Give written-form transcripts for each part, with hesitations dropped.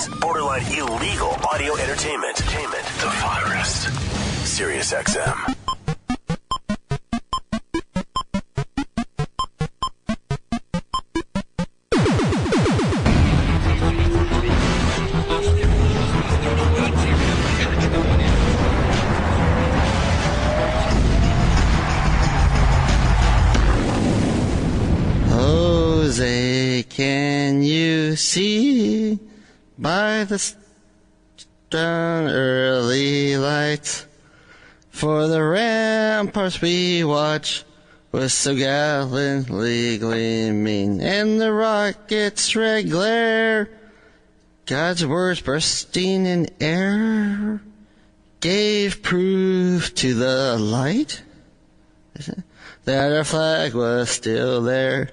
dangerous, borderline illegal audio entertainment. The Virus. Sirius XM. Jose, can you see by the stern early light? For the ramparts we watch was so gallantly gleaming, and the rocket's red glare, God's words bursting in air, gave proof to the light that our flag was still there.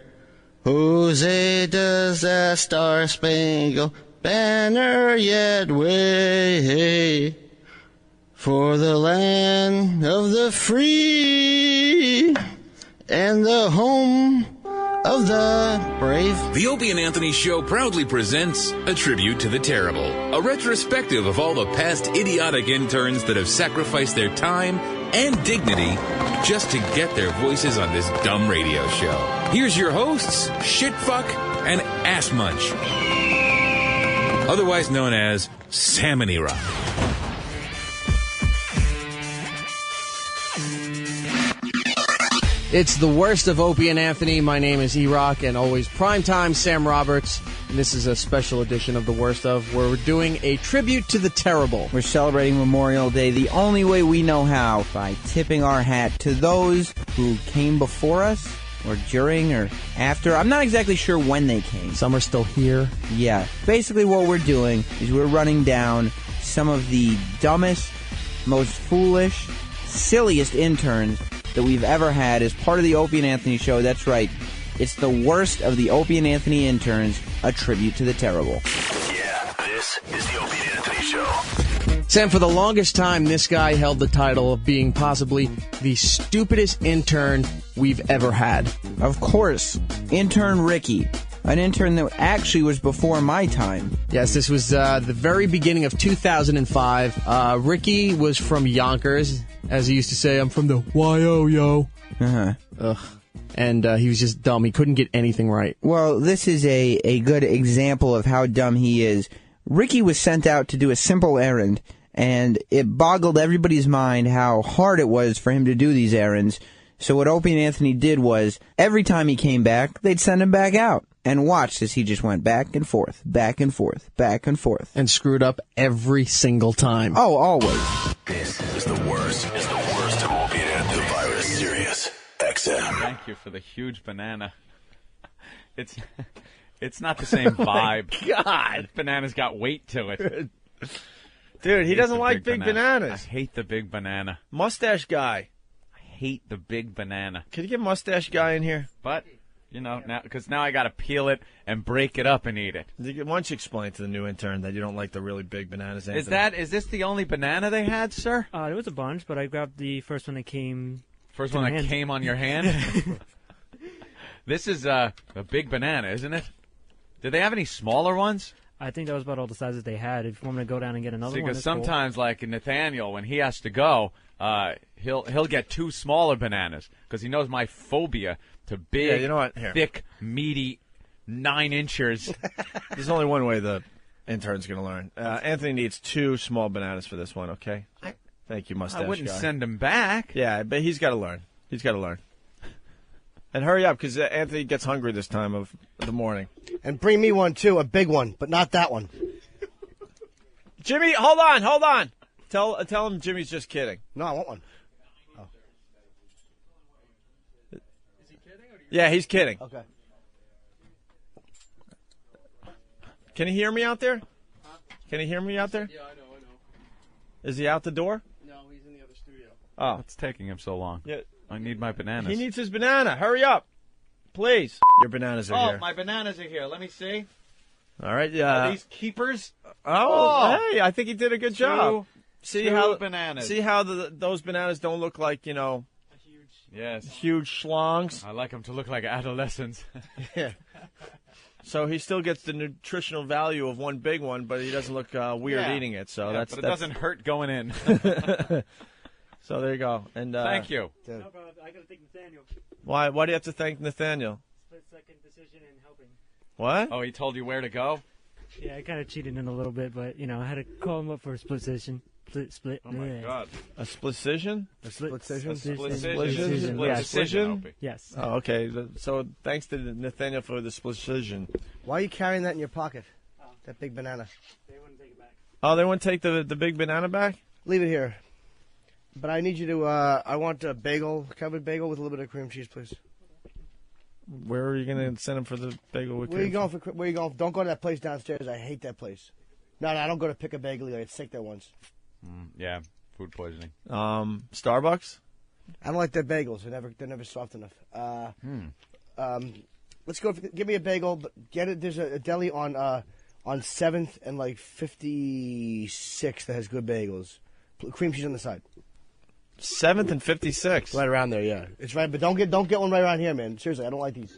Jose, does that star-spangled banner yet wave for the land of the free and the home of the brave? The Opie and Anthony Show proudly presents A Tribute to the Terrible, a retrospective of all the past idiotic interns that have sacrificed their time and dignity just to get their voices on this dumb radio show. Here's your hosts, Shitfuck and Ass Munch, otherwise known as Salmon Rock. It's the worst of Opie and Anthony. My name is E-Rock, and always primetime Sam Roberts. And this is a special edition of The Worst Of, where we're doing a tribute to the terrible. We're celebrating Memorial Day the only way we know how, by tipping our hat to those who came before us, or during, or after. I'm not exactly sure when they came. Some are still here. Yeah. Basically what we're doing is we're running down some of the dumbest, most foolish, silliest interns that we've ever had as part of the Opie and Anthony Show. That's right. It's the worst of the Opie and Anthony interns, a tribute to the terrible. Yeah, this is the Opie and Anthony Show. Sam, for the longest time, this guy held the title of being possibly the stupidest intern we've ever had. Of course, intern Ricky. An intern that actually was before my time. Yes, this was the very beginning of 2005. Ricky was from Yonkers. As he used to say, I'm from the Y.O., yo. Uh-huh. Ugh. And he was just dumb. He couldn't get anything right. Well, this is a good example of how dumb he is. Ricky was sent out to do a simple errand, and it boggled everybody's mind how hard it was for him to do these errands. So what Opie and Anthony did was, every time he came back, they'd send him back out. And watched as he just went back and forth, back and forth, back and forth. And screwed up every single time. Oh, always. This is the worst of Opie and Anthony. The Virus. Sirius XM. Thank you for the huge banana. It's not the same vibe. God. This banana's got weight to it. Dude, he doesn't like big bananas. I hate the big banana. Mustache guy. I hate the big banana. Can you get mustache guy in here? But, you know, now I got to peel it and break it up and eat it. Why don't you explain to the new intern that you don't like the really big bananas, Anthony? Is this the only banana they had, sir? There was a bunch, but I grabbed the first one that came. First one that came on your hand? This is a big banana, isn't it? Did they have any smaller ones? I think that was about all the sizes they had. If you want me to go down and get another one, because sometimes, cool. Like Nathaniel, when he has to go, he'll get two smaller bananas because he knows my phobia to big, thick, meaty 9 inches. There's only one way the intern's going to learn. Anthony needs 2 small bananas for this one, okay? Thank you, mustache guy. I wouldn't send him back. Yeah, but he's got to learn. He's got to learn. And hurry up, because Anthony gets hungry this time of the morning. And bring me one, too, a big one, but not that one. Jimmy, hold on. Tell him Jimmy's just kidding. No, I want one. Oh. Is he kidding? Yeah, he's kidding. Okay. Can you hear me out there? Huh? Can you hear me out there? Yeah, I know. Is he out the door? No, he's in the other studio. Oh. What's taking him so long? Yeah. I need my bananas. He needs his banana. Hurry up. Please. Your bananas are here. Oh, my bananas are here. Let me see. All right. Are these keepers? Hey, I think he did a good job. Two bananas. See how those bananas don't look like, huge schlongs? I like them to look like adolescents. Yeah. So he still gets the nutritional value of one big one, but he doesn't look weird eating it. So but it doesn't hurt going in. So there you go. And thank you. No problem. I gotta thank Nathaniel. Why do you have to thank Nathaniel? Split-second decision and helping. What? Oh, he told you where to go? Yeah, I kind of cheated in a little bit, but I had to call him up for a split decision. Split. Oh my God. A split-cision? A split-cision? Split-cision? Yes. Oh, okay. So thanks to Nathaniel for the split-cision. Why are you carrying that in your pocket? That big banana. They wouldn't take it back. Oh, they want to take the big banana back? Leave it here. But I need you to, I want a bagel, covered bagel with a little bit of cream cheese, please. Where are you going to send him for the bagel with Where are you going? Where are you going? Don't go to that place downstairs. I hate that place. No, I don't go to pick a bagel. I get sick there once. Yeah, food poisoning. Starbucks? I don't like their bagels. They're never soft enough. Let's go. Give me a bagel, but get it. There's a deli on 7th and like 56th that has good bagels. Cream cheese on the side. 7th and 56. Right around there, yeah. It's right, but don't get one right around here, man. Seriously, I don't like these.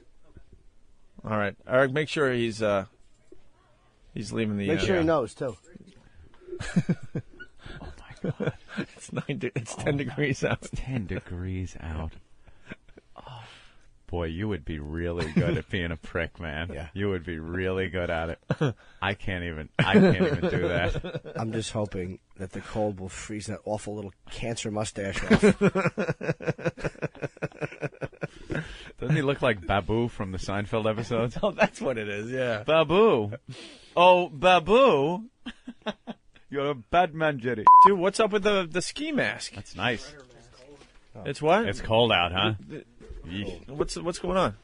All right, Eric. Make sure he's leaving the. Make sure he knows too. Oh my God! It's 10 degrees out. It's 10 degrees out. Oh, boy, you would be really good at being a prick, man. Yeah. You would be really good at it. I can't even do that. I'm just hoping that the cold will freeze that awful little cancer mustache off. Doesn't he look like Babu from the Seinfeld episodes? Oh, that's what it is. Yeah. Babu. Oh, Babu. You're a bad man, Jerry. Dude, what's up with the ski mask? That's nice. It's what? It's cold out, huh? What's going on?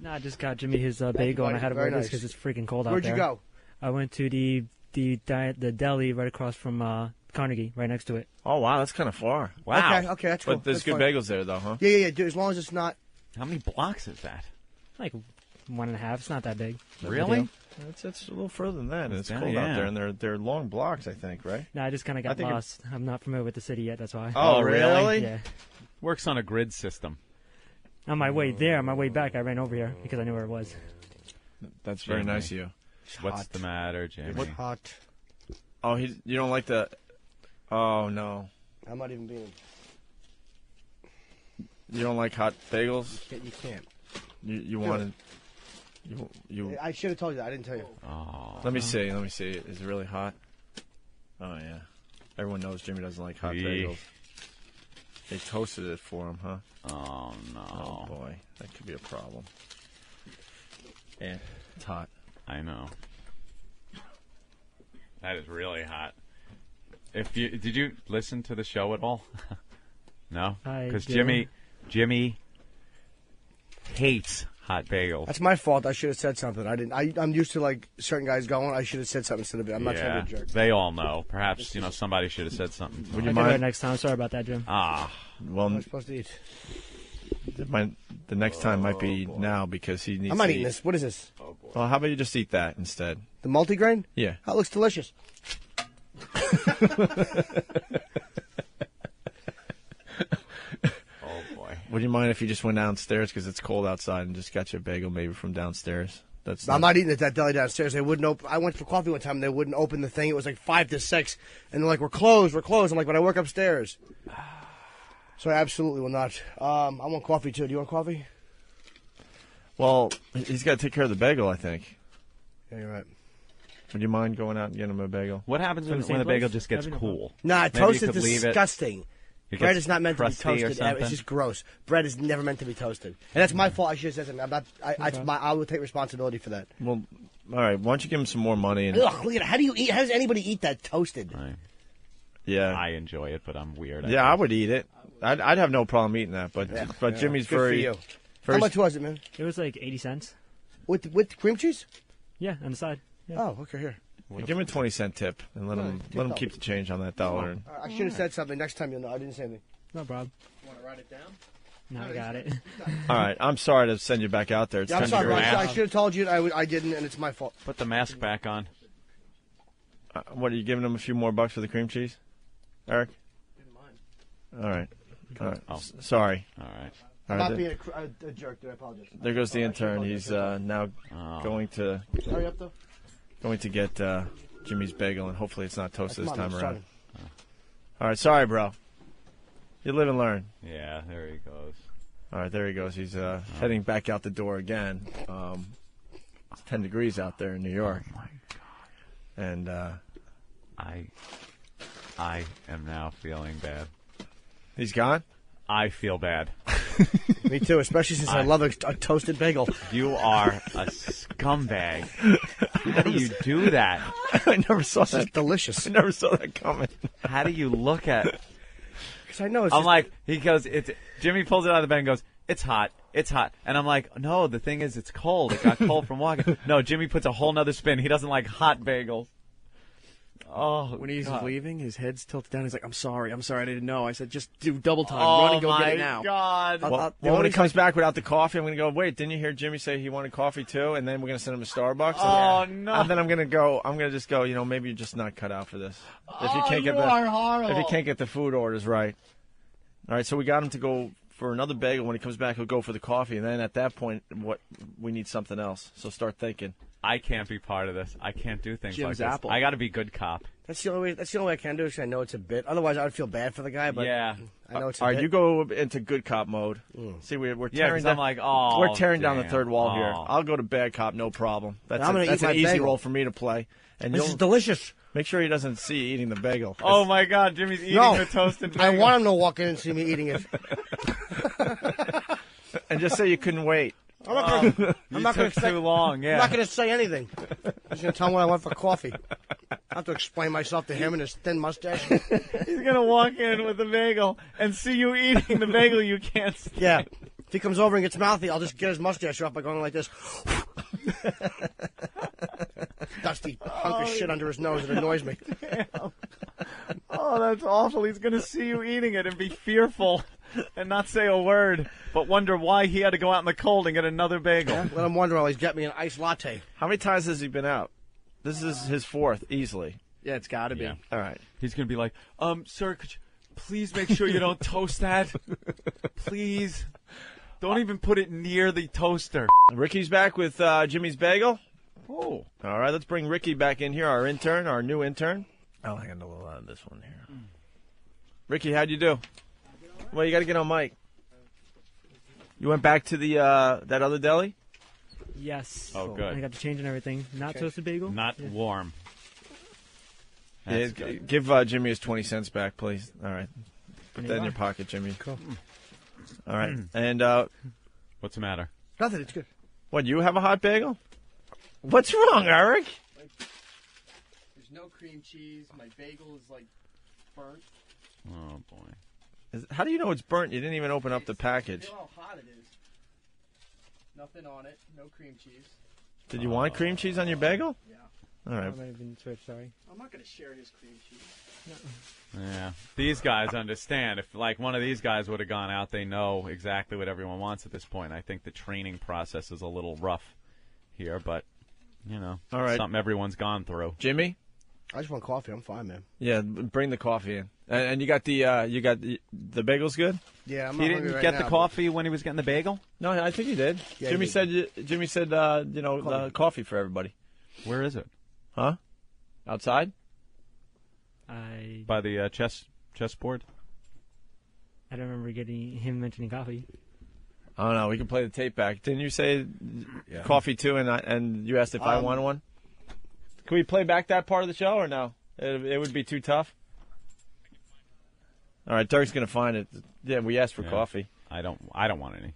No, I just got Jimmy his bagel, and I had to wear this because it's freaking cold out there. Where'd you go? I went to the deli right across from Carnegie, right next to it. Oh wow, that's kind of far. Wow. Okay, that's cool. But there's That's good fine. bagels there, though, huh? Yeah. Dude, as long as it's not. How many blocks is that? Like 1.5. It's not that big. Really? It's a little further than that, and it's Yeah, cold yeah. out there, and they're long blocks, I think, right? No, I just kind of I got think lost. I'm not familiar with the city yet. That's why. Oh, really? Yeah. Works on a grid system. On my way there, on my way back, I ran over here because I knew where it was. That's very Jimmy. nice of you. What's hot. the matter, Jimmy? It's hot. Oh, you don't like the? Oh no, I'm not even being. you don't like hot bagels. You can't. You wanted. You. I should have told you that. I didn't tell you. Oh. Let me see. Is it really hot? Oh yeah. Everyone knows Jimmy doesn't like hot bagels. They toasted it for him, huh? Oh, no. Oh boy, that could be a problem. Yeah, it's hot. I know. That is really hot. Did you listen to the show at all? No? I Because did. Jimmy hates hot bagels. That's my fault. I should have said something. I didn't. I'm used to like certain guys going. I should have said something instead of it. I'm not trying to be a jerk. They all know. Perhaps, somebody should have said something. Would I'll you do it mind? next time. Sorry about that, Jim. Ah. Well, What am I supposed to eat? the next time might be now because he needs. I'm not to eating eat. this. What is this? Well, how about you just eat that instead? The multigrain? Yeah. That looks delicious. Oh, boy. Would you mind if you just went downstairs because it's cold outside and just got you a bagel maybe from downstairs? I'm not eating at that deli downstairs. They wouldn't open. I went for coffee one time. And they wouldn't open the thing. It was like 5 to 6, and they're like, "We're closed. We're closed." I'm like, "But I work upstairs." So I absolutely will not. I want coffee too. Do you want coffee? Well, he's got to take care of the bagel, I think. Yeah, you're right. Would you mind going out and getting him a bagel? What happens when the same the bagel place? just gets That'd be no cool? Nah, Maybe toast you is could leave it- disgusting. It Bread gets is not meant to be crusty or toasted. something? It's just gross. Bread is never meant to be toasted, and that's my fault. I should have said something. I'm not. I will take responsibility for that. Well, all right. Why don't you give him some more money? And Ugh, look at it. How do you eat? How does anybody eat that toasted? yeah, I enjoy it, but I'm weird. yeah, I would eat it. I'd have no problem eating that. But Yeah. Jimmy's Good very. for you. very How much was it, man? It was like 80 cents. With cream cheese? Yeah, on the side. Yeah. Oh, okay. Here. Give him a 20-cent tip and let him keep the change on that dollar. I should have said something. Next time you'll know. I didn't say anything. No problem. Want to write it down? No, I got it. All right, I'm sorry to send you back out there. It's Yeah, I'm 10 sorry. degrees. I should have told you. I didn't, and it's my fault. Put the mask back on. What are you giving him a few more bucks for the cream cheese, Eric? All right. All right. Oh. Sorry. All right. I'm not being a jerk, dude. I apologize. There goes the intern. He's now going to hurry up, though. Going to get Jimmy's bagel, and hopefully it's not toasted this time around. All right, sorry, bro. You live and learn. Yeah, there he goes. All right, there he goes. He's heading back out the door again. It's 10 degrees out there in New York. Oh, my God. And I am now feeling bad. He's gone? I feel bad. Me too, especially since I love a toasted bagel. You are a scumbag. How do you do that? I never saw that. It's delicious. I never saw that coming. How do you look at it? Because I know it's I'm like, he goes, Jimmy pulls it out of the bag and goes, it's hot. It's hot. And I'm like, no, the thing is, it's cold. It got cold from walking. No, Jimmy puts a whole nother spin. He doesn't like hot bagels. Oh, when he's leaving, his head's tilted down. He's like, I'm sorry, I didn't know. I said, just do double time. Run and go get it now. Oh, my God. Well, when he comes back without the coffee, I'm going to go, wait, didn't you hear Jimmy say he wanted coffee too? And then we're going to send him to Starbucks? Oh, no. And then I'm going to just go, maybe you're just not cut out for this. If you can't if you can't get the food orders right. All right, so we got him to go for another bagel. When he comes back, he'll go for the coffee. And then at that point, we need something else. So start thinking. I can't be part of this. I can't do things Jim's like this. apple. I got to be good cop. That's the only way I can do it. Because I know it's a bit. Otherwise, I would feel bad for the guy. But Yeah. I know it's a All right, bit. you go into good cop mode. See, we're tearing down. I'm like, oh, we're tearing down the damn. third wall here. Oh. I'll go to bad cop, no problem. That's I'm gonna that's eat an my easy bagel. role for me to play. And This is delicious. make sure he doesn't see you eating the bagel. Oh, my God. Jimmy's eating No, the toasted bagel. I want him to walk in and see me eating it. And just say you couldn't wait. I'm not going took too long, yeah. I'm not going to say anything. I'm just going to tell him what I want for coffee. I have to explain myself to him and his thin mustache. He's going to walk in with the bagel and see you eating the bagel you can't stand. Yeah. If he comes over and gets mouthy, I'll just get his mustache off by going like this. Dusty hunk of shit under his nose. It annoys me. Oh, that's awful. He's going to see you eating it and be fearful and not say a word, but wonder why he had to go out in the cold and get another bagel. Yeah, let him wonder while he's got me an iced latte. How many times has he been out? This is his fourth, easily. Yeah, it's got to be. Yeah. All right. He's going to be like, sir, could you please make sure you don't toast that? Please. Don't even put it near the toaster. Ricky's back with Jimmy's bagel. Oh. All right, let's bring Ricky back in here, our intern, our new intern. I'll handle this one here. Ricky, how'd you do? Well, you got to get on mic. You went back to the that other deli? Yes. Oh, good. I got to change and everything. Not toasted bagel. Not warm. Yeah, That's good. give Jimmy his 20 cents back, please. All right. Put that in your pocket, Jimmy. Cool. All right. And What's the matter? Nothing. It's good. what, you have a hot bagel? What's wrong, Eric? There's no cream cheese. My bagel is like burnt. Oh, boy. How do you know it's burnt? You didn't even open up the package. Feel how hot it is. Nothing on it. No cream cheese. Did you want cream cheese on your bagel? Yeah. All I right. might have been switched, sorry. I'm not going to share his cream cheese. Yeah. These guys understand. If, like, one of these guys would have gone out, they know exactly what everyone wants at this point. I think the training process is a little rough here, but, All right. something everyone's gone through. Jimmy? I just want coffee. I'm fine, man. Yeah, bring the coffee in. And you got the bagel's good? Yeah, I'm He not didn't hungry right get now, the but- coffee when he was getting the bagel? No, I think he did. Yeah, Jimmy he said coffee for everybody. Where is it? Huh? Outside? By the chessboard? I don't remember getting him mentioning coffee. Oh no, we can play the tape back. Didn't you say coffee too? And you asked if I wanted one. Can we play back that part of the show or no? It would be too tough. All right, Dirk's gonna find it. Yeah, we asked for coffee. I don't want any.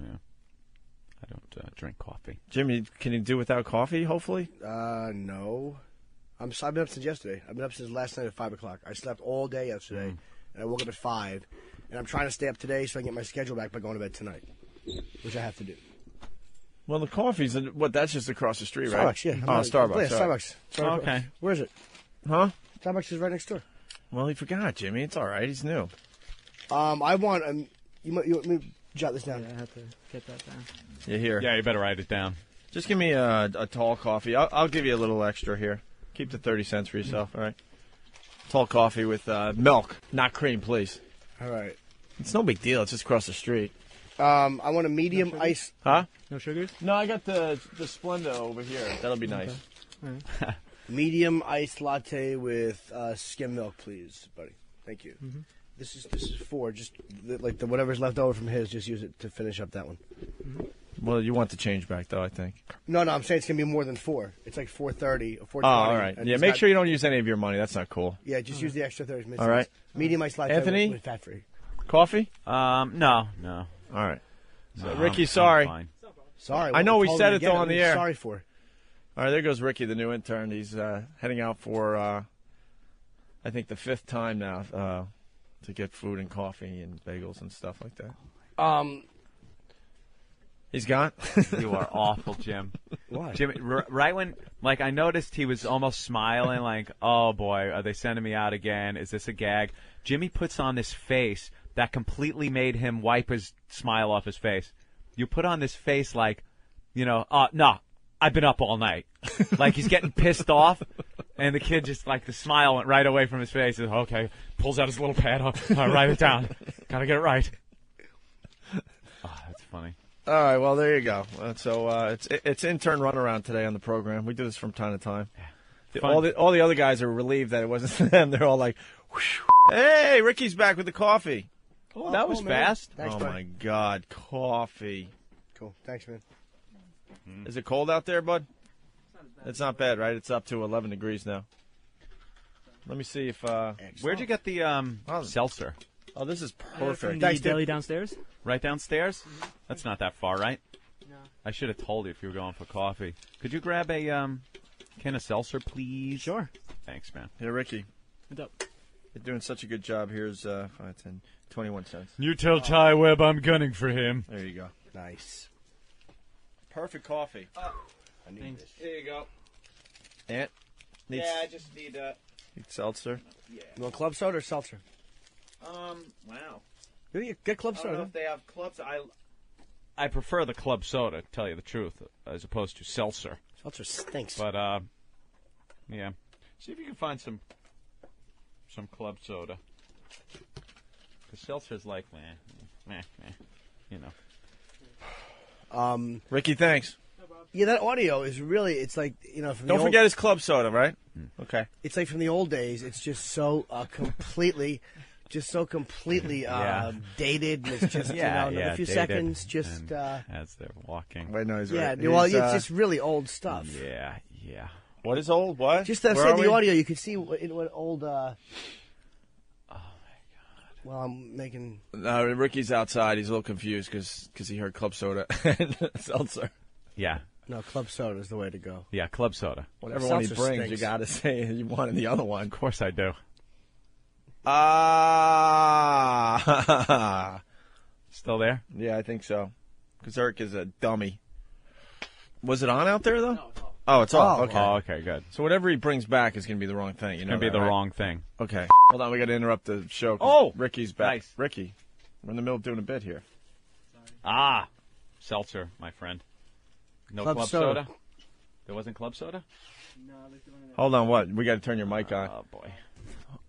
Yeah. I don't drink coffee. Jimmy, can you do without coffee? Hopefully. No. I've been up since yesterday. I've been up since last night at 5 o'clock. I slept all day yesterday, and I woke up at 5. And I'm trying to stay up today so I can get my schedule back by going to bed tonight, which I have to do. Well, the coffee's that's just across the street, right? Starbucks, yeah. Oh, Starbucks. Yeah, sorry. Starbucks. Okay. Where is it? Huh? Starbucks is right next door. Well, he forgot, Jimmy. It's all right. He's new. I want you let me jot this down. Yeah, I have to get that down. Yeah, here. Yeah, you better write it down. Just give me a tall coffee. I'll give you a little extra here. Keep the 30 cents for yourself, all right? Tall coffee with milk, not cream, please. All right. It's no big deal. It's just across the street. I want a medium ice. Huh? No sugars? No, I got the Splenda over here. That'll be nice. Okay. Medium iced latte with skim milk, please, buddy. Thank you. Mm-hmm. This is 4. Just the whatever's left over from his. Just use it to finish up that one. Mm-hmm. Well, you want the change back, though, I think. No, I'm saying it's gonna be more than 4. It's like 4.30 or 4.20. Oh, all right. Yeah, make sure you don't use any of your money. That's not cool. Yeah, just use the extra 30 minutes. All right. Medium iced latte Anthony? with fat free. Coffee? No. All right. So, No, Ricky, I'm sorry. fine. Sorry. I know we told said him it, again. though, on the air. Sorry for. All right, there goes Ricky, the new intern. He's heading out for, I think, the 5th time now to get food and coffee and bagels and stuff like that. He's gone? You are awful, Jim. Why? Jimmy, right when, I noticed he was almost smiling, oh, boy, are they sending me out again? Is this a gag? Jimmy puts on this face that completely made him wipe his smile off his face. You put on this face no, I've been up all night. Like he's getting pissed off, and the kid just, the smile went right away from his face. He's, okay, pulls out his little pad. Write it down. Gotta get it right. Oh, that's funny. All right, well, there you go. So it's intern runaround today on the program. We do this from time to time. All the other guys are relieved that it wasn't them. They're all like, hey, Ricky's back with the coffee. Oh, that was fast. Thanks, oh, bud. my God, coffee. Cool. Thanks, man. Is it cold out there, bud? It's not bad, right? It's up to 11 degrees now. Let me see if... Where'd you get the seltzer? Oh, this is From perfect. the deli downstairs? Right downstairs? That's not that far, right? No. I should have told you if you were going for coffee. Could you grab a can of seltzer, please? Sure. Thanks, man. Here, Ricky. What's up? You're doing such a good job. Here's 5, 10, 21 cents. You tell Ty Webb I'm gunning for him. There you go. Nice. Perfect coffee. I need this. Here you go. Ant? Needs, I just need need seltzer. You want club soda or seltzer? Wow. You get club soda. they have clubs. I prefer the club soda, to tell you the truth, as opposed to seltzer. Seltzer stinks. But yeah. See if you can find some club soda. Because seltzer's meh, you know. Ricky, thanks. Yeah, that audio is really, it's from Don't forget his club soda, right? Okay. It's like from the old days. It's just so completely Yeah. dated. And it's just, another few dated. seconds, just, And as they're walking. Wait, no, he's yeah, right. well, He's, it's just really old stuff. Yeah. What is old? What? Just Where say are the we? audio, you could see what old, Oh, my God. well, I'm making, No, Ricky's outside. He's a little confused because he heard club soda and seltzer. Yeah. no, club soda is the way to go. Yeah, club soda. Whatever one he Seltzer brings, stinks. you got to say you want in the other one. Of course I do. Ah. Still there? Yeah, I think so. Because Eric is a dummy. Was it on out there, though? No, it's off. Oh, it's off. Okay. Oh, okay, good. So whatever he brings back is going to be the wrong thing. You know It's going to be that, the right? wrong thing. Okay. Hold on, we got to interrupt the show. 'Cause Oh! Ricky's back. Nice. Ricky, we're in the middle of doing a bit here. Ah, seltzer, my friend. No Club club soda. soda? There wasn't club soda? Hold on, what? We got to turn your mic on. Oh, boy.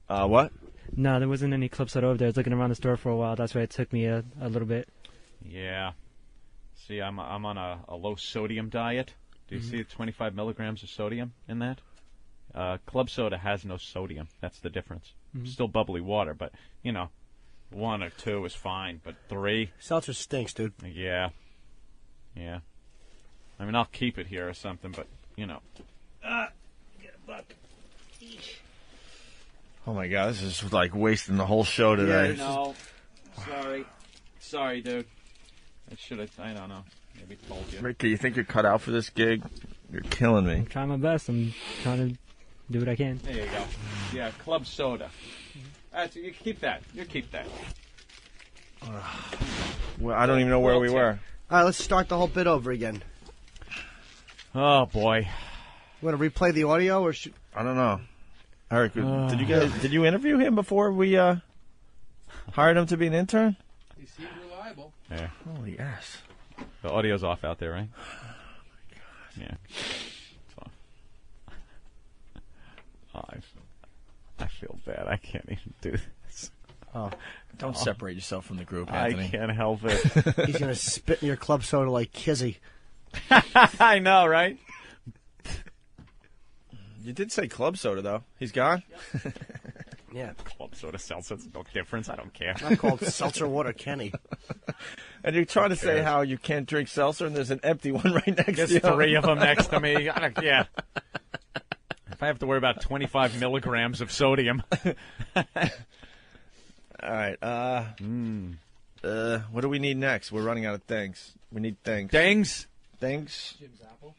What? No, there wasn't any club soda over there. I was looking around the store for a while. That's why it took me a little bit. Yeah. See, I'm on a low sodium diet. Do you see 25 milligrams of sodium in that? Club soda has no sodium. That's the difference. Still bubbly water, but, 1 or 2 is fine, but 3, Seltzer stinks, dude. yeah. I mean, I'll keep it here or something, but, Oh, my God. This is like wasting the whole show today. No. Sorry, dude. I don't know. Maybe told you. Ricky, you think you're cut out for this gig? You're killing me. I'm trying my best. I'm trying to do what I can. There you go. Yeah, club soda. You keep that. You keep that. Well, I don't even know where we were. All right, let's start the whole bit over again. Oh, boy. You want to replay the audio or should... I don't know. Eric, did you interview him before we hired him to be an intern? He seemed reliable. Yeah. Holy yes. The audio's off out there, right? Oh, my God. Yeah. It's off. I feel bad. I can't even do this. Oh. Don't separate yourself from the group, Anthony. I can't help it. He's going to spit in your club soda like Kizzy. I know, right? You did say club soda, though. He's gone? Yeah. Club soda seltzer, no difference. I don't care. Not called Seltzer Water Kenny. And you're trying to say how you can't drink seltzer, and there's an empty one right next to There's you. 3 of them next to me. Yeah. If I have to worry about 25 milligrams of sodium. All right. What do we need next? We're running out of things. We need things. Things? Things. Jim's apple.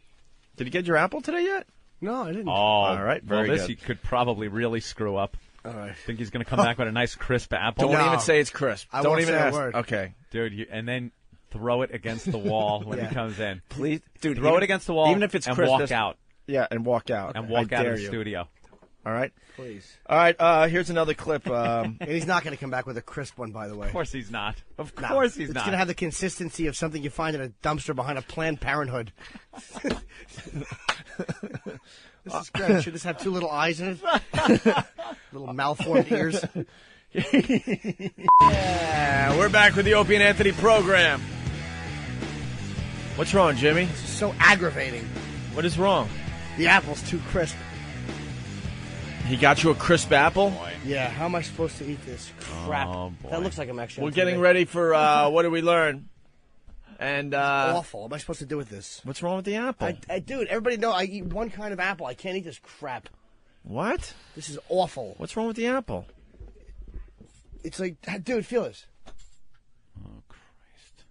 Did you get your apple today yet? No, I didn't. Oh, all right. Very this good. you could probably really screw up. All right. Think he's going to come back with a nice crisp apple? Don't even say it's crisp. I Don't won't even say a ask. word. Okay. Dude, and then throw it against the wall when he comes in. Please, dude. Throw it against the wall even if it's and crisp, walk out. Yeah, and walk out. And walk I out dare of the you. studio. All right. Please. All right. Here's another clip. And he's not going to come back with a crisp one, by the way. Of course he's not. Of No, course he's it's not. going to have the consistency of something you find in a dumpster behind a Planned Parenthood. This is great. Should this have 2 little eyes in it? Little malformed ears. Yeah, we're back with the Opie and Anthony program. What's wrong, Jimmy? This is so aggravating. What is wrong? The apple's too crisp. He got you a crisp apple? Yeah, how am I supposed to eat this crap? Oh, boy. That looks like I'm actually. We're on getting TV. ready for what did we learn? And Awful. What am I supposed to do with this? what's wrong with the apple? Dude, everybody know I eat one kind of apple. I can't eat this crap. What? This is awful. What's wrong with the apple? It's like, dude, feel this. Oh, Christ.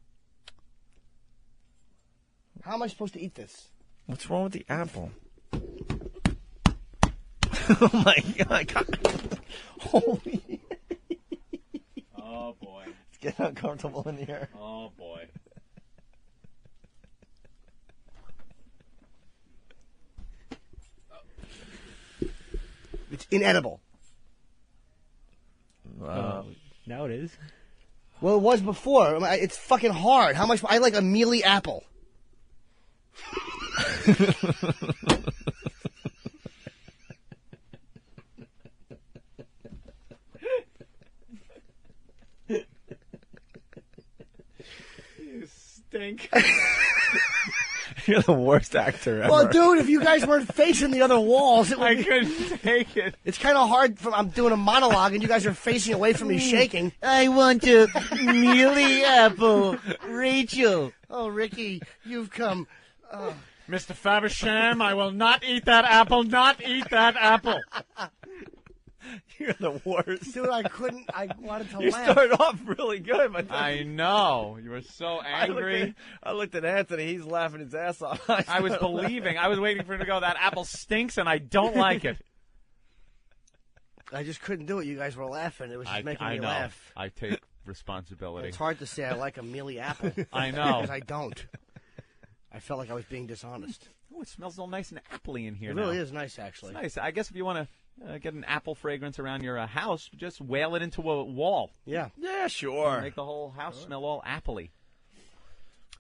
How am I supposed to eat this? What's wrong with the apple? Oh my God! Holy! Oh, boy. It's getting uncomfortable in here. Oh, boy. It's inedible. Now it is. Well, it was before. I mean, it's fucking hard. How much? I like a mealy apple. You stink. You're the worst actor ever. Well, dude, if you guys weren't facing the other walls, it would I be, couldn't take it. it's kind of hard. I'm doing a monologue, and you guys are facing away from me, shaking. I want a mealy apple. Rachel. Oh, Ricky, you've come. Mr. Faversham, I will not eat that apple. Not eat that apple. You're the worst. Dude, I couldn't. I wanted to You laugh. started off really good, but then I know. You were so angry. I looked at Anthony. He's laughing his ass off. I was believing. I was waiting for him to go, that apple stinks and I don't like it. I just couldn't do it. You guys were laughing. It was just making me know. laugh. I take responsibility. It's hard to say I like a mealy apple. I know. Because I don't. I felt like I was being dishonest. Oh, it smells all nice and appley in here It now. really is nice, actually. It's nice. I guess if you want to get an apple fragrance around your house, just wail it into a wall. Yeah. Yeah, sure. Make the whole house smell all appley.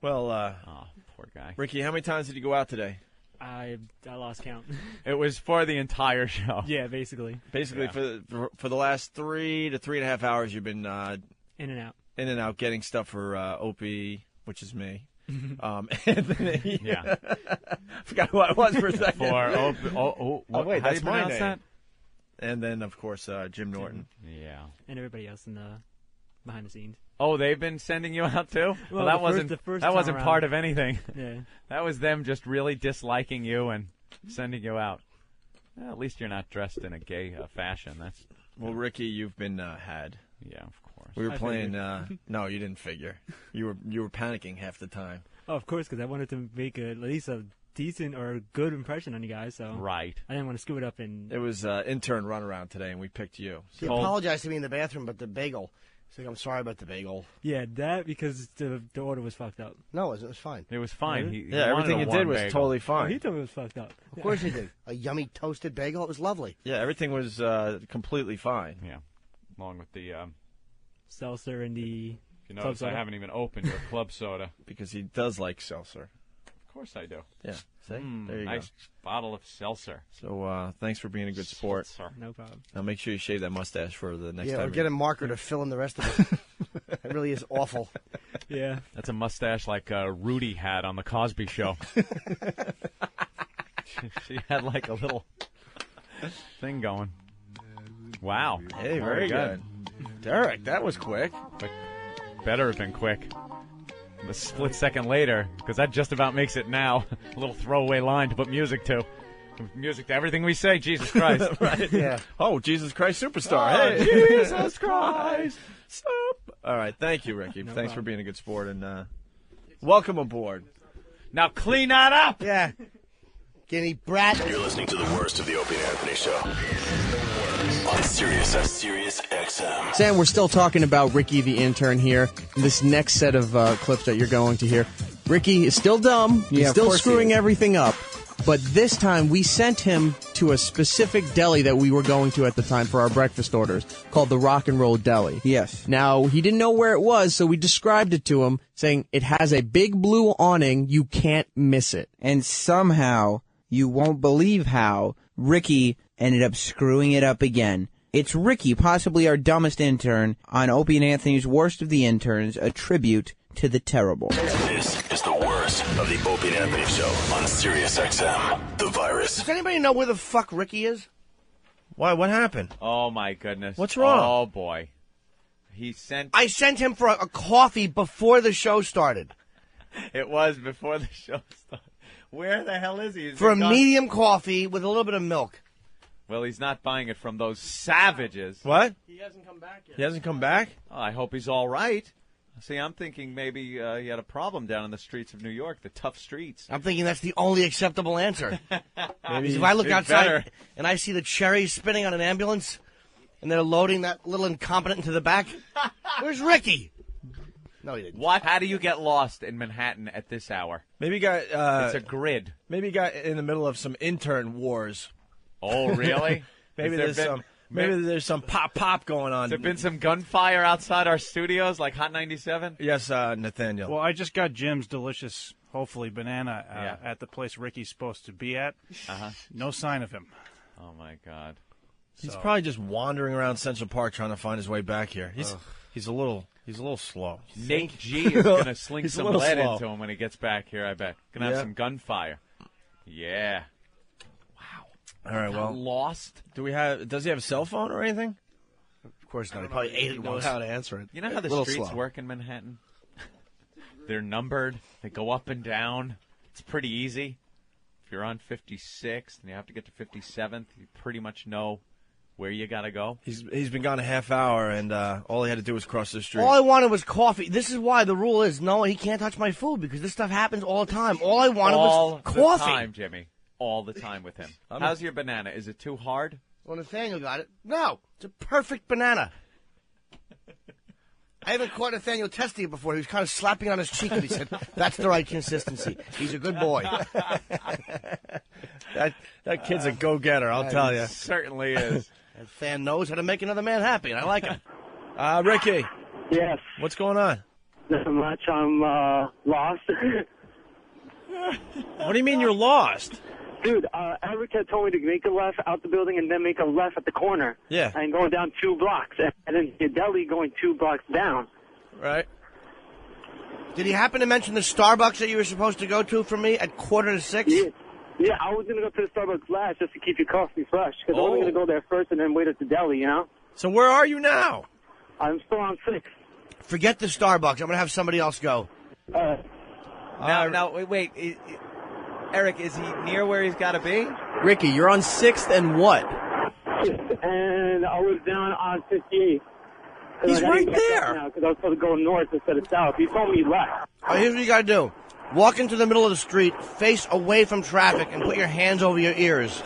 Well, Oh, poor guy. Ricky, how many times did you go out today? I lost count. It was for the entire show. Yeah, basically. Basically, for the last 3 to 3.5 hours, you've been In and out. in and out getting stuff for Opie, which is me. Anthony. Yeah. Forgot who I was for a second. Wait, that's my pronounce name. that? And then, of course, Jim Norton. Yeah. And everybody else in the behind the scenes. Oh, they've been sending you out too? Well, that the wasn't first that time wasn't around. part of anything. Yeah. That was them just really disliking you and sending you out. Well, at least you're not dressed in a gay fashion. That's Well, Ricky, you've been had. yeah, of course. We were I playing. figured. No, you didn't figure. You were panicking half the time. Oh, of course, because I wanted to make at least a decent or good impression on you guys. So Right. I didn't want to screw it up. And It was intern runaround today, and we picked you. He apologized to me in the bathroom, but the bagel. He's like, I'm sorry about the bagel. yeah, that because the order was fucked up. No, it was fine. It was fine. Really? He Yeah, wanted everything a you did warm was bagel. totally Oh, fine. he told me it was fucked up. Of course he did. A yummy toasted bagel. It was lovely. Yeah, everything was completely fine. Yeah. Along with the Seltzer and the you notice Club I soda. haven't even opened your club soda. Because he does like seltzer. Of course I do. Yeah. See? There you Nice go. bottle of seltzer. So thanks for being a good sport. No problem. Now make sure you shave that mustache for the next Yeah, time. or get a marker to fill in the rest of it. It really is awful. Yeah. That's a mustache like Rudy had on the Cosby Show. She had like a little thing going. Wow. Hey, very good. Derek, that was quick. But better have been quick. A split second later, because that just about makes it now. A little throwaway line to put music to. Music to everything we say, Jesus Christ. Right. Yeah. Oh, Jesus Christ Superstar. Oh, Hey. Jesus Christ. All right. Thank you, Ricky. Thanks for being a good sport, and welcome aboard. Now clean that up. Yeah. Guinea brat. You're listening to the worst of the Opie and Anthony Show on Sirius XM. Sam, we're still talking about Ricky the intern here. This next set of clips that you're going to hear. Ricky is still dumb. He's Yeah, of still course he screwing is. everything up. But this time, we sent him to a specific deli that we were going to at the time for our breakfast orders, called the Rock and Roll Deli. Yes. Now, he didn't know where it was, so we described it to him, saying it has a big blue awning. You can't miss it. And somehow, you won't believe how, Ricky ended up screwing it up again. It's Ricky, possibly our dumbest intern, on Opie and Anthony's Worst of the Interns, a tribute to the terrible. This is the worst of the Opie and Anthony Show on Sirius XM. The virus. Does anybody know where the fuck Ricky is? Why? What happened? Oh, my goodness. What's wrong? Oh, boy. I sent him for a coffee before the show started. It was before the show started. Where the hell is he? For a medium coffee with a little bit of milk. Well, he's not buying it from those savages. What? He hasn't come back yet. He hasn't come back? Oh, I hope he's all right. See, I'm thinking maybe he had a problem down in the streets of New York, the tough streets. I'm thinking that's the only acceptable answer. Maybe If I look it's outside better. and I see the cherries spinning on an ambulance and they're loading that little incompetent into the back, where's Ricky? No, he didn't. What? How do you get lost in Manhattan at this hour? Maybe he got. It's a grid. Maybe he got in the middle of some intern wars. Oh, really? Maybe Has there's there some. Maybe there's some pop going on. Has there been some gunfire outside our studios, like Hot 97? Yes, Nathaniel. Well, I just got Jim's delicious, hopefully, banana at the place Ricky's supposed to be at. No sign of him. Oh, my God. He's probably just wandering around Central Park trying to find his way back here. He's a little slow. Nate G is going to sling He's a some little lead slow. into him when he gets back here, I bet. Going to have Yeah. some gunfire. Yeah. All right, well, Lost. does he have a cell phone or anything? Of course not. He probably ate it once. How to answer it? You know how the Little streets slow. work in Manhattan? They're numbered. They go up and down. It's pretty easy. If you're on 56th and you have to get to 57th, you pretty much know where you got to go. He's been gone a half hour, and all he had to do was cross the street. All I wanted was coffee. This is why the rule is no, he can't touch my food because this stuff happens all the time. All I wanted All was the coffee. time, Jimmy. All the time with him. How's your banana? Is it too hard? Well, Nathaniel got it. No, it's a perfect banana. I haven't caught Nathaniel testing it before. He was kind of slapping on his cheek and he said, that's the right consistency. He's a good boy. That kid's a go-getter, I'll tell you. Certainly is. That fan knows how to make another man happy, and I like him. Ricky, Yes, what's going on? not much. I'm lost. What do you mean you're lost? Dude, Eric had told me to make a left out the building and then make a left at the corner. Yeah. And going down 2 blocks. And then the deli going 2 blocks down. Right? Did he happen to mention the Starbucks that you were supposed to go to for me at 5:45? Yeah, I was going to go to the Starbucks last just to keep your coffee fresh. Because I was going to go there first and then wait at the deli, you know? So where are you now? I'm still on 6. Forget the Starbucks. I'm going to have somebody else go. Now, wait. Eric, is he near where he's got to be? Ricky, you're on 6th and what? And I was down on 58. He's right there. Because I was supposed to go north instead of south. He told me left. All right, here's what you got to do. Walk into the middle of the street, face away from traffic, and put your hands over your ears.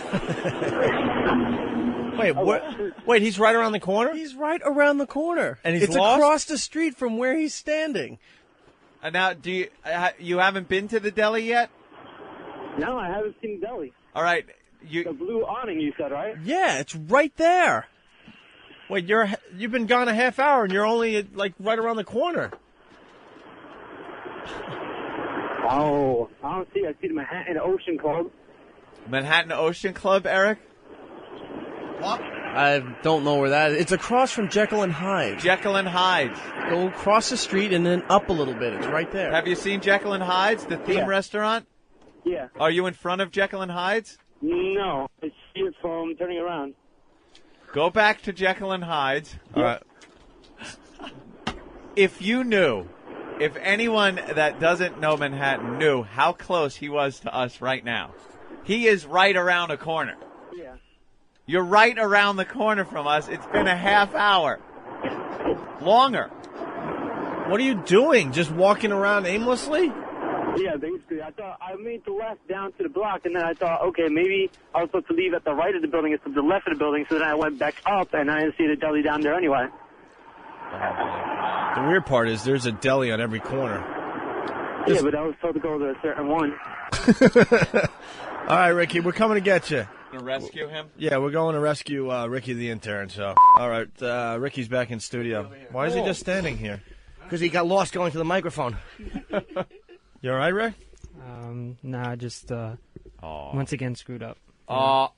Wait, he's right around the corner? He's right around the corner. And he's it's lost? across the street from where he's standing. Now, do you haven't been to the deli yet? No, I haven't seen the deli. All right. The blue awning, you said, right? Yeah, it's right there. Wait, you've been gone a half hour and you're only like right around the corner. Oh, I don't see. I see the Manhattan Ocean Club. Manhattan Ocean Club, Eric? I don't know where that is. It's across from Jekyll and Hyde. Jekyll and Hyde. Go across the street and then up a little bit. It's right there. Have you seen Jekyll and Hyde's, the theme restaurant? Yeah. Are you in front of Jekyll and Hyde's? No, I see it from turning around. Go back to Jekyll and Hyde's. All right. If you knew, if anyone that doesn't know Manhattan knew how close he was to us right now, he is right around a corner. Yeah. You're right around the corner from us. It's been a half hour. Longer. What are you doing? Just walking around aimlessly? Yeah, basically. I thought I made the left down to the block, and then I thought, okay, maybe I was supposed to leave at the right of the building instead of the left of the building, so then I went back up, and I didn't see the deli down there anyway. The weird part is there's a deli on every corner. Yeah, but I was told to go to a certain one. All right, Ricky, we're coming to get you. Gonna rescue him? Yeah, we're going to rescue Ricky the intern. So, all right, Ricky's back in studio. Why is he just standing here? Because he got lost going to the microphone. You all right, Rick? Nah, just once again screwed up. You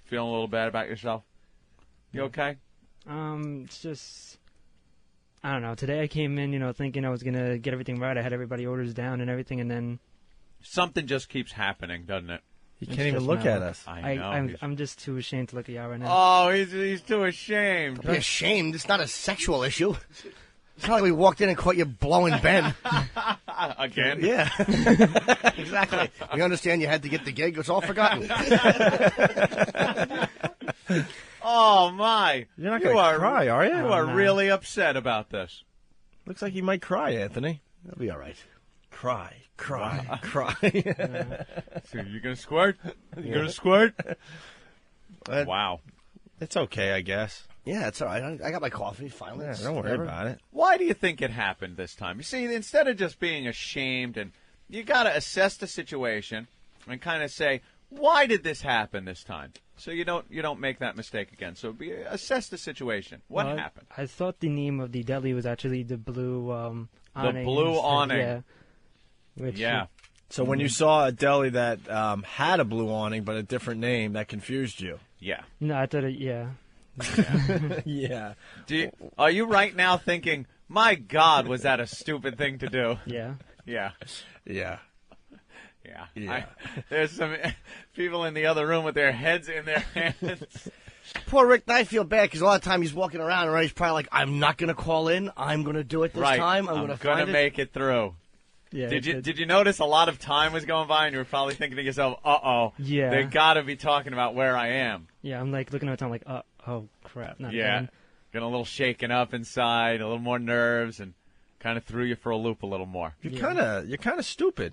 feeling a little bad about yourself? You okay? It's just, I don't know. Today I came in, thinking I was gonna get everything right. I had everybody orders down and everything, and then something just keeps happening, doesn't it? You can't even look at us. I know. I'm just too ashamed to look at y'all right now. Oh, he's too ashamed. Don't be ashamed. It's not a sexual issue. It's not like we walked in and caught you blowing Ben. Again? Yeah. Exactly. We understand you had to get the gig. It's all forgotten. Oh, my. You're not going to cry, are you? You are really upset about this. Looks like you might cry, Anthony. It'll be all right. Cry. So you going to squirt? You going to squirt? Wow. It's okay, I guess. Yeah, it's all right. I got my coffee, finally. Yeah, don't worry about it. Why do you think it happened this time? You see, instead of just being ashamed, and you got to assess the situation and kind of say, why did this happen this time? So you don't make that mistake again. So assess the situation. What happened? I thought the name of the deli was actually the blue awning. The blue awning. Yeah. So when you saw a deli that had a blue awning but a different name, that confused you. Yeah. No, I thought yeah. Yeah. Are you right now thinking, my God, was that a stupid thing to do? Yeah. Yeah. Yeah. Yeah. There's some people in the other room with their heads in their hands. Poor Rick, I feel bad because a lot of time he's walking around and he's probably like, I'm not going to call in. I'm going to do it this time. I'm going to make it through. Yeah. Did you notice a lot of time was going by and you were probably thinking to yourself, yeah, they got to be talking about where I am. Yeah, I'm like looking at the time like, oh crap, not yeah, again. Getting a little shaken up inside, a little more nerves, and kind of threw you for a loop a little more. You're kind of stupid.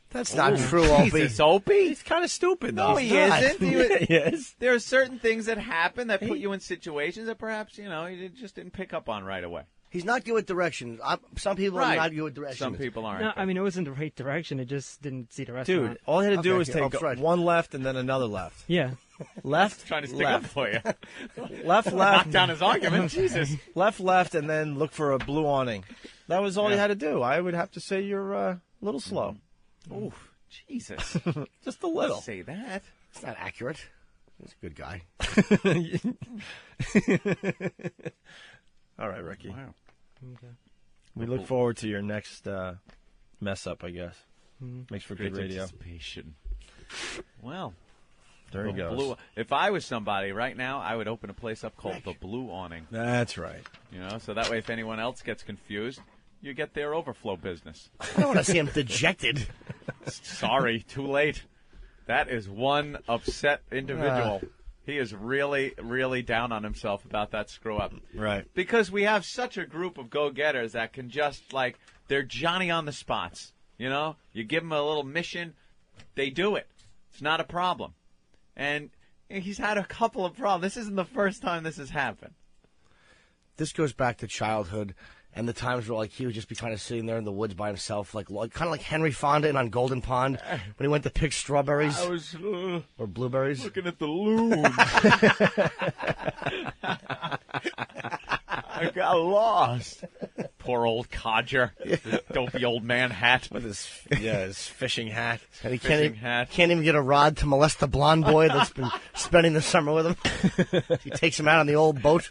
That's not true, Opie. Jesus, Opie. He's kind of stupid, though. No, he isn't. He is. There are certain things that happen that put you in situations that perhaps, you just didn't pick up on right away. He's not good with directions. Some people are not good with directions. Some people aren't. No, I mean, it was in the right direction. It just didn't see the restaurant. Dude, all he had to do was take one left and then another left. Yeah. Left, trying to stick up for you. Left. Knock down his argument. Jesus. Left, and then look for a blue awning. That was all you had to do. I would have to say you're a little slow. Ooh, Jesus. Just a little. Don't say that. It's not accurate. He's a good guy. All right, Ricky. Wow. Okay. We look forward to your next mess up, I guess. Makes for good radio. Anticipation. Well, there he goes. If I was somebody right now, I would open a place up called the Blue Awning. That's right. So that way if anyone else gets confused, you get their overflow business. I don't want to see him dejected. Sorry, too late. That is one upset individual. He is really, really down on himself about that screw-up. Right. Because we have such a group of go-getters that can just, they're Johnny on the spots. You give them a little mission, they do it. It's not a problem. And he's had a couple of problems. This isn't the first time this has happened. This goes back to childhood and the times where he would just be kind of sitting there in the woods by himself, kind of like Henry Fonda on Golden Pond when he went to pick strawberries or blueberries. Looking at the loon. I got lost. poor old codger, his dopey old man hat with his fishing hat. And he can't even get a rod to molest the blonde boy that's been spending the summer with him. He takes him out on the old boat.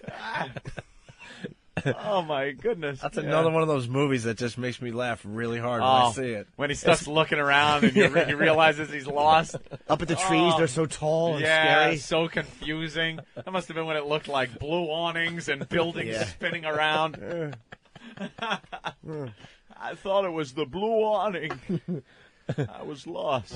Oh, my goodness. That's another one of those movies that just makes me laugh really hard when I see it. When he starts looking around and he realizes he's lost. Up at the trees, they're so tall and scary. So confusing. That must have been when it looked like blue awnings and buildings spinning around. I thought it was the blue awning. I was lost.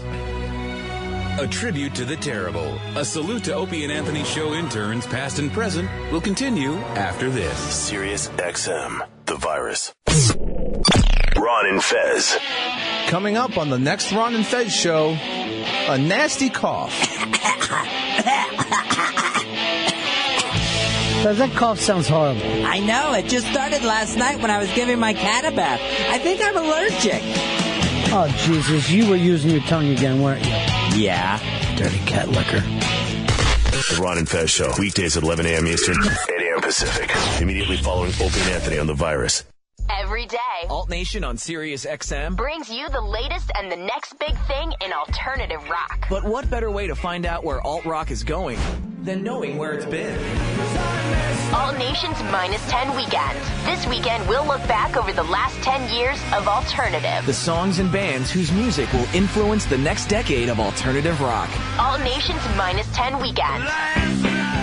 A tribute to the terrible. A salute to Opie and Anthony show interns, past and present, will continue after this. Sirius XM, the virus. Ron and Fez. Coming up on the next Ron and Fez show, a nasty cough. That cough sounds horrible. I know. It just started last night when I was giving my cat a bath. I think I'm allergic. Oh, Jesus. You were using your tongue again, weren't you? Yeah. Dirty cat liquor. The Ron and Fez show. Weekdays at 11 a.m. Eastern, 8 a.m. Pacific. Immediately following Opie and Anthony on the virus. Every day, Alt Nation on Sirius XM brings you the latest and the next big thing in alternative rock. But what better way to find out where alt rock is going than knowing where it's been? Alt Nation's -10 weekend. This weekend, we'll look back over the last 10 years of alternative. The songs and bands whose music will influence the next decade of alternative rock. Alt Nation's -10 weekend.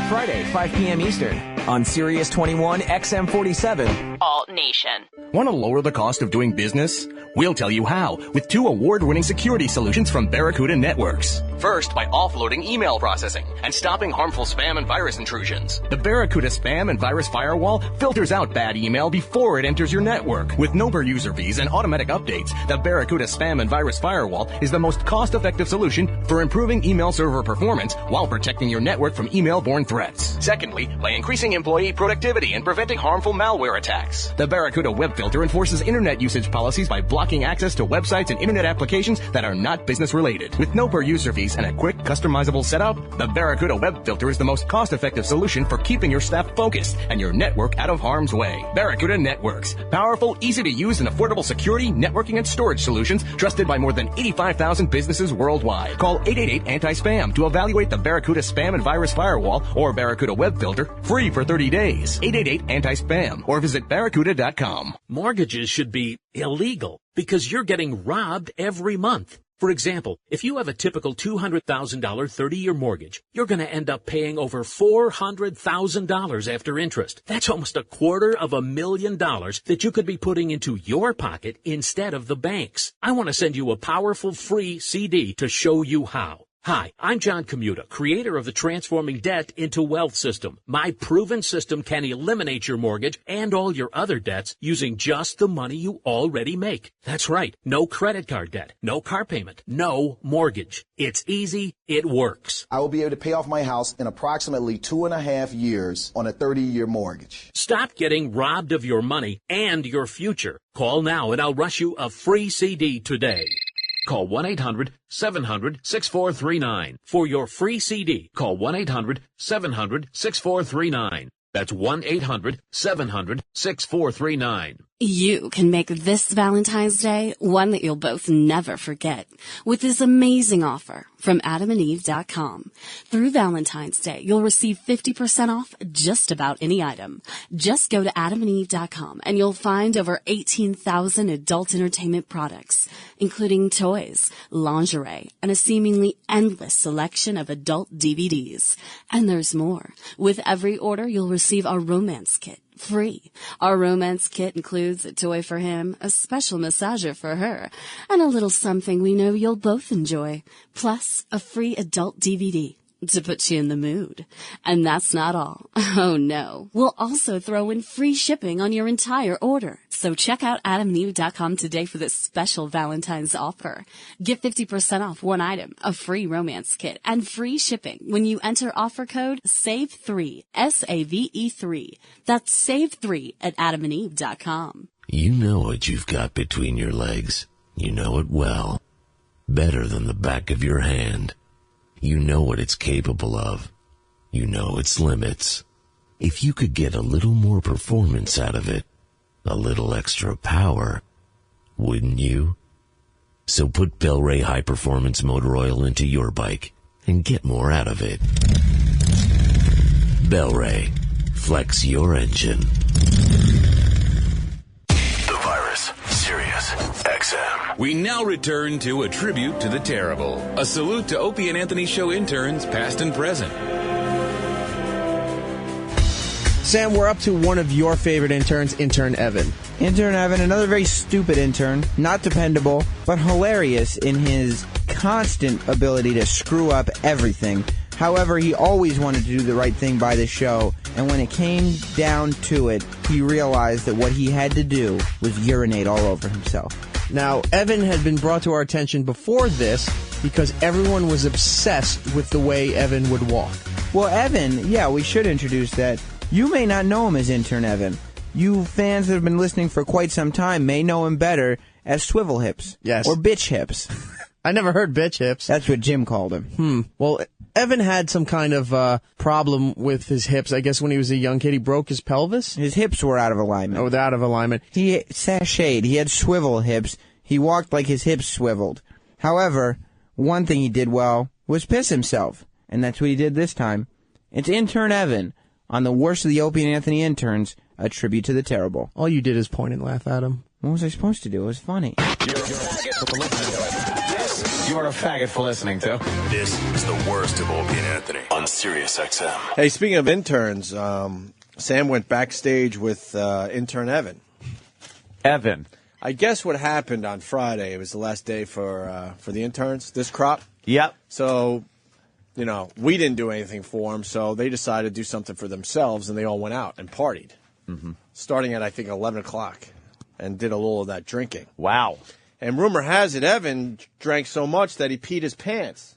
Friday, 5 p.m. Eastern on Sirius 21 XM47. Alt Nation. Want to lower the cost of doing business? We'll tell you how with 2 award-winning security solutions from Barracuda Networks. First, by offloading email processing and stopping harmful spam and virus intrusions. The Barracuda Spam and Virus Firewall filters out bad email before it enters your network. With no per-user fees and automatic updates, the Barracuda Spam and Virus Firewall is the most cost-effective solution for improving email server performance while protecting your network from email-borne threats. Secondly, by increasing employee productivity and preventing harmful malware attacks. The Barracuda Web Filter enforces internet usage policies by blocking access to websites and internet applications that are not business-related. With no per-user fees and a quick, customizable setup, the Barracuda Web Filter is the most cost-effective solution for keeping your staff focused and your network out of harm's way. Barracuda Networks. Powerful, easy-to-use, and affordable security, networking, and storage solutions trusted by more than 85,000 businesses worldwide. Call 888-ANTI-SPAM to evaluate the Barracuda Spam and Virus Firewall or Barracuda Web Filter free for 30 days. 888-ANTI-SPAM or visit barracuda.com. Mortgages should be illegal because you're getting robbed every month. For example, if you have a typical $200,000 30-year mortgage, you're going to end up paying over $400,000 after interest. That's almost $250,000 that you could be putting into your pocket instead of the bank's. I want to send you a powerful free CD to show you how. Hi, I'm John Commuta, creator of the Transforming Debt into Wealth system. My proven system can eliminate your mortgage and all your other debts using just the money you already make. That's right, no credit card debt, no car payment, no mortgage. It's easy, it works. I will be able to pay off my house in approximately 2.5 years on a 30-year mortgage. Stop getting robbed of your money and your future. Call now and I'll rush you a free CD today. Call 1-800-700-6439. For your free CD, call 1-800-700-6439. That's 1-800-700-6439. You can make this Valentine's Day one that you'll both never forget with this amazing offer from AdamandEve.com. Through Valentine's Day, you'll receive 50% off just about any item. Just go to AdamandEve.com and you'll find over 18,000 adult entertainment products, including toys, lingerie, and a seemingly endless selection of adult DVDs. And there's more. With every order, you'll receive our romance kit free. Our romance kit includes a toy for him, a special massager for her, and a little something we know you'll both enjoy, plus a free adult DVD to put you in the mood. And that's not all. Oh no. We'll also throw in free shipping on your entire order. So check out AdamandEve.com today for this special Valentine's offer. Get 50% off one item, a free romance kit, and free shipping when you enter offer code SAVE3, SAVE3. That's SAVE3 at AdamandEve.com. You know what you've got between your legs. You know it well. Better than the back of your hand. You know what it's capable of. You know its limits. If you could get a little more performance out of it, a little extra power, wouldn't you? So put Bel-Ray High Performance Motor Oil into your bike and get more out of it. Bel-Ray, flex your engine. The Virus, Sirius XM. We now return to A Tribute to the Terrible, a salute to Opie and Anthony show interns, past and present. Sam, we're up to one of your favorite interns, Intern Evan. Intern Evan, another very stupid intern, not dependable, but hilarious in his constant ability to screw up everything. However, he always wanted to do the right thing by the show, and when it came down to it, he realized that what he had to do was urinate all over himself. Now, Evan had been brought to our attention before this because everyone was obsessed with the way Evan would walk. Well, Evan, yeah, we should introduce that. You may not know him as Intern Evan. You fans that have been listening for quite some time may know him better as Swivel Hips. Yes. Or Bitch Hips. I never heard Bitch Hips. That's what Jim called him. Well, Evan had some kind of problem with his hips. I guess when he was a young kid, he broke his pelvis. His hips were out of alignment. Oh, they're out of alignment. He sashayed. He had swivel hips. He walked like his hips swiveled. However, one thing he did well was piss himself. And that's what he did this time. It's Intern Evan on the worst of the Opie and Anthony interns, a tribute to the terrible. All you did is point and laugh at him. What was I supposed to do? It was funny. You're a faggot for listening to. This is the worst of Opie and Anthony on Sirius XM. Hey, speaking of interns, Sam went backstage with Intern Evan. Evan. I guess what happened on Friday, it was the last day for the interns, this crop. Yep. So, you know, we didn't do anything for them, so they decided to do something for themselves, and they all went out and partied. Mm-hmm. Starting at, I think, 11 o'clock, and did a little of that drinking. Wow. And rumor has it, Evan drank so much that he peed his pants.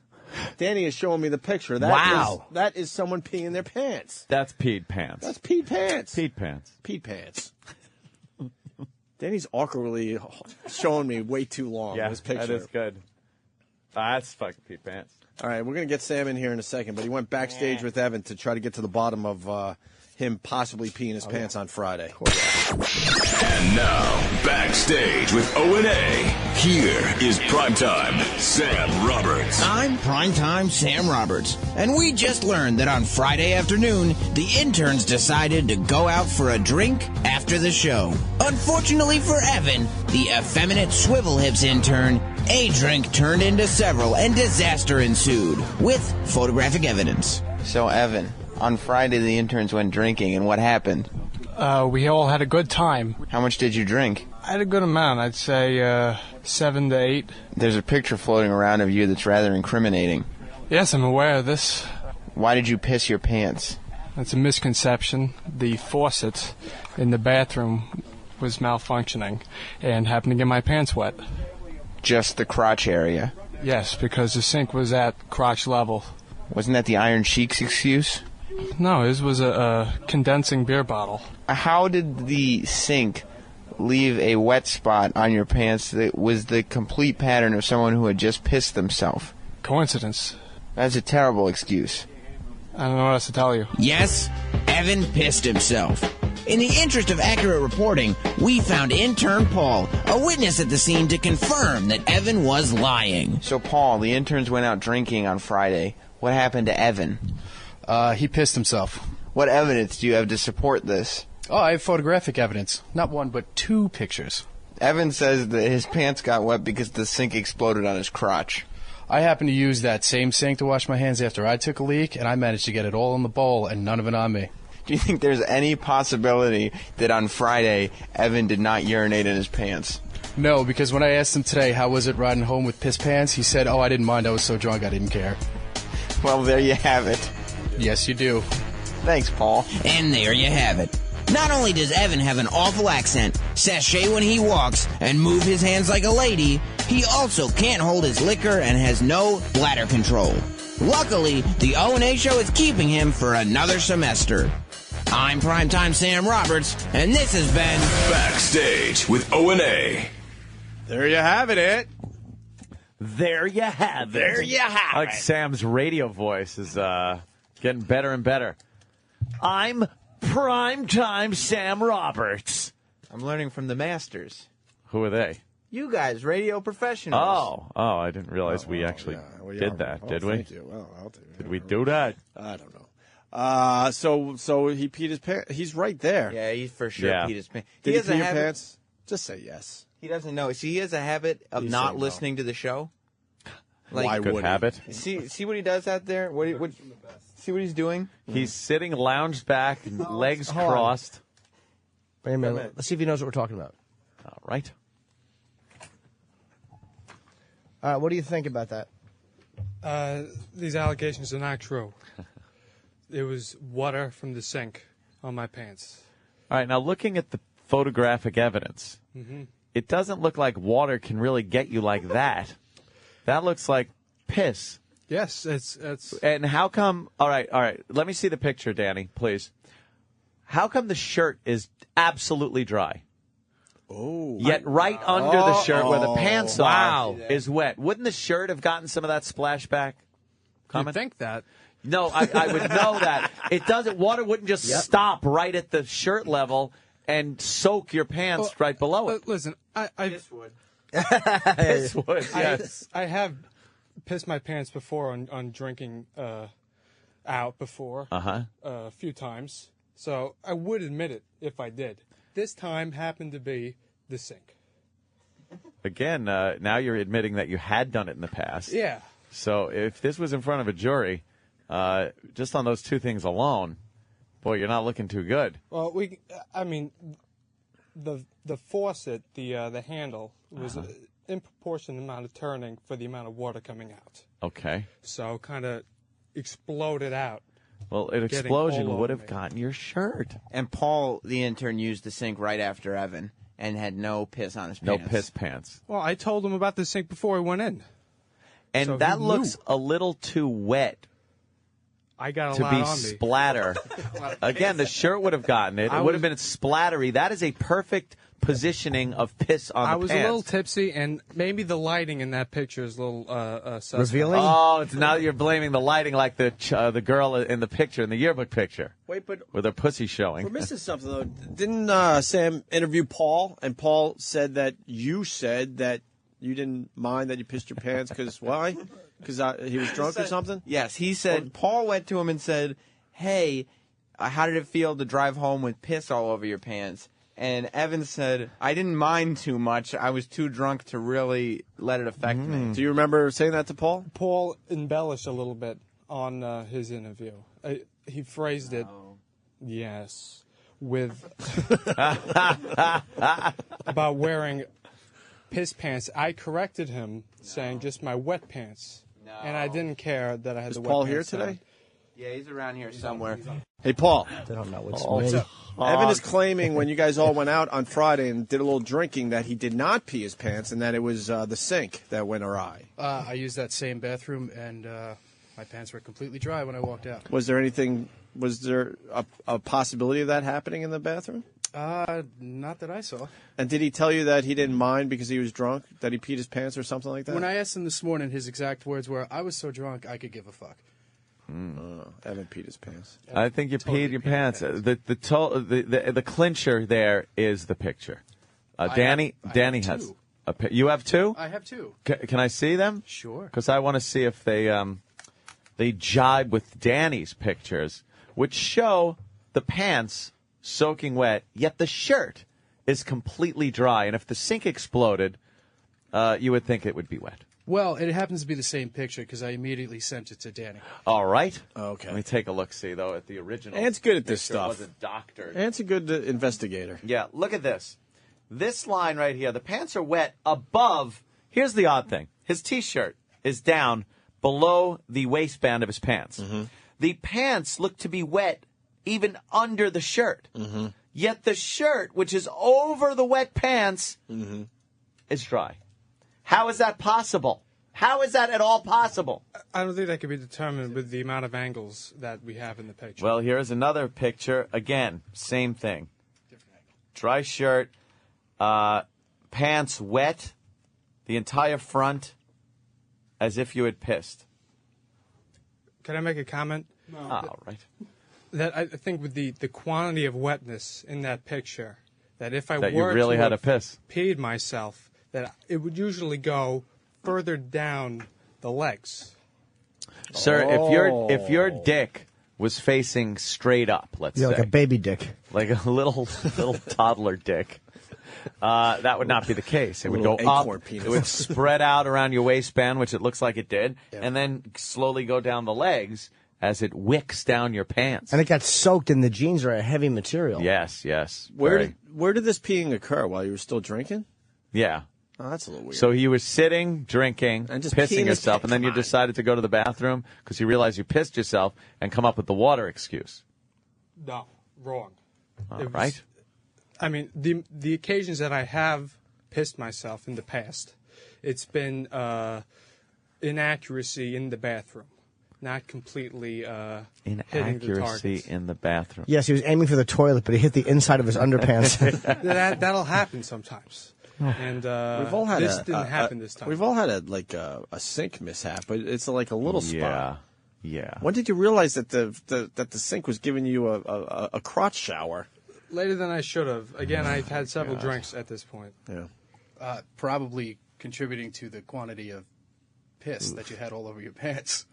Danny is showing me the picture. That is someone peeing their pants. That's peed pants. That's peed pants. Peed pants. Peed pants. Danny's awkwardly showing me way too long. Yeah, this picture. that is good. That's fucking peed pants. All right, we're going to get Sam in here in a second, but he went backstage with Evan to try to get to the bottom of him possibly peeing his pants on Friday. And now, Backstage with O&A. Here is Primetime Sam Roberts. I'm Primetime Sam Roberts, and we just learned that on Friday afternoon, the interns decided to go out for a drink after the show. Unfortunately for Evan, the effeminate Swivel Hips intern, a drink turned into several and disaster ensued, with photographic evidence. So, Evan, on Friday the interns went drinking, and what happened? We all had a good time. How much did you drink? I had a good amount. I'd say 7 to 8. There's a picture floating around of you that's rather incriminating. Yes, I'm aware of this. Why did you piss your pants? That's a misconception. The faucet in the bathroom was malfunctioning and happened to get my pants wet. Just the crotch area? Yes, because the sink was at crotch level. Wasn't that the Iron Sheik's excuse? No, his was a condensing beer bottle. How did the sink leave a wet spot on your pants that was the complete pattern of someone who had just pissed themselves? Coincidence. That's a terrible excuse. I don't know what else to tell you. Yes, Evan pissed himself. In the interest of accurate reporting, we found intern Paul, a witness at the scene, to confirm that Evan was lying. So, Paul, the interns went out drinking on Friday. What happened to Evan? He pissed himself. What evidence do you have to support this? Oh, I have photographic evidence. Not one, but 2 pictures. Evan says that his pants got wet because the sink exploded on his crotch. I happened to use that same sink to wash my hands after I took a leak, and I managed to get it all in the bowl and none of it on me. Do you think there's any possibility that on Friday, Evan did not urinate in his pants? No, because when I asked him today how was it riding home with piss pants, he said, oh, I didn't mind. I was so drunk I didn't care. Well, there you have it. Yes, you do. Thanks, Paul. And there you have it. Not only does Evan have an awful accent, sashay when he walks, and move his hands like a lady, he also can't hold his liquor and has no bladder control. Luckily, the O&A show is keeping him for another semester. I'm Primetime Sam Roberts, and this has been Backstage with O&A. There you have it. There you have it. There you have like it. Sam's radio voice is getting better and better. I'm Primetime Sam Roberts. I'm learning from the masters. Who are they? You guys, radio professionals. Oh, I didn't realize we actually did that, did we? Thank you. Well, I'll take it. Did we do that? I don't know. So he peed his pants. He's right there. Yeah, he for sure peed his pants. Did he pee your pants? Just say yes. He doesn't know. See, he has a habit of not listening to the show. Like, why would habit? See what he does out there? See what he's doing? He's sitting lounged back, legs crossed. Wait a minute. Let's see if he knows what we're talking about. All right. What do you think about that? These allegations are not true. There was water from the sink on my pants. All right, now looking at the photographic evidence, it doesn't look like water can really get you like that. That looks like piss. Yes, it's. And how come? All right. Let me see the picture, Danny, please. How come the shirt is absolutely dry? Oh. Yet right under the shirt where the pants are is wet. Wouldn't the shirt have gotten some of that splashback? You think that? No, I would know that. It doesn't. Water wouldn't just stop right at the shirt level and soak your pants right below it. Listen, Piss would. Piss would, yes. I have pissed my pants before on drinking out before. A few times. So I would admit it if I did. This time happened to be the sink. Again, now you're admitting that you had done it in the past. Yeah. So if this was in front of a jury, just on those two things alone, boy, you're not looking too good. Well, the faucet, the handle was in proportion amount of turning for the amount of water coming out. Okay. So kind of exploded out. Well, an explosion would have gotten your shirt. And Paul, the intern, used the sink right after Evan and had no piss on his pants. No piss pants. Well, I told him about the sink before he went in. And So that he looks knew. a little too wet I got a to lot be on me. splatter. Again, the shirt would have gotten it. It would have been splattery. That is a perfect positioning of piss on the I was pants. a little tipsy, and maybe the lighting in that picture is a little suspect. Revealing? Oh, it's now you're blaming the lighting like the girl in the picture, in the yearbook picture. Wait, but with her pussy showing. we're missing something, though. Didn't Sam interview Paul, and Paul said that you said that you didn't mind that you pissed your pants because why? Because he was drunk or something? Yes, he said, Paul went to him and said, hey, how did it feel to drive home with piss all over your pants? And Evan said, I didn't mind too much. I was too drunk to really let it affect me. Do you remember saying that to Paul? Paul embellished a little bit on his interview. He phrased it, yes, with about wearing piss pants. I corrected him, saying just my wet pants. No. And I didn't care that I had the wet Paul pants here today? on. Yeah, he's around here somewhere. Hey, Paul. They don't know what's What's up? Evan is claiming when you guys all went out on Friday and did a little drinking that he did not pee his pants and that it was the sink that went awry. I used that same bathroom, and my pants were completely dry when I walked out. Was there a possibility of that happening in the bathroom? Not that I saw. And did he tell you that he didn't mind because he was drunk, that he peed his pants or something like that? When I asked him this morning, his exact words were, I was so drunk I could give a fuck. Evan peed his pants. I think you peed your pants. The clincher there is the picture. Danny has. You have two? I have two. Can I see them? Sure. Because I want to see if they jibe with Danny's pictures, which show the pants soaking wet, yet the shirt is completely dry. And if the sink exploded, you would think it would be wet. Well, it happens to be the same picture because I immediately sent it to Danny. All right. Okay. Let me take a look-see, though, at the original. Ant's good at this Make sure stuff. It wasn't doctored. Ant's a good investigator. Yeah, look at this. This line right here, the pants are wet above. Here's the odd thing. His T-shirt is down below the waistband of his pants. The pants look to be wet even under the shirt. Yet the shirt, which is over the wet pants, is dry. How is that possible? How is that at all possible? I don't think that can be determined with the amount of angles that we have in the picture. Well, here's another picture. Again, same thing. Dry shirt, pants wet, the entire front, as if you had pissed. Can I make a comment? All right. That I think with the quantity of wetness in that picture, that if I That were you really to had to have piss. peed myself, that it would usually go further down the legs. Sir, if your dick was facing straight up, let's You're say, like a baby dick. like a little toddler dick, that would not be the case. It would go Little up. acorn penis. It would spread out around your waistband, which it looks like it did, and then slowly go down the legs as it wicks down your pants. And it got soaked in the jeans are a heavy material. Yes. Where did this peeing occur? While you were still drinking? Yeah. Oh, that's a little weird. So you were sitting, drinking, And just pissing peeing yourself, and then you come on. decided to go to the bathroom because you realized you pissed yourself and come up with the water excuse. No, wrong. All It was- right. I mean, the occasions that I have pissed myself in the past, it's been inaccuracy in the bathroom, not completely hitting the Inaccuracy target. in the bathroom. Yes, he was aiming for the toilet, but he hit the inside of his underpants. That'll happen sometimes. And We've all had this didn't happen this time. We've all had a sink mishap, but it's like a little spot. Yeah. When did you realize that the sink was giving you a crotch shower? Later than I should have. Again, I've had several drinks at this point. Yeah. Probably contributing to the quantity of piss that you had all over your pants.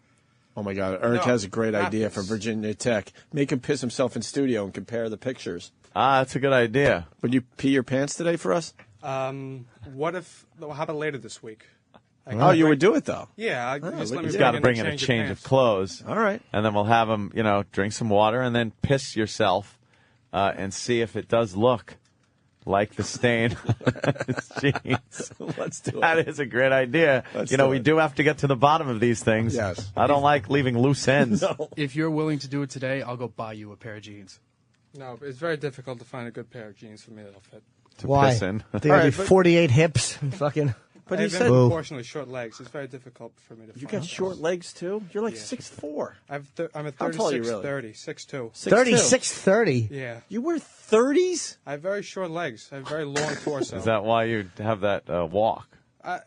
Oh my God! Eric No, has a great not idea piss. for Virginia Tech. Make him piss himself in studio and compare the pictures. That's a good idea. Would you pee your pants today for us? What if? How about later this week? Oh, you would do it though. Yeah, just let me He's got to bring in a of change pants. of clothes. All right. And then we'll have him, drink some water and then piss yourself and see if it does look like the stain on his jeans. Let's do it. That is a great idea. Let's We do have to get to the bottom of these things. Yes. I don't like leaving loose ends. If you're willing to do it today, I'll go buy you a pair of jeans. No, it's very difficult to find a good pair of jeans for me that'll fit. To Why? piss in. They gotta be 48 hips. Fucking. But he I have said- proportionally short legs. It's very difficult for me to find. You got short legs too. You're like Yeah. 6'4". I'm a How tall are you 36, really? 30, 6'2". 36-30. Yeah. You wear 30s? I have very short legs. I have very long torso. Is that why you have that walk? I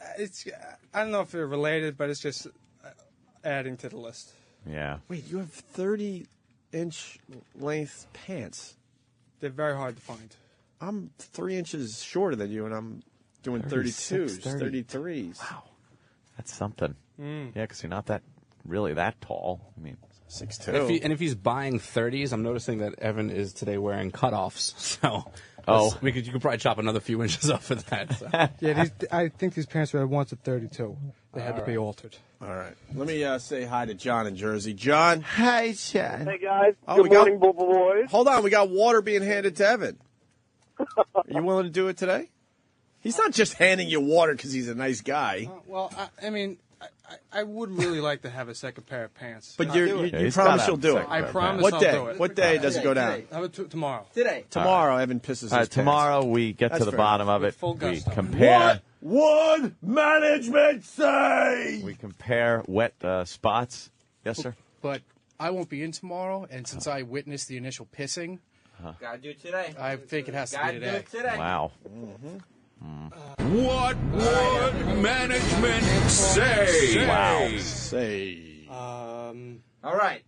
don't know if they're related, but it's just adding to the list. Yeah. Wait, you have 30-inch length pants. They're very hard to find. I'm 3 inches shorter than you, and I'm doing 32s, 33s. Wow. That's something. Mm. Yeah, because you're not really that tall. I mean, 6'2". If he's buying 30s, I'm noticing that Evan is today wearing cutoffs. So you could probably chop another few inches off of that. So. Yeah, I think these pants were once at 32. They had to be altered. All right. Let me say hi to John in Jersey. John. Hi, John. Hey, guys. Oh, Good morning, boys. Hold on. We got water being handed to Evan. Are you willing to do it today? He's not just handing you water because he's a nice guy. Well, I would really like to have a second pair of pants. But I'll you do it. promise you'll do it. I promise What I'll day? do it. What day does it go down? How about tomorrow? Tomorrow, Evan pisses his pants. tomorrow we get That's to the fair bottom of With it. full We gusto. compare. What would management say? We compare wet spots. Yes, sir. But I won't be in tomorrow, and since I witnessed the initial pissing, Gotta do it today. I think it has to Gotta be do today. it today. Wow. What would management say? Wow. Say. All right.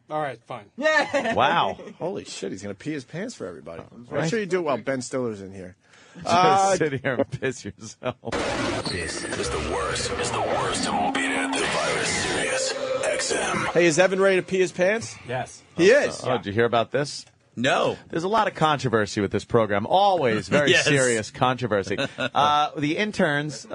All right, fine. Yeah. Wow. Holy shit, he's going to pee his pants for everybody. Make sure you do it while Ben Stiller's in here. Just sit here and piss yourself. This is the worst. It's the worst of Opie and Anthony virus. Sirius XM. Hey, is Evan ready to pee his pants? Yes. He is. Oh, did you hear about this? No. There's a lot of controversy with this program. Always very Yes. serious controversy. The interns,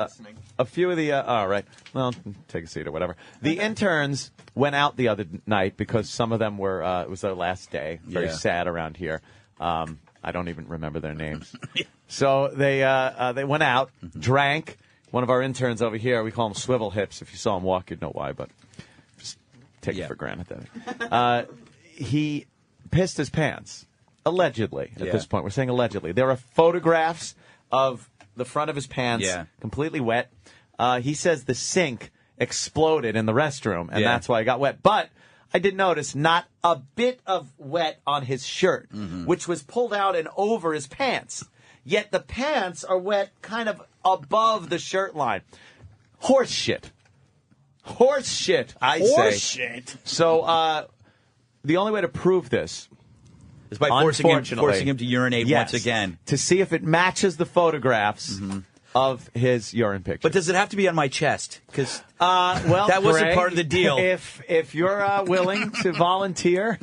a few of the, all right, well, take a seat or whatever. The interns went out the other night because some of them were, it was their last day. Very Yeah. sad around here. I don't even remember their names. So they went out, drank. One of our interns over here, we call him Swivel Hips. If you saw him walk, you'd know why, but just take it for granted that. He pissed his pants, allegedly, at this point. We're saying allegedly. There are photographs of the front of his pants, completely wet. He says the sink exploded in the restroom, and that's why it got wet. But I did notice not a bit of wet on his shirt, which was pulled out and over his pants. Yet the pants are wet kind of above the shirt line. Horse shit. Horse shit, I say. Horse shit. So, the only way to prove this It's by forcing him to urinate once again. To see if it matches the photographs of his urine picture. But does it have to be on my chest? Because well, that wasn't Greg, part of the deal. If you're willing to volunteer,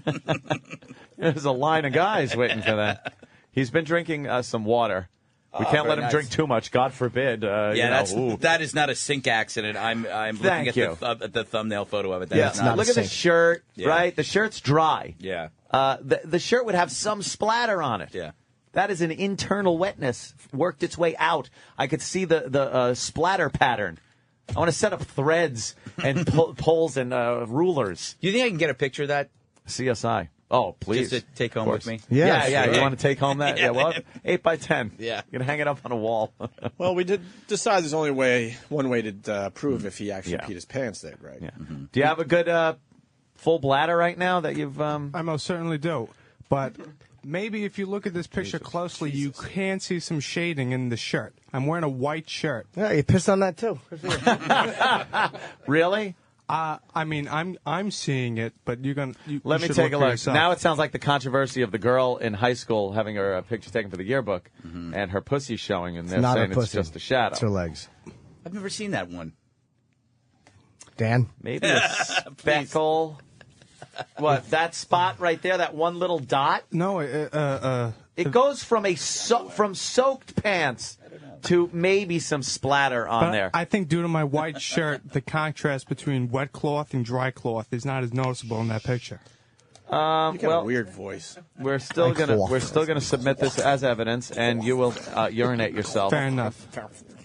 there's a line of guys waiting for that. He's been drinking some water. We can't let him drink too much. God forbid. That is not a sink accident. I'm looking at the thumbnail photo of it. That is not Look at the shirt, right? The shirt's dry. Yeah. The shirt would have some splatter on it. Yeah. That is an internal wetness worked its way out. I could see the splatter pattern. I want to set up threads and poles and rulers. Do you think I can get a picture of that? CSI. Oh, please. Just to take home with me? Yeah. Sure. You want to take home that? Yeah, well, 8 by 10. Yeah. You can hang it up on a wall. Well, we did decide there's only one way to prove if he actually peed his pants there, Greg. Yeah. Do you have a good full bladder right now that you've... I most certainly do. But maybe if you look at this picture closely, you can see some shading in the shirt. I'm wearing a white shirt. Yeah, you pissed on that too. Really? I mean, I'm seeing it, but you're gonna. Let me take a look. Now it sounds like the controversy of the girl in high school having her picture taken for the yearbook, and her pussy showing, and they're saying it's just a shadow. It's her legs. I've never seen that one. Dan? Maybe a speckle. What, that spot right there, that one little dot? No, it goes from from soaked pants to maybe some splatter on there. I think due to my white shirt, the contrast between wet cloth and dry cloth is not as noticeable in that picture. You got a weird voice. We're still gonna submit this as evidence, and you will urinate yourself. Fair enough.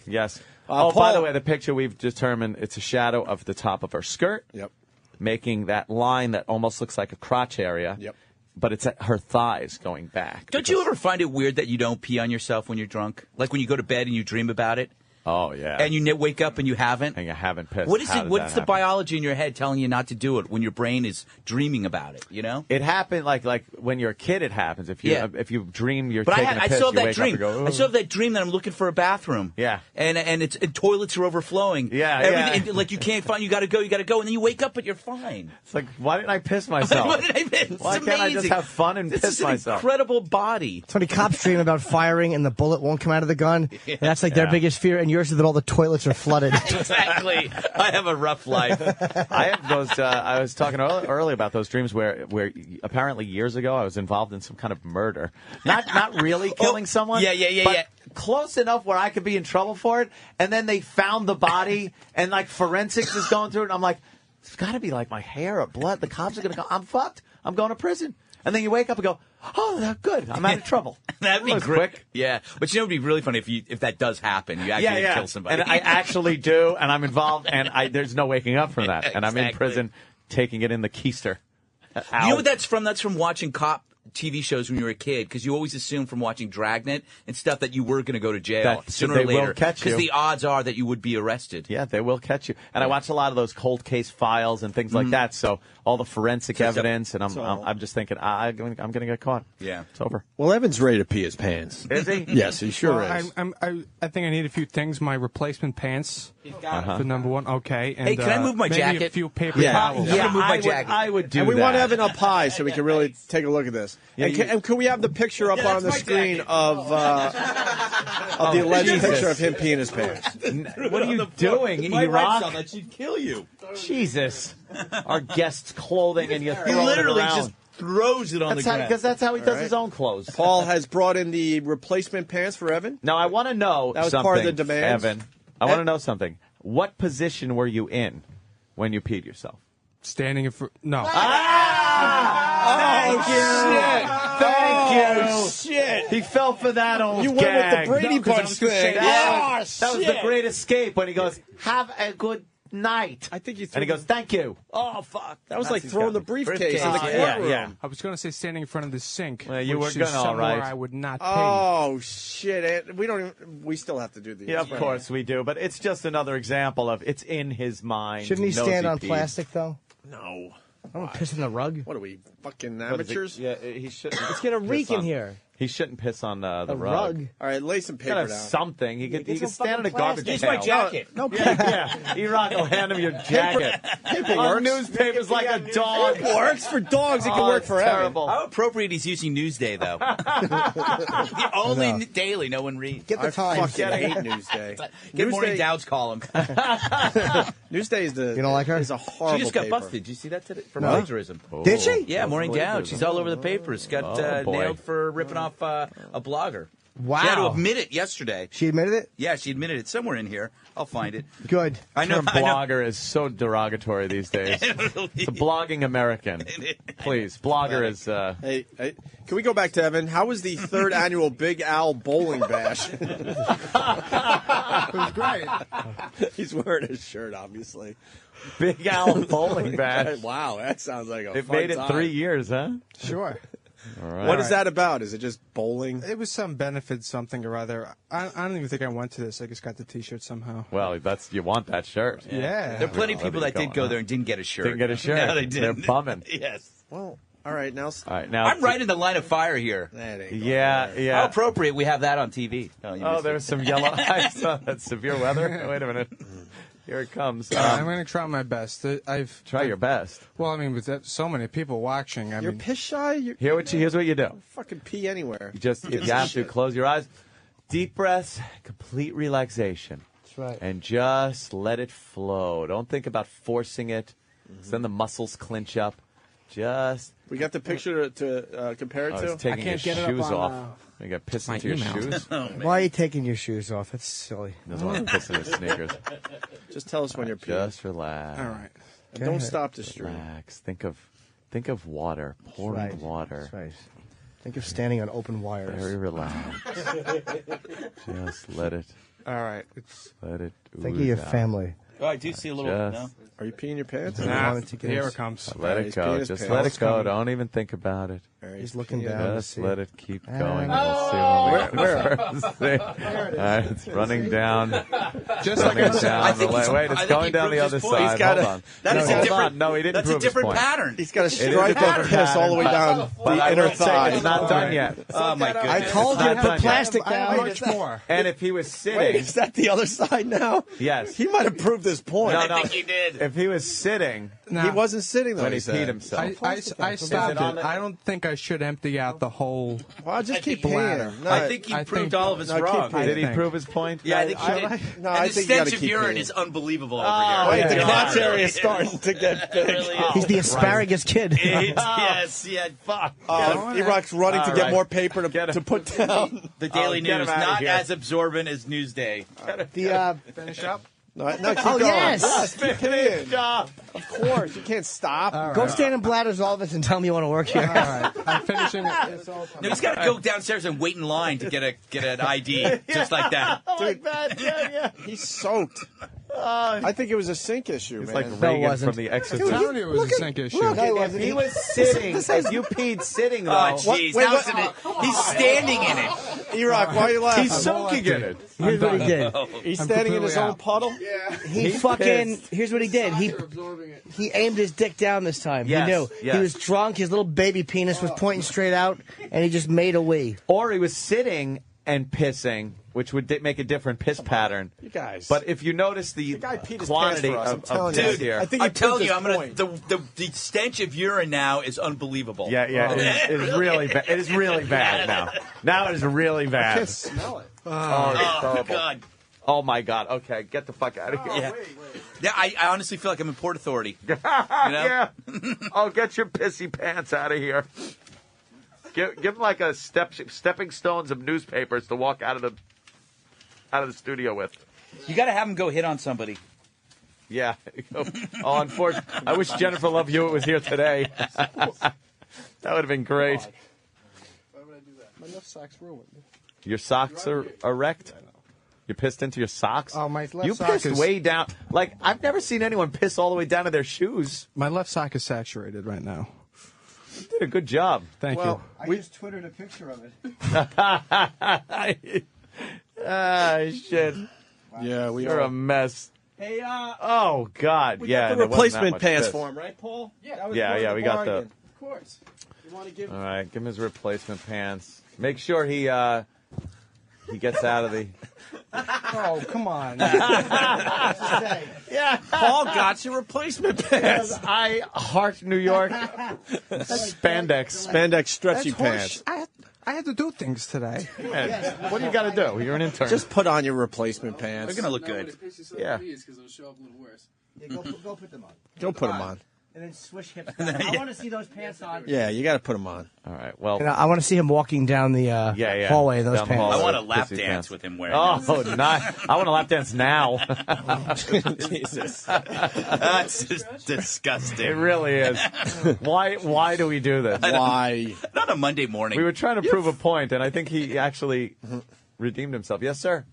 Yes. Paul, by the way, the picture we've determined it's a shadow of the top of her skirt. Yep. Making that line that almost looks like a crotch area. Yep. But it's at her thighs going back. Don't you ever find it weird that you don't pee on yourself when you're drunk? Like when you go to bed and you dream about it? Oh, yeah. And you wake up and you haven't? And you haven't pissed. What is it? What's the biology in your head telling you not to do it when your brain is dreaming about it, you know? It happened like when you're a kid it happens. If you dream you're taking a piss, I still have you that wake dream. up and go, I still have that dream that I'm looking for a bathroom. Yeah. And toilets are overflowing. Yeah, Everything, like you can't find, you gotta go, and then you wake up but you're fine. It's like, why didn't I piss myself? Why did I piss? Why can't I just have fun and piss myself? This is an incredible body. It's funny, cops dream about firing and the bullet won't come out of the gun. And that's like their biggest fear, and yours is that all the toilets are flooded. Exactly. I have a rough life. I have those. I was talking earlier about those dreams where apparently years ago I was involved in some kind of murder. Not really killing someone. But close enough where I could be in trouble for it. And then they found the body, and like forensics is going through it. And I'm like, it's got to be like my hair or blood. The cops are going to go. I'm fucked. I'm going to prison. And then you wake up and go, oh, good. I'm out of trouble. That'd be great. Quick. Yeah. But you know, it'd be really funny if that does happen. You actually kill somebody. And I actually do, and I'm involved, and there's no waking up from that. And I'm in prison taking it in the keister. You know what that's from? That's from watching cop TV shows when you were a kid, because you always assumed from watching Dragnet and stuff that you were going to go to jail sooner or later. Will catch you. Because the odds are that you would be arrested. Yeah, they will catch you. And I watch a lot of those cold case files and things like that. So all the forensic evidence, and I'm just thinking I'm going to get caught. Yeah, it's over. Well, Evan's ready to pee his pants. Is he? Yes, he sure is. I think I need a few things. My replacement pants for number one. Okay. And, hey, can I move my maybe jacket? A few paper towels. I'm going to move my jacket. I would do and that. we want Evan up high so we can really take a look at this. And can we have the picture up on the screen of the alleged picture of him peeing his pants? What are you doing, E-Rock? That should kill you. Jesus. Our guest's clothing, and you throw it around. He literally just throws it on the ground. Because that's how he does his own clothes. Paul has brought in the replacement pants for Evan. Now, I want to know that was something, part of the demand. Evan. I want to know something. What position were you in when you peed yourself? Standing in front. No. Thank you. Shit. He fell for that old You gag. went with the Brady Bunch thing. That was the great escape when he goes, have a good night. I think you and he goes, thank you. Oh, fuck. That was like throwing the briefcase in the courtroom. Yeah. I was going to say standing in front of the sink. Well, you were which going is all somewhere right. I would not pee. Oh, shit. We still have to do these. Yeah, of course we do. But it's just another example of it's in his mind. Shouldn't he knows stand on peed. plastic, though? No. I'm going to piss in the rug. What are we, fucking amateurs? Yeah, he should. Let's get a reek in here. He shouldn't piss on the rug. All right, lay some He paper could have down. something. He could stand in a garbage Here's pail. my jacket. No, Yeah. E-Rock will hand him your jacket. Paper On works. newspapers like a dog. It works for dogs. It can Oh, work it's for Evan. terrible. How appropriate he's using Newsday, though. The only daily no one reads. Get the I Times. fucking hate Newsday. Get Morning Newsday- Dowd's column. Newsday is the. You don't like her? Is a horrible She just got paper. busted. Did you see that today? For No. plagiarism. Did she? Yeah, Morning Dow. She's all over the papers. Got boy. nailed for ripping off a blogger. Wow. She had to admit it yesterday. She admitted it? Yeah, she admitted it somewhere in here. I'll find it. Good. I know. Term blogger is so derogatory these days. The blogging American. Please, blogger is. Hey, can we go back to Evan? How was the third annual Big Al Bowling Bash? It was great. He's wearing his shirt, obviously. Big Al Bowling Bash. Wow, that sounds like a It fun made it time. 3 years, huh? Sure. All right. What is that about? Is it just bowling? It was some benefit, something or other. I don't even think I went to this. I just got the T-shirt somehow. Well, you want that shirt. Yeah. There are plenty of people that did go there and didn't get a shirt. Didn't get a shirt. No, they didn't. They're bumming. Yes. Well, all right, now. All right, now I'm right in the line of fire here. That ain't Yeah, How yeah. appropriate we have that on TV. Oh, there's some yellow ice. That's severe weather. Wait a minute. Here it comes. I'm going to try my best. Try your best. Well, I mean, with so many people watching, You're piss shy? You're Here's what you do. fucking pee anywhere. You just, if you have to, close your eyes. Deep breaths, complete relaxation. That's right. And just let it flow. Don't think about forcing it. 'Cause then the muscles clinch up. Just. We got the picture to compare it Oh, to? he's taking his shoes off. You got piss into your shoes. Why are you taking your shoes off? That's silly. Doesn't want to piss in his sneakers. Just tell us when you're peeing. Just relax. All right. And don't stop the stream. Relax. Think of water. Pouring right. water. That's right. Think of standing on open wires. Very relaxed. Just let it. All right. Let it. Think of ooze your out. family. Oh, I do see a little. Just- No? Are you peeing your pants? Nah, here it comes. Let it He's go. peeing his Just pants. let it It's go. coming. Don't even think about it. He's looking down to Just see. let it keep going. We'll see when we first thing. All right, it's running down. Just like I Running said. down the way. Wait, it's going down the other side. He's got Hold a- on. That is a Hold different. on. No, he didn't That's a prove his different point. pattern. He's got a It is a stripe of different piss all the way pattern, down But the I inner will say thigh. it's not done yet. Oh my goodness! I told you to Not put done yet. plastic I have down. much more. And if he was sitting, Wait, is that the other side now? yes. He might have proved his point. No, I think he did. If he was sitting He wasn't sitting though. when he said. peed himself. I stopped it on it. I don't think I should empty out the whole. Well, just keep bladder. peeing. No, I think he I proved think- all of us no, keep wrong. peeing. Did he think. prove his point? Yeah, I think he did. No, and I the think you gotta stench of keep urine peeing. is unbelievable Oh, over Wait, here. the yeah. crotch area is starting to get big. really is. He's the asparagus kid. Yes, yeah, fuck. E-Rock's running to All get right. more paper to put down. The Daily get News, him outta not here. as absorbent as Newsday. Finish up. No, keep Oh, going. yes. Keep peeing. Of course, you can't stop. Go stand in Bladder's office and tell me you want to work here. All right. I'm finishing it. It's all No, he's got to go downstairs and wait in line to get an ID, just like that. He's soaked. I think it was a sink issue, It's man. like No, it Reagan wasn't. from The I'm Exorcist. telling you, it was a sink issue. If he was sitting, if you peed sitting, though, Oh, jeez. Wait, Now what? it's he's standing in it. E-Rock, why are you laughing? he's soaking in it. Here's what he did. He's I'm standing in his completely own out. puddle? He He's fucking. pissed. Here's what he did. He aimed his dick down this time. Yes, He knew. yes. He was drunk. His little baby penis was pointing straight out, and he just made a wee. Or he was sitting and pissing, which would make a different piss pattern. You guys. But if you notice the guy peed his quantity pants for us, I'm of telling piss you. here. I think he I'm telling proved you, his I'm gonna. point. The stench of urine now is unbelievable. Yeah, it is really bad. It is really bad now. Now it is really I bad. can't smell it. Oh, it's Oh horrible. God. Oh my God. Okay, get the fuck out of here. Yeah. Yeah, I honestly feel like I'm in Port Authority. Yeah. Oh, get your pissy pants out of here. Give him like a stepping stones of newspapers to walk out of the studio with. You got to have him go hit on somebody. Yeah. Oh, unfortunately, I wish Jennifer Love Hewitt was here today. That would have been great. Why would I do that? My left sock's ruined. Your socks are wrecked? You pissed into your socks? Oh, my left You sock pissed is- way down. Like, I've never seen anyone piss all the way down to their shoes. My left sock is saturated right now. You did a good job. Thank Well, you. I just twittered a picture of it. Shit. Yeah, You're a mess. Hey, Oh, God. We yeah. got the there wasn't that replacement much pants piss. for him, right, Paul? Yeah, we got the Of course. You want to give? All right, give him his replacement pants. Make sure he gets out of the. Oh, come on. Yeah, Paul got your replacement pants. I heart New York. Spandex stretchy pants. I had to do things today. Yeah. What do you got to do? You're an intern. Just put on your replacement pants. They're gonna look good. Yeah. Because it'll show up a little worse. Yeah, go put them on. Go put them on. And then swish hips down. I want to see those pants on. Yeah, you got to put them on. All right. Well, And I want to see him walking down the hallway in those Down the pants. hallway. I want a With lap pissy dance pants. with him wearing Oh, those. nice. I want a lap dance now. Jesus. That's just disgusting. It really is. Why do we do this? Why? Not a Monday morning. We were trying to prove a point, and I think he actually redeemed himself. Yes, sir.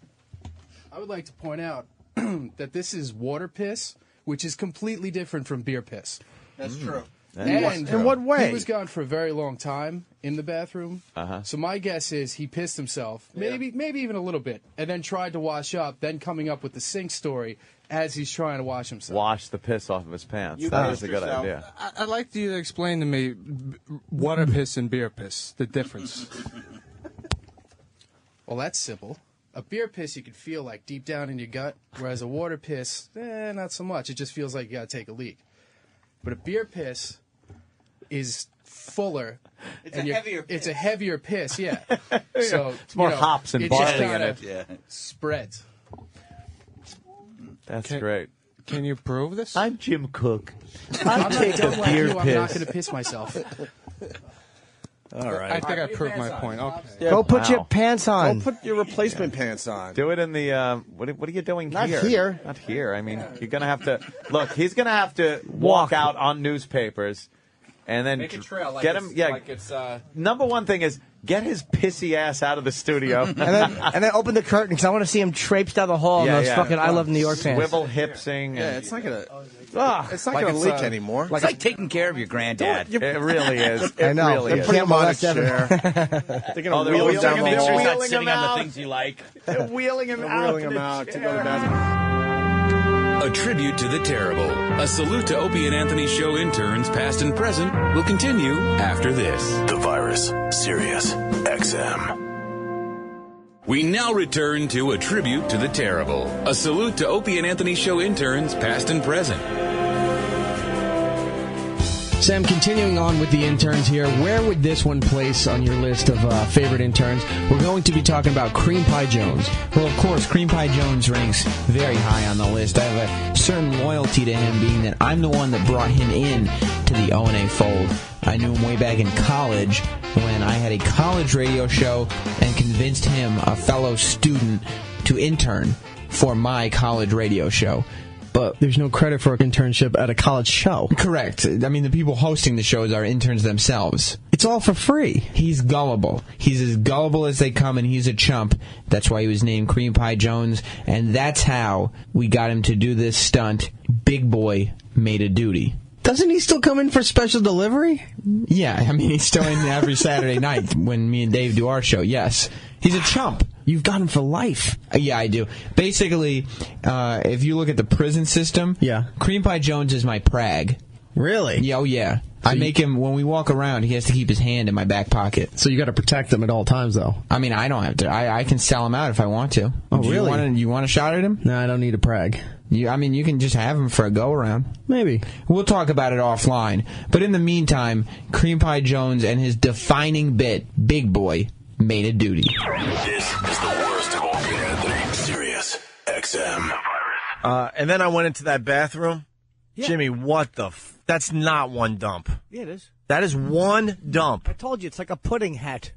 I would like to point out that this is water piss, which is completely different from beer piss. That's true. And In what way? He was gone for a very long time in the bathroom. So my guess is he pissed himself, maybe even a little bit, and then tried to wash up, then coming up with the sink story as he's trying to wash himself. Wash the piss off of his pants. That is a good idea. I'd like you to explain to me water piss and beer piss, the difference. Well, that's simple. A beer piss you can feel like deep down in your gut, whereas a water piss, not so much. It just feels like you got to take a leak. But a beer piss is fuller. It's a heavier piss. It's a heavier piss, yeah. So It's more hops and barley in it. Yeah. Spreads. That's great. Can you prove this? I'm Jim Cook. I'm not take a done like beer you, I'm not piss. going to piss myself. All right. I think I proved my point. Okay. Yeah, Go put wow. your pants on. Go put your replacement pants on. Do it in the. What are you doing Not here? here. Not here. I mean, you're gonna have to look. He's gonna have to walk out on newspapers, and then Make a trail like get it's, him. Yeah. like it's Number one thing is get his pissy ass out of the studio. and then open the curtain because I want to see him traipse down the hall in those fucking I Love New York pants. Swivel hipsing. Yeah, and- it's not gonna. It's Like not it's leak anymore. It's like taking care of your granddad. It really is. I know. Really They're is. putting him on a molest chair. They're gonna they're wheel him wheeling down him the Make sure hall. he's not Wheeling sitting him on out. the things you like. They're wheeling him out. Wheeling of him the out to chair. go to the bathroom. A tribute to the terrible. A salute to Opie and Anthony show interns, past and present, will continue after this. The Virus, Sirius XM. We now return to a tribute to the terrible. A salute to Opie and Anthony show interns, past and present. Sam, continuing on with the interns here, where would this one place on your list of favorite interns? We're going to be talking about Cream Pie Jones. Well, of course, Cream Pie Jones ranks very high on the list. I have a certain loyalty to him, being that I'm the one that brought him in to the O&A fold. I knew him way back in college when I had a college radio show and convinced him, a fellow student, to intern for my college radio show. But there's no credit for an internship at a college show. Correct. I mean, the people hosting the shows are interns themselves. It's all for free. He's gullible. He's as gullible as they come, and he's a chump. That's why he was named Cream Pie Jones, and that's how we got him to do this stunt. Big boy made a duty. Doesn't he still come in for special delivery? Yeah, I mean, he's still in every Saturday night when me and Dave do our show, yes. He's a chump. You've got him for life. Yeah, I do. Basically, if you look at the prison system, Cream Pie Jones is my prag. Really? Yeah, oh, yeah. I make him, when we walk around, he has to keep his hand in my back pocket. So you got to protect him at all times, though. I mean, I don't have to. I can sell him out if I want to. Oh, really? You want a shot at him? No, I don't need a prag. I mean, you can just have him for a go-around. Maybe. We'll talk about it offline. But in the meantime, Cream Pie Jones and his defining bit, Big Boy, made a duty. This is the worst of Opie and Anthony. Sirius XM. And then I went into that bathroom. Yeah. Jimmy, what the that's not one dump. Yeah, it is. That is one dump. I told you, it's like a pudding hat.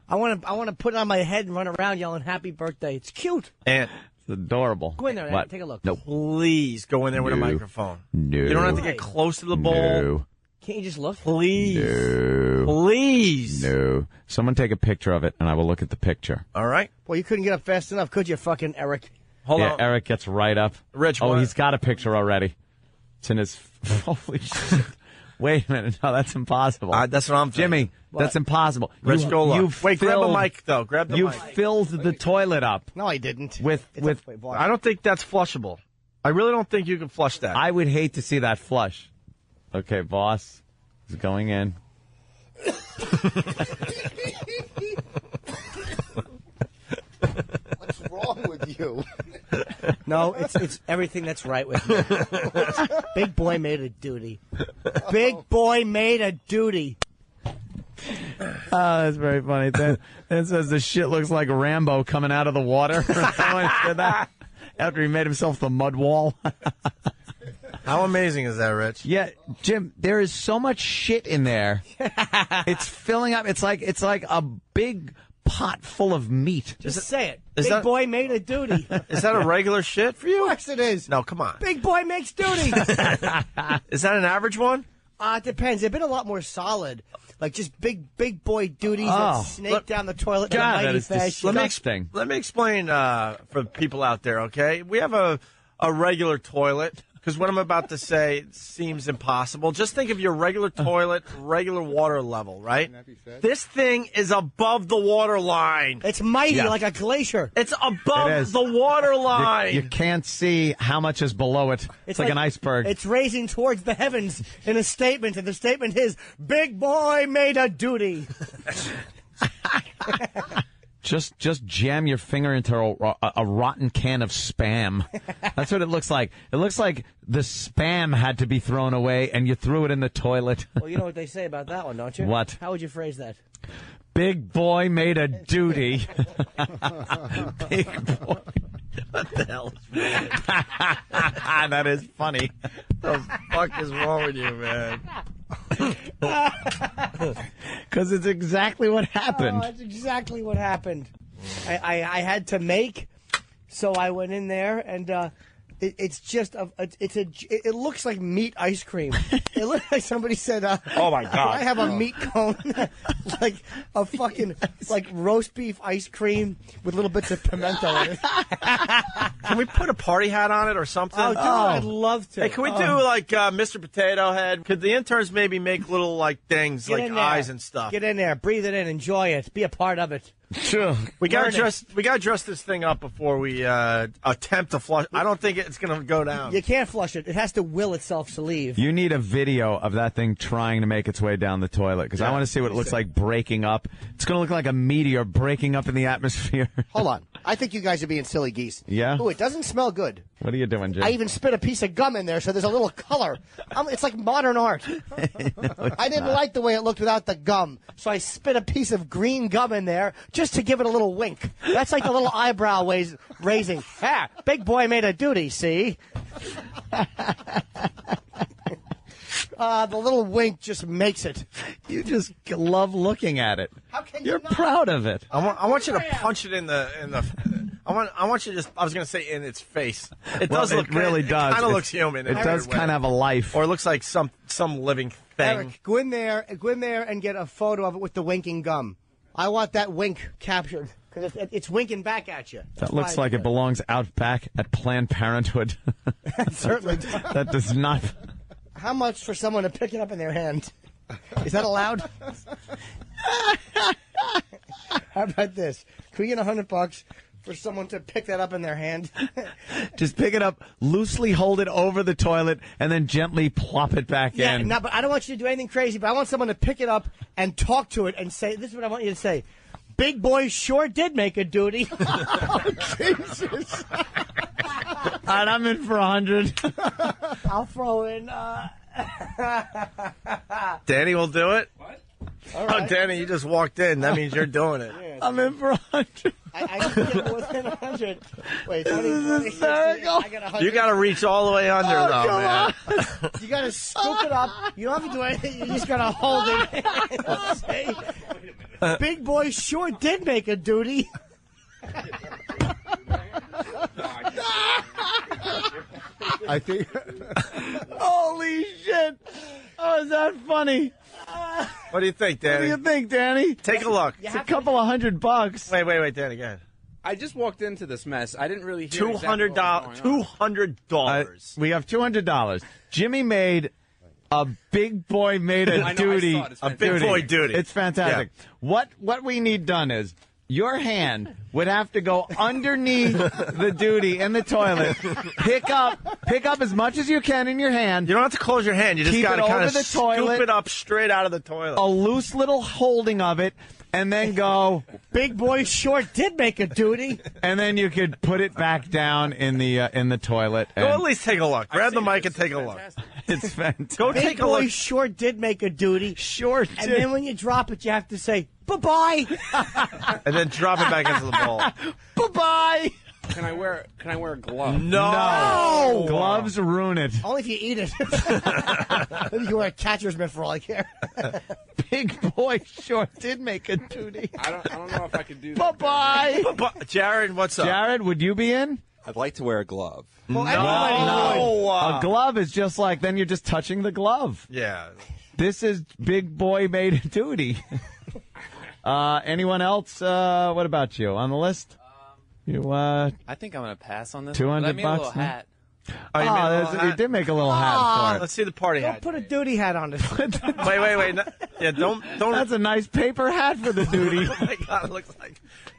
I want to put it on my head and run around yelling "Happy Birthday." It's cute. And it's adorable. Go in there and take a look. Nope. Please go in there with a microphone. No. You don't have to get close to the bowl. No. Can't you just look? Please. No. Please. No. Someone take a picture of it, and I will look at the picture. All right. Well, you couldn't get up fast enough, could you, fucking Eric? Hold on. Eric gets right up. Rich, oh, what? he's got a picture already. It's in his... Holy shit. Wait a minute. No, that's impossible. That's what I'm thinking. Jimmy, that's impossible. Rich, go look. Wait, grab a mic, though. Grab the you mic. You filled the toilet up. No, I didn't. I don't think that's flushable. I really don't think you can flush that. I would hate to see that flush. Okay, boss. It's going in. What's wrong with you? No, it's everything that's right with me. Big boy made a duty. Big boy made a duty. Oh, that's very funny. Then it says the shit looks like Rambo coming out of the water. Someone said that after he made himself the mud wall. How amazing is that, Rich? Yeah, Jim, there is so much shit in there. It's filling up. It's like a big pot full of meat. Just say it. Big boy made a duty. Is that a regular shit for you? Of course it is. No, come on. Big boy makes duty. Is that an average one? It depends. They've been a lot more solid. Like just big boy duties that snake down the toilet in a mighty fashion. Let me explain for people out there, okay? We have a regular toilet, because what I'm about to say seems impossible. Just think of your regular toilet, regular water level, right? This thing is above the water line. It's mighty, like a glacier. It's above the water line. You can't see how much is below it. It's like an iceberg. It's raising towards the heavens in a statement, and the statement is, Big boy made a duty. Just jam your finger into a rotten can of Spam. That's what it looks like. It looks like the Spam had to be thrown away, and you threw it in the toilet. Well, you know what they say about that one, don't you? What? How would you phrase that? Big boy made a duty. Big boy. What the hell is wrong? That is funny. What the fuck is wrong with you, man? Because it's exactly what happened. Oh, that's exactly what happened. I had to make, so I went in there, and it's just it looks like meat ice cream. It looks like somebody said, "Oh my God, I have a meat cone, like a fucking like roast beef ice cream with little bits of pimento in it." Can we put a party hat on it or something? Oh, dude, I'd love to. Hey, can we do like Mr. Potato Head? Could the interns maybe make little like things like eyes and stuff? Get in there, breathe it in, enjoy it, be a part of it. Sure. We gotta dress this thing up before we attempt to flush. I don't think it's gonna go down. You can't flush it. It has to will itself to leave. You need a video of that thing trying to make its way down the toilet, because I want to see what it looks like breaking up. It's going to look like a meteor breaking up in the atmosphere. Hold on. I think you guys are being silly geese. Yeah? Ooh, it doesn't smell good. What are you doing, Jim? I even spit a piece of gum in there so there's a little color. It's like modern art. I didn't like the way it looked without the gum, so I spit a piece of green gum in there just to give it a little wink. That's like the little eyebrow raising. Ha! Big boy made a duty, see? The little wink just makes it. You just love looking at it. How can You're you not? proud of it. I want you to punch it in the. I want you to just. I was going to say in its face. It Well, does look. It really does. Kind of looks human. It does kind of have a life. Or it looks like some living thing. Eric, go in there and get a photo of it with the winking gum. I want that wink captured because it's winking back at you. That looks like it belongs out back at Planned Parenthood. Certainly. That does not. How much for someone to pick it up in their hand? Is that allowed? How about this? Can we get $100 for someone to pick that up in their hand? Just pick it up, loosely hold it over the toilet, and then gently plop it back Yeah, in. no, but I don't want you to do anything crazy, but I want someone to pick it up and talk to it and say, this is what I want you to say. Big boy sure did make a duty. Oh, Jesus. All right, I'm in for 100. I'll throw in. Danny will do it. What? Oh, Danny, you just walked in. That means you're doing it. Yeah, I'm in for 100. I need to get within 100. Wait, 20, This is hysterical. I got 100. You got to reach all the way under, though, man. You got to scoop it up. You don't have to do anything. You just got to hold it. Say, Big boy sure did make a duty. I think. Holy shit. Oh, is that funny? What do you think, Danny? What do you think, Danny? Take a look. It's a couple of $100. Wait, Danny, go ahead. I just walked into this mess. I didn't really hear $200. $200. We have $200. Jimmy made a big boy made a duty. A big boy duty. It's fantastic. Yeah. What we need done is Your hand would have to go underneath the duty in the toilet. Pick up as much as you can in your hand. You don't have to close your hand. You just got to kind of scoop it up straight out of the toilet. A loose little holding of it, and then go. Big boy short did make a duty. And then you could put it back down in the toilet. Go at least take a look. Grab the mic and take a look. It's fantastic. Go take a look. Big boy short did make a duty. Short And then when you drop it, you have to say, bye-bye. And then drop it back into the bowl. Bye-bye. Can I wear a glove? No. Gloves ruin it. Only if you eat it. Then you wear a catcher's mitt for all I care. Big boy short did make a duty. I don't know if I could do that. Bye-bye. Jared, what's up? Jared, would you be in? I'd like to wear a glove. Well, No. A glove is just like, then you're just touching the glove. Yeah. This is big boy made a duty. Anyone else? What about you on the list? You I think I'm going to pass on this. $200 But I made a little bucks, hat. Oh, you made a little hat? You did make a little hat for it. Let's see the party Don't hat. put a duty hat on it. Wait. Yeah, don't. That's a nice paper hat for the duty. Oh my God, it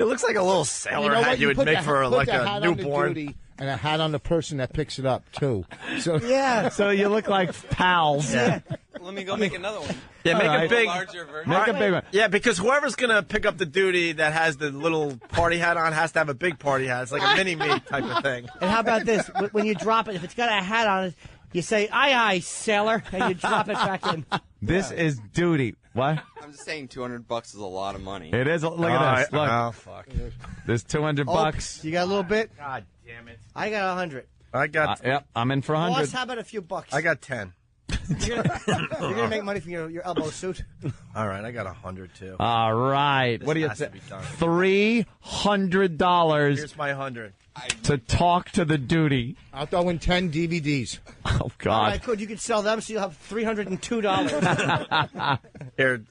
looks like a little sailor hat you would make for like a newborn. And a hat on the person that picks it up too. So yeah. So you look like pals. Yeah. Let me go make another one. Yeah, make a big, larger version. Make a big one. Yeah, because whoever's gonna pick up the duty that has the little party hat on has to have a big party hat. It's like a mini me type of thing. And how about this? When you drop it, if it's got a hat on it, you say, aye, aye, sailor, and you drop it back in. This is duty. What? I'm just saying $200 is a lot of money. It is. Look at this. Look. Oh, fuck. There's $200. You got a little bit? God damn it. I got 100. I got. Yep, I'm in for 100. Boss, how about a few bucks? I got 10. You're gonna make money from your elbow suit. All right, I got 100 too. All right. This What do you has think? to be done. $300 Here's my 100. to talk to the duty. I'll throw in 10 DVDs. Oh, All God. right, good. You could sell them, so you'll have $302. Here,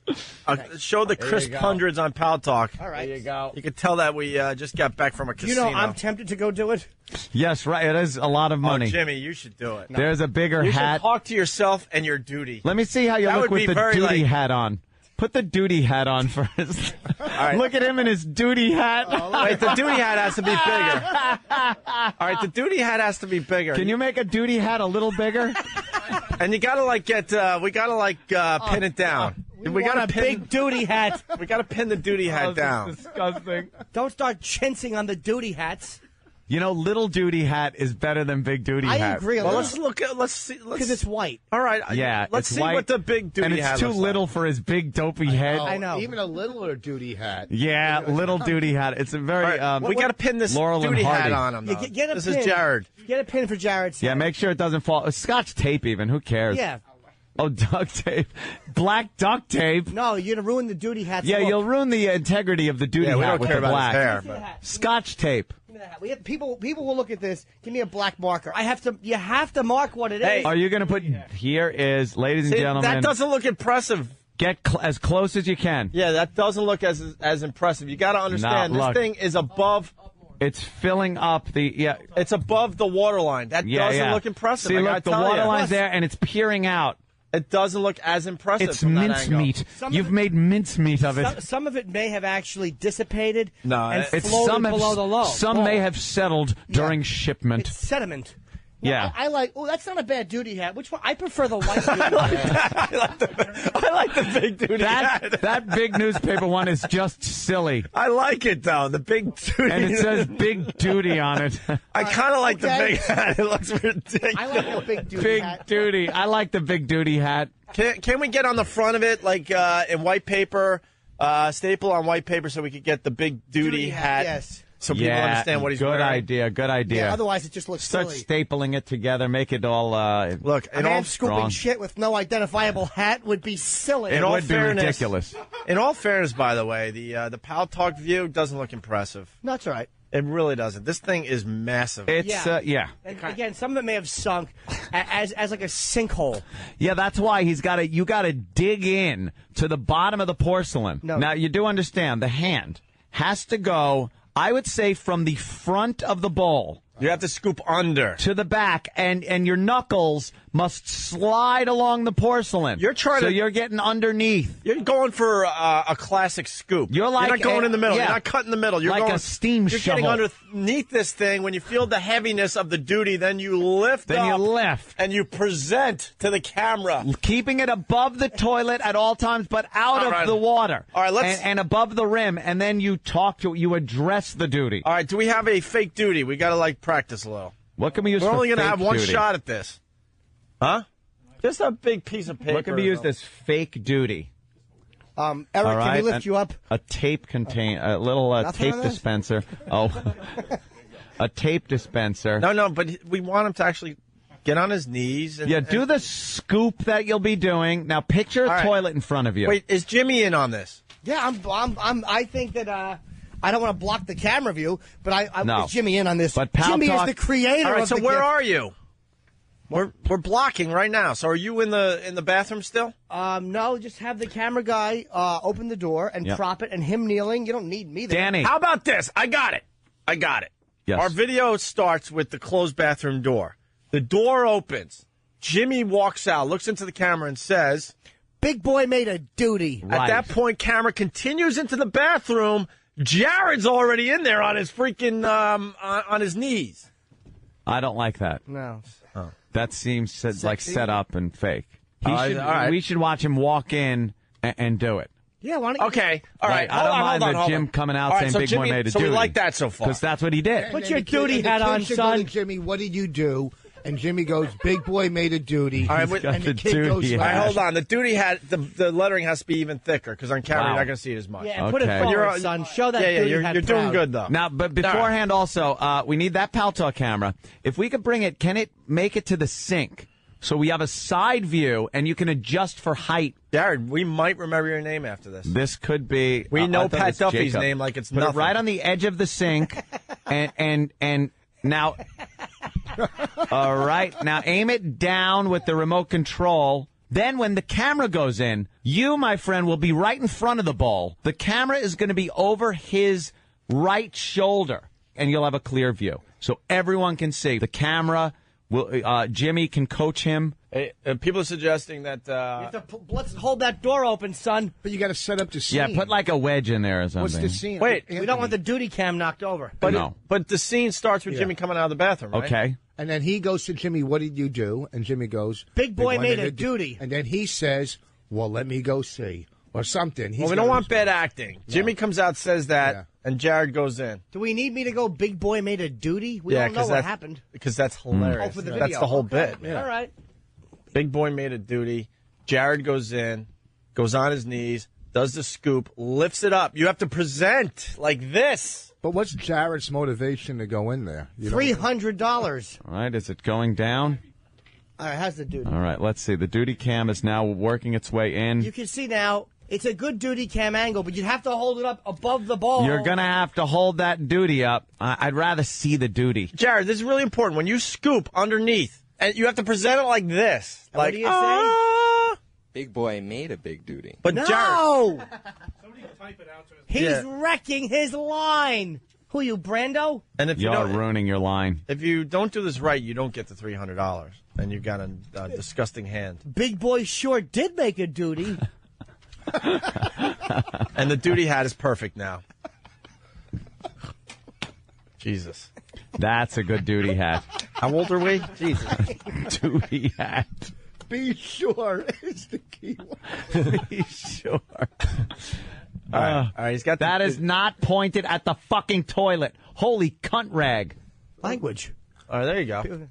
show the crisp hundreds on Pal Talk. All right. There you go. You could tell that we just got back from a You casino. know, I'm tempted to go do it. Yes, right. It is a lot of money. Oh, Jimmy, you should do it. There's a bigger You hat. should talk to yourself and your duty. Let me see how you That look would with be the very, duty like- hat on. Put the duty hat on first. right. Look at him in his duty hat. Wait, the duty hat has to be bigger. All right, the duty hat has to be bigger. Can you make a duty hat a little bigger? And you gotta pin it down. We got a big duty hat. We gotta pin the duty hat down. Disgusting. Don't start chincing on the duty hats. You know, little duty hat is better than big duty I hat. agree. Well, let's see. Because it's white. All right. Yeah, Let's it's see white, what the big duty and hat it's too looks little like. for his big dopey head. I know. Even a littler duty hat. Yeah, little duty hat. It's a very. We got to pin this Laurel and duty hat Hardy. on him. Yeah, Though. get a This pin. is Jared. Get a pin for Jared. Yeah, make sure it doesn't fall. Scotch tape, even. Who cares? Yeah. Oh, duct tape. Black duct tape. No, you're gonna ruin the duty hats. Yeah, look. you'll ruin the integrity of the duty Yeah, we hat don't with care the about black. his hair. Give me the hat. Scotch tape. Give me the hat. People will look at this. Give me a black marker. You have to mark what it is. Hey, Are you going to put? Here is, ladies and See, gentlemen. that doesn't look impressive. Get as close as you can. Yeah, that doesn't look as impressive. You got to understand, Nah, this look. thing is above. It's filling up the. Yeah. It's above the water line. That doesn't look impressive. See, I look, gotta the tell water you. line's there, and it's peering out. It doesn't look as impressive. It's from that angle. mincemeat. You've made mincemeat of it. Some of it may have actually dissipated No, and It's floated below the low. Some may have settled during shipment. It's sediment. Yeah. I like. Oh, that's not a bad duty hat. Which one? I prefer the white duty hat. I like the big duty hat. That big newspaper one is just silly. I like it though. The big duty. And it says big duty on it. I kind of like the okay. big hat. It looks ridiculous. I like the big duty Big hat. duty. I like the big duty hat. Can we get on the front of it, like in white paper, staple on white paper, so we could get the big duty hat? Yes. So people understand what he's good wearing. idea. Good idea. Yeah, otherwise, it just looks Start silly. stapling it together. Make it all. Look, A man scooping shit with no identifiable hat would be silly. It would be ridiculous. In all fairness, by the way, the Pal Talk view doesn't look impressive. That's all right. It really doesn't. This thing is massive. It's yeah. And again, some of it may have sunk as like a sinkhole. Yeah, that's why he's got to. You got to dig in to the bottom of the porcelain. No. Now you do understand the hand has to go. I would say from the front of the bowl. You have to scoop under to the back, and your knuckles must slide along the porcelain. You're trying so to. you're getting underneath. You're going for a classic scoop. You're not going in the middle. yeah. You're not cutting the middle. You're like going, a steam You're shovel. getting underneath this thing. When you feel the heaviness of the duty, then you lift up. Then you lift. And you present to the camera. Keeping it above the toilet at all times, but out of the water. All right, let's. And above the rim, and then you address the duty. All right, do we have a fake duty? We got to, practice a little. What can we use We're for only going to fake have one duty? shot at this. Huh? Just a big piece of paper. What can be used as fake duty? Eric, All right, can we lift you up? A tape a little Nothing tape on that? dispenser. Oh, a tape dispenser. No, but we want him to actually get on his knees. And, do the scoop that you'll be doing. Now picture a toilet in front of you. Wait, is Jimmy in on this? Yeah, I think that I don't want to block the camera view, but I No. want Jimmy in on this. But Pal Jimmy Talk- is the creator All right, of so the where gift. are you? We're blocking right now. So are you in the bathroom still? No, just have the camera guy open the door and Yep. prop it, and him kneeling. You don't need me there. Danny. How about this? I got it. Yes. Our video starts with the closed bathroom door. The door opens. Jimmy walks out, looks into the camera, and says, "Big boy made a duty." Right. At that point, camera continues into the bathroom. Jared's already in there on his freaking on his knees. I don't like that. No. That seems set up and fake. All right. We should watch him walk in and do it. Yeah, why don't you? Okay. All right. I don't mind hold on. Jim coming out All right, saying so Big Jimmy, Boy made a so duty. we like that so far. Because that's what he did. Put your duty hat on, Go to son. Jimmy, what did you do? And Jimmy goes, "Big boy made a duty." All right, He's got and the the kid duty goes, hat. All right, hold on. The duty hat, the lettering has to be even thicker because on camera Wow. you're not going to see it as much. Yeah, put it Okay. forward, You're- son. Show that Yeah, duty you're hat doing proud. good though. Now, but beforehand also, we need that Pal Talk camera. If we could bring it, can it make it to the sink? So we have a side view, and you can adjust for height. Jared, we might remember your name after this. This could be. We know I thought it Pat was Duffy's Jacob. name like it's Put nothing. it right on the edge of the sink, and now. All right, now aim it down with the remote control. Then when the camera goes in, you, my friend, will be right in front of the bowl. The camera is going to be over his right shoulder, and you'll have a clear view, so everyone can see. The camera will. Jimmy can coach him. Hey, people are suggesting that. You have to let's hold that door open, son. But you got to set up the scene. Yeah, put like a wedge in there or something. What's the scene? Wait, We don't want the duty cam knocked over. But No. but the scene starts with Jimmy coming out of the bathroom, right? Okay. And then he goes to Jimmy, "What did you do?" And Jimmy goes, Big boy made a duty. And then he says, "Well, let me go see," or something. He's Well, we gonna don't want respond. bad acting. Jimmy comes out, says that, Yeah. and Jared goes in. Do we need me to go? Big boy made a duty. We don't know what that's, happened. Because that's hilarious. Oh, for the That's video. the whole Okay. bit. All right. Big boy made a duty. Jared goes in, goes on his knees, does the scoop, lifts it up. You have to present like this. But what's Jared's motivation to go in there? You don't- $300. All right, is it going down? All right, how's the duty? All right, let's see. The duty cam is now working its way in. You can see now. It's a good duty cam angle, but you'd have to hold it up above the ball. You're going to have to hold that duty up. I'd rather see the duty. Jared, this is really important. When you scoop underneath, and you have to present it like this. What Like, do you say? Big boy made a big duty. But No! Jared, He's wrecking his line. Who you, Brando? and if you You're don't, ruining your line. if you don't do this right, you don't get the $300, and you've got a disgusting hand. Big boy sure did make a duty. And the duty hat is perfect now. Jesus. That's a good duty hat. How old are we? Jesus. Duty hat. Be sure is the key one. Be sure. All right, he's got That is not pointed at the fucking toilet. Holy cunt rag. Language. All right, there you go.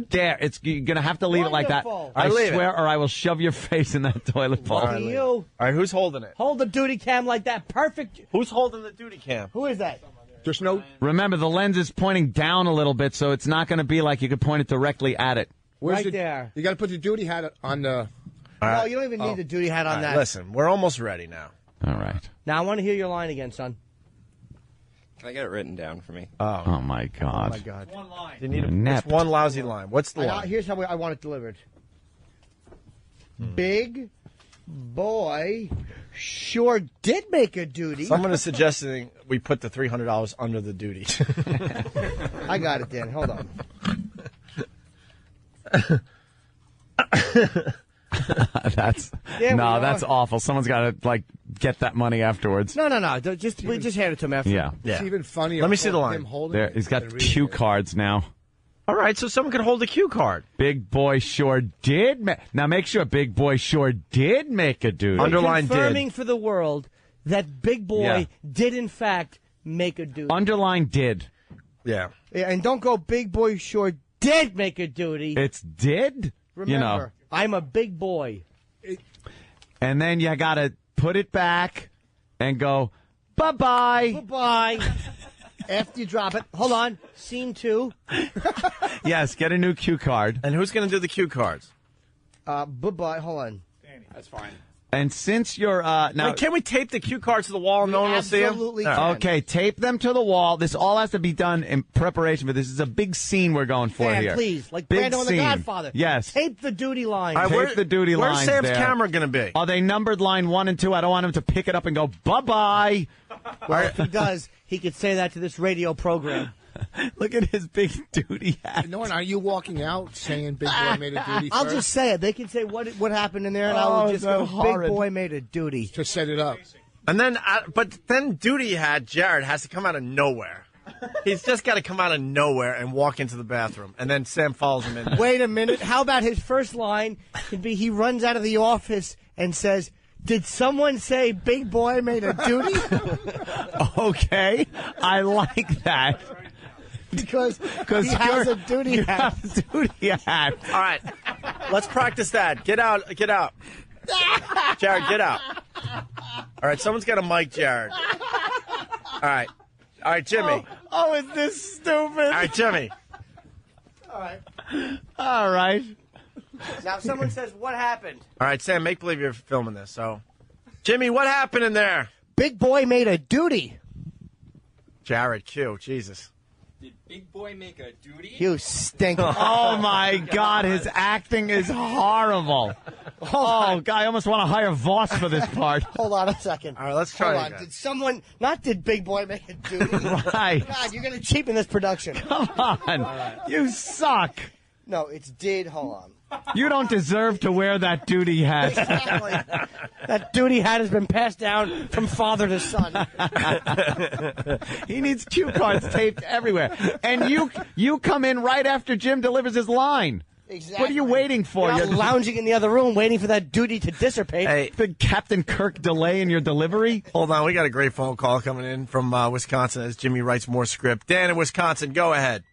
There, you're going to have to leave it like that. Wonderful. I leave it. swear, or I will shove your face in that toilet bowl. Lucky you. All right, who's holding it? Hold the duty cam like that. Perfect. Who's holding the duty cam? Who is that? There's no. Remember, the lens is pointing down a little bit, so it's not going to be like you could point it directly at it. Where's Right the, there. You got to put the duty hat on the. No, you don't even need the duty hat on All right, that. listen, we're almost ready now. All right. Now, I want to hear your line again, son. Can I get it written down for me? Oh, my God. Oh, my God. One line. You need Inept. one lousy line. What's the line? Here's how I want it delivered. Big boy sure did make a duty. Someone is suggesting we put the $300 under the duty. I got it, Dan. Hold on. That's There we are. that's awful. Someone's got to like get that money afterwards. No. We just hand it to him after. Yeah. It's even funnier. Let me see the line. Him holding There, it he's got than reading cue it. cards now. All right, so someone could hold a cue card. Big boy sure did. Now make sure Big boy sure did make a duty. Underline confirming for the world that Big Boy did in fact make a duty. Underline did. Yeah. Yeah, and don't go Big Boy sure did make a duty. It's did. Remember, I'm a big boy. And then you got to put it back and go bye-bye. Bye-bye. After you drop it. Hold on. Scene 2. Yes, get a new cue card. And who's going to do the cue cards? Bye-bye. Hold on. That's fine. And since you're now, Wait, can we tape the cue cards to the wall and no one will see them? Absolutely. okay, tape them to the wall. This all has to be done in preparation for this. This is a big scene we're going for Sam, here. please. Like big Brando and the scene. Godfather. Yes. Tape the duty line. All right, Tape the duty where's lines Sam's there. camera going to be? Are they numbered line 1 and 2? I don't want him to pick it up and go bye-bye. Well, if he does, he could say that to this radio program. Look at his big duty hat. Norton, are you walking out saying Big Boy made a duty I'll first? just say it. They can say what happened in there, and I will just so go, horrid. Big Boy made a duty. To set it up. And then, but then duty hat Jared has to come out of nowhere. He's just got to come out of nowhere and walk into the bathroom, and then Sam follows him in. Wait a minute. How about his first line can be he runs out of the office and says, "Did someone say Big Boy made a duty?" Okay, I like that. Because he has a duty hat. Duty hat. All right, let's practice that. Get out. Jared, get out. All right, someone's got a mic, Jared. All right, Jimmy. Oh, is this stupid? All right, Jimmy. All right. Now, if someone says, what happened? All right, Sam, make believe you're filming this. So, Jimmy, what happened in there? Big Boy made a duty. Jared, cue. Jesus. Did Big Boy make a duty? You stink. Oh, my God. His acting is horrible. Oh, God. I almost want to hire Voss for this part. Hold on a second. All right, let's try Hold it on. again. Did Big Boy make a duty? Right. God, you're going to cheapen this production. Come on. You suck. No, it's did. Hold on. You don't deserve to wear that duty hat. Exactly. That duty hat has been passed down from father to son. He needs cue cards taped everywhere. And you come in right after Jim delivers his line. Exactly. What are you waiting for? You're not lounging in the other room waiting for that duty to dissipate. Hey, the Captain Kirk delay in your delivery? Hold on, we got a great phone call coming in from Wisconsin as Jimmy writes more script. Dan in Wisconsin, go ahead.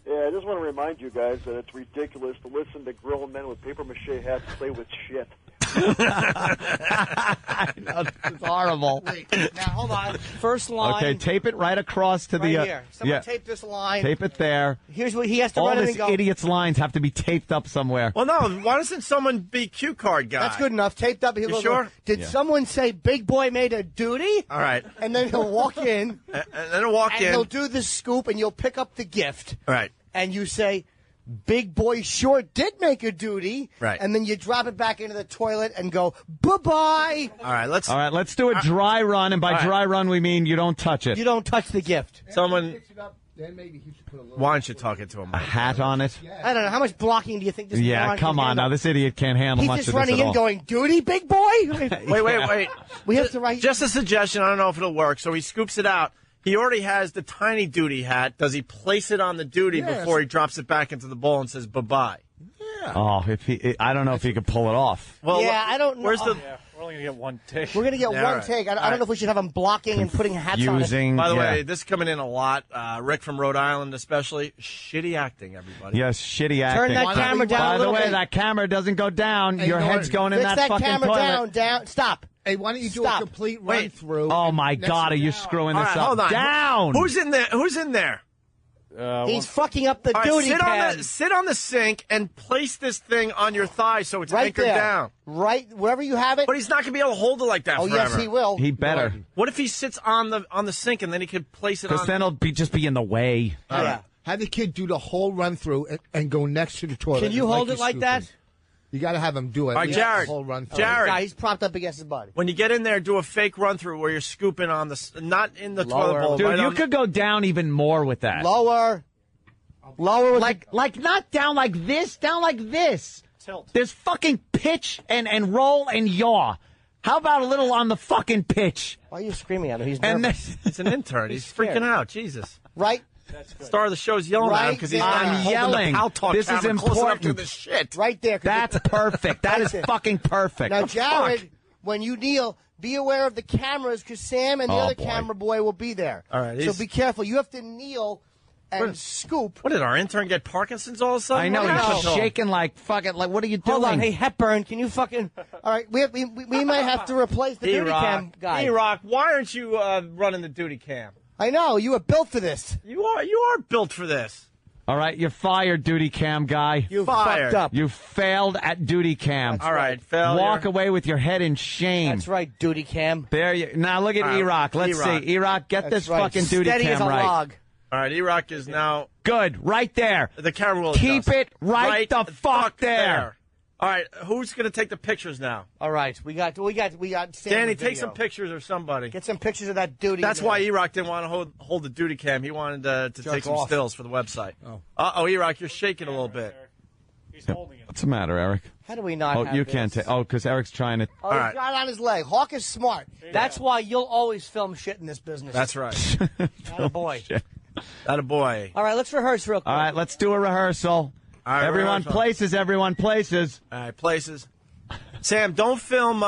Yeah, I just want to remind you guys that it's ridiculous to listen to grown men with papier-mâché hats play with shit. I know, this is horrible. Wait, now hold on. First line. Okay, tape it right across to right the... here. Someone tape this line. Tape it there. Here's what he has to All run in this and go. idiot's lines have to be taped up somewhere. Well, no, why doesn't someone be cue card guy? That's good enough. Taped up. You sure? Did someone say Big Boy made a duty? All right. And then he'll walk in. And then he'll walk and in. he'll do the scoop, and you'll pick up the gift. All right. And you say, Big Boy sure did make a duty. Right. And then you drop it back into the toilet and go, bye-bye. All right, let's do a dry run, and by right. dry run we mean you don't touch it. You don't touch the gift. Someone... Then maybe he should put a little... Why don't you talk it to him? A hat on it? I don't know. How much blocking do you think this Yeah, moron come can on handle? now. This idiot can't handle He's much just of this running at in all. going, duty, Big Boy? Wait. We have to write... Just a suggestion. I don't know if it'll work. So he scoops it out. He already has the tiny duty hat. Does he place it on the duty before he drops it back into the bowl and says bye-bye? Yeah. Oh, I don't know if he could pull it off. Well, yeah, I don't know. Where's the... Yeah, we're only going to get one take. We're going to get Yeah, one right. take. I All don't know if we should have him blocking and putting hats on it. By the way, this is coming in a lot. Rick from Rhode Island especially. Shitty acting, everybody. Yes, shitty acting. Turn that camera down By a the little way, bit. that camera doesn't go down. Hey, Your Norton, head's going in Fix that fucking camera toilet. down. Stop. Hey, why don't you do Stop. a complete run-through? Oh, my God, are you screwing All this right, up? hold on. Down! Who's in there? Who's in there? He's fucking up the All right, duty pad. sit on the sink and place this thing on your thigh so it's Right anchored there. down. Right, wherever you have it. But he's not going to be able to hold it like that Oh, forever. yes, he will. He better. What if he sits on the sink and then he could place it on? Because then it'll just be in the way. Yeah. Have the kid do the whole run-through and go next to the toilet. Can you hold it like scooping. that? You got to have him do it. All right, Yeah, Jared. the whole run-through. Jared. Yeah, he's propped up against his body. When you get in there, do a fake run through where you're scooping on not in the Lower. toilet bowl. Dude, right you on could go down even more with that. Lower. With like not down like this, down like this. There's fucking pitch and roll and yaw. How about a little on the fucking pitch? Why are you screaming at him? He's And nervous. It's an intern. He's scared. freaking out. Jesus. Right? Star of the show's yelling at him because he's I'm holding yelling. the Pal Talk This is camera close enough important. to the shit. Right there. That's perfect. That is fucking perfect. Now, The Jared, fuck? when you kneel, be aware of the cameras because Sam and the Oh, other boy. camera boy will be there. All right, So he's- be careful. You have to kneel and scoop. What did our intern get Parkinson's all of a sudden? I know, What he's happened? shaking like fucking, like, what are you doing? Hold on. Hey, Hepburn, can you fucking... All right, we might have to replace the duty cam guy. D-Rock, why aren't you running the duty cam? I know. You were built for this. You are built for this. All right, you're fired, duty cam guy. You Fired. fucked up. You failed at duty cam. All right, failure. Walk away with your head in shame. That's right, duty cam. There you. Now look at All right, E-Rock. Let's E-Rock. see. E-Rock, get That's this right. fucking duty Steady cam as a right. log. All right, E-Rock is now... Good, right there. The camera will Keep adjust. it right the fuck there. All right, who's going to take the pictures now? All right, we got Sam Danny, in the take some video. pictures or somebody. Get some pictures of that duty. That's there. why E-Rock didn't want to hold the duty cam. He wanted to take some off. stills for the website. Oh. Uh-oh, E-Rock, you're shaking a little bit. What's the matter, Eric? How do we not Oh, have you this? can't take. Oh, because Eric's trying to. Oh, he's got it on his leg. Hawk is smart. That's why you'll always film shit in this business. That's right. Boy. That a boy. All right, let's rehearse real quick. All right, let's do a rehearsal. All right, Everyone rehearsal. places. Everyone places. All right, places. Sam, don't film,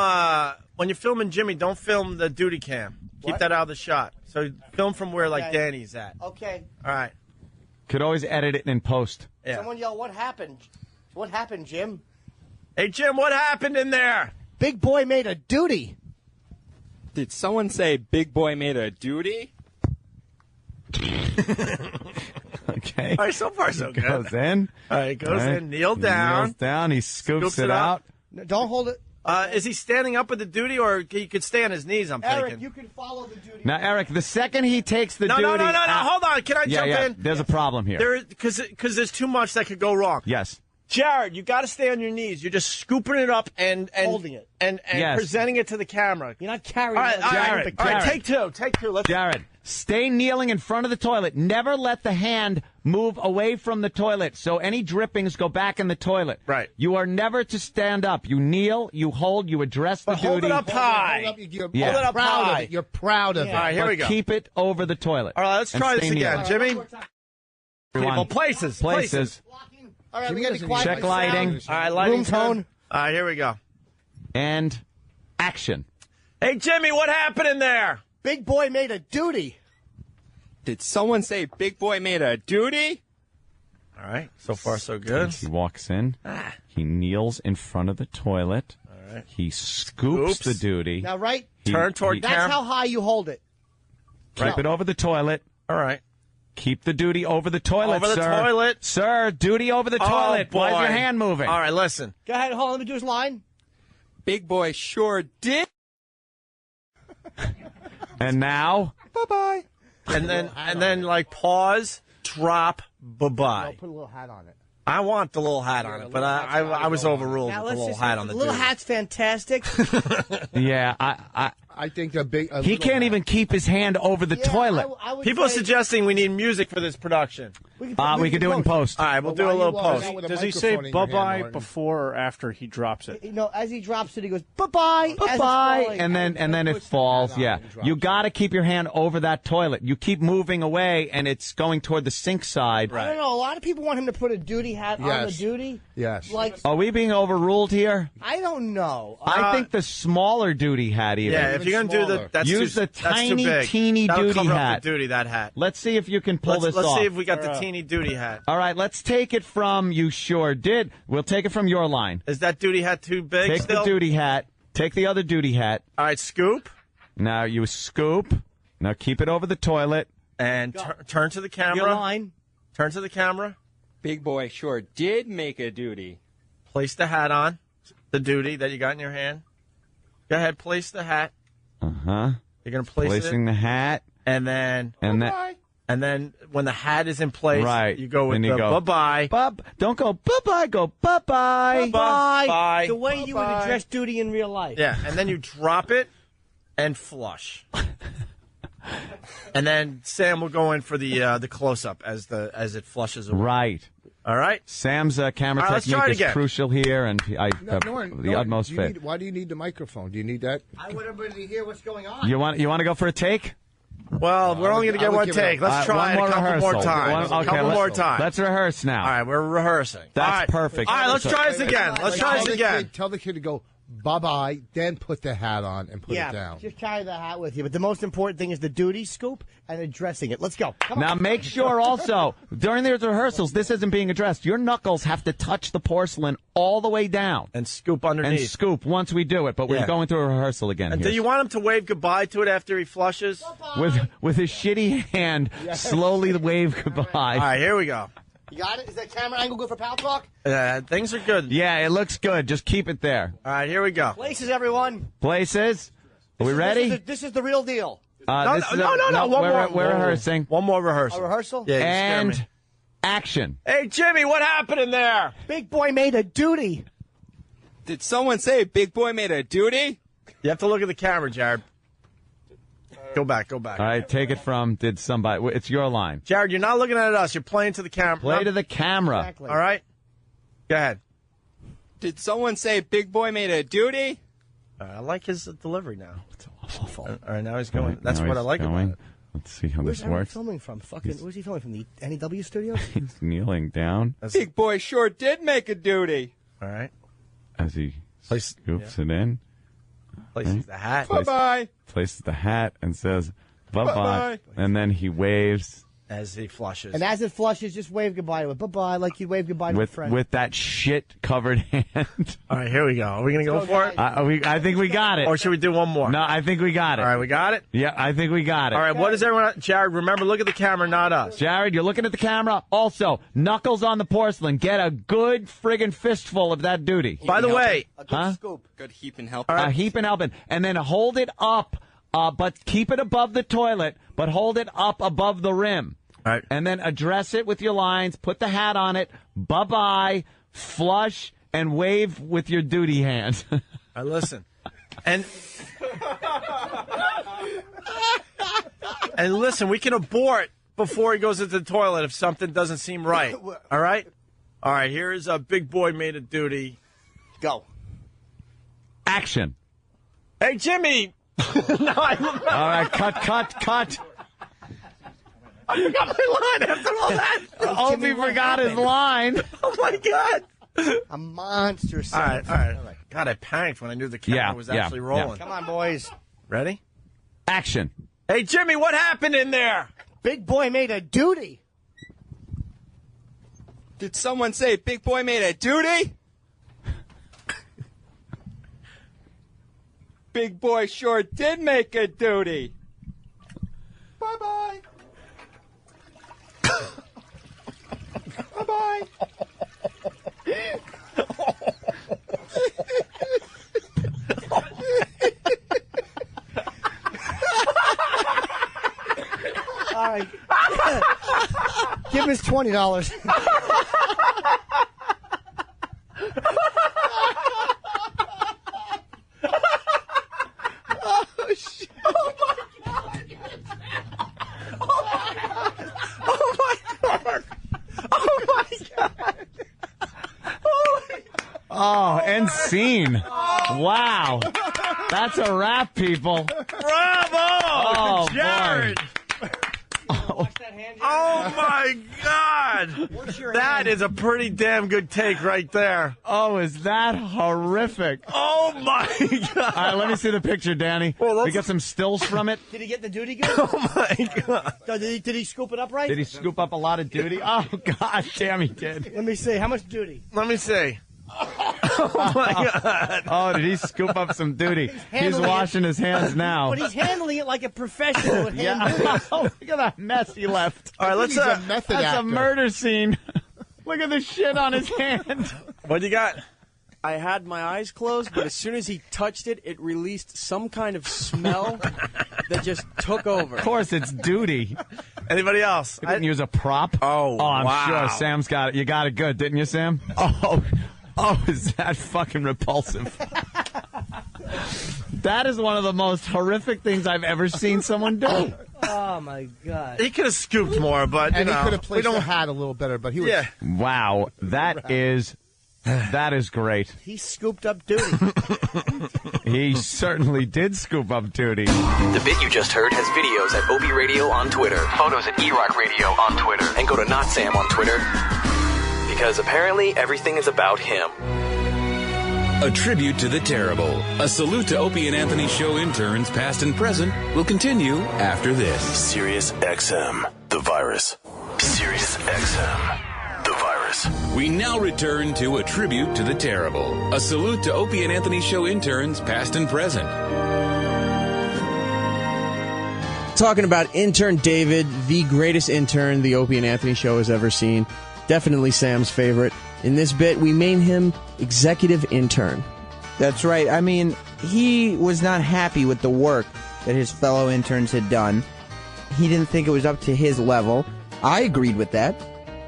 when you're filming Jimmy, don't film the duty cam. Keep What? that out of the shot. So film from where, like, Okay. Danny's at. Okay. All right. Could always edit it in post. Yeah. Someone yell, "What happened? What happened, Jim?" Hey, Jim, what happened in there? Big boy made a duty. Did someone say Big Boy made a duty? Okay. All right, so far so good. Goes in. All right, goes in, kneel He down. Kneels down. He scoops it out. No, don't hold it. Is he standing up with the duty, or he could stay on his knees, I'm Eric, thinking? you can follow the duty. Now, Eric, the second he takes the No, duty. no, no, no, no, out- hold on. Can I Yeah, jump yeah. in? There's a problem here. Because there's too much that could go wrong. Yes. Jared, you got to stay on your knees. You're just scooping it up and Holding it. and Yes. presenting it to the camera. You're not carrying All right, it. all right, Jared, all right, Jared. take two. Let's. Jared, stay kneeling in front of the toilet. Never let the hand move away from the toilet, so any drippings go back in the toilet. Right. You are never to stand up. You kneel, you hold, you address the But hold duty. it up high. Hold up, you're Yeah. Hold it up proud high. of it. You're proud of All right, it. here but we go. keep it over the toilet. All right, let's and try stay this again, kneeling. Jimmy. Everyone, Well, places. places. All right, we got to be quiet. Check with sound. lighting. All right, lighting Room tone. All right, here we go. And action. Hey, Jimmy, what happened in there? Big boy made a duty. Did someone say Big Boy made a duty? All right, so far so good. He walks in. He kneels in front of the toilet. All right. He scoops the duty. Now, right? Turn toward That's camera. how high you hold it. Keep it over the toilet. All right. Keep the duty over the toilet, Over the sir. toilet. Sir, duty over the toilet. Oh, boy. Why is your hand moving? All right, listen. Go ahead, hold on. Let me do his line. Big Boy sure did. And now, Bye-bye. And then like pause, drop, bye-bye. Put a little hat on it. I want the little hat on it, but I was overruled Now, with the let's little just hat on the little dude. hat's fantastic. yeah, I think the big. he can't even keep his hand over the toilet. I would People are say- suggesting we need music for this production. We could do it in post. All right, we'll do a little post. Does he say bye-bye before or after he drops it? You know, as he drops it, he goes, bye-bye. as it's Bye, falling. and then it falls. Yeah, you got to keep your hand over that toilet. You keep moving away, and it's going toward the sink side. I don't know. A lot of people want him to put a duty hat on the Yes. duty. Yes. Like, Are we being overruled here? I don't know. I think the smaller duty hat even. Yeah, if you're gonna do the that's use too, the that's too tiny, big. teeny That'll duty cover hat. Up the duty, that hat. Let's see if you can pull this let's off. see if we got the teeny duty hat. All right, let's take it from you. Sure did. We'll take it from your line. Is that duty hat too big? Take still? the duty hat. Take the other duty hat. All right, scoop. Now you scoop. Now keep it over the toilet. And turn to the camera. Your line. Turn to the camera. Big Boy sure did make a duty. Place the hat on. The duty that you got in your hand. Go ahead, place the hat. You're gonna place placing the hat, and then and then when the hat is in place, right. you go with Then you the go, bye-bye. Don't go bye-bye. Go bye-bye. Bye. Bye. The way you would address duty in real life. Yeah, and then you drop it and flush. And then Sam will go in for the close-up as it flushes away. Right. All right. Sam's camera All right, let's try technique it is again. crucial here, and I have the utmost do you faith. need- why do you need the microphone? Do you need that? I want everybody to hear what's going on. You want to go for a take? Well, we're only going to get one take. Let's try it a couple more times. A couple more times. Let's rehearse now. All right, we're rehearsing. That's All right. perfect. All right, let's try this again. Let's try this again. Tell the kid to go bye-bye, then put the hat on and put it down. Just carry the hat with you. But the most important thing is the duty scoop and addressing it. Let's go. Come Now on. make sure also, during the rehearsals, this isn't being addressed. Your knuckles have to touch the porcelain all the way down. And scoop underneath. And scoop once we do it, but we're Yeah. going through a rehearsal again. And here. do you want him to wave goodbye to it after he flushes? With his shitty hand, slowly wave goodbye. All right, here we go. You got it? Is that camera angle good for Pal Talk? Things are good. Yeah, it looks good. Just keep it there. All right, here we go. Places, everyone. Places. Are we ready? This is the real deal. No, this is no, one more. We're rehearsing. One more rehearsal. A rehearsal? Yeah, you scared And me. action. Hey, Jimmy, what happened in there? Big boy made a duty. Did someone say Big Boy made a duty? You have to look at the camera, Jared. Go back. All right, take it from did somebody. It's your line. Jared, you're not looking at us. You're playing to the camera. Play to the camera. Exactly. All right? Go ahead. Did someone say Big Boy made a duty? I like his delivery now. It's awful. All right, now he's going. That's Now what I he's like going. about it. Let's see how Where's this Aaron works. filming from? Where's he filming from? The NEW studios? He's kneeling down Big Boy sure did make a duty. All right. as he scoops it in. Places the hat. Bye-bye. Places the hat and says, bye-bye. Bye-bye. And then he waves. As he flushes. And as it flushes, just wave goodbye to it. Bye-bye, like you wave goodbye to a friend. With that shit-covered hand. All right, here we go. Are we going to go for it? I think we got it. Or should we do one more? No, I think we got it. All right, we got it? Yeah, I think we got it. All right, what is everyone... Jared, remember, look at the camera, not us. Jared, you're looking at the camera. Also, knuckles on the porcelain. Get a good friggin' fistful of that duty. By the way... Huh? Good heap and help. A heap and helping. And then hold it up, but keep it above the toilet, but hold it up above the rim. All right. And then address it with your lines, put the hat on it, bye-bye, flush, and wave with your duty hand. Listen. And listen, we can abort before he goes into the toilet if something doesn't seem right. All right? All right, here is a big boy made a duty. Go. Action. Hey, Jimmy! No, All right, cut. I forgot my line after all that. Opie forgot his line. Oh, my God. A monster. All right. God, I panicked when I knew the camera was actually rolling. Come on, boys. Ready? Action. Hey, Jimmy, what happened in there? Big boy made a duty. Did someone say Big Boy made a duty? Big Boy sure did make a duty. Bye-bye. Bye-bye. All right. Give him his $20. Oh, shit. Oh, my God. Oh, my God. Oh, my God. Oh, end scene. Wow. That's a wrap, people. Bravo! Oh, Jared! Oh, my God! That is a pretty damn good take right there. Oh, is that horrific? Oh, my God! All right, let me see the picture, Danny. We got some stills from it. Did he get the duty good? Oh, my God. Did he scoop it up right? Did he scoop up a lot of duty? Oh, God damn, he did. Let me see. How much duty? Let me see. Oh, my God. Oh, did he scoop up some duty? He's washing his hands now. But he's handling it like a professional with hand Yeah. Oh, look at that mess he left. All right, let's... He's a method That's actor. a murder scene. Look at the shit on his hand. What do you got? I had my eyes closed, but as soon as he touched it, it released some kind of smell that just took over. Of course, it's duty. Anybody else? You didn't use a prop? Oh, I'm wow. sure Sam's got it. You got it good, didn't you, Sam? Oh, is that fucking repulsive? That is one of the most horrific things I've ever seen someone do. Oh my God! He could have scooped more, but And you he know, could have we placed the don't. hat a little better, but he was. Yeah. Wow, that is great. He scooped up duty. He certainly did scoop up Tootie. The bit you just heard has videos at Opie Radio on Twitter, photos at E-Rock Radio on Twitter, and go to Not Sam on Twitter. Because apparently everything is about him. A tribute to the terrible. A salute to Opie and Anthony show interns, past and present, will continue after this. Sirius XM, the virus. Sirius XM, the virus. We now return to a tribute to the terrible. A salute to Opie and Anthony show interns, past and present. Talking about Intern David, the greatest intern the Opie and Anthony show has ever seen. Definitely Sam's favorite. In this bit, we name him Executive Intern. That's right. I mean, he was not happy with the work that his fellow interns had done. He didn't think it was up to his level. I agreed with that.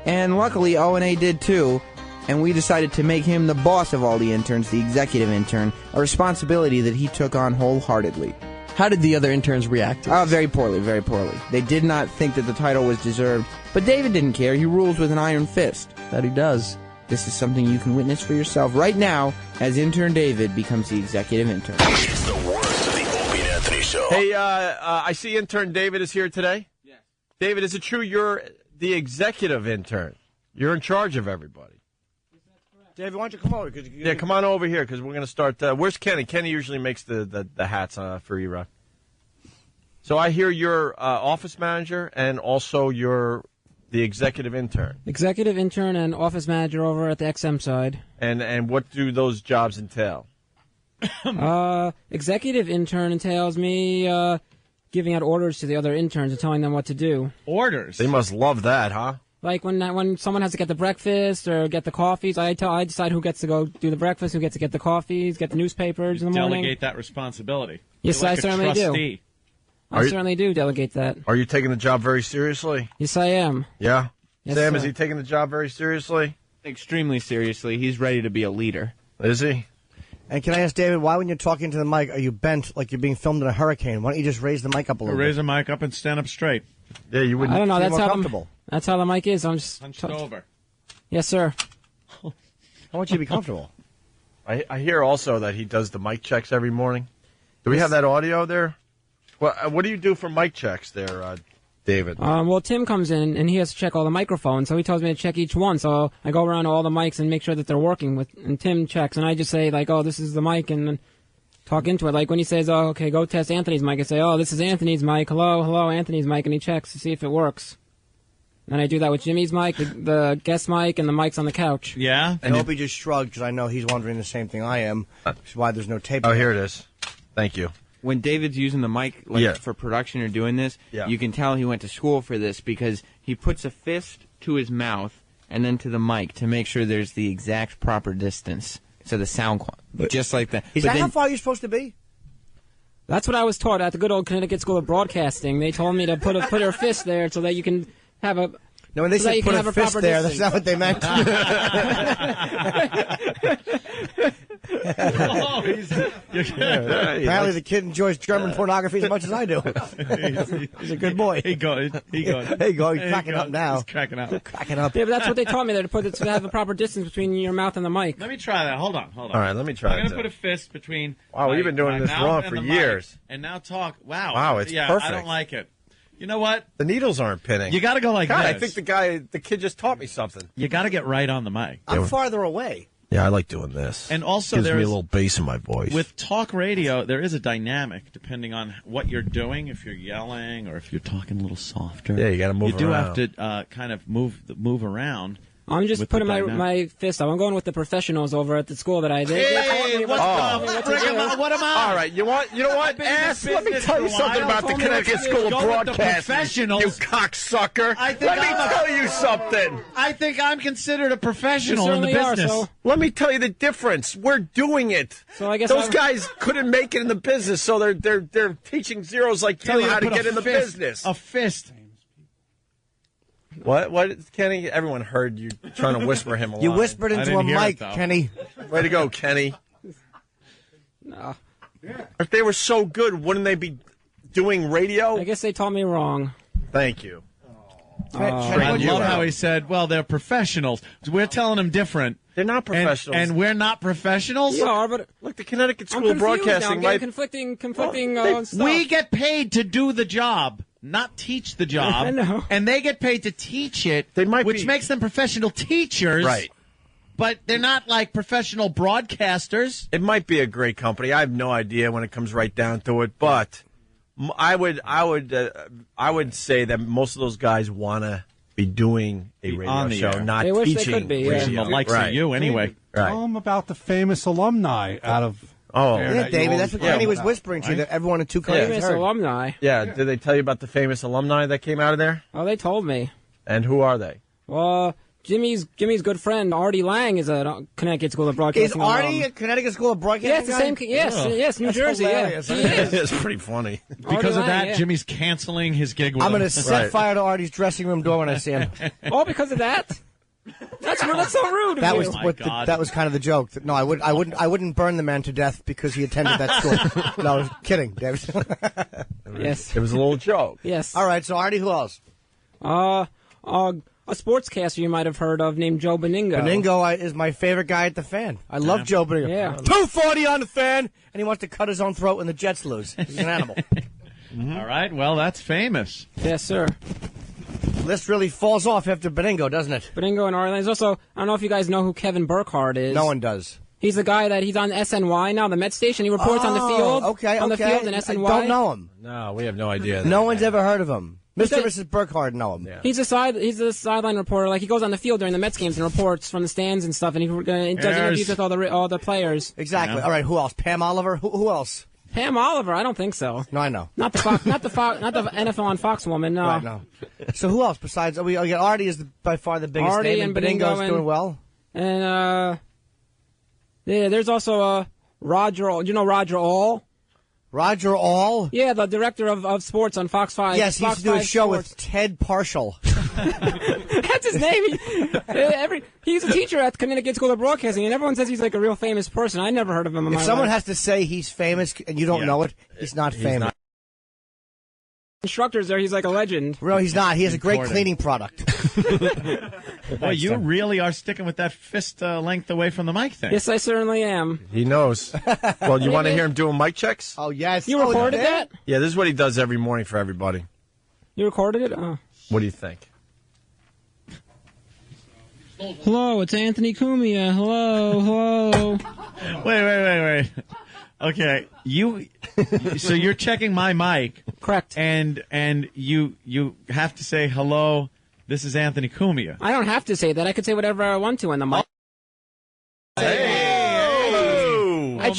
And luckily, O&A did too. And we decided to make him the boss of all the interns, the executive intern, a responsibility that he took on wholeheartedly. How did the other interns react to this? Very poorly, very poorly. They did not think that the title was deserved. But David didn't care. He rules with an iron fist. That he does. This is something you can witness for yourself right now as Intern David becomes the executive intern. It's the worst of the Opie and Anthony show. Hey, I see Intern David is here today. Yes. David, is it true you're the executive intern? You're in charge of everybody. David, why don't you come over? Yeah, come on over here because we're going to start. Where's Kenny? Kenny usually makes the hats for E-Rock. So I hear you're office manager and also you're the executive intern. Executive intern and office manager over at the XM side. And what do those jobs entail? Executive intern entails me giving out orders to the other interns and telling them what to do. Orders? They must love that, huh? Like when someone has to get the breakfast or get the coffees, I decide who gets to go do the breakfast, who gets to get the coffees, get the newspapers in the morning. Delegate that responsibility. Yes, You're like I certainly do. I certainly do delegate that. Are you taking the job very seriously? Yes, I am. Yeah? Yes, Sam, sir. is he taking the job very seriously? Extremely seriously. He's ready to be a leader. Is he? And can I ask David, why when you're talking to the mic are you bent like you're being filmed in a hurricane? Why don't you just raise the mic up a little Raise bit? the mic up and stand up straight. Yeah, you wouldn't. I don't know. Feel That's more how comfortable. that's how the mic is. I'm just Hunched over. Yes, sir. I want you to be comfortable. I hear also that he does the mic checks every morning. Do we have that audio there? What do you do for mic checks there, David? Well, Tim comes in and he has to check all the microphones, so he tells me to check each one. So I go around to all the mics and make sure that they're working. And Tim checks, and I just say like, "Oh, this is the mic," and then talk into it. Like when he says, "Oh, okay, go test Anthony's mic," I say, "Oh, this is Anthony's mic. Hello, Anthony's mic," and he checks to see if it works. And I do that with Jimmy's mic, the guest mic, and the mics on the couch. Yeah? I hope he just shrugged because I know he's wondering the same thing I am. Which is why there's no tape. Oh, here it is. Thank you. When David's using the mic for production or doing this, you can tell he went to school for this because he puts a fist to his mouth and then to the mic to make sure there's the exact proper distance. So the sound, just like that. Is that how far you're supposed to be? That's what I was taught at the good old Connecticut School of Broadcasting. They told me to put her fist there so that you can have a. No, when they so said put a fist there, that's not what they meant. Apparently, the kid enjoys German pornography as much as I do. He's a good boy. He got. There you go. He's cracking up now. He's cracking up. Cracking up. Yeah, but that's what they taught me there to have a proper distance between your mouth and the mic. Let me try that. Hold on. All right, let me try I'm going it, to put a fist between. Wow, you've been doing my this mouth wrong and for the years. mic, and now talk. Wow. Wow, it's perfect. I don't like it. You know what? The needles aren't pinning. You got to go like God, this. I think the kid just taught me something. You got to get right on the mic. I'm farther away. Yeah, I like doing this. And also gives me a there's- little bass in my voice. With talk radio, there is a dynamic depending on what you're doing. If you're yelling or if you're talking a little softer, Yeah, you gotta move You do around. have to kind of move around. I'm just with putting the my, dynamic. my fist up. I'm going with the professionals over at the school that I did. Hey, What am I? All right, you know what? Ass, let me tell you something about the Connecticut School of Broadcasting. You cocksucker. Let me tell you something. I think I'm considered a professional in the certainly are, business. so- Let me tell you the difference. We're doing it. So I guess those I'm- guys couldn't make it in the business, so they're teaching zeros like you how to get in the business. A fist. What, Kenny? Everyone heard you trying to whisper him a lot. You whispered into a mic, Kenny. Way to go, Kenny. No. If they were so good, wouldn't they be doing radio? I guess they told me wrong. Thank you. I love how he said, well, they're professionals. We're telling them different. They're not professionals. And we're not professionals? You are, but look, the Connecticut School of Broadcasting. Broadcasting I'm conflicting stuff. We get paid to do the job, not teach the job. I know. And they get paid to teach it, which makes them professional teachers. Right. But they're not like professional broadcasters. It might be a great company. I have no idea when it comes right down to it, but I would say that most of those guys want to be doing a radio on the show, air. not They wish they teaching could be, yeah. radio. The likes of you, anyway. Right. Tell them about the famous alumni out of. Oh, Yeah, David, that's what Kenny was whispering to you, that everyone in two countries Famous heard. alumni. Yeah, did they tell you about the famous alumni that came out of there? Oh, they told me. And who are they? Well, Jimmy's good friend Artie Lang is a Connecticut School of Is Broadcasting. Artie a Connecticut School of Broadcasting? Yeah, it's the same. guy? Yes, New That's Jersey. hilarious. Yeah, he is. It's pretty funny. Because of Lang, that, yeah. Jimmy's canceling his gig with I'm him. going to set fire to Artie's dressing room door when I see him. All because of that. That's so rude. That of was you. what that was kind of the joke. No, I wouldn't burn the man to death because he attended that school. No, I was kidding, David. Yes. It was a little joke. Yes. All right, so Artie, who else? A sportscaster you might have heard of named Joe Beningo. Beningo is my favorite guy at the Fan. I love Joe Beningo. Yeah. 240 on the Fan, and he wants to cut his own throat when the Jets lose. He's an animal. All right, well, that's famous. Yes, sir. List really falls off after Beningo, doesn't it? Beningo and Artie. There's also, I don't know if you guys know who Kevin Burkhardt is. No one does. He's the guy that he's on SNY now, the Met station. He reports on the field. Okay, on the field in I SNY. don't know him. No, we have no idea. No one's ever heard of him. Mr. and Mrs. Burkhardt know him. Yeah. He's a sideline reporter. Like he goes on the field during the Mets games and reports from the stands and stuff, and he does interviews with all the players. Exactly. All right. Who else? Pam Oliver. Who else? Pam Oliver. I don't think so. No, I know. Not the NFL on Fox woman. No. Right, no. So who else besides? Artie is by far the biggest Artie name, and Beningo doing well. And yeah, there's also Roger. Do you know Roger All? Roger All? Yeah, the director of sports on Fox 5. Yes, he Fox used to do a 5 show Sports. with Ted Parshall. That's his name. He's a teacher at Connecticut School of Broadcasting, and everyone says he's like a real famous person. I never heard of him in If my someone life. has to say he's famous and you don't know it, he's not famous. Instructors there, he's like a legend. Well, he's not. He has a great cleaning product. Boy, you really are sticking with that fist length away from the mic thing. Yes, I certainly am. He knows. Well, you want to hear him doing mic checks? Oh, yes. You recorded that? Yeah, this is what he does every morning for everybody. You recorded it? Oh. What do you think? Hello, it's Anthony Cumia. Hello. Wait. Okay, so you're checking my mic, correct? And you have to say hello. This is Anthony Cumia. I don't have to say that. I could say whatever I want to on the mic. I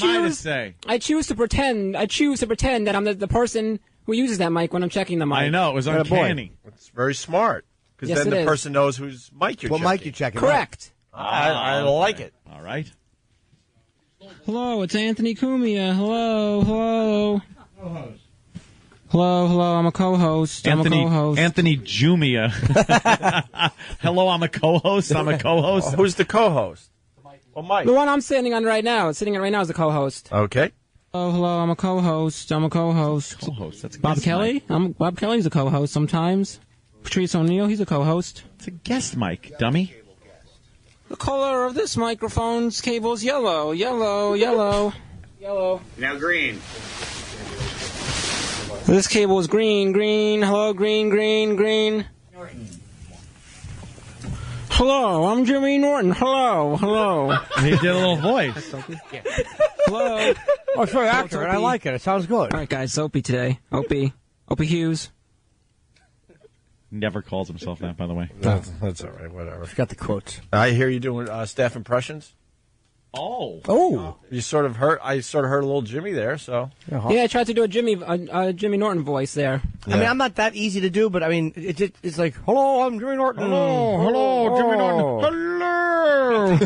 choose to pretend that I'm the person who uses that mic when I'm checking the mic. I know, it was uncanny. It's very smart because Yes, then it the is. person knows whose mic you're What checking. mic you checking? Correct. I like it. All right. Hello, it's Anthony Cumia. Hello. Hello, I'm a co-host. Anthony Jumia. Hello, I'm a co-host. Who's the co-host? Well, Mike. The one I'm sitting on right now. Is the co-host. Okay. Hello, I'm a co-host. Co-host. That's Bob Kelly. Bob Kelly's a co-host sometimes. Patrice O'Neill, he's a co-host. It's a guest mic, dummy. The color of this microphone's cable is yellow. Now green. This cable is green. Hello, green. Hello, I'm Jimmy Norton. Hello. He did a little voice. Hello. Oh, it's very accurate. I like it. It sounds good. All right, guys, it's Opie today. Opie Hughes. Never calls himself that, by the way. That's all right. Whatever. Forgot the quotes. I hear you doing staff impressions. Oh. You sort of heard. I sort of heard a little Jimmy there. So. Yeah, I tried to do a Jimmy Norton voice there. I mean, I'm not that easy to do, but I mean, it's like, hello, I'm Jimmy Norton. Hello, Jimmy Norton.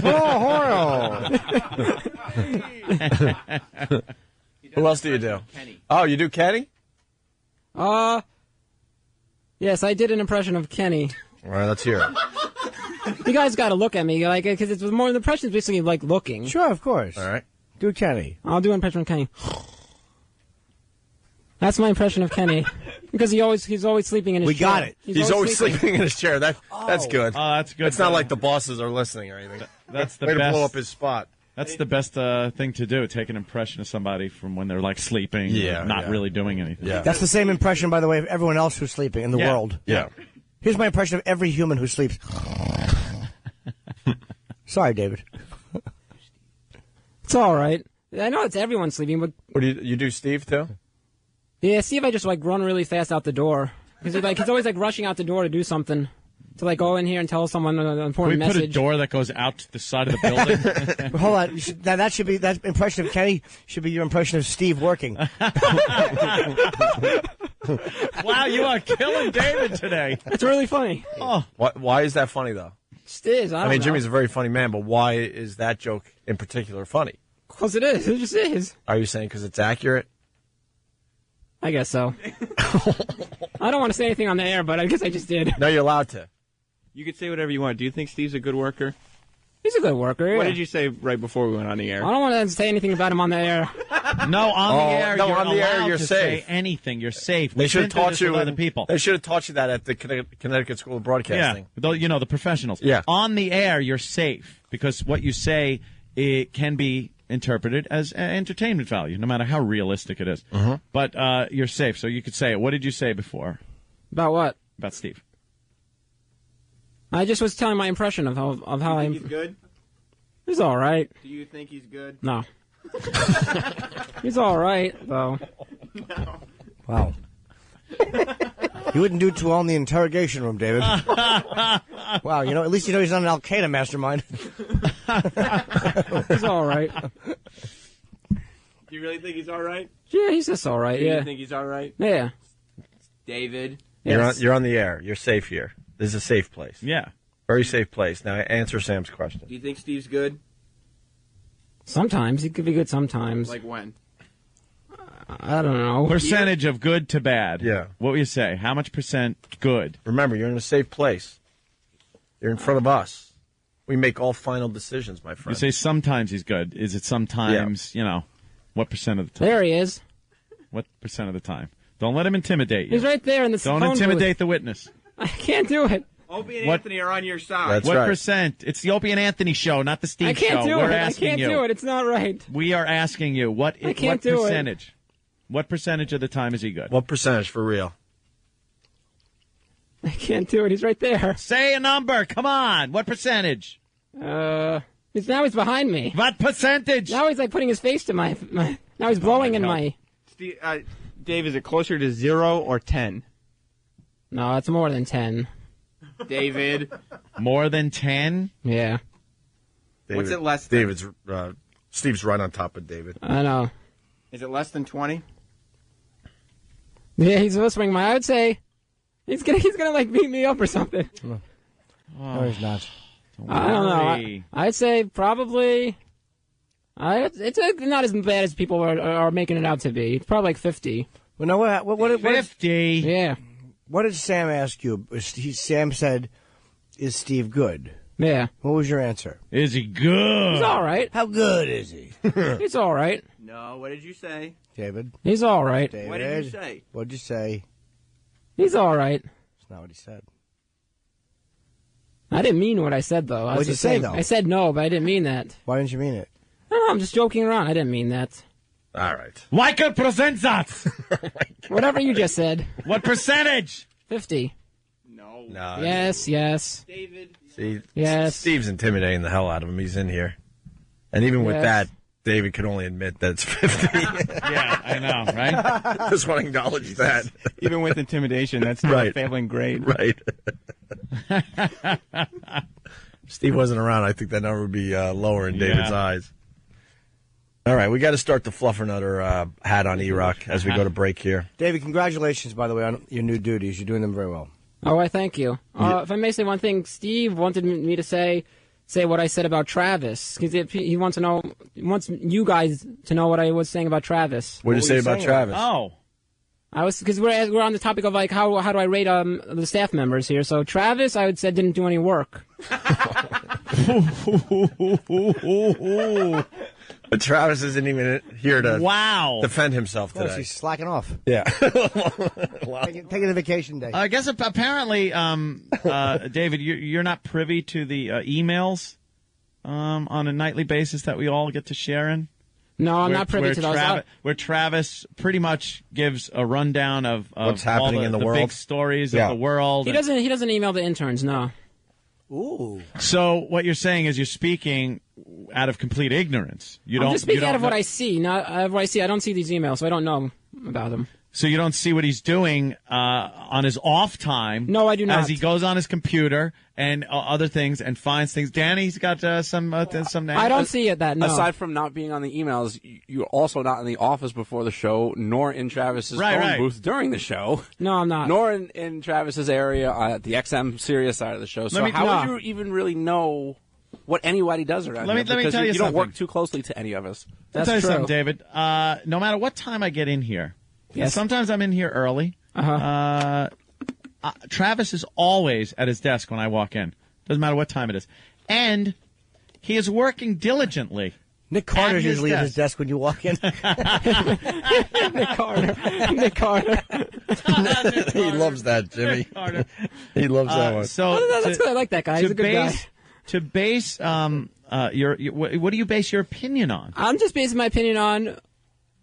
Hello. Who else do you do? Kenny. Oh, you do Kenny? Yes, I did an impression of Kenny. All right, let's hear it. You guys got to look at me, like, because it's more. The impression's basically like looking. Sure, of course. All right. Do Kenny. I'll do an impression of Kenny. That's my impression of Kenny. Because he's always sleeping in his chair. We got it. He's always sleeping in his chair. That's good. Oh, that's good. It's not like the bosses are listening or anything. That's the way best. to blow up his spot. That's the best thing to do. Take an impression of somebody from when they're like sleeping, not really doing anything. Yeah. That's the same impression, by the way, of everyone else who's sleeping in the world. Yeah. Here's my impression of every human who sleeps. Sorry, David. It's all right. I know it's everyone sleeping, but What do you do, Steve, too? yeah, Steve, I just like run really fast out the door because he's always like rushing out the door to do something, to like go in here and tell someone an important Can we put a message. door that goes out to the side of the building? Hold on. That should be that impression of Kenny should be your impression of Steve working. Wow, you are killing David today. It's really funny. Oh, Why is that funny, though? It is. I don't know. Jimmy's a very funny man, but why is that joke in particular funny? Because it is. It just is. Are you saying because it's accurate? I guess so. I don't want to say anything on the air, but I guess I just did. No, you're allowed to. You could say whatever you want. Do you think Steve's a good worker? He's a good worker. What yeah. did you say right before we went on the air? I don't want to say anything about him on the air. No, on the air, no, you're on the air, allowed you're to safe. say anything. You're safe. They We've should been have through taught this you with other people. They should have taught you that at the Connecticut School of Broadcasting. Yeah, the professionals. Yeah. On the air, you're safe because what you say it can be interpreted as entertainment value, no matter how realistic it is. But you're safe, so you could say it. What did you say before? About what? About Steve. I just was telling my impression of how I. He's good? He's all right. Do you think he's good? No. He's all right, though. No. Wow. You wouldn't do too well in the interrogation room, David. Wow, at least he's not an Al Qaeda mastermind. He's all right. Do you really think he's all right? Yeah, he's just all right. Do Yeah. you think he's all right? Yeah. David? Yes. You're on the air. You're safe here. This is a safe place. Yeah. Very safe place. Now answer Sam's question. Do you think Steve's good? Sometimes he could be good. Sometimes. Like when? I don't know. Percentage of good to bad. Yeah. What would you say? How much percent good? Remember, you're in a safe place. You're in front of us. We make all final decisions, my You friend. say sometimes he's good. Is it sometimes, what percent of the time? There he is. What percent of the time? Don't let him intimidate you. He's right there in the Don't phone intimidate booth. the witness. I can't do it. Opie and What- Anthony are on your side. That's what right. percent? It's the Opie and Anthony show, not the Steve I can't show. do We're it. I asking can't you. do it. It's not right. We are asking you what can't do it. percentage? What percentage of the time is he good? What percentage for real? I can't do it. He's right there. Say a number. Come on. What percentage? Now he's behind me. What percentage? Now he's like putting his face to my now he's blowing in my. Steve, Dave, is it closer to 0 or 10? No, it's more than 10. David? More than 10? Yeah. What's it less than? David's Steve's right on top of David. I know. Is it less than 20? Yeah, he's whispering I would say he's gonna like beat me up or something. No, he's not. I don't know. I'd say probably. It's not as bad as people are making it out to be. It's probably like 50. Well, no, what 50? Yeah. What did Sam ask you? Sam said, "Is Steve good?" Yeah. What was your answer? Is he good? He's all right. How good is he? He's all right. No, what did you say? David. He's all right. David. What did you say? What did you say? He's all right. That's not what he said. I didn't mean what I said, though. What'd you say, though? I said no, but I didn't mean that. Why didn't you mean it? No, I'm just joking around. I didn't mean that. All right. Michael presents Whatever you just said. What percentage? 50. No. Yes. David? See, Yes. Steve's intimidating the hell out of him. He's in here. And even with Yes. that, David can only admit that it's 50. Yeah, I know, right? Just want to acknowledge that. Even with intimidation, that's still Right. a failing grade. Right. Steve wasn't around. I think that number would be lower in David's eyes. All right, we got to start the Fluffernutter hat on E-Rock as we go to break here. David, congratulations, by the way, on your new duties. You're doing them very well. Oh, I thank you. If I may say one thing, Steve wanted me to say what I said about Travis, because he wants to know, he wants you guys to know what I was saying about Travis. What did you say about Travis? Oh. Because we're on the topic of like how do I rate the staff members here? So Travis, I would say didn't do any work. But Travis isn't even here to defend himself Of course, today. he's slacking off. Yeah. Taking a vacation day. I guess apparently, David, you're not privy to the emails on a nightly basis that we all get to share in? No, I'm not privy to those. Where Travis pretty much gives a rundown of what's happening all in the big world. stories of the world. He doesn't email the interns, no. Ooh. So what you're saying is you're speaking out of complete ignorance. I'm just speaking out of what I see, not out of what I see. I don't see these emails, so I don't know about them. So you don't see what he's doing on his off time? No, I do not. As he goes on his computer and other things and finds things. Danny's got some. I don't see it that. No. Aside from not being on the emails, you're also not in the office before the show, nor in Travis's phone booth during the show. No, I'm not. Nor in Travis's area at the XM Sirius side of the show. So how would you even really know what anybody does around here? Let me tell you something. You don't work something. too closely to any of us. I'll tell you something, David. No matter what time I get in here, sometimes I'm in here early. Travis is always at his desk when I walk in. Doesn't matter what time it is. And he is working diligently. Nick Carter's usually at his desk when you walk in. Nick Carter. He loves that, Jimmy. He loves that one. So that's good. I like that guy. He's a good guy. To base what do you base your opinion on? I'm just basing my opinion on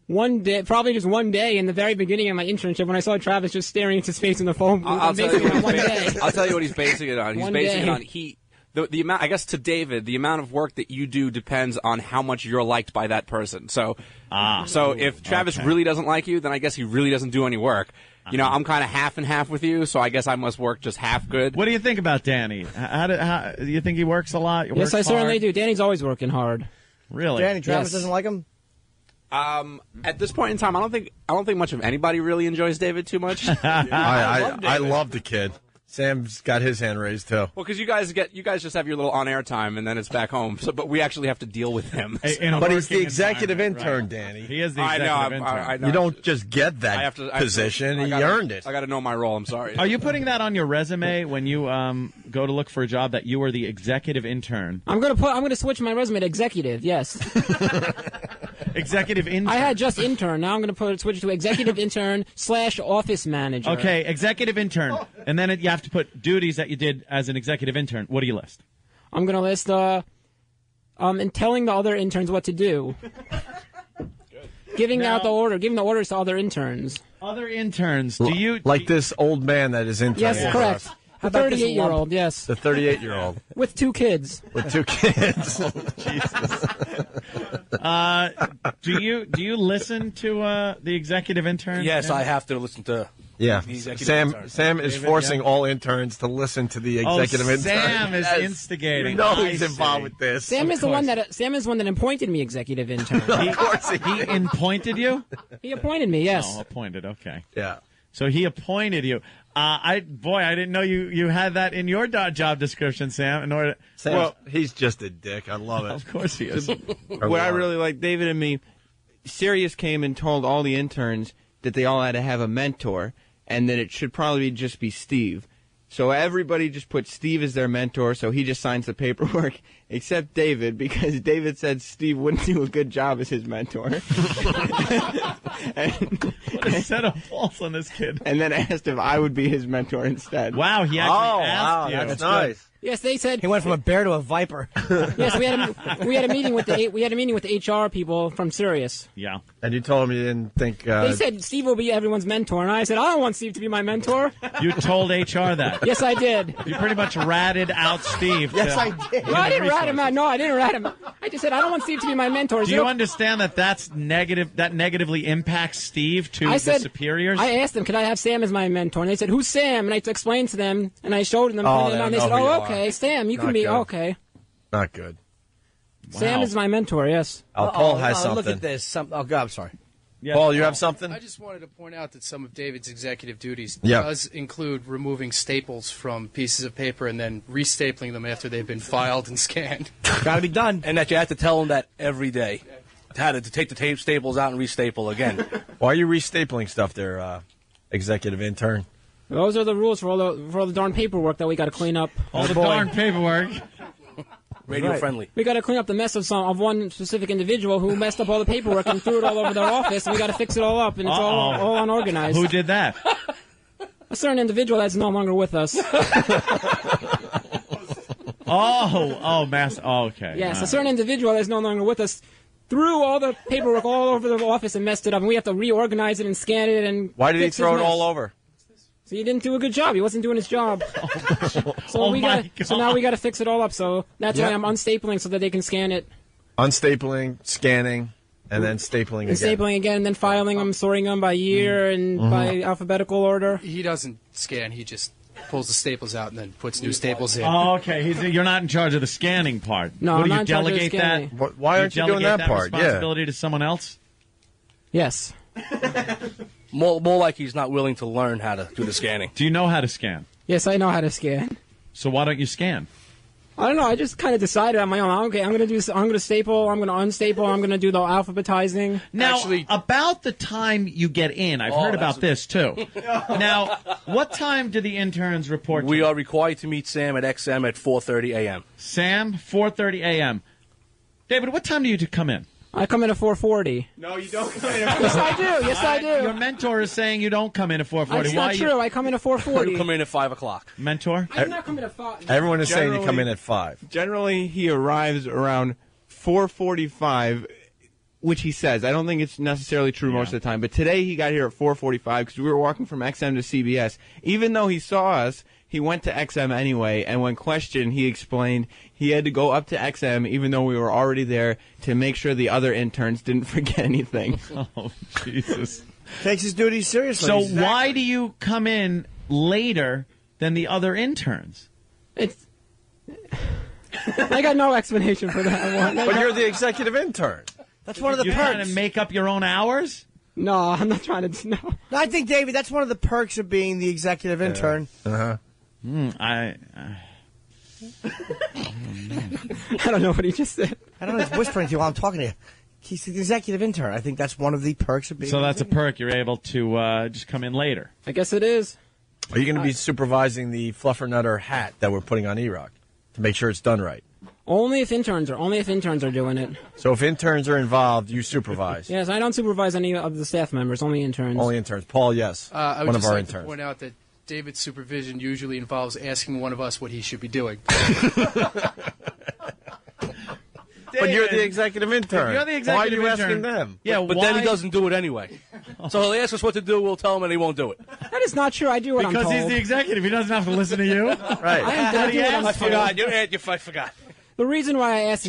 one day, probably just one day in the very beginning of my internship when I saw Travis just staring into space in the phone booth. I'll tell you what he's basing it on. He's basing it on the amount. I guess to David, the amount of work that you do depends on how much you're liked by that person. So if Travis really doesn't like you, then I guess he really doesn't do any work. You know, I'm kind of half and half with you, so I guess I must work just half good. What do you think about Danny? How do you think he works a lot? Yes, I certainly do. Danny's always working hard. Really? Danny, Travis doesn't like him? At this point in time, I don't think much of anybody really enjoys David too much. I love the kid. Sam's got his hand raised too. Well, because you guys just have your little on-air time, and then it's back home. But we actually have to deal with him. But he's the executive intern, Danny. He is the executive intern. I know. You don't just get that position. He earned it. I got to know my role. I'm sorry. Are you putting that on your resume when you go to look for a job that you were the executive intern? I'm gonna switch my resume to executive. Yes. Executive intern. I had just intern. Now I'm gonna switch to executive intern / office manager. Okay, executive intern, and then you have to put duties that you did as an executive intern. What do you list? I'm gonna list and telling the other interns what to do. Giving the orders to other interns. Other interns. Do you this old man that is intern? Yes, correct. The 38-year-old, yes. The 38-year-old. With 2 kids. With 2 kids. Do you listen to the executive intern? Yes, I have to listen to. Yeah, Sam is forcing all interns to listen to the executive intern. Sam is instigating. You know he's involved with this. Sam is one that appointed me executive intern. He appointed you? He appointed me, yes. Oh, appointed. Okay. Yeah. So he appointed you. I didn't know you had that in your job description, Sam. He's just a dick. I love it. Of course he is. What I really like, David and me, Sirius came and told all the interns that they all had to have a mentor, and that it should probably just be Steve. So everybody just put Steve as their mentor, so he just signs the paperwork, except David, because David said Steve wouldn't do a good job as his mentor. What a set of false on this kid. And then asked if I would be his mentor instead. Wow, he actually asked you. That's nice. Yes, they said he went from a bear to a viper. Yes, we had a meeting with the HR people from Sirius. Yeah, and you told him you didn't think they said Steve will be everyone's mentor, and I said I don't want Steve to be my mentor. You told HR that? Yes, I did. You pretty much ratted out Steve. Yes, I did. No, I didn't rat him out. No, I didn't rat him. I just said I don't want Steve to be my mentor. Do you understand that that's negative? That negatively impacts Steve to the superiors. I asked them, could I have Sam as my mentor? And they said, who's Sam? And I explained to them, and I showed them. And they said, oh, okay, Sam, you can be okay. Not good. Sam is my mentor. Yes. Paul has something. Look at this. God, I'm sorry. Yeah, Paul, you have something? I just wanted to point out that some of David's executive duties Yeah. does include removing staples from pieces of paper and then restapling them after they've been filed and scanned. Got to be done. And that you have to tell them that every day. To take the staples out and restaple again. Why are you restapling stuff there, executive intern? Those are the rules for all the darn paperwork that we got to clean up. All the darn paperwork. radio friendly. We got to clean up the mess of one specific individual who messed up all the paperwork and threw it all over their office, and we got to fix it all up, and it's all unorganized. Who did that? A certain individual that's no longer with us. Okay. Yes, a certain individual that's no longer with us threw all the paperwork all over the office and messed it up, and we have to reorganize it and scan it and. Why did he fix throw his it mess. all over? So he didn't do a good job. He wasn't doing his job. So now we got to fix it all up. So that's why I'm unstapling so that they can scan it. Unstapling, scanning, and then stapling again. Stapling again, and then filing them, sorting them by year and by alphabetical order. He doesn't scan. He just pulls the staples out and then puts new staples in. Oh, okay. You're not in charge of the scanning part. No, What, I'm do not you in charge of the delegate that? scanning. Why aren't you doing that part? Responsibility to someone else? Yes. More like he's not willing to learn how to do the scanning. Do you know how to scan? Yes, I know how to scan. So why don't you scan? I don't know. I just kind of decided on my own. Okay, I'm going to staple. I'm going to unstaple. I'm going to do the alphabetizing. Now, about the time you get in, I've heard about this too. Now, what time do the interns report? We are required to meet Sam at XM at 4:30 a.m. Sam, 4:30 a.m. David, what time do you come in? I come in at 4:40. No, you don't come in at 4:40. Yes, I do. Yes, I do. Your mentor is saying you don't come in at 4:40. That's not true. I come in at 4:40. You come in at 5 o'clock. Mentor? I did not come in at 5. Everyone is saying you come in at 5. Generally, he arrives around 4:45, which he says. I don't think it's necessarily true most of the time. But today he got here at 4:45 because we were walking from XM to CBS. Even though he saw us, he went to XM anyway, and when questioned, he explained he had to go up to XM, even though we were already there, to make sure the other interns didn't forget anything. Oh, Jesus. Takes his duties seriously. So why do you come in later than the other interns? I got no explanation for that one. But you're the executive intern. That's one of the You're perks. trying to make up your own hours? No, I'm not trying to. No. I think, David, that's one of the perks of being the executive intern. Uh-huh. I don't know what he just said. I don't know. He's whispering to you while I'm talking to you. He's the executive intern. I think that's one of the perks of being. So that's a perk. You're able to just come in later. I guess it is. Are you going to be supervising the fluffernutter hat that we're putting on E-Rock to make sure it's done right? Only if interns are doing it. So if interns are involved, you supervise. Yes, I don't supervise any of the staff members. Only interns. Only interns. Paul, yes. I would one just of our like interns. to point out that David's supervision usually involves asking one of us what he should be doing. But you're the executive intern. You're the executive Why are you intern. asking them? Yeah, but then he doesn't do it anyway. So he'll ask us what to do, we'll tell him, and he won't do it. That is not true. I do what I'm Because told. he's the executive. He doesn't have to listen to you. Right. I do what I'm I told. forgot. I forgot. The reason why I asked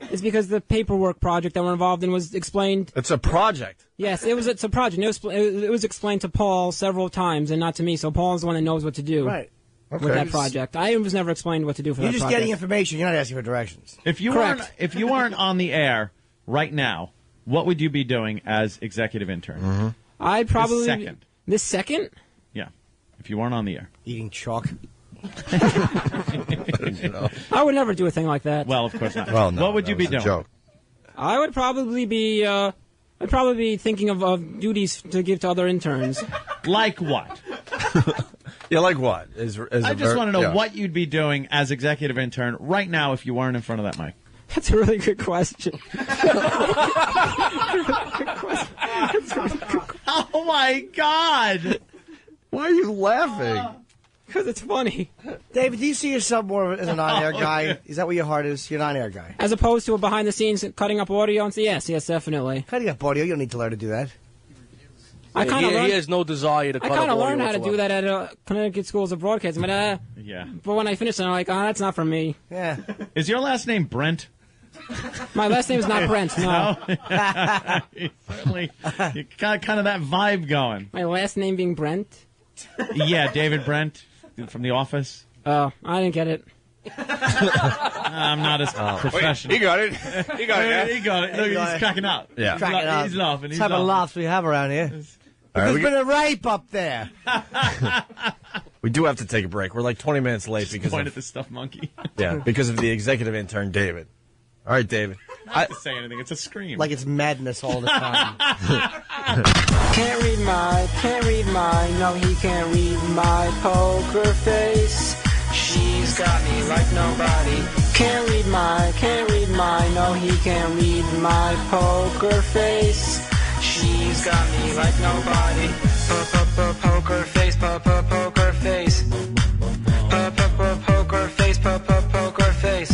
is because the paperwork project that we're involved in was explained. It's a project. Yes, it's a project. It was explained to Paul several times and not to me. So Paul is the one that knows what to do. Right. With that project. I was never explained what to do for You're that just project. getting information. You're not asking for directions. If you weren't on the air right now, what would you be doing as executive intern? Mm-hmm. I'd probably This second. This second? Yeah. If you weren't on the air. Eating chalk. I would never do a thing like that. Well, of course not. Well, no, what would you be doing? Joke. I would probably be. I'd probably be thinking of duties to give to other interns. Like what? Yeah, like what? I just want to know what you'd be doing as executive intern right now if you weren't in front of that mic. That's a really good question. Oh my God! Why are you laughing? Because it's funny. David, do you see yourself more as an on-air guy? Is that what your heart is? You're an on-air guy. As opposed to a behind-the-scenes cutting up audio? And yes, definitely. Cutting up audio, you don't need to learn to do that. I kind of he has no desire to cut up audio learned how to whatsoever. do that at Connecticut Schools of Broadcasting, but yeah. But when I finished it, I'm like, that's not for me. Yeah. Is your last name Brent? My last name is not Brent. No. Certainly, you got kind of that vibe going. My last name being Brent. Yeah, David Brent from The Office. Oh, I didn't get it. I'm not as professional. He got it. He got it. He got it. Look, he's cracking up. Yeah. Cracking up. He's laughing. He's What type of laughing. laughs we have around here? There's been a rape up there. We do have to take a break. We're like 20 minutes late because Point of, at the stuffed monkey. yeah, because of the executive intern, David. All right, David. I don't say anything. It's a scream. Like it's madness all the time. Can't read my, no, he can't read my poker face. She's got me like nobody Can't read my, no, he can't read my poker face. She's got me like nobody. Poker face, poker face. Poker face, poker face.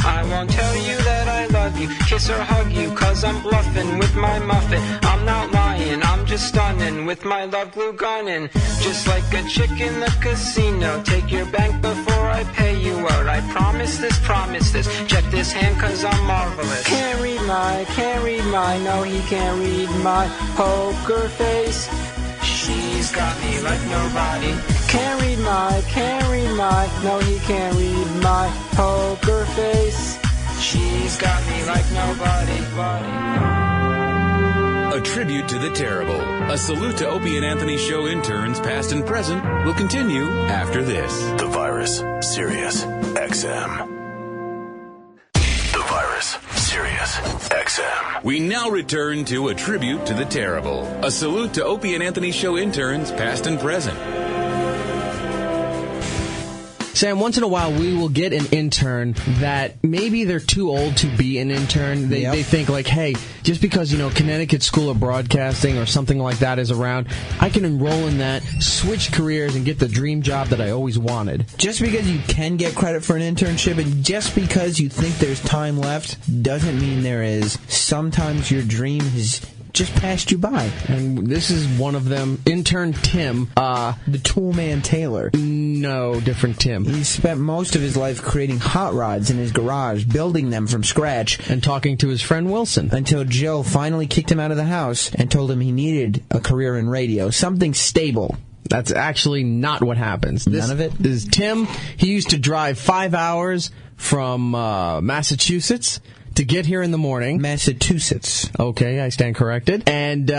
I won't tell you that I love you, kiss or hug you, cause I'm bluffing with my muffin. I'm not lying, I'm just stunning with my love glue gunning. Just like a chick in the casino, take your bank before I pay you out. I promise this, check this hand cause I'm marvelous. Can't read my, no, he can't read my poker face. She's got me like nobody. Can't read my, no, he can't read my poker face. She's got me like nobody. A tribute to the terrible. A salute to Opie and Anthony show interns, past and present, will continue after this. The Virus, Sirius XM. The Virus, Sirius XM. We now return to a tribute to the terrible. A salute to Opie and Anthony show interns, past and present. Sam, once in a while we will get an intern that maybe they're too old to be an intern. They think like, hey, just because, Connecticut School of Broadcasting or something like that is around, I can enroll in that, switch careers, and get the dream job that I always wanted. Just because you can get credit for an internship and just because you think there's time left doesn't mean there is. Sometimes your dream is just passed you by. And this is one of them. Intern Tim. The tool man Taylor. No, different Tim. He spent most of his life creating hot rods in his garage, building them from scratch. And talking to his friend Wilson. Until Joe finally kicked him out of the house and told him he needed a career in radio. Something stable. That's actually not what happens. None of it? This is Tim. He used to drive 5 hours from Massachusetts to get here in the morning. Massachusetts. Okay, I stand corrected. And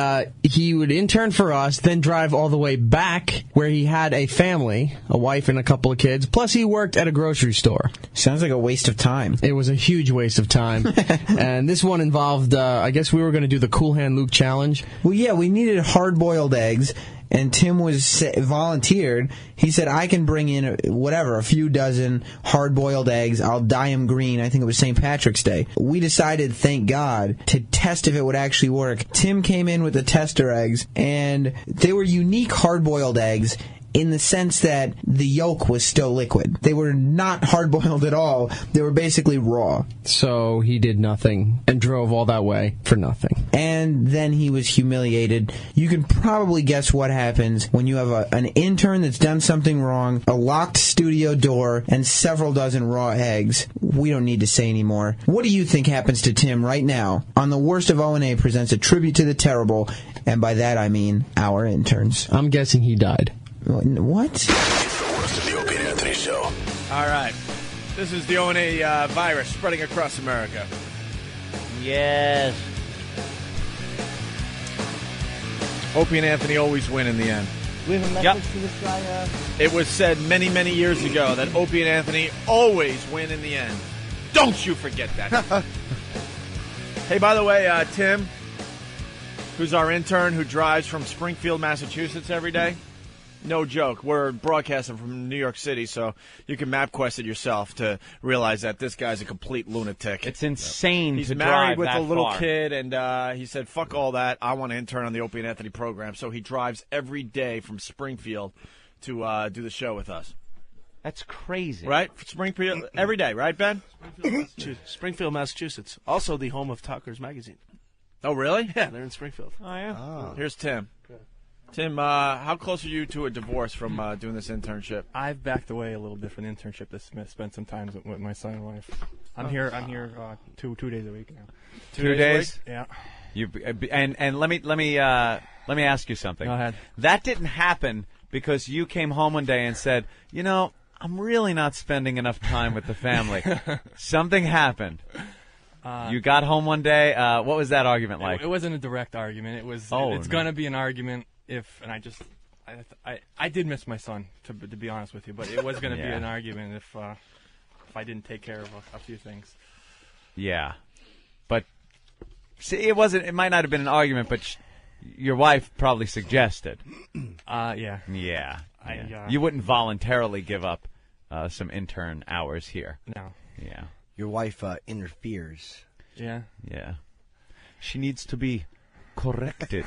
he would intern for us, then drive all the way back where he had a family, a wife and a couple of kids. Plus, he worked at a grocery store. Sounds like a waste of time. It was a huge waste of time. And this one involved, I guess we were going to do the Cool Hand Luke challenge. Well, yeah, we needed hard-boiled eggs. And Tim volunteered. He said, I can bring in a few dozen hard-boiled eggs. I'll dye them green. I think it was St. Patrick's Day. We decided, thank God, to test if it would actually work. Tim came in with the tester eggs, and they were unique hard-boiled eggs in the sense that the yolk was still liquid. They were not hard-boiled at all. They were basically raw. So he did nothing and drove all that way for nothing. And then he was humiliated. You can probably guess what happens when you have an intern that's done something wrong, a locked studio door, and several dozen raw eggs. We don't need to say anymore. What do you think happens to Tim right now on The Worst of O&A presents a tribute to the terrible, and by that I mean our interns? I'm guessing he died. What? It's the Worst of the Opie and Anthony Show. All right. This is the O&A virus spreading across America. Yes. Opie and Anthony always win in the end. We have a message for this guy. It was said many, many years ago that Opie and Anthony always win in the end. Don't you forget that. Hey, by the way, Tim, who's our intern who drives from Springfield, Massachusetts every day. No joke. We're broadcasting from New York City, so you can MapQuest it yourself to realize that this guy's a complete lunatic. It's insane He's to married drive with that a little far. kid, and he said, fuck all that. I want to intern on the Opie and Anthony program. So he drives every day from Springfield to do the show with us. That's crazy. Right? Springfield every day, right, Ben? Springfield, Massachusetts. Also the home of Talkers Magazine. Oh, really? Yeah, they're in Springfield. Oh, yeah. Oh. Here's Tim. Tim, how close are you to a divorce from doing this internship? I've backed away a little bit from the internship to spend some time with my son and wife. I'm here 2 days a week now. 2 days? Yeah. And let me ask you something. Go ahead. That didn't happen because you came home one day and said, I'm really not spending enough time with the family. Something happened. You got home one day. What was that argument like? It wasn't a direct argument. It was. It's gonna be an argument I did miss my son, to be honest with you, but it was gonna be an argument if I didn't take care of a few things. Yeah, but see, it might not have been an argument, but your wife probably suggested. Yeah. Yeah. You wouldn't voluntarily give up some intern hours here. No. Yeah. Your wife interferes. Yeah. Yeah. She needs to be corrected.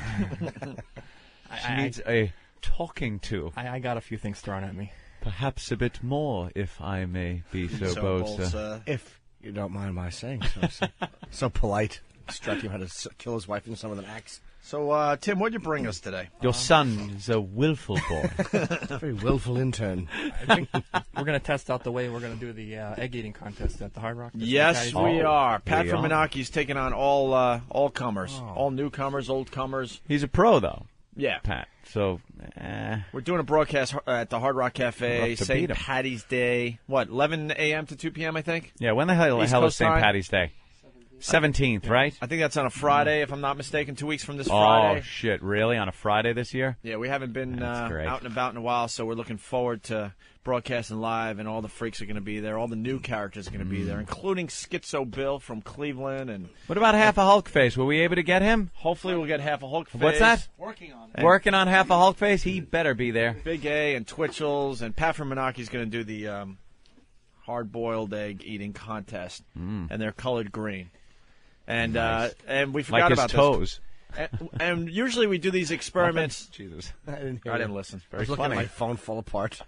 She needs a talking to. I got a few things thrown at me. Perhaps a bit more, if I may be so bold, sir. If you don't mind my saying so. So polite. Instructing him how to kill his wife in some of an axe. So, Tim, what'd you bring us today? Your son is a willful boy. Very willful intern. I think we're going to test out the way we're going to do the egg eating contest at the Hard Rock. Yes, we are. Pat from Menake's taking on all comers, all newcomers, old comers. He's a pro, though. Yeah, Pat. So we're doing a broadcast at the Hard Rock Cafe, St. Patty's Day. What, 11 a.m. to 2 p.m. I think. Yeah, when the hell is St. Patty's Day? 17th, right? I think that's on a Friday, if I'm not mistaken. 2 weeks from this Friday. Oh shit! Really? On a Friday this year? Yeah, we haven't been out and about in a while, so we're looking forward to broadcasting live, and all the freaks are going to be there. All the new characters are going to be there, including Schizo Bill from Cleveland. And what about half a Hulk face? Were we able to get him? Hopefully, we'll get half a Hulk face. What's that? Working on it. Working on half a Hulk face. He better be there. Big A and Twitchell's, and Pat from Menake's going to do the hard-boiled egg eating contest, and they're colored green. And nice. And we forgot like about his toes. And usually we do these experiments. Jesus, I didn't listen. I was looking at my phone fall apart.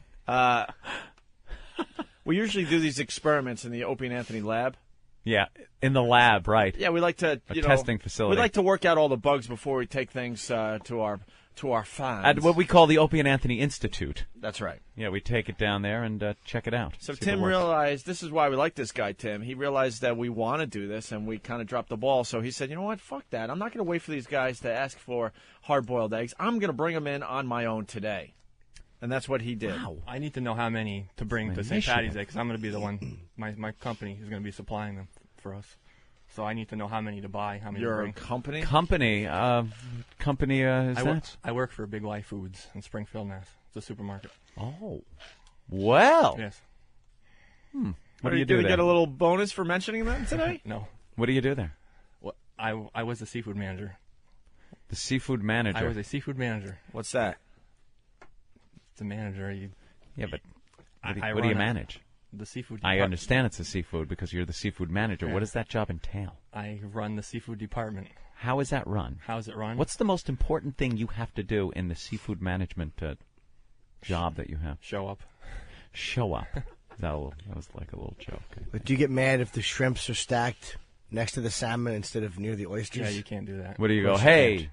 We usually do these experiments in the Opie and Anthony lab. Yeah, in the lab, right? Yeah, we like to testing facility. We like to work out all the bugs before we take things to our fans. At what we call the Opie and Anthony Institute. That's right. Yeah, we take it down there and check it out. So Tim realized, this is why we like this guy, Tim. He realized that we want to do this, and we kind of dropped the ball. So he said, you know what, fuck that. I'm not going to wait for these guys to ask for hard-boiled eggs. I'm going to bring them in on my own today. And that's what he did. Wow. I need to know how many to bring to St. Patty's Day, because I'm going to be the one, my company is going to be supplying them for us. So I need to know how many to buy, how many to bring. Company? Company is that? I work for Big Y Foods in Springfield, Mass. It's a supermarket. Oh. Well. Yes. What do you do there? Get a little bonus for mentioning that today? No. What do you do there? Well, I was the seafood manager. The seafood manager? I was a seafood manager. What's that? It's a manager. Yeah, but what do you manage? The seafood I department. understand it's a seafood because you're the seafood manager. Yeah. What does that job entail? I run the seafood department. How is that run? How is it run? What's the most important thing you have to do in the seafood management job that you have? Show up. Show up. That was like a little joke. But do you get mad if the shrimps are stacked next to the salmon instead of near the oysters? Yeah, you can't do that. What do you go, hey,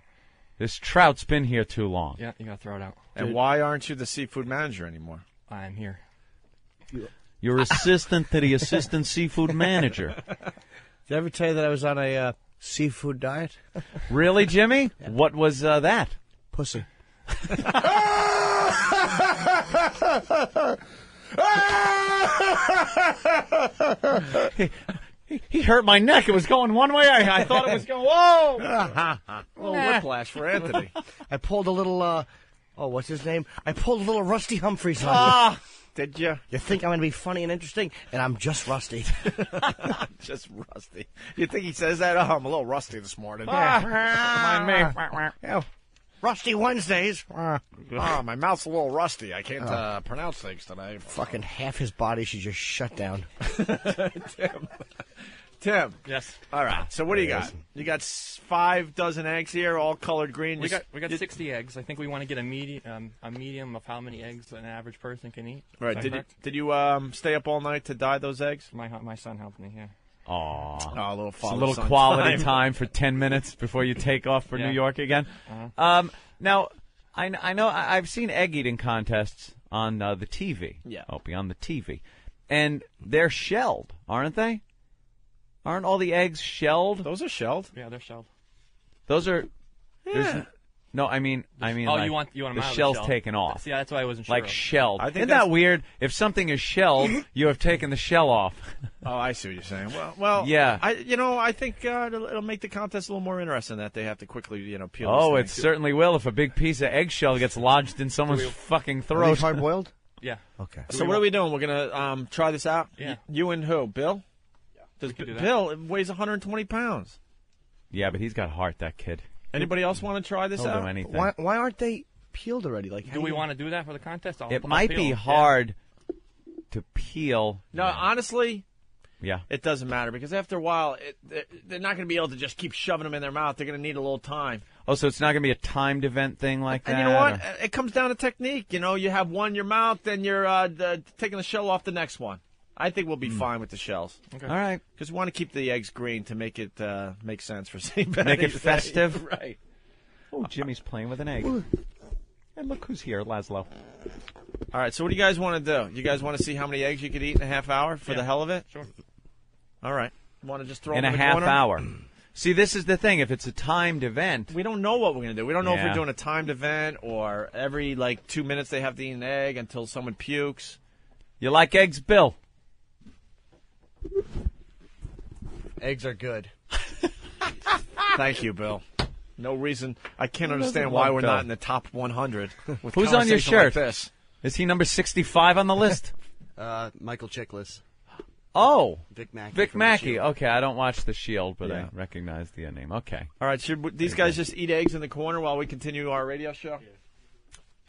this trout's been here too long. Yeah, you got to throw it out. And why aren't you the seafood manager anymore? I'm here. You're assistant to the assistant seafood manager. Did I ever tell you that I was on a seafood diet? Really, Jimmy? Yeah. What was that? Pussy. He hurt my neck. It was going one way. I thought it was going, whoa! A little whiplash for Anthony. I pulled a little, what's his name? I pulled a little Rusty Humphreys on you. Did you? You think I'm going to be funny and interesting, and I'm just rusty. Just rusty. You think he says that? Oh, I'm a little rusty this morning. Mind me. Yeah. Rusty Wednesdays. My mouth's a little rusty. I can't pronounce things today. Fucking half his body should just shut down. Tim. Yes. All right. So what do you got? You got 5 dozen eggs here, all colored green. We got 60 eggs. I think we want to get a medium of how many eggs an average person can eat. Right. Did you stay up all night to dye those eggs? My son helped me. Yeah. Aww. Oh, a little quality time for 10 minutes before you take off for New York again. Uh-huh. Now, I know I've seen egg eating contests on the TV. Yeah. Opie, on the TV, and they're shelled, aren't they? Aren't all the eggs shelled? Those are shelled. Yeah, they're shelled. Those are. Yeah. No, I mean, oh, like, you want them the out of shell's the shell. taken off. See, that's why I wasn't sure. Like shelled. Isn't that weird? If something is shelled, you have taken the shell off. Oh, I see what you're saying. Well, yeah. I think it'll make the contest a little more interesting that they have to quickly, peel. Oh, it certainly will. If a big piece of eggshell gets lodged in someone's fucking throat. Hard boiled? Yeah. Okay. So what are we doing? We're gonna try this out. Yeah. You and who? Bill? We could do that. Bill weighs 120 pounds. Yeah, but he's got heart, that kid. Anybody else want to try this He'll out? do anything. Why aren't they peeled already? Like, do we want to do that for the contest? It might be hard to peel. No, honestly, Yeah. it doesn't matter because after a while, they're not going to be able to just keep shoving them in their mouth. They're going to need a little time. Oh, so it's not going to be a timed event thing like that? And you know what? or- It comes down to technique. You know, you have one in your mouth, then you're taking the shell off the next one. I think we'll be fine with the shells. Okay. All right. Because we want to keep the eggs green to make it make sense for St. Patty's Make it Day. festive? Right. Oh, Jimmy's playing with an egg. And look who's here, Laszlo. All right, so what do you guys want to do? You guys want to see how many eggs you could eat in a half hour for the hell of it? Sure. All right. Want to just throw In them a in the half corner? hour. See, this is the thing. If it's a timed event, We don't know what we're going to do. We don't know if Yeah. we're doing a timed event or every, 2 minutes they have to eat an egg until someone pukes. you like eggs, Bill? Eggs are good. Thank you, Bill. No reason. I can't Who doesn't understand why love we're Bill? not in the top 100. With Who's on your conversation like shirt? this. Is he number 65 on the list? Michael Chiklis. Oh, Vic Mackey. Vic from The Mackey. Shield. Okay, I don't watch The Shield, but Yeah. I recognize the name. Okay. All right, should these guys just eat eggs in the corner while we continue our radio show?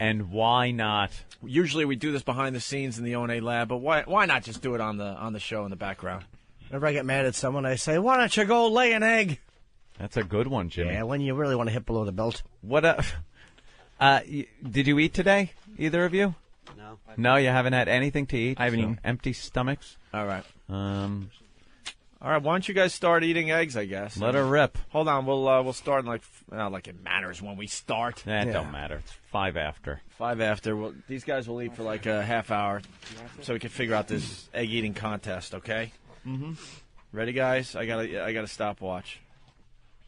And why not? Usually we do this behind the scenes in the O&A lab, but why not just do it on the show in the background? Whenever I get mad at someone, I say, "Why don't you go lay an egg?" That's a good one, Jimmy. Yeah, when you really want to hit below the belt. What? Did you eat today? Either of you? No. No, you haven't had anything to eat. I haven't so eaten. Empty stomachs. All right. All right, why don't you guys start eating eggs, I guess. Let her rip. Hold on, we'll start in like it matters when we start. That don't matter. It's 5 after. 5 after. These guys will eat for like a half hour so we can figure out this egg eating contest, okay? Mm-hmm. Ready, guys? I got a stopwatch.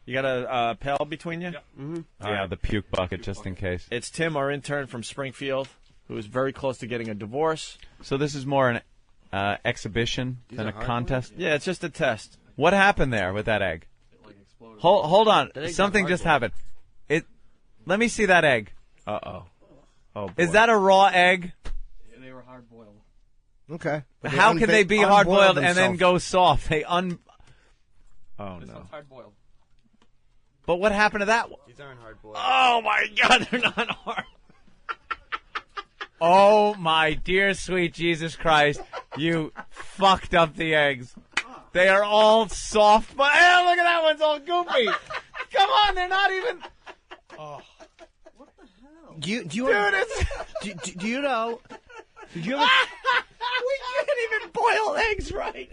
You got a pail between you? Mm-hmm. Yeah, the puke bucket just in case. It's Tim, our intern from Springfield, who is very close to getting a divorce. So this is more an exhibition than a contest? Yeah, it's just a test. What happened there with that egg? Hold on. That egg Something got just hard-boiled. happened. Let me see that egg. Uh-oh. Oh, boy. Is that a raw egg? They were hard boiled. Okay. How can they be hard-boiled and then themselves. go soft? Oh, This no. one's hard boiled. But what happened to that one? These aren't hard boiled. Oh, my God, they're not hard. Oh, my dear sweet Jesus Christ. You fucked up the eggs. They are all soft. But hey, look at that one's all goopy. Come on, they're not even... Do you Dude, it's... do you know? Did you ever? We can't even boil eggs right.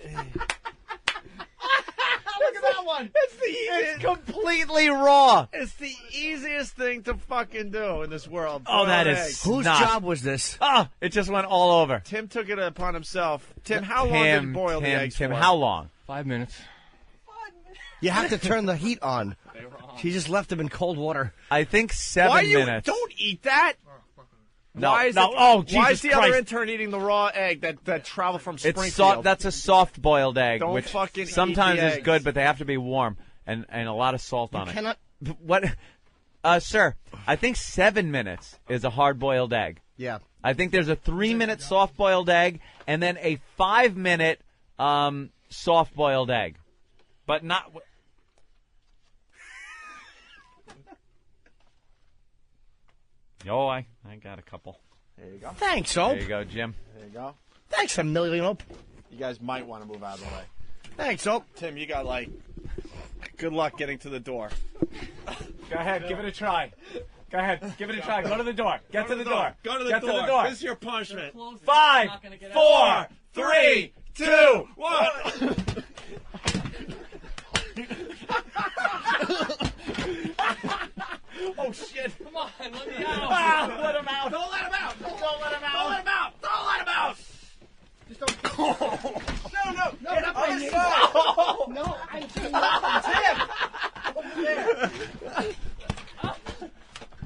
Look at that one. It's completely raw. It's the easiest thing to fucking do in this world. Oh, that Boil is eggs. Whose not- job was this? Ah, it just went all over. Tim took it upon himself. Tim, how long did you boil the eggs Tim, for? how long? 5 minutes. You have to turn the heat on. She just left them in cold water. I think 7 Why minutes. don't eat that. No, why is no. it- Oh, why Jesus is the Christ. other intern eating the raw egg that traveled from Springfield? It's soft. That's a soft-boiled egg, Don't which fucking eat sometimes the is eggs. good, but they have to be warm and a lot of salt on it. Cannot. What, sir? I think 7 minutes is a hard-boiled egg. Yeah. I think there's a 3-minute soft-boiled egg and then a 5-minute soft-boiled egg, but not. Oh, I got a couple. There you go. Thanks, Ope. There you go, Jim. There you go. Thanks a million, Ope. You guys might want to move out of the way. Thanks, Ope. Tim, you got good luck getting to the door. Go ahead, give it a try. Go ahead, give it a try. Go to the door. Get to the door. Go to the Get door. to the door. This is your punishment. 5, 4, 3, 2, 1. Oh, shit. Come on, let me out. Ah, let him out. Don't let him out. Don't let him out. Don't let him out. Don't let him out. Just don't. No. Get up on on your side. No, I'm saying nothing. Tim. Over there.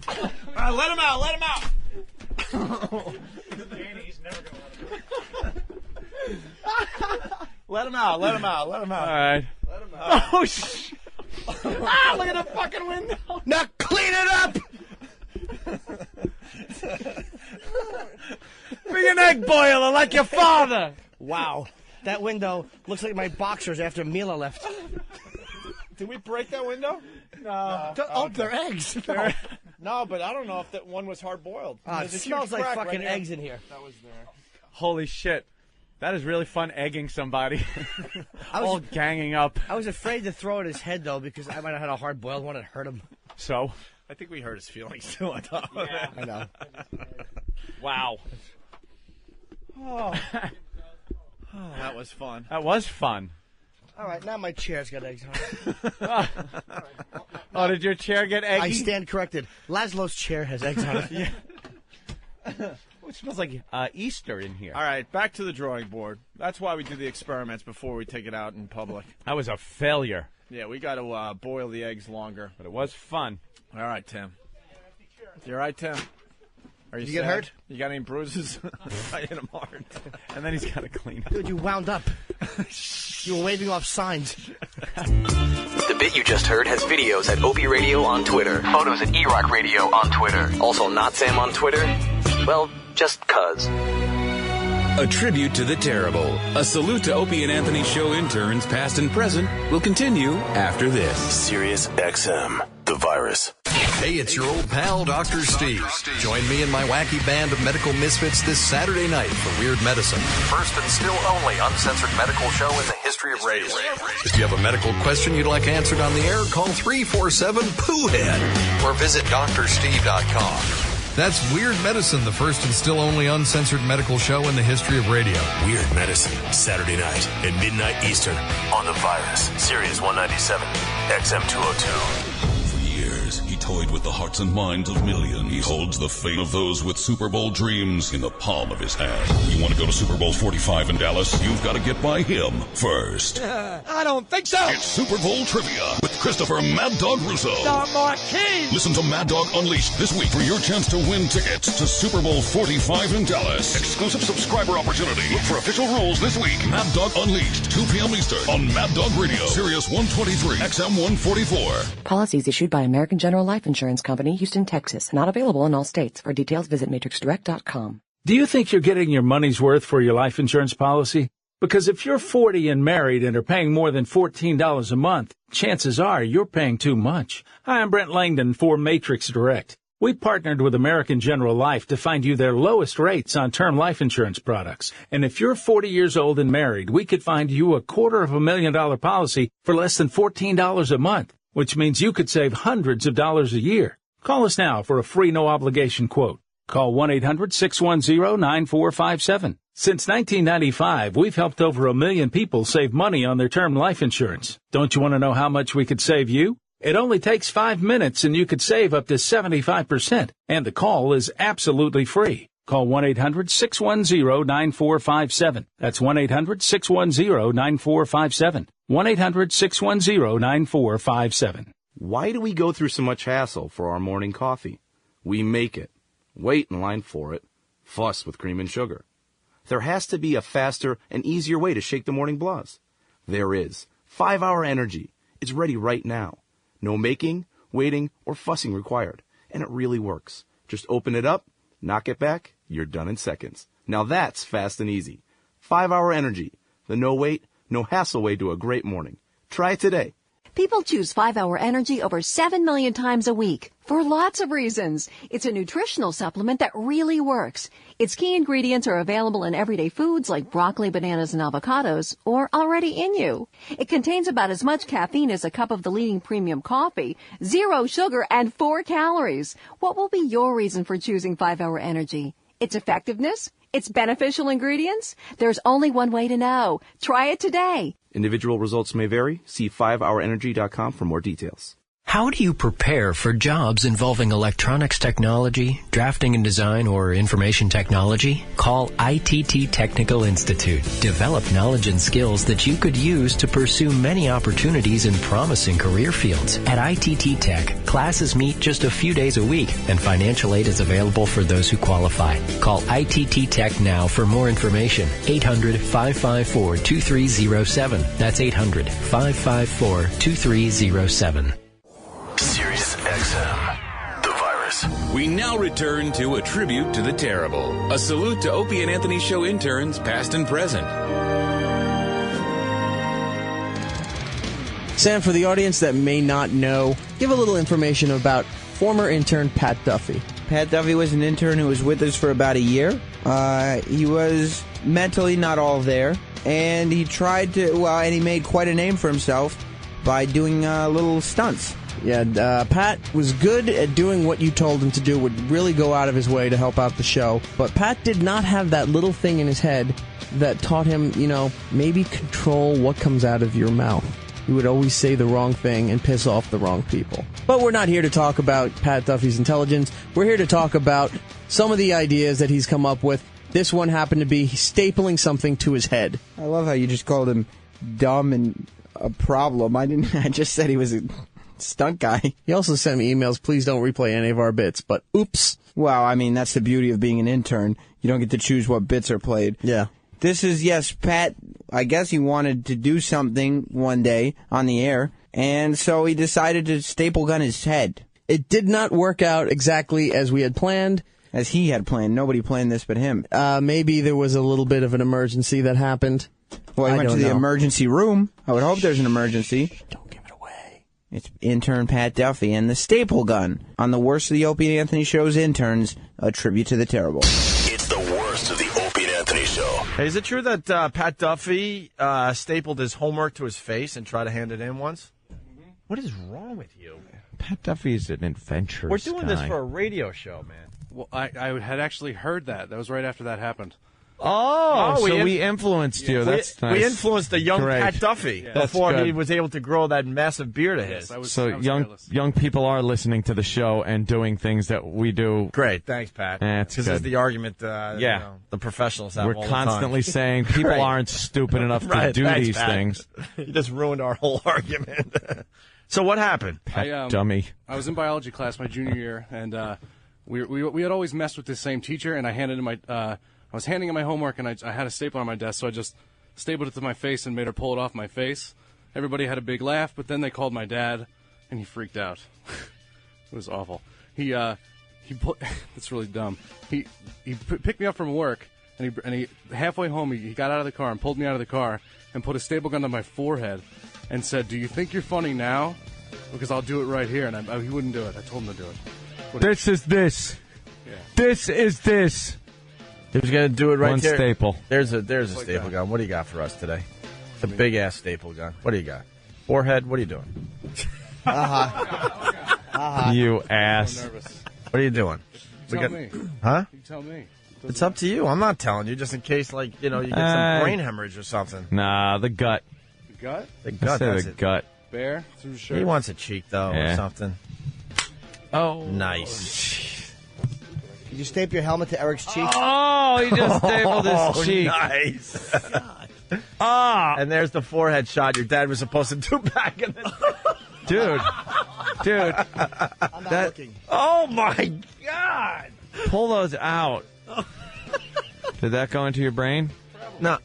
All right, let him out. Let him out. Danny's never going to let him out. Let him out. Let him out. Let him out. All right. Let him out. Oh, shit. Ah, look at the fucking window. Now clean it up. Be an egg boiler like your father. Wow. That window looks like my boxers after Mila left. Did we break that window? No. Oh, they're eggs. No, but I don't know if that one was hard boiled. It smells like fucking eggs in here. That was there. Holy shit. That is really fun, egging somebody. All ganging up. I was afraid to throw at his head, though, because I might have had a hard-boiled one and hurt him. So? I think we hurt his feelings, too, on top of Yeah. it. I know. Wow. Oh, that was fun. That was fun. All right, now my chair's got eggs on it. Oh, did your chair get eggy? I stand corrected. Laszlo's chair has eggs on it. Yeah. It smells like Easter in here. All right, back to the drawing board. That's why we do the experiments before we take it out in public. That was a failure. Yeah, we got to boil the eggs longer. But it was fun. All right, Tim. You all right, Tim? Are Did you get sad? hurt? You got any bruises? I hit him hard. And then he's got to clean up. Dude, you wound up. You were waving off signs. The bit you just heard has videos at Opie Radio on Twitter. Photos at eRock Radio on Twitter. Also Not Sam on Twitter. Well, just cuz. A tribute to the terrible. A salute to Opie and Anthony show interns, past and present, will continue after this. Sirius XM, the virus. Hey, it's your old pal, Dr. Steve. Join me and my wacky band of medical misfits this Saturday night for Weird Medicine. First and still only uncensored medical show in the history of radio. If you have a medical question you'd like answered on the air, call 347-POOHEAD or visit drsteve.com. That's Weird Medicine, the first and still only uncensored medical show in the history of radio. Weird Medicine, Saturday night at midnight Eastern on the virus. Sirius 197, XM 202. He toyed with the hearts and minds of millions. He holds the fate of those with Super Bowl dreams in the palm of his hand. You want to go to Super Bowl 45 in Dallas? You've got to get by him first. I don't think so. It's Super Bowl Trivia with Christopher Mad Dog Russo. Start Marquis. Listen to Mad Dog Unleashed this week for your chance to win tickets to Super Bowl 45 in Dallas. Exclusive subscriber opportunity. Look for official rules this week. Mad Dog Unleashed, 2 p.m. Eastern on Mad Dog Radio. Sirius 123, XM 144. Policies issued by American General Life Insurance Company, Houston, Texas. Not available in all states. For details, visit matrixdirect.com. Do you think you're getting your money's worth for your life insurance policy? Because if you're 40 and married and are paying more than $14 a month, chances are you're paying too much. Hi, I'm Brent Langdon for Matrix Direct. We partnered with American General Life to find you their lowest rates on term life insurance products. And if you're 40 years old and married, we could find you a $250,000 policy for less than $14 a month, which means you could save hundreds of dollars a year. Call us now for a free no-obligation quote. Call 1-800-610-9457. Since 1995, we've helped over 1 million people save money on their term life insurance. Don't you want to know how much we could save you? It only takes 5 minutes and you could save up to 75%. And the call is absolutely free. Call 1-800-610-9457. That's 1-800-610-9457. 1-800-610-9457. Why do we go through so much hassle for our morning coffee? We make it, wait in line for it, fuss with cream and sugar. There has to be a faster and easier way to shake the morning buzz. There is. 5-Hour Energy. It's ready right now. No making, waiting, or fussing required. And it really works. Just open it up, knock it back, you're done in seconds. Now that's fast and easy. 5-Hour Energy. The no wait, no hassle way to a great morning. Try it today. People choose 5-Hour Energy over 7 million times a week for lots of reasons. It's a nutritional supplement that really works. Its key ingredients are available in everyday foods like broccoli, bananas, and avocados, or already in you. It contains about as much caffeine as a cup of the leading premium coffee, 0 sugar, and 4 calories. What will be your reason for choosing 5-Hour Energy? Its effectiveness? Its beneficial ingredients? There's only one way to know. Try it today. Individual results may vary. See 5hourenergy.com for more details. How do you prepare for jobs involving electronics technology, drafting and design, or information technology? Call ITT Technical Institute. Develop knowledge and skills that you could use to pursue many opportunities in promising career fields. At ITT Tech, classes meet just a few days a week, and financial aid is available for those who qualify. Call ITT Tech now for more information. 800-554-2307. That's 800-554-2307. Sirius XM, the virus. We now return to a tribute to the terrible. A salute to Opie and Anthony show interns, past and present. Sam, for the audience that may not know, give a little information about former intern Pat Duffy. Pat Duffy was an intern who was with us for about a year. He was mentally not all there, and he tried to, and he made quite a name for himself by doing little stunts. Yeah, Pat was good at doing what you told him to do, would really go out of his way to help out the show. But Pat did not have that little thing in his head that taught him, maybe control what comes out of your mouth. He would always say the wrong thing and piss off the wrong people. But we're not here to talk about Pat Duffy's intelligence. We're here to talk about some of the ideas that he's come up with. This one happened to be stapling something to his head. I love how you just called him dumb and a problem. I just said he was a stunt guy. He also sent me emails, please don't replay any of our bits, but oops. Well, I mean, that's the beauty of being an intern. You don't get to choose what bits are played. Yeah. This is, yes, Pat, I guess he wanted to do something one day on the air, and so he decided to staple gun his head. It did not work out exactly as we had planned. As he had planned. Nobody planned this but him. Maybe there was a little bit of an emergency that happened. Well, he went to the emergency room. I would hope there's an emergency. Don't give it away. It's intern Pat Duffy and the staple gun on the worst of the Opie Anthony show's Interns, a tribute to the terrible. It's the worst of the Opie and Anthony show. Hey, is it true that Pat Duffy stapled his homework to his face and tried to hand it in once? Mm-hmm. What is wrong with you? Pat Duffy's an adventurous We're doing guy. this for a radio show, man. Well, I had actually heard that. That was right after that happened. So we influenced you. That's nice. We influenced the young Great. Pat Duffy That's before good. he was able to grow that massive beard of his. So young people are listening to the show and doing things that we do. Great, thanks, Pat. That's This good. is the argument the professionals have We're all constantly the time. saying people Right. aren't stupid enough to Right, do thanks, these Pat. things. You just ruined our whole argument. So what happened? Dummy. I was in biology class my junior year, and we had always messed with the same teacher, and I was handing him my homework, and I had a stapler on my desk, so I just stapled it to my face and made her pull it off my face. Everybody had a big laugh, but then they called my dad, and he freaked out. It was awful. He that's really dumb. He picked me up from work, and he halfway home he got out of the car and pulled me out of the car and put a staple gun to my forehead and said, "Do you think you're funny now? Because I'll do it right here." And he wouldn't do it. I told him to do it. This is this. Yeah. This is this. He was going to do it right One there. staple. There's a staple gun. What do you got for us today? It's a big-ass staple gun. What do you got? Forehead, what are you doing? You ass. I'm nervous. What are you doing? You tell me. Huh? You tell me. It's up to you. I'm not telling you, just in case, you get some brain hemorrhage or something. Nah, the gut. The gut? The gut, I say that's the it. gut. Bear through the shirt. He wants a cheek, though, Yeah. or something. Oh. Nice. Did you staple your helmet to Eric's cheek? Oh, he just stapled his cheek. Nice. And there's the forehead shot your dad was supposed to do back in the Dude. I'm not looking. Oh, my God. Pull those out. Did that go into your brain? No.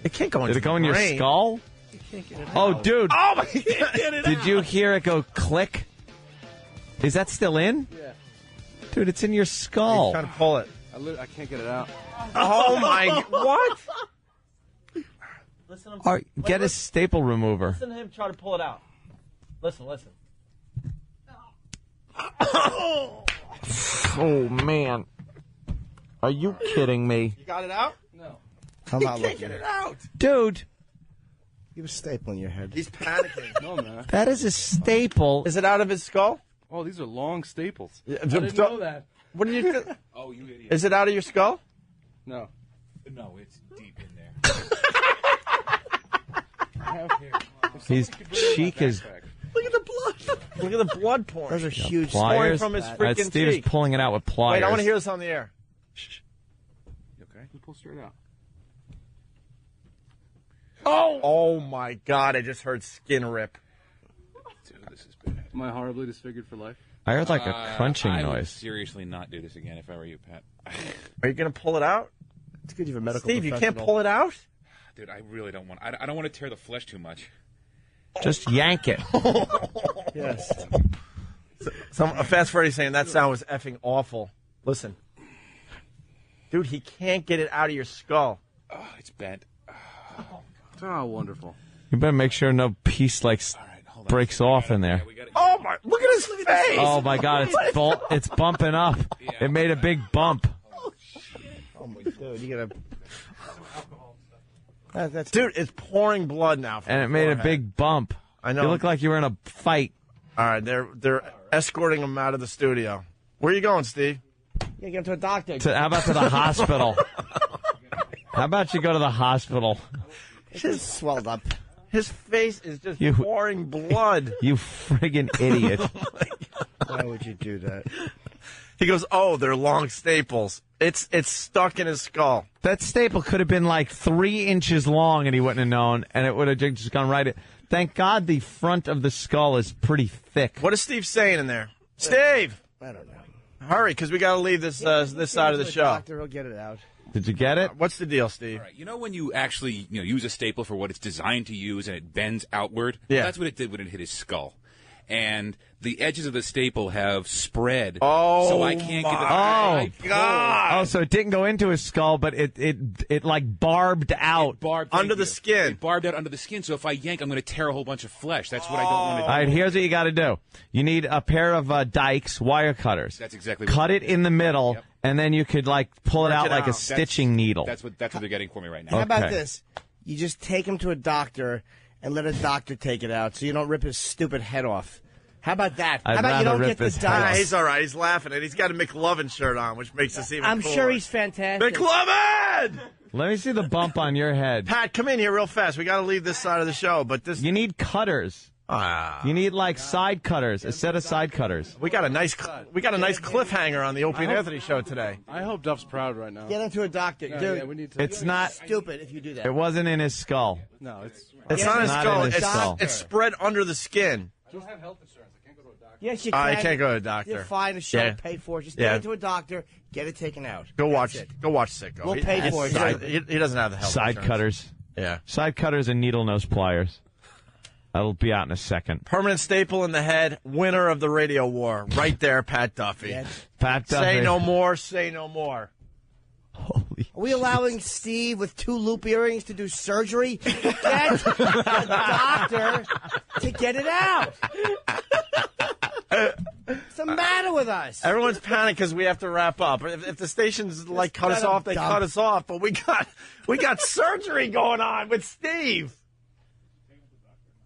It can't go into Did it go in the your brain. skull? You can't get it out. Oh, dude. Oh, my God. Did you hear it go click? Is that still in? Yeah. Dude, it's in your skull. He's trying to pull it. I can't get it out. Oh, my. What? Listen to him. Get a staple remover. Listen to him try to pull it out. Listen. Oh, man. Are you kidding me? You got it out? No. I'm not looking. Get it out. Dude, You have a staple in your head. He's panicking. No, man. that is a staple. Is it out of his skull? Oh, these are long staples. Yeah, I didn't know that. What do you? Oh, you idiot. Is it out of your skull? No. No, it's deep in there. I have here. His cheek is... Look at the blood. Look at the blood pouring. Those are huge. Pliers? from his freaking Steve is cheek. pulling it out with pliers. Wait, I want to hear this on the air. Okay. You pull straight out. Oh my God! I just heard skin rip. Dude, this is bad. Am I horribly disfigured for life? I heard like a crunching I would noise. seriously not do this again if I were you, Pat. Are you gonna pull it out? It's good you have a medical Steve, you can't professional. pull it out. Dude, I really don't want. I don't want to tear the flesh too much. Just yank it. Yes. So Fast Freddy's saying that sound was effing awful. Listen, dude, he can't get it out of your skull. Oh, it's bent. Oh, wonderful. You better make sure no piece breaks off in there. Oh my! Look at his face. Oh my God! It's bumping up. It made a big bump. Oh my dude, you gotta. Dude, it's pouring blood now. From And it made a big bump. I know. You look like you were in a fight. All right, they're escorting him out of the studio. Where are you going, Steve? Yeah, get him to a doctor. How about to the hospital? How about you go to the hospital? It's just swelled up. His face is just You- pouring blood. You friggin' idiot. Why would you do that? He goes, oh, they're long staples. It's stuck in his skull. That staple could have been like 3 inches long and he wouldn't have known, and it would have just gone right. Thank God the front of the skull is pretty thick. What is Steve saying in there? Steve! I don't know. Hurry, because we got to leave this side of the show. Doctor, he'll get it out. Did you get it? What's the deal, Steve? All right, you know when you actually use a staple for what it's designed to use and it bends outward? Yeah. Well, that's what it did when it hit his skull. And the edges of the staple have spread, Oh, so I can't get the. Oh, God. Oh, so it didn't go into his skull, but it like barbed out. Under the skin. It barbed out under the skin, so if I yank, I'm going to tear a whole bunch of flesh. That's what I don't want to do. All right, here's what you got to do. You need a pair of Dykes wire cutters. That's exactly Cut what it in the middle, and then you could like pull it out like a stitching needle. That's what they're getting for me right now. How about this? You just take him to a doctor and let a doctor take it out so you don't rip his stupid head off. How about that? I'd How about you rather don't rip get the his head dye? off. He's all right. He's laughing, and he's got a McLovin shirt on, which makes this even I'm cooler. sure he's fantastic. McLovin! Let me see the bump on your head. Pat, come in here real fast. We got to leave this side of the show, but this. You need cutters. You need like side cutters, a set of side cutters. We got a nice cliffhanger on the Opie and Anthony show today. I hope Duff's proud right now. Get him to a doctor, Yeah, dude. yeah, we need to. It's not. Stupid if you do that. It wasn't in his skull. No, it's It's not his skull. in his skull. It's spread under the skin. I don't have health insurance. I can't go to a doctor. Yes, you You can. can't go to a doctor. You're fine. The show Yeah. paid for it. Just Yeah. get it to a doctor. Get it taken out. Go watch. That's it. Go watch Sicko. We'll pay for it. He doesn't have the health Side insurance. cutters. Yeah. Side cutters and needle nose pliers. That'll be out in a second. Permanent staple in the head. Winner of the radio war. Right there, Pat Duffy. Yeah. Pat Duffy. Say no more. Say no more. Holy. Are we allowing Steve with 2 loop earrings to do surgery? Get a doctor to get it out. What's the matter with us? Everyone's panicked because we have to wrap up. If the stations like cut us let 'em off, they dump. cut us off. But we got surgery going on with Steve.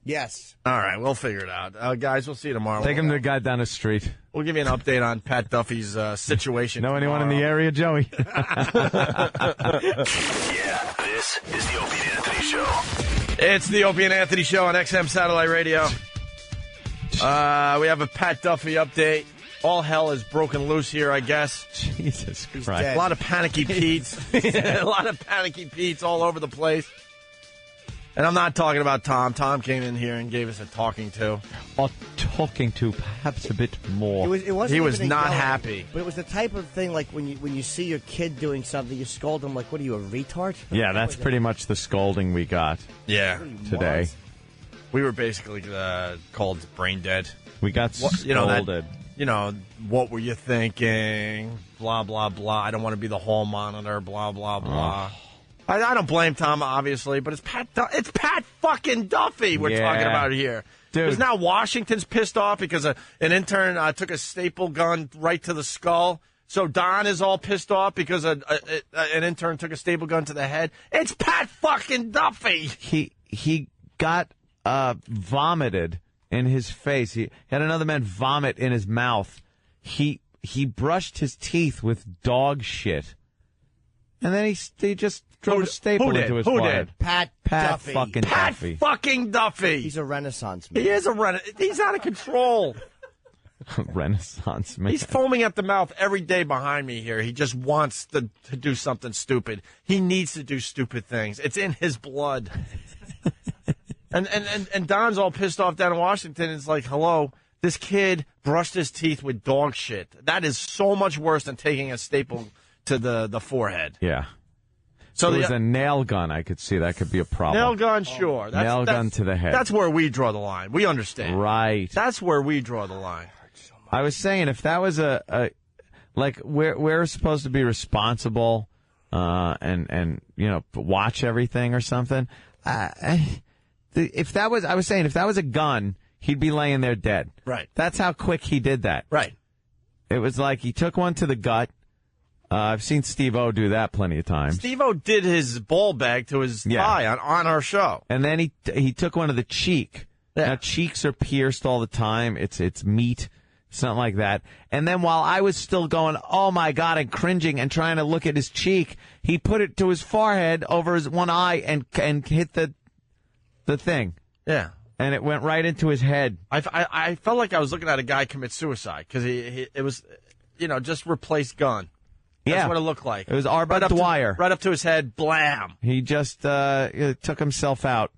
Yes. All right, we'll figure it out, guys. We'll see you tomorrow. Take him to the guy down the street. We'll give you an update on Pat Duffy's situation. Know anyone in the tomorrow. area, Joey? Yeah, this is the Opie and Anthony Show. It's the Opie and Anthony Show on XM Satellite Radio. We have a Pat Duffy update. All hell is broken loose here, I guess. Jesus Christ. A lot of panicky Pete's. A lot of panicky Pete's all over the place. And I'm not talking about Tom. Tom came in here and gave us a talking to. Or talking to, perhaps a bit more. It wasn't He was even not yelling, happy. But it was the type of thing like when you see your kid doing something, you scold them like, "What are you, a retard?" Yeah, that's pretty much the scolding we got Yeah. today. We were basically called brain dead. We got scolded. What were you thinking? Blah, blah, blah. I don't want to be the hall monitor. Blah, blah, blah. I don't blame Tom, obviously, but it's Pat fucking Duffy we're Yeah. talking about here. Dude. Because now Washington's pissed off because an intern took a staple gun right to the skull. So Don is all pissed off because an intern took a staple gun to the head. It's Pat fucking Duffy. He got vomited in his face. He had another man vomit in his mouth. He brushed his teeth with dog shit. And then he just drove a staple into his forehead. Pat Duffy. Fucking Pat Duffy. fucking Duffy. He's a Renaissance man. He is He's out of control. Renaissance man. He's foaming at the mouth every day behind me here. He just wants to do something stupid. He needs to do stupid things. It's in his blood. And Don's all pissed off down in Washington. It's like, hello, this kid brushed his teeth with dog shit. That is so much worse than taking a staple to the forehead. Yeah. So So it was a nail gun. I could see that could be a problem. nail gun, sure. Nail gun to the head. That's where we draw the line. We understand. Right. That's where we draw the line. I was saying if that was like we're supposed to be responsible and watch everything or something. If that was a gun, he'd be laying there dead. Right. That's how quick he did that. Right. It was like he took one to the gut, I've seen Steve-O do that plenty of times. Steve-O did his ball bag to his thigh on our show. And then he took one of the cheek. Yeah. Now, cheeks are pierced all the time. It's meat, something like that. And then while I was still going, oh, my God, and cringing and trying to look at his cheek, he put it to his forehead over his one eye and hit the thing. Yeah. And it went right into his head. I felt like I was looking at a guy commit suicide because it was, just replaced gun. That's what it looked like. It was Arbor Dwyer. Right up to his head, blam. He just took himself out.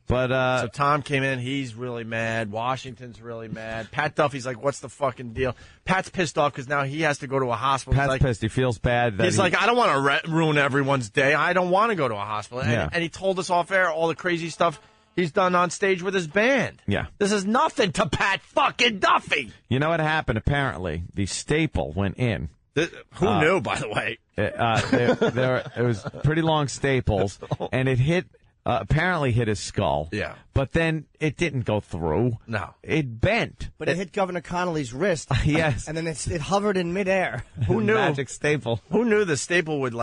But so Tom came in. He's really mad. Washington's really mad. Pat Duffy's like, what's the fucking deal? Pat's pissed off because now he has to go to a hospital. Pat's pissed. He feels bad. He's like, I don't want to ruin everyone's day. I don't want to go to a hospital. And he told us off air all the crazy stuff he's done on stage with his band. Yeah. This is nothing to Pat fucking Duffy. You know what happened? Apparently, the staple went in. Who knew, by the way? It was pretty long staples, and it apparently hit his skull. Yeah. But then it didn't go through. No. It bent. But it hit Governor Connolly's wrist. Yes. And then it hovered in midair. Who knew? Magic staple. Who knew the staple would,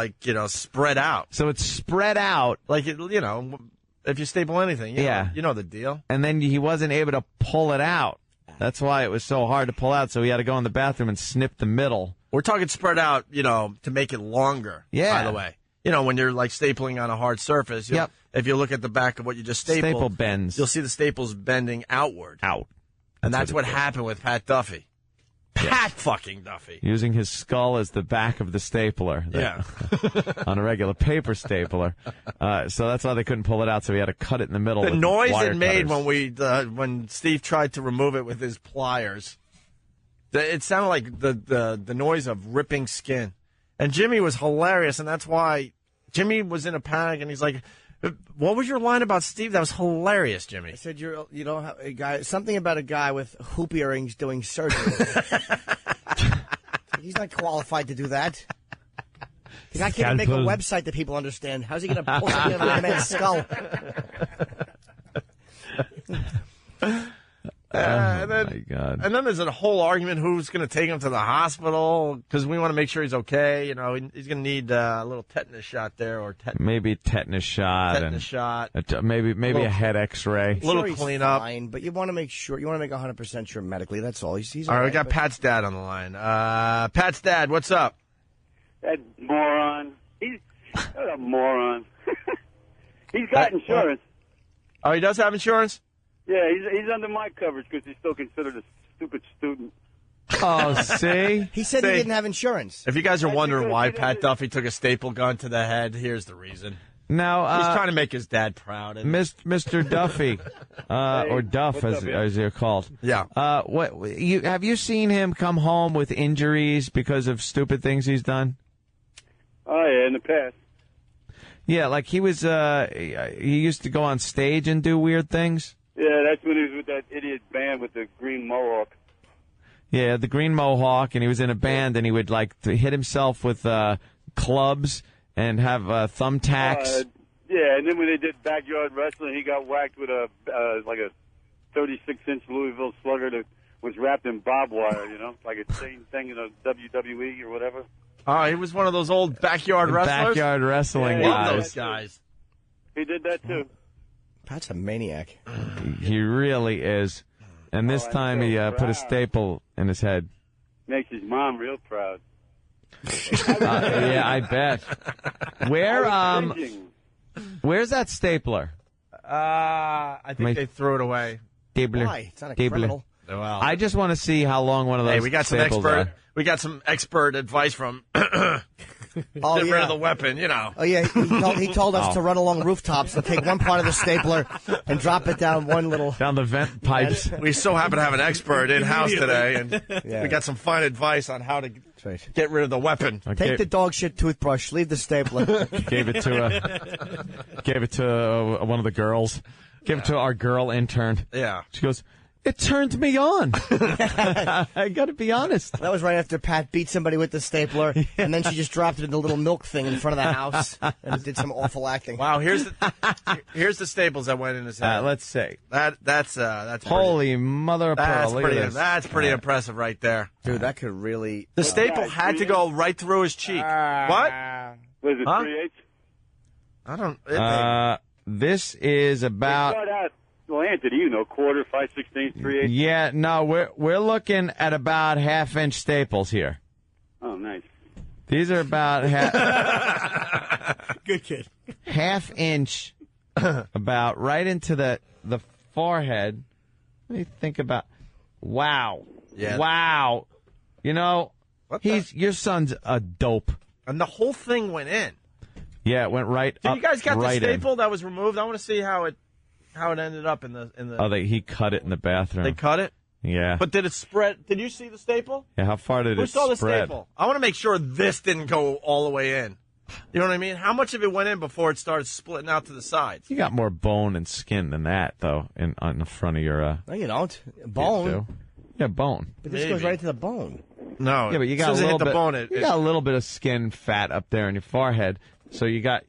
spread out? So it's spread out. Like, if you staple anything, you know the deal. And then he wasn't able to pull it out. That's why it was so hard to pull out, so he had to go in the bathroom and snip the middle. We're talking spread out, to make it longer, by the way. When you're, stapling on a hard surface, if you look at the back of what you just stapled, staple bends. You'll see the staples bending outward. And that's what happened with Pat Duffy. Pat fucking Duffy. Using his skull as the back of the stapler. On a regular paper stapler. So that's why they couldn't pull it out, so he had to cut it in the middle. The with noise wire it made cutters. when Steve tried to remove it with his pliers, it sounded like the noise of ripping skin. And Jimmy was hilarious, and that's why Jimmy was in a panic, and he's like, what was your line about Steve? That was hilarious, Jimmy. I said you don't have a guy. Something about a guy with hoop earrings doing surgery. He's not qualified to do that. The guy can't make a website that people understand. How's he going to pull something out of a man's skull? My God. And then there's a whole argument who's going to take him to the hospital because we want to make sure he's okay. He's going to need a little tetanus shot there or maybe tetanus shot. Maybe a head X-ray. A little cleanup. Fine, but you want to make sure. You want to make 100% sure medically. That's all. He's all right. We got Pat's dad on the line. Pat's dad, what's up? That moron. He's a moron. He's got insurance. Oh, he does have insurance? Yeah, he's under my coverage because he's still considered a stupid student. Oh, see? He said he didn't have insurance. If you guys are wondering why Pat Duffy took a staple gun to the head, here's the reason. Now, he's trying to make his dad proud. Mr. Duffy, or Duff as they're called. Yeah. Have you seen him come home with injuries because of stupid things he's done? Oh, yeah, in the past. Yeah, like he used to go on stage and do weird things. Yeah, that's when he was with that idiot band with the green mohawk. Yeah, the green mohawk, and he was in a band, and he would hit himself with clubs and have thumbtacks. Yeah, and then when they did backyard wrestling, he got whacked with a 36-inch Louisville Slugger that was wrapped in barbed wire. Like a same thing in a WWE or whatever. Oh, he was one of those old backyard wrestlers. Backyard wrestling guys. Love those guys. He did that too. Pat's a maniac. He really is. And this time he put a staple in his head. Makes his mom real proud. Yeah, I bet. Where's that stapler? I think they threw it away. Stapler. Why? It's not a criminal. Well, I just want to see how long one of those. Hey, we got some expert advice from. Get rid of the weapon, Oh, yeah, he told us to run along rooftops and take one part of the stapler and drop it down down the vent pipes. We so happen to have an expert in-house today, and we got some fine advice on how to get rid of the weapon. Take the dog shit toothbrush, leave the stapler. Gave it to one of the girls. Gave it to our girl intern. Yeah. She goes, It turned me on. I got to be honest. That was right after Pat beat somebody with the stapler, and then she just dropped it in the little milk thing in front of the house and did some awful acting. Wow, here's the staples that went in his head. Let's see. That's holy mother of pearl. That's pretty impressive right there. Dude, that could really... The staple had to go right through his cheek. What? Was it 3/8? I don't... This is about... Well, Anthony, you know, quarter, 5/16, 3/8. Yeah, no, we're looking at about half-inch staples here. Oh, nice. These are about Good kid. half-inch, about right into the forehead. Let me think about. Wow. Yeah. Wow. You know, your son's a dope. And the whole thing went in. Yeah, it went right Did up. you guys got right the staple that was removed? I want to see how it ended up in the. Oh, he cut it in the bathroom. They cut it. Yeah. But did it spread? Did you see the staple? Yeah. How far did Who it saw the spread? staple? I want to make sure this didn't go all the way in. You know what I mean? How much of it went in before it started splitting out to the sides? You got more bone and skin than that, though, on the front of your. No, you don't. Bone. Yeah, bone. But this goes right to the bone. No. Yeah, but you got as soon as a it little hit the bit. bone, You got a little bit of skin fat up there in your forehead, so you got.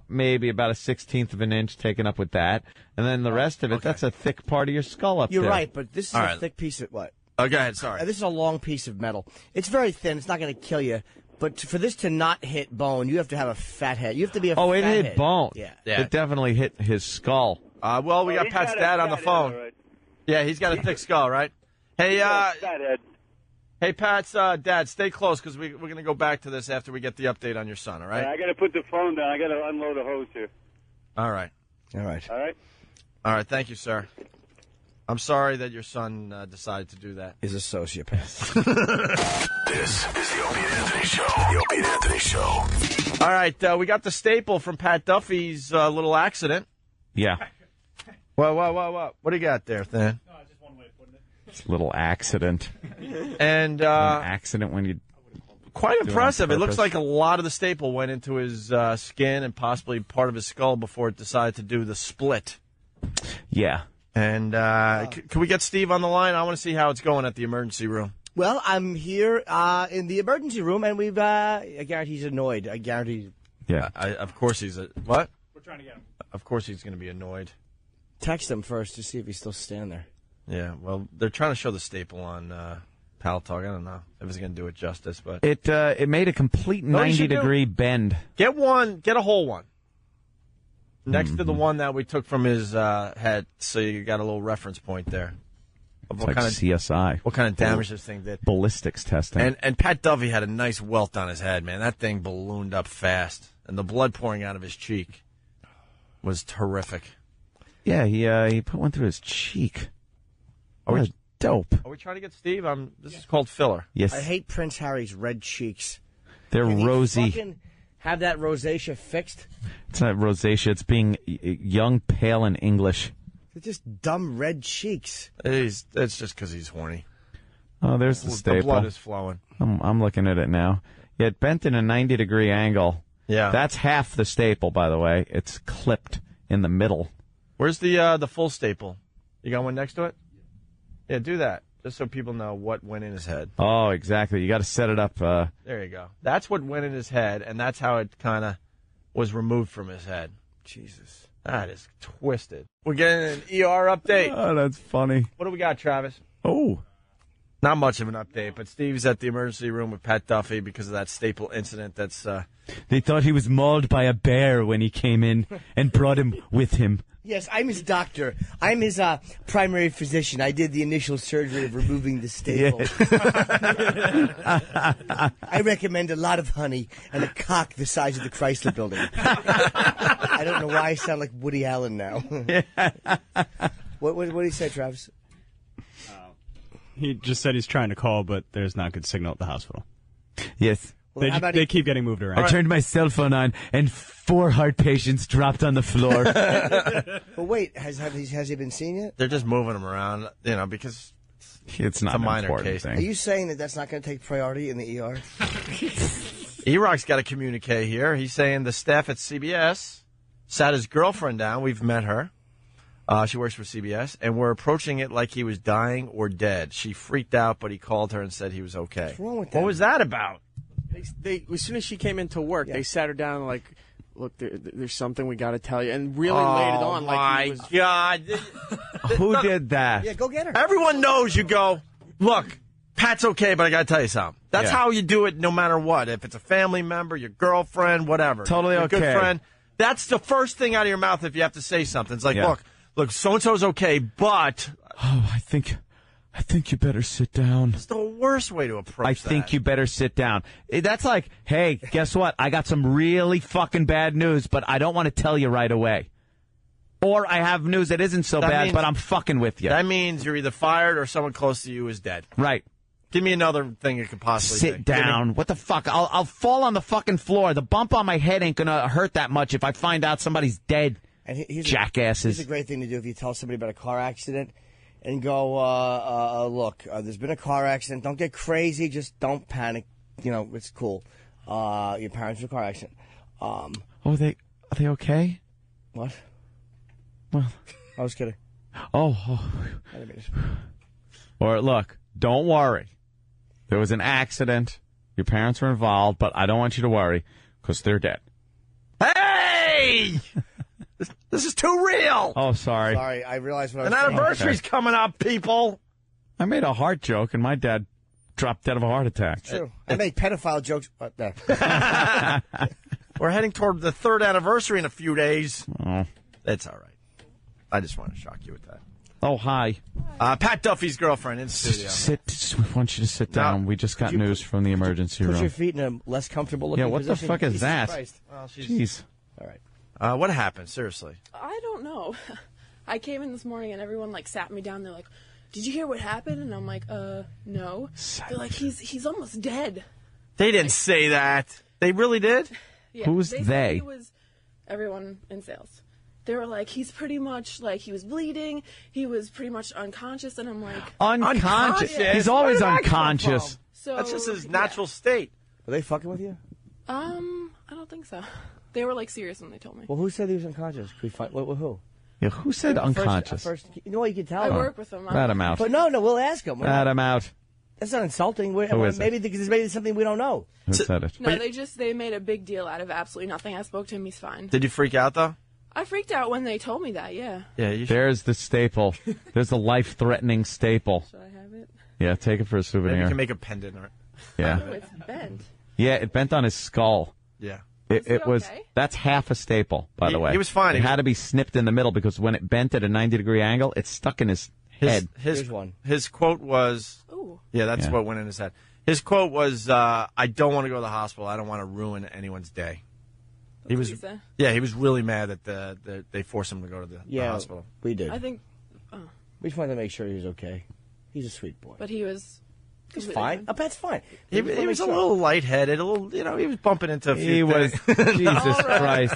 Maybe about a 1/16 of an inch taken up with that. And then the rest of it, that's a thick part of your skull up You're there. right, but this is a thick piece of what? Oh, go ahead, sorry. This is a long piece of metal. It's very thin. It's not going to kill you. But for this to not hit bone, you have to have a fat head. You have to be a fat it head. hit bone. Yeah. It definitely hit his skull. Well, we got Pat's dad on the phone. Right. Yeah, he's got a thick skull, right? Hey, hey, Pat's dad, stay close because we're going to go back to this after we get the update on your son, all right? I got to put the phone down. I got to unload a hose here. All right. All right. All right, thank you, sir. I'm sorry that your son decided to do that. He's a sociopath. This is the Opie Anthony Show. The Opie Anthony Show. All right, we got the staple from Pat Duffy's little accident. Yeah. What do you got there, Than? It's a little accident. And an accident when you. Quite do it on impressive. It looks purpose. like a lot of the staple went into his skin and possibly part of his skull before it decided to do the split. Yeah. And can we get Steve on the line? I want to see how it's going at the emergency room. Well, I'm here in the emergency room, and we've. I guarantee he's annoyed. I guarantee. Yeah. Of course he's what? We're trying to get him. Of course he's going to be annoyed. Text him first to see if he's still standing there. Yeah. Well, they're trying to show the staple on Pal Talk. I don't know if it's going to do it justice, but It made a complete 90-degree bend. Get a whole one. Next to the one that we took from his head, so you got a little reference point there. Of It's like CSI. What kind of damage this thing did. Ballistics testing. And Pat Duffy had a nice welt on his head, man. That thing ballooned up fast. And the blood pouring out of his cheek was terrific. Yeah, he put one through his cheek. What a dope. Are we trying to get Steve? This is called filler. Yes. I hate Prince Harry's red cheeks. They're Can he rosy. fucking have that rosacea fixed? It's not rosacea. It's being young, pale, and English. They're just dumb red cheeks. It's just because he's horny. Oh, there's the staple. The blood is flowing. I'm looking at it now. Yeah, it bent in a 90-degree angle. Yeah. That's half the staple, by the way. It's clipped in the middle. Where's the full staple? You got one next to it? Yeah, do that. Just so people know what went in his head. Oh, exactly. You got to set it up. There you go. That's what went in his head, and that's how it kind of was removed from his head. Jesus. That is twisted. We're getting an ER update. Oh, that's funny. What do we got, Travis? Oh. Not much of an update, but Steve's at the emergency room with Pat Duffy because of that staple incident that's... They thought he was mauled by a bear when he came in and brought him with him. Yes, I'm his doctor. I'm his primary physician. I did the initial surgery of removing the staple. Yes. I recommend a lot of honey and a cock the size of the Chrysler Building. I don't know why I sound like Woody Allen now. What did he say, Travis? He just said he's trying to call, but there's not good signal at the hospital. Yes. Well, They keep getting moved around. I turned my cell phone on, and 4 heart patients dropped on the floor. But wait, has he been seen yet? They're just moving him around, because it's not a an minor important case. thing. Are you saying that that's not going to take priority in the ER? E-Rock's got a communique here. He's saying the staff at CBS sat his girlfriend down. We've met her. She works for CBS, and we're approaching it like he was dying or dead. She freaked out, but he called her and said he was okay. What's wrong with What was that about? They as soon as she came into work, they sat her down like, look, there's something we got to tell you, and really laid it on. Like he was, God. Who did that? Yeah, go get her. Everyone knows you go, look, Pat's okay, but I got to tell you something. That's how you do it no matter what. If it's a family member, your girlfriend, whatever. Totally your okay. good friend. That's the first thing out of your mouth if you have to say something. It's like, look, so-and-so's okay, but... Oh, I think you better sit down. It's the worst way to approach I think you better sit down. That's like, hey, guess what? I got some really fucking bad news, but I don't want to tell you right away. Or I have news that isn't so bad, but I'm fucking with you. That means you're either fired or someone close to you is dead. Right. Give me another thing you could possibly Sit down. What the fuck? I'll fall on the fucking floor. The bump on my head ain't gonna hurt that much if I find out somebody's dead. And jackasses. Here's a great thing to do if you tell somebody about a car accident and go, look, there's been a car accident. Don't get crazy. Just don't panic. You know, it's cool. Your parents were in a car accident. Are they okay? What? Well, I was kidding. Oh. Or look, don't worry. There was an accident. Your parents were involved, but I don't want you to worry because they're dead. Hey! This is too real. Oh, sorry. Sorry, I realized what I was An saying. anniversary's coming up, people. I made a heart joke, and my dad dropped dead of a heart attack. True. I make pedophile jokes. No. We're heading toward the 3rd anniversary in a few days. Oh. That's all right. I just want to shock you with that. Oh, hi. Pat Duffy's girlfriend in the studio. We want you to sit down. We just got news from the emergency room. Put your feet in a less comfortable looking what position. the fuck is Jesus that? Christ. Well, Jeez. All right. What happened? Seriously. I don't know. I came in this morning and everyone like sat me down. They're like, "Did you hear what happened?" And I'm like, no." They're like, "He's almost dead." They didn't say that. They really did? Yeah, Who's they? they? It was everyone in sales. They were like, he's pretty much like he was bleeding. He was pretty much unconscious, and I'm like, unconscious. He's always unconscious. So that's just his natural state. Are they fucking with you? I don't think so. They were like serious when they told me. Well, who said he was unconscious? Can we find who? Yeah, who said unconscious? First, you know what? You can tell. I work with him. Rat him out. But no, we'll ask him. Rat him out. That's not insulting. Who is maybe because maybe it's something we don't know. Who said it? No, they made a big deal out of absolutely nothing. I spoke to him. He's fine. Did you freak out, though? I freaked out when they told me that, yeah. Yeah, There's the staple. There's the life-threatening staple. Should I have it? Yeah, take it for a souvenir. Maybe you can make a pendant or Yeah. Oh, it's bent. Yeah, it bent on his skull. Yeah. It was. Okay? That's half a staple, by the way. He was fine. It had to be snipped in the middle because when it bent at a 90-degree angle, it stuck in his head. Here's one. His quote was, yeah, that's what went in his head. His quote was, I don't want to go to the hospital. I don't want to ruin anyone's day. He was, he was really mad that they forced him to go to the hospital. We did. I think, we just wanted to make sure he was okay. He's a sweet boy. but he was. He's fine. That's fine. He was a little lightheaded, a little, he was bumping into a few things. Jesus Christ.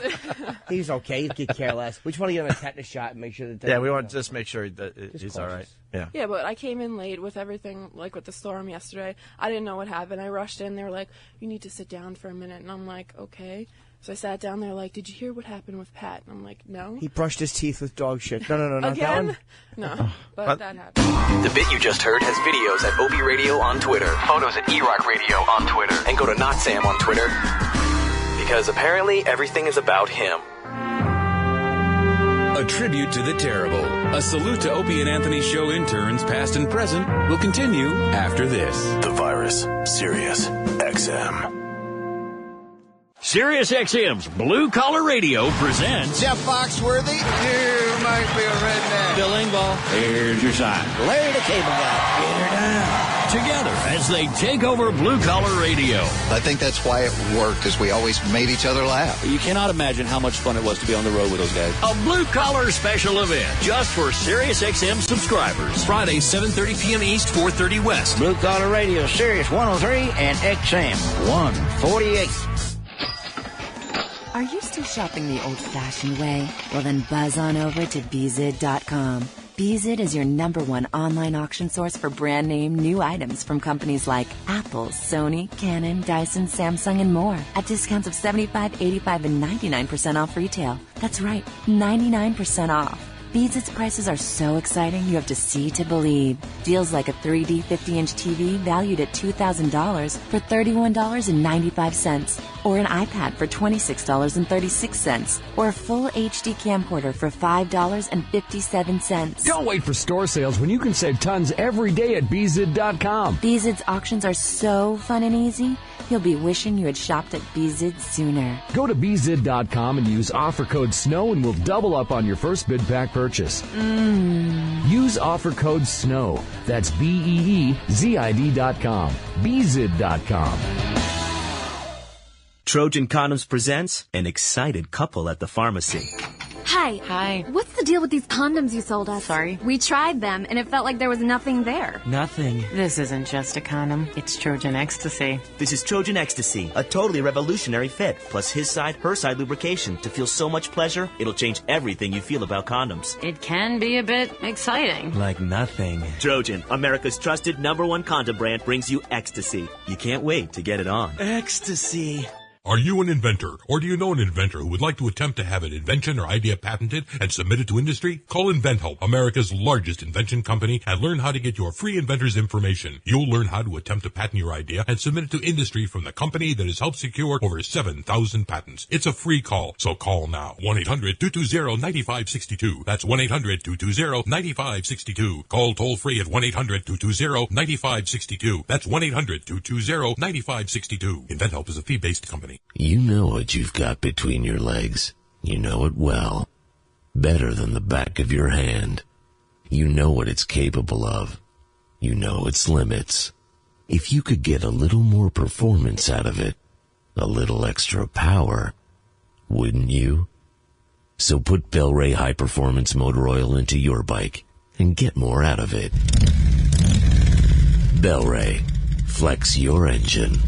He's okay. He could care less. We just want to give him a tetanus shot and make sure that. Yeah, we want to just make sure that he's all right. Yeah. Yeah, but I came in late with everything, like with the storm yesterday. I didn't know what happened. I rushed in. They were like, "You need to sit down for a minute," and I'm like, "Okay." So I sat down there like, "Did you hear what happened with Pat?" And I'm like, "No." He brushed his teeth with dog shit. No, not Again? that one. No, but that happened. The bit you just heard has videos at Opie Radio on Twitter, photos at eRock Radio on Twitter, and go to Not Sam on Twitter. Because apparently everything is about him. A tribute to the terrible. A salute to Opie and Anthony show interns, past and present, will continue after this. The Virus, Sirius XM. Sirius XM's Blue Collar Radio presents Jeff Foxworthy. You might be a redneck. Bill Engvall. Here's your sign. Larry the Cable Guy. Get her down. Together as they take over Blue Collar Radio. I think that's why it worked, is we always made each other laugh. You cannot imagine how much fun it was to be on the road with those guys. A Blue Collar special event just for Sirius XM subscribers. Friday, 7:30 p.m. East, 4:30 West. Blue Collar Radio, Sirius 103 and XM 148. Are you still shopping the old-fashioned way? Well, then buzz on over to Bzid.com. Bzid is your #1 online auction source for brand name new items from companies like Apple, Sony, Canon, Dyson, Samsung, and more at discounts of 75%, 85%, and 99% off retail. That's right, 99% off. Beezid's prices are so exciting you have to see to believe. Deals like a 3D 50-inch TV valued at $2,000 for $31.95. Or an iPad for $26.36. Or a full HD camcorder for $5.57. Don't wait for store sales when you can save tons every day at Beezid.com. Beezid's auctions are so fun and easy, you'll be wishing you had shopped at Beezid sooner. Go to Beezid.com and use offer code SNOW and we'll double up on your first bid pack purchase. Use offer code SNOW. That's BEEZID.com. Beezid.com. Trojan Condoms presents An Excited Couple at the Pharmacy. Hi. Hi. What's the deal with these condoms you sold us? Sorry. We tried them, and it felt like there was nothing there. Nothing. This isn't just a condom. It's Trojan Ecstasy. This is Trojan Ecstasy, a totally revolutionary fit, plus his side, her side lubrication. To feel so much pleasure, it'll change everything you feel about condoms. It can be a bit exciting. Like nothing. Trojan, America's trusted #1 condom brand, brings you ecstasy. You can't wait to get it on. Ecstasy. Are you an inventor, or do you know an inventor who would like to attempt to have an invention or idea patented and submitted to industry? Call InventHelp, America's largest invention company, and learn how to get your free inventor's information. You'll learn how to attempt to patent your idea and submit it to industry from the company that has helped secure over 7,000 patents. It's a free call, so call now. 1-800-220-9562. That's 1-800-220-9562. Call toll free at 1-800-220-9562. That's 1-800-220-9562. InventHelp is a fee-based company. You know what you've got between your legs. You know it well. Better than the back of your hand. You know what it's capable of. You know its limits. If you could get a little more performance out of it, a little extra power, wouldn't you? So put Bel-Ray High Performance Motor Oil into your bike and get more out of it. Bel-Ray. Flex your engine.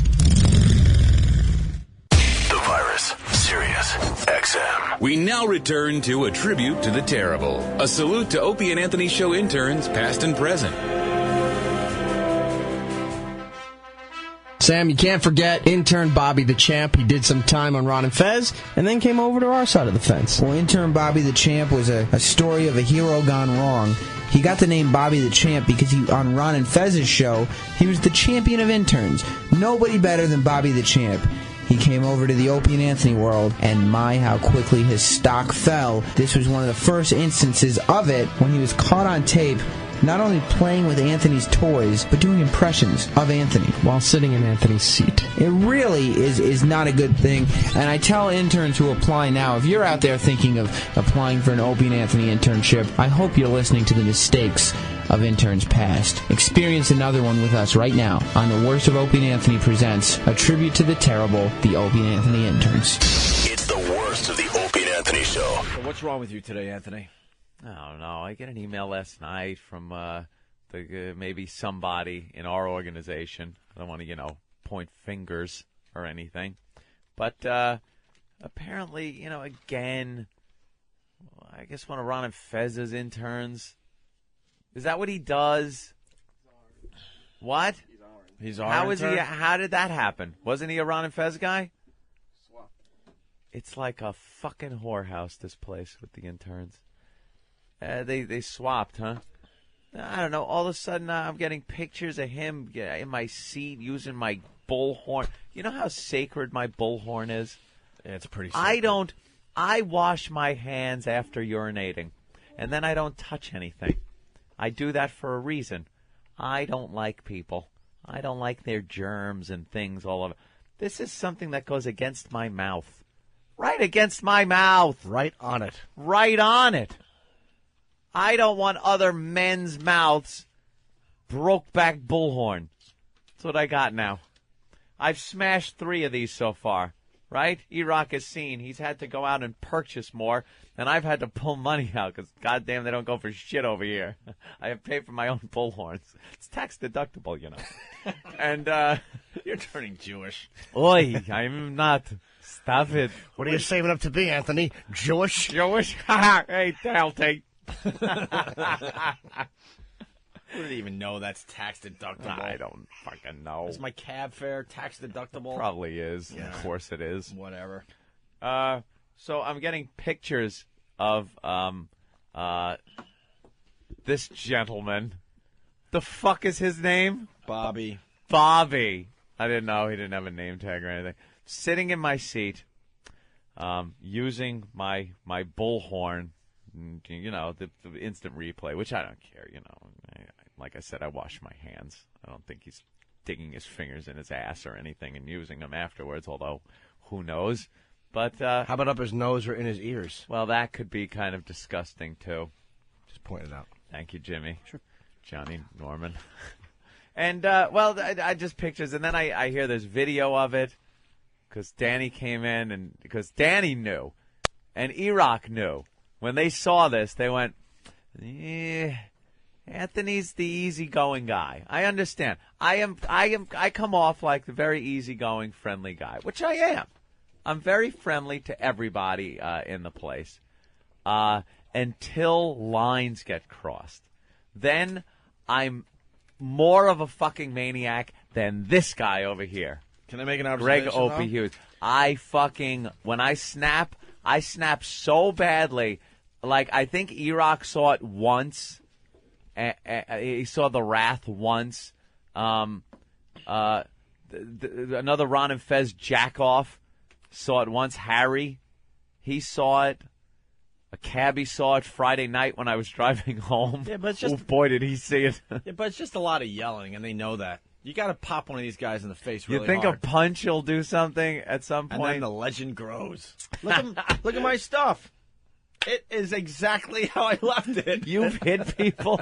Sirius XM. We now return to a tribute to the terrible. A salute to Opie and Anthony Show interns, past and present. Sam, you can't forget intern Bobby the Champ. He did some time on Ron and Fez, and then came over to our side of the fence. Well, intern Bobby the Champ was a story of a hero gone wrong. He got the name Bobby the Champ because on Ron and Fez's show, he was the champion of interns. Nobody better than Bobby the Champ. He came over to the Opie and Anthony world, and my, how quickly his stock fell. This was one of the first instances of it when he was caught on tape, not only playing with Anthony's toys, but doing impressions of Anthony. While sitting in Anthony's seat. It really is not a good thing, and I tell interns who apply now, if you're out there thinking of applying for an Opie and Anthony internship, I hope you're listening to the mistakes of interns past. Experience another one with us right now on The Worst of Opie and Anthony presents a tribute to the terrible, the Opie and Anthony interns. It's the worst of the Opie and Anthony Show. So what's wrong with you today, Anthony? I don't know. I get an email last night from maybe somebody in our organization. I don't want to, point fingers or anything. But apparently, again, I guess one of Ron and Fez's interns. Is that what he does? What? He's our How is intern? he? How did that happen? Wasn't he a Ron and Fez guy? It's like a fucking whorehouse, this place with the interns. They swapped, huh? I don't know. All of a sudden, I'm getting pictures of him in my seat using my bullhorn. You know how sacred my bullhorn is? Yeah, it's pretty sacred. I wash my hands after urinating, and then I don't touch anything. I do that for a reason. I don't like people. I don't like their germs and things all over. This is something that goes against my mouth. Right against my mouth. Right on it. Right on it. I don't want other men's mouths. Broke-back bullhorn. That's what I got now. I've smashed 3 of these so far. Right? E-Rock has seen. He's had to go out and purchase more, and I've had to pull money out because, goddamn, they don't go for shit over here. I have paid for my own bullhorns. It's tax deductible, And You're turning Jewish. Oi, I'm not. Stop it. What are you saving up to be, Anthony? Jewish? Jewish? Hey, I'll take. I don't even know that's tax deductible. I don't fucking know. Is my cab fare tax deductible? Probably is. Yeah. Of course it is. Whatever. So I'm getting pictures of This gentleman, the fuck is his name? Bobby. Bobby. I didn't know he didn't have a name tag or anything. Sitting in my seat, using my bullhorn, you know, the instant replay, which I don't care, you know. Like I said, I wash my hands. I don't think he's digging his fingers in his ass or anything and using them afterwards, although who knows. But how about up his nose or in his ears? Well, that could be kind of disgusting, too. Just point it out. Thank you, Jimmy. Sure. Johnny Norman. And, well, I just pictures, and then I hear this video of it, because Danny came in, and because Danny knew, and E-Rock knew. When they saw this, they went, Anthony's the easygoing guy. I understand. I come off like the very easygoing, friendly guy, which I am. I'm very friendly to everybody in the place until lines get crossed. Then I'm more of a fucking maniac than this guy over here. Can I make an observation? Greg Opie Hughes. When I snap so badly. Like, I think E-Rock saw it once. He saw the wrath once. Another Ron and Fez jack-off saw it once. Harry, he saw it. A cabbie saw it Friday night when I was driving home. Yeah, but it's just... Oh, boy, did he see it. Yeah, but it's just a lot of yelling, and they know that. You got to pop one of these guys in the face really hard. You think a punch will do something at some point? And then the legend grows. Look at my stuff. It is exactly how I left it. You've hit people?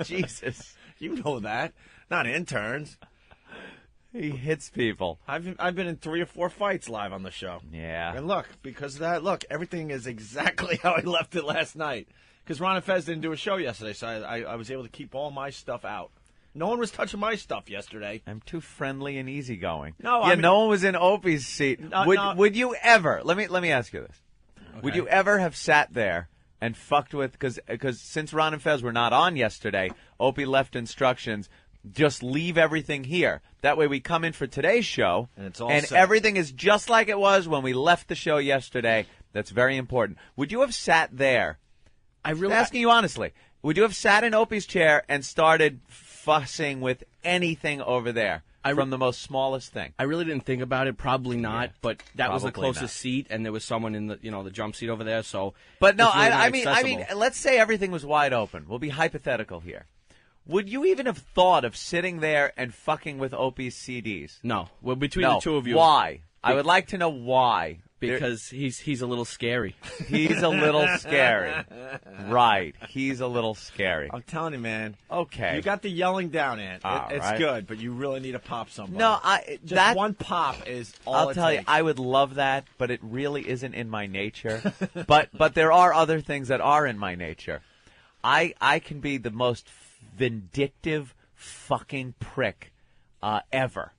Jesus. You know that. Not interns. He hits people. I've been in 3 or 4 fights live on the show. Yeah. And look, because of that, everything is exactly how I left it last night. Because Ron and Fez didn't do a show yesterday, so I was able to keep all my stuff out. No one was touching my stuff yesterday. I'm too friendly and easygoing. No, yeah, no one was in Opie's seat. Would you ever? Let me ask you this. Okay. Would you ever have sat there and fucked with? Because since Ron and Fez were not on yesterday, Opie left instructions. Just leave everything here. That way we come in for today's show, and it's all and set. Everything is just like it was when we left the show yesterday. That's very important. Would you have sat there? I'm asking you honestly. Would you have sat in Opie's chair and started fussing with anything over there from the most smallest thing? I really didn't think about it. Probably not. Yeah, but that was the closest not. Seat, and there was someone in the jump seat over there. So, but no, really I mean, let's say everything was wide open. We'll be hypothetical here. Would you even have thought of sitting there and fucking with Opie's CDs? No. Well, between the two of you. Why? I would like to know why. Because he's a little scary. He's a little scary. Right. He's a little scary. I'm telling you, man. Okay. You got the yelling down, Ant. It's right. good, but you really need to pop somebody. No, just one pop is all I'll it tell takes. you, I would love that, but it really isn't in my nature. but there are other things that are in my nature. I can be the most vindictive fucking prick ever.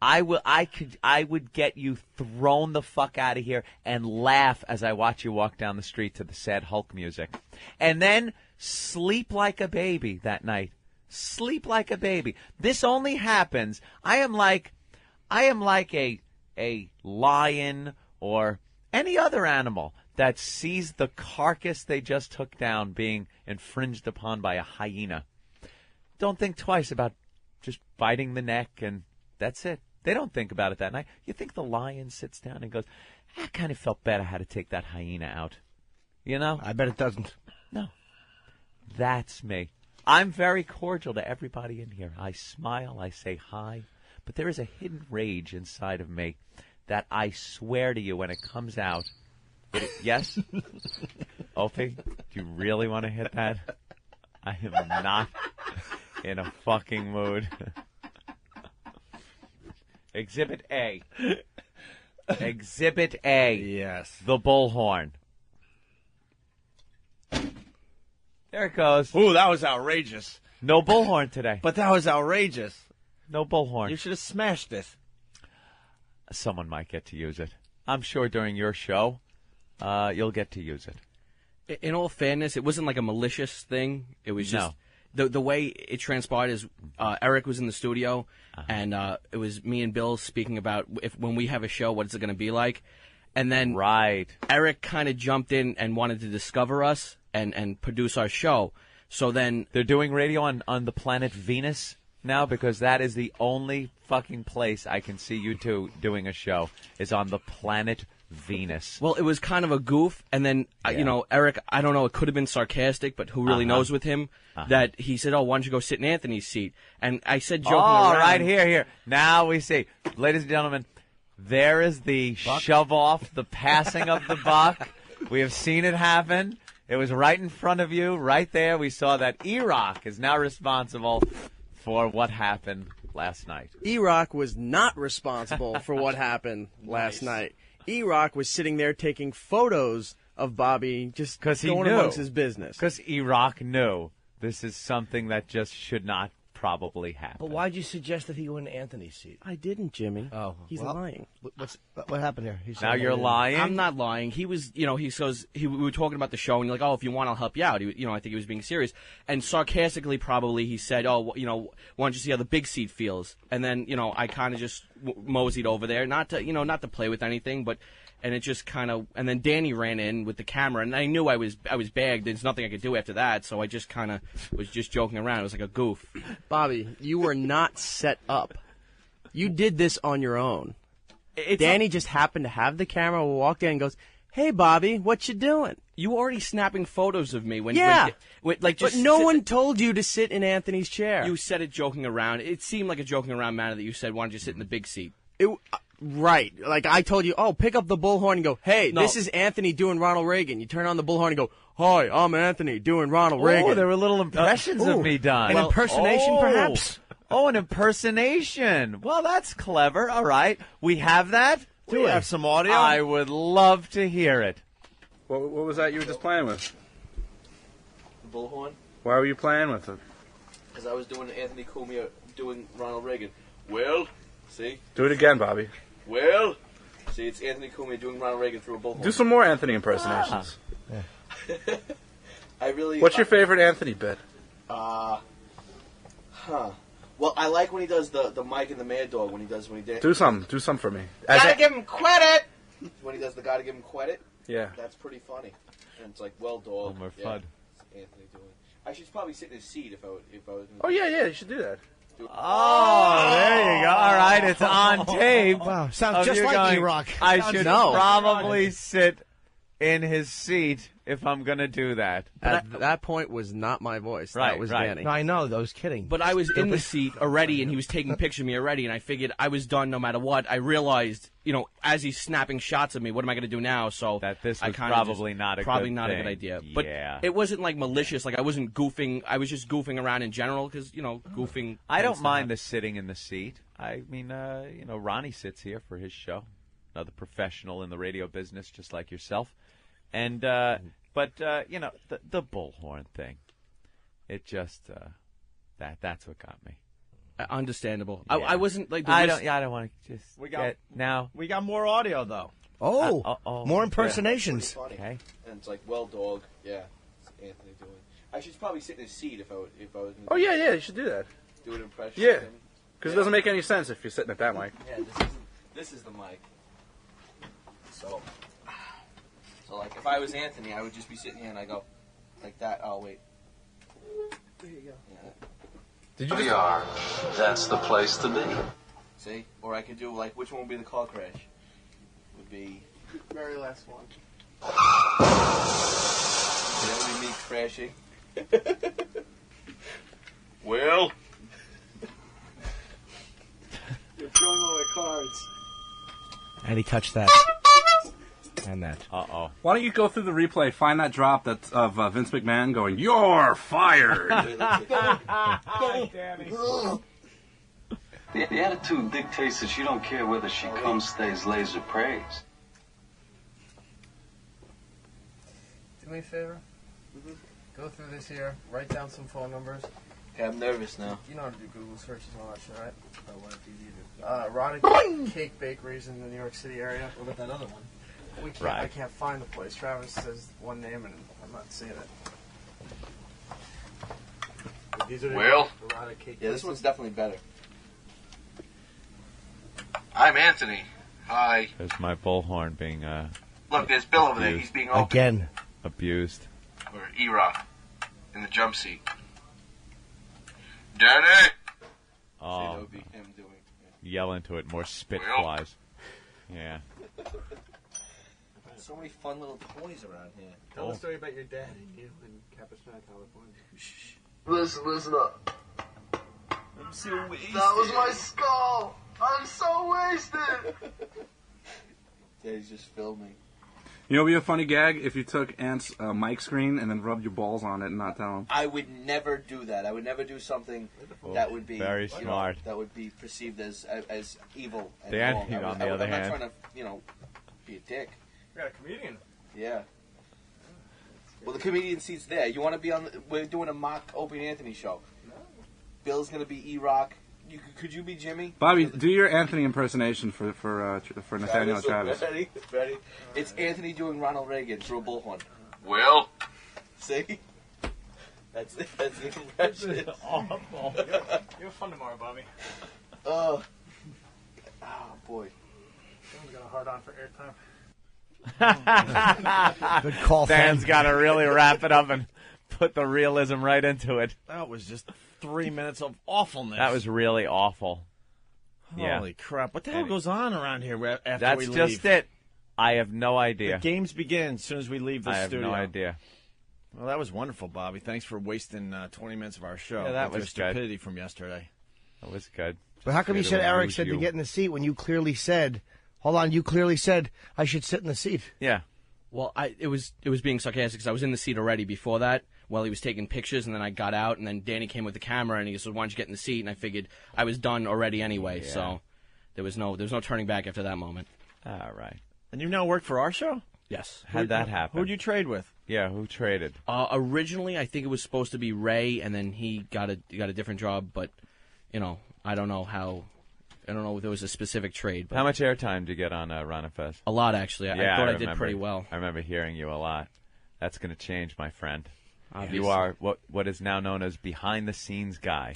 I would get you thrown the fuck out of here and laugh as I watch you walk down the street to the sad Hulk music. And then sleep like a baby that night. Sleep like a baby. This only happens. I am like a lion or any other animal that sees the carcass they just took down being infringed upon by a hyena. Don't think twice about just biting the neck, and that's it. They don't think about it that night. You think the lion sits down and goes, I kind of felt bad I had to take that hyena out. You know? I bet it doesn't. No. That's me. I'm very cordial to everybody in here. I smile, I say hi, but there is a hidden rage inside of me that I swear to you when it comes out. Yes? Opie, do you really want to hit that? I am not in a fucking mood. Exhibit A. Exhibit A. Yes. The bullhorn. There it goes. Ooh, that was outrageous. No bullhorn today. But that was outrageous. No bullhorn. You should have smashed it. Someone might get to use it. I'm sure during your show, you'll get to use it. In all fairness, it wasn't like a malicious thing. It was just the way it transpired is Eric was in the studio, and it was me and Bill speaking about when we have a show, what is it going to be like? And then Eric kind of jumped in and wanted to discover us, and produce our show. So then they're doing radio on the planet Venus now, because that is the only fucking place I can see you two doing a show is on the planet Venus. Well, it was kind of a goof, and then Eric, I don't know, it could have been sarcastic, but who really knows with him, that he said, "Oh, why don't you go sit in Anthony's seat?" And I said, joking around, right here. Now we see, ladies and gentlemen, there is the shove off, the passing of the buck. We have seen it happen. It was right in front of you, right there. We saw that E-Rock is now responsible for what happened last night. E-Rock was not responsible for what happened last night. E-Rock was sitting there taking photos of Bobby, just going amongst his business. Because E-Rock knew this is something that just should not probably happen. But why'd you suggest that he go in Anthony's seat? I didn't, Jimmy. Oh, he's lying. What happened here? Now you're lying? I'm not lying. He was, we were talking about the show, and you're like, "Oh, if you want, I'll help you out." I think he was being serious. And sarcastically, probably, he said, "Oh, why don't you see how the big seat feels?" And then, I kind of just moseyed over there, not to play with anything, but, and it just kind of, and then Danny ran in with the camera, and I knew I was bagged. There's nothing I could do after that, so I just kind of was just joking around. It was like a goof. Bobby, you were not set up. You did this on your own. Danny just happened to have the camera, walked in and goes, "Hey, Bobby, what you doing?" You were already snapping photos of me when but no one told you to sit in Anthony's chair. You said it joking around. It seemed like a joking around manner that you said, "Why don't you sit in the big seat?" Right. Like I told you, pick up the bullhorn and go, "Hey, this is Anthony doing Ronald Reagan." You turn on the bullhorn and go, "Hi, I'm Anthony doing Ronald Reagan." Oh, there were little impressions of me done. An impersonation, perhaps? Oh, an impersonation. Well, that's clever. All right. We have that? Do we have some audio? I would love to hear it. What was that you were just playing with? The bullhorn? Why were you playing with it? Because I was doing Anthony Cumia doing Ronald Reagan. Well, see? Do it again, Bobby. Well, see, it's Anthony Cumia doing Ronald Reagan through a bullhorn. Do some more Anthony impersonations. What's your favorite Anthony bit? Well, I like when he does the Mike and the Mad Dog when he dances. Do some for me. Gotta give him credit! When he does the gotta give him credit. Yeah. That's pretty funny. And it's like, well, dog. Homer yeah, Fudd. Anthony doing. I should probably sit in his seat if I was. Oh yeah, you should do that. Oh, there you go. All right, it's on tape. Wow, sounds just like E-Rock. I should probably sit in his seat if I'm going to do that. That point was not my voice. That was Danny. No, I know. I was kidding. But I was in the seat already, and he was taking pictures of me already, and I figured I was done no matter what. I realized, as he's snapping shots of me, what am I going to do now? So that this was probably not a good thing. idea. But it wasn't like malicious. Like I wasn't goofing. I was just goofing around in general because goofing. I don't mind the sitting in the seat. I mean, Ronnie sits here for his show. Another professional in the radio business, just like yourself. And but the bullhorn thing, it just that's what got me. Understandable. Yeah. I wasn't like I don't want to just we got more audio though. More impersonations. Okay. And it's like, well, dog. Yeah, it's Anthony doing. I should probably sit in his seat if I was. Oh yeah, you should do that. Do an impression. Yeah, because it doesn't make any sense if you're sitting at that mic. Yeah, this is the mic. So like if I was Anthony, I would just be sitting here and I go like that. Oh wait. There you go. Yeah. Did you are. That's the place to be. See? Or I could do like which one would be the car crash? Would be very last one. That would be me crashing. Well, you're throwing all my cards. And he touched that. And that. Uh-oh. Why don't you go through the replay, find that drop that's of Vince McMahon going, "You're fired." The attitude dictates that you don't care whether she comes, stays, lays, or prays. Do me a favor. Go through this here. Write down some phone numbers. Okay, I'm nervous now. You know how to do Google searches and all that shit, right? I want to do Ronick Cake Bakeries in the New York City area. What about that other one? I can't find the place. Travis says one name and I'm not seeing it. These are the Ronick Cake yeah, this one's definitely better. I'm Anthony. Hi. There's my bullhorn being Look, there's Bill over there. He's being open. Again. Abused. or E-Rock in the jump seat. Danny! Oh, See, that would be him doing it. yell into it, more spit Well. flies. Yeah. So many fun little toys around here. Tell the story about your dad and you in Capistrano, California. Listen up. I'm so wasted. That was my skull. I'm so wasted. Daddy's just filming. You know, it'd be a funny gag if you took Ant's mic screen and then rubbed your balls on it and not tell him. I would never do that. I would never do something that would be Very you know, smart. that would be perceived as evil. And Danny, wrong. on the other I'm hand. not trying to, be a dick. You got a comedian. Yeah. Well, the comedian seat's there. You want to be on? We're doing a mock Opie Anthony show. Bill's gonna be E-Rock. Could you be Jimmy? Bobby, do your Anthony impersonation for Nathaniel Travis. Ready? It's Anthony doing Ronald Reagan through a bullhorn. Will? See? That's the impression. Awful. You have fun tomorrow, Bobby. Oh, boy. Someone's got a hard on for airtime. Good call, Dan's got to really wrap it up and put the realism right into it. That was just 3 minutes of awfulness. That was really awful. Holy crap. What the hell goes on around here after That's we leave? just it. I have no idea. The games begin as soon as we leave the I have studio. no idea. Well, that was wonderful, Bobby. Thanks for wasting 20 minutes of our show. Yeah, that with was your good. stupidity from yesterday. That was good. But how come you said Eric said to get in the seat when you clearly said, hold on, you clearly said I should sit in the seat? Yeah. Well, it was being sarcastic because I was in the seat already before that while he was taking pictures, and then I got out, and then Danny came with the camera, and he said, why don't you get in the seat? And I figured I was done already anyway, so there was no turning back after that moment. All right. And you now work for our show? Yes. How'd that happen? Who'd you trade with? Yeah, who traded? Originally, I think it was supposed to be Ray, and then he got a different job, but, I don't know how... I don't know if there was a specific trade. But How much airtime did you get on Ron and Fez? A lot, actually. I thought I did pretty well. I remember hearing you a lot. That's going to change, my friend. Obviously. You are what is now known as behind-the-scenes guy.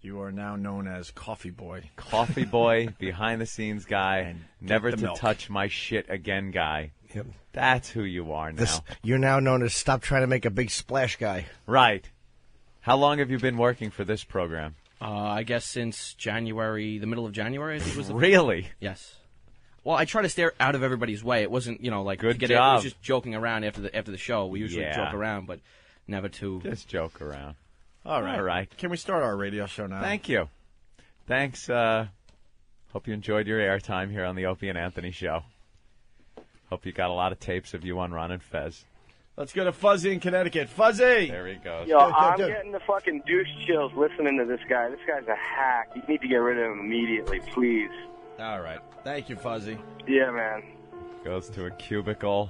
You are now known as Coffee Boy. Coffee Boy, behind-the-scenes guy, And never get to the milk. touch my shit again guy. Yep. That's who you are now. You're now known as Stop Trying to Make a Big Splash guy. Right. How long have you been working for this program? I guess since January, the middle of January, I think was the Really? Yes. Well, I try to stay out of everybody's way. It wasn't, like Good to get job. It was just joking around after the show. We usually Yeah. joke around, but never to Just joke around. All right. All right. Can we start our radio show now? Thank you. Thanks. Hope you enjoyed your airtime here on the Opie and Anthony show. Hope you got a lot of tapes of you on Ron and Fez. Let's go to Fuzzy in Connecticut. Fuzzy! There he goes. Yo, I'm getting the fucking douche chills listening to this guy. This guy's a hack. You need to get rid of him immediately, please. All right. Thank you, Fuzzy. Yeah, man. Goes to a cubicle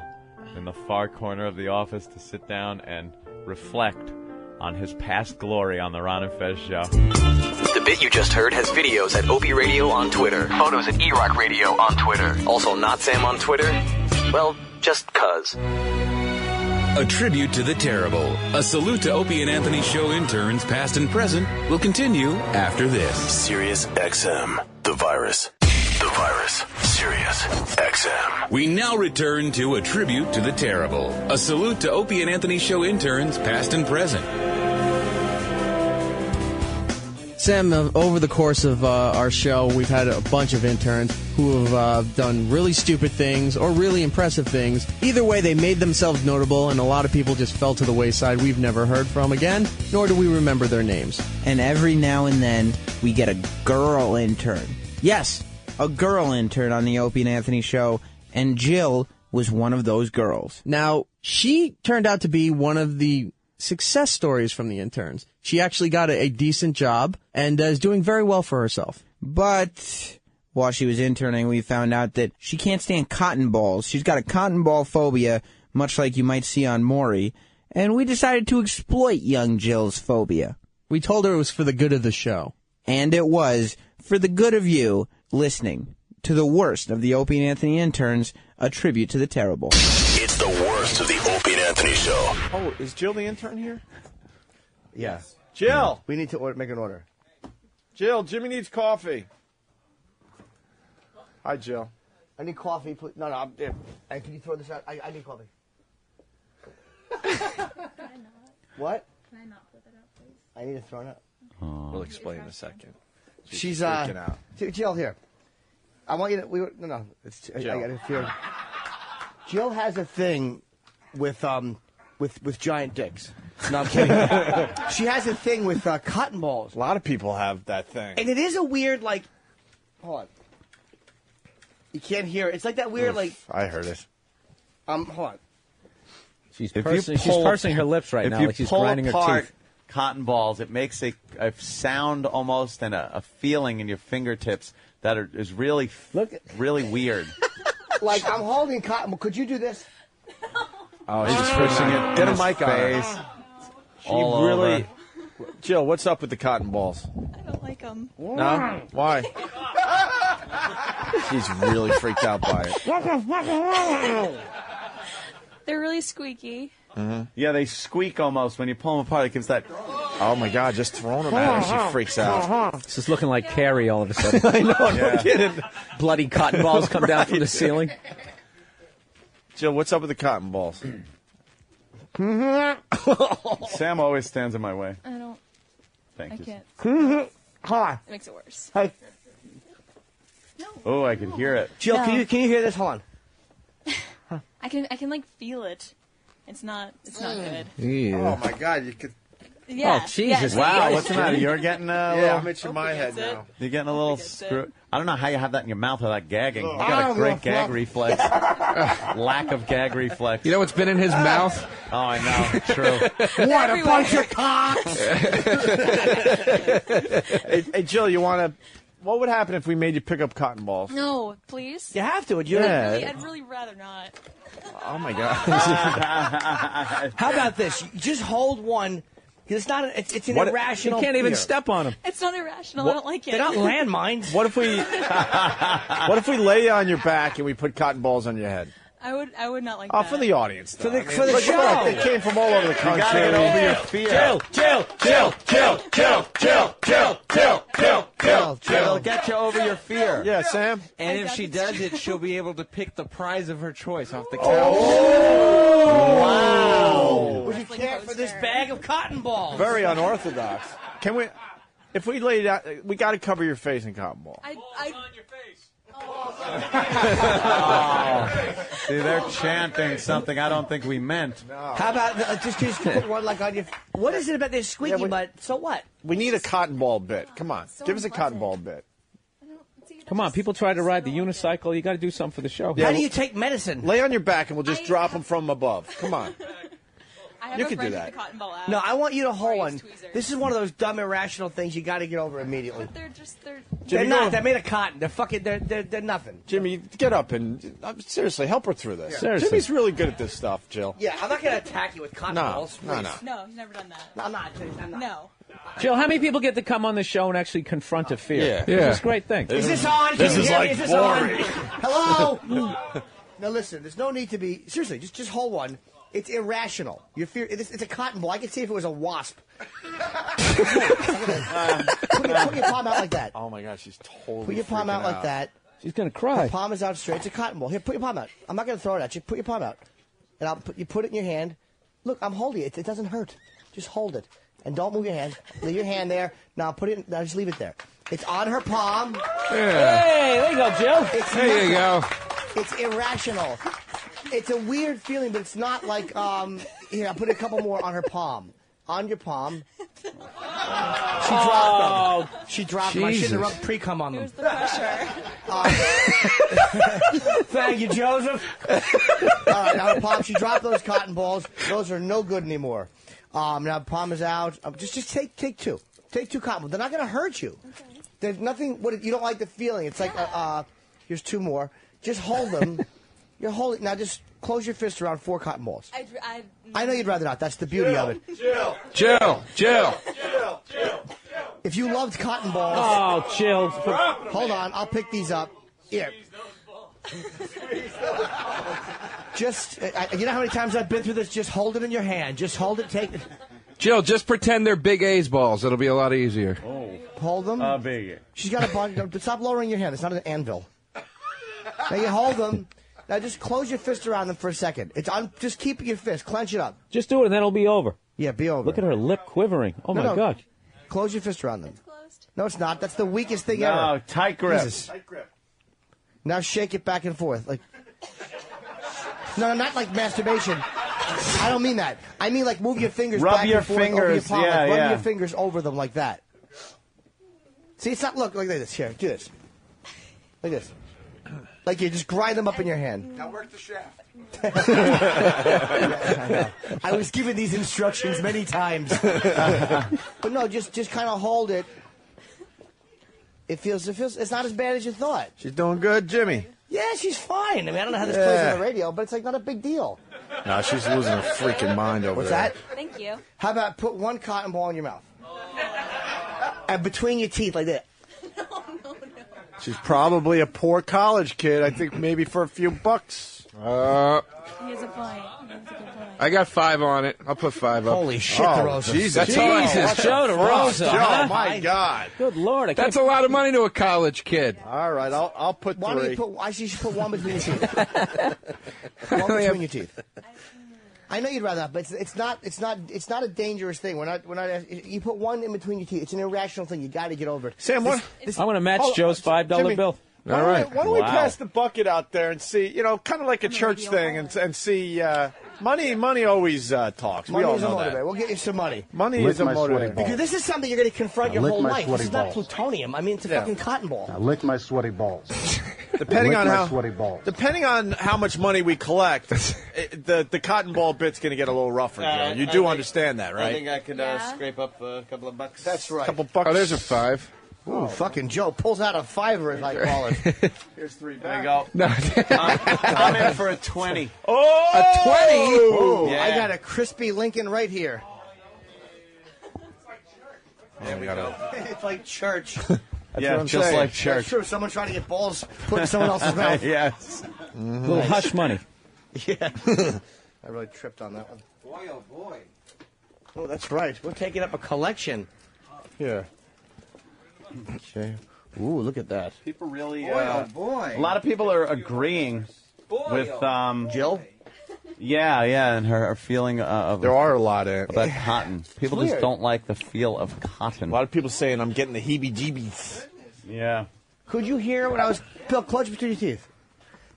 in the far corner of the office to sit down and reflect on his past glory on the Ron and Fez show. The bit you just heard has videos at Opie Radio on Twitter, photos at E-Rock Radio on Twitter. Also Not Sam on Twitter. Well, just cuz. A tribute to the terrible. A salute to Opie and Anthony show interns, past and present, will continue after this. Sirius XM. The virus. The virus. Sirius XM. We now return to a tribute to the terrible. A salute to Opie and Anthony show interns, past and present. Sam, over the course of our show, we've had a bunch of interns who have done really stupid things or really impressive things. Either way, they made themselves notable, and a lot of people just fell to the wayside we've never heard from again, nor do we remember their names. And every now and then, we get a girl intern. Yes, a girl intern on the Opie and Anthony show, and Jill was one of those girls. Now, she turned out to be one of the success stories from the interns. She actually got a decent job and is doing very well for herself. But while she was interning, we found out that she can't stand cotton balls. She's got a cotton ball phobia, much like you might see on Maury, and we decided to exploit young Jill's phobia. We told her it was for the good of the show. And it was for the good of you listening to the worst of the Opie and Anthony interns, a tribute to the terrible. It's the worst of the Opie and Anthony show. Oh, is Jill the intern here? Yeah. Jill! We need to make an order. Jill, Jimmy needs coffee. Hi, Jill. I need coffee, please. No, I'm there. Hey, can you throw this out? I need coffee. What? Can I not flip it out, please? I need to throw it up. We'll explain in a second. She's freaking out. Jill, here. I want you to. No. It's, I got to feel. Jill has a thing with giant dicks. No, I'm kidding. She has a thing with cotton balls. A lot of people have that thing. And it is a weird, like. Hold on. You can't hear it. It's like that weird, Oof, like. I heard it. Hold on. She's pursing her lips right now, like she's grinding her teeth. If you pull apart cotton balls, it makes a sound almost and a feeling in your fingertips that is really weird. Like I'm holding cotton ball. Could you do this? Oh, he's pushing it. Get a in mic his on face. her. She really. Jill, what's up with the cotton balls? I don't like them. No? Why? She's really freaked out by it. They're really squeaky. Yeah, they squeak almost when you pull them apart. It gives that. Oh my God! Just throwing them at her, she freaks out. It's just looking like Carrie all of a sudden. I know, no kidding. Bloody cotton balls come down from the ceiling. Jill, what's up with the cotton balls? Sam always stands in my way. I don't. Thank I you. can't. Hi. It makes it worse. Hey. Oh, I can hear it. Jill, No. can you hear this? Hold on. I can like feel it. It's not good. Oh my God! You could. Yeah. Oh, Jesus. Yeah, Wow, see? what's the matter? You're getting a Yeah, I'm itching my head gets it. now. You're getting a little screw. I don't know how you have that in your mouth without gagging. You I got a don't great know. gag reflex. Lack of gag reflex. You know what's been in his mouth? Oh, I know. True. What a bunch of cocks! Hey, Jill, you want to? What would happen if we made you pick up cotton balls? No, please. You have to, would you? Yeah. I'd really rather not. Oh my God! How about this? You just hold one. 'Cause it's not. It's an What- irrational. You can't even fear. step on him. It's not irrational. I don't like it. They're not landmines. What if we lay you on your back and we put cotton balls on your head? I would not like Oh, that. for the audience, though. For the Look, look, show. they came from all over the country. You gotta get over your fear. It'll get you over your fear. Yeah, Sam. And if she does it, she'll be able to pick the prize of her choice off the couch. Wow! Would you care for this bag of cotton balls? Very unorthodox. Can we? If we lay it out, we got to cover your face in cotton ball. See, they're chanting something I don't think we meant. How about just put one like on your? What is it about this squeaky butt? So what? We need a cotton ball bit. Come on, give us a cotton ball bit. Come on, people try to ride the unicycle. You got to do something for the show. How do you take medicine? Lay on your back and we'll just drop them from above. Come on. I have You a can do friend that. with the cotton ball out. No, I want you to hold Or one. use tweezers. This is one of those dumb, irrational things you got to get over immediately. But they're They're not. They're made of cotton. They're fucking. They're nothing. Jimmy, get up and seriously help her through this. Seriously. Jimmy's really good at this stuff, Jill. Yeah, I'm not gonna attack you with cotton balls. No, please. no. No, he's never done that. No, I'm not. No. Jill, how many people get to come on the show and actually confront a fear? Yeah. It's a great thing. Is this on? This Can you is hear me? like Is this boring. on? Hello. Now listen. There's no need to be seriously. Just hold one. It's irrational. Your fear. It's a cotton ball. I can see if it was a wasp. Put your palm out like that. Oh my God, she's totally. Put your palm out freaking like that. She's gonna cry. The palm is out straight. It's a cotton ball. Here, put your palm out. I'm not gonna throw it at you. Put your palm out, and you put it in your hand. Look, I'm holding it. It doesn't hurt. Just hold it, and don't move your hand. Leave your hand there. Now put it. Now just leave it there. It's on her palm. Yeah. Hey, there you go, Jill. There you go. It's irrational. It's a weird feeling, but it's not like here. I put a couple more on her palm. On your palm. She dropped them. She dropped them. I shouldn't have rubbed pre-cum on them. Here's the pressure. Thank you, Joseph. All right, now her palm. She dropped those cotton balls. Those are no good anymore. Now palm is out. Just take two. Take two cotton balls. They're not going to hurt you. Okay. There's nothing. You don't like the feeling. It's like here's two more. Just hold them. You're holding. Now just close your fist around 4 cotton balls. I know you'd rather not. That's the beauty of it. Jill. If you loved cotton balls. Oh, Jill. Hold on. I'll pick these up. Here. Just, you know how many times I've been through this? Just hold it in your hand. Just hold it. Take it. Jill, just pretend they're big A's balls. It'll be a lot easier. Oh. Hold them. Big. She's got a bunch. Stop lowering your hand. It's not an anvil. Now you hold them. Now just close your fist around them for a second. It's on. Just keep your fist. Clench it up. Just do it, and then it'll be over. Yeah, be over. Look at her lip quivering. Oh, my God. Close your fist around them. It's closed. No, it's not. That's the weakest thing No, ever. tight grip. Jesus. Tight grip. Now shake it back and forth. Like, no, not like masturbation. I don't mean that. I mean like move your fingers Rub back your and forth over your fingers, palm. yeah, Like, rub yeah. your fingers over them like that. See, it's not, look like this. Here, do this. Like this. Like you just grind them up in your hand. Now work the shaft. I was given these instructions many times. But no, just kind of hold it. It feels, it's not as bad as you thought. She's doing good, Jimmy. Yeah, she's fine. I mean, I don't know how this plays on the radio, but it's like not a big deal. No, she's losing her freaking mind over What's there. that? Thank you. How about put one cotton ball in your mouth? And between your teeth like that. She's probably a poor college kid. I think maybe for a few bucks. He has a point. He has a good point. I got 5 on it. I'll put 5 up. Holy shit, DeRosa. Jesus, Joe DeRosa. Joe, my God. Good Lord. That's a lot of money to a college kid. All right, I'll put 3. Why don't you put, I see you should put one between your teeth. One between your teeth. I know you'd rather not, but it's not a dangerous thing. We're not. You put one in between your teeth. It's an irrational thing. You got to get over it. Sam, what? I'm going to match Joe's $5 Jimmy, bill. All right. Why don't we pass the bucket out there and see, kind of like a church thing, and see, money always talks. Money we all is a know motivator. that. We'll get you some money. Money is a motivator. Because this is something you're going to confront your lick whole my life. This sweaty is not balls. plutonium. I mean, it's a fucking cotton ball. Now lick my sweaty balls. Depending lick on my how sweaty balls. Depending on how much money we collect, the cotton ball bit's going to get a little rougher. Joe. You do understand that, right? I think I could scrape up a couple of bucks. That's right. A couple bucks. Oh, there's a 5. Ooh, fucking Joe pulls out a $5, as I call it. Here's 3 There you back. go. No. I'm in for a 20. Oh, a 20? Yeah. I got a crispy Lincoln right here. Yeah, we got It's like church. Yeah, what I'm just saying. like That's church. true. Someone trying to get balls put in someone else's mouth. Yes. Little hush money. Yeah. I really tripped on that one. Boy, oh boy. Oh, that's right. We're taking up a collection. Here. Okay. Ooh, look at that. People really. Boy, oh boy. A lot of people are agreeing with Jill? Yeah, and her feeling of There are a lot of about cotton. People just weird. don't like the feel of cotton. A lot of people saying I'm getting the heebie-jeebies. Yeah. Could you hear when I was Bill, close between your teeth?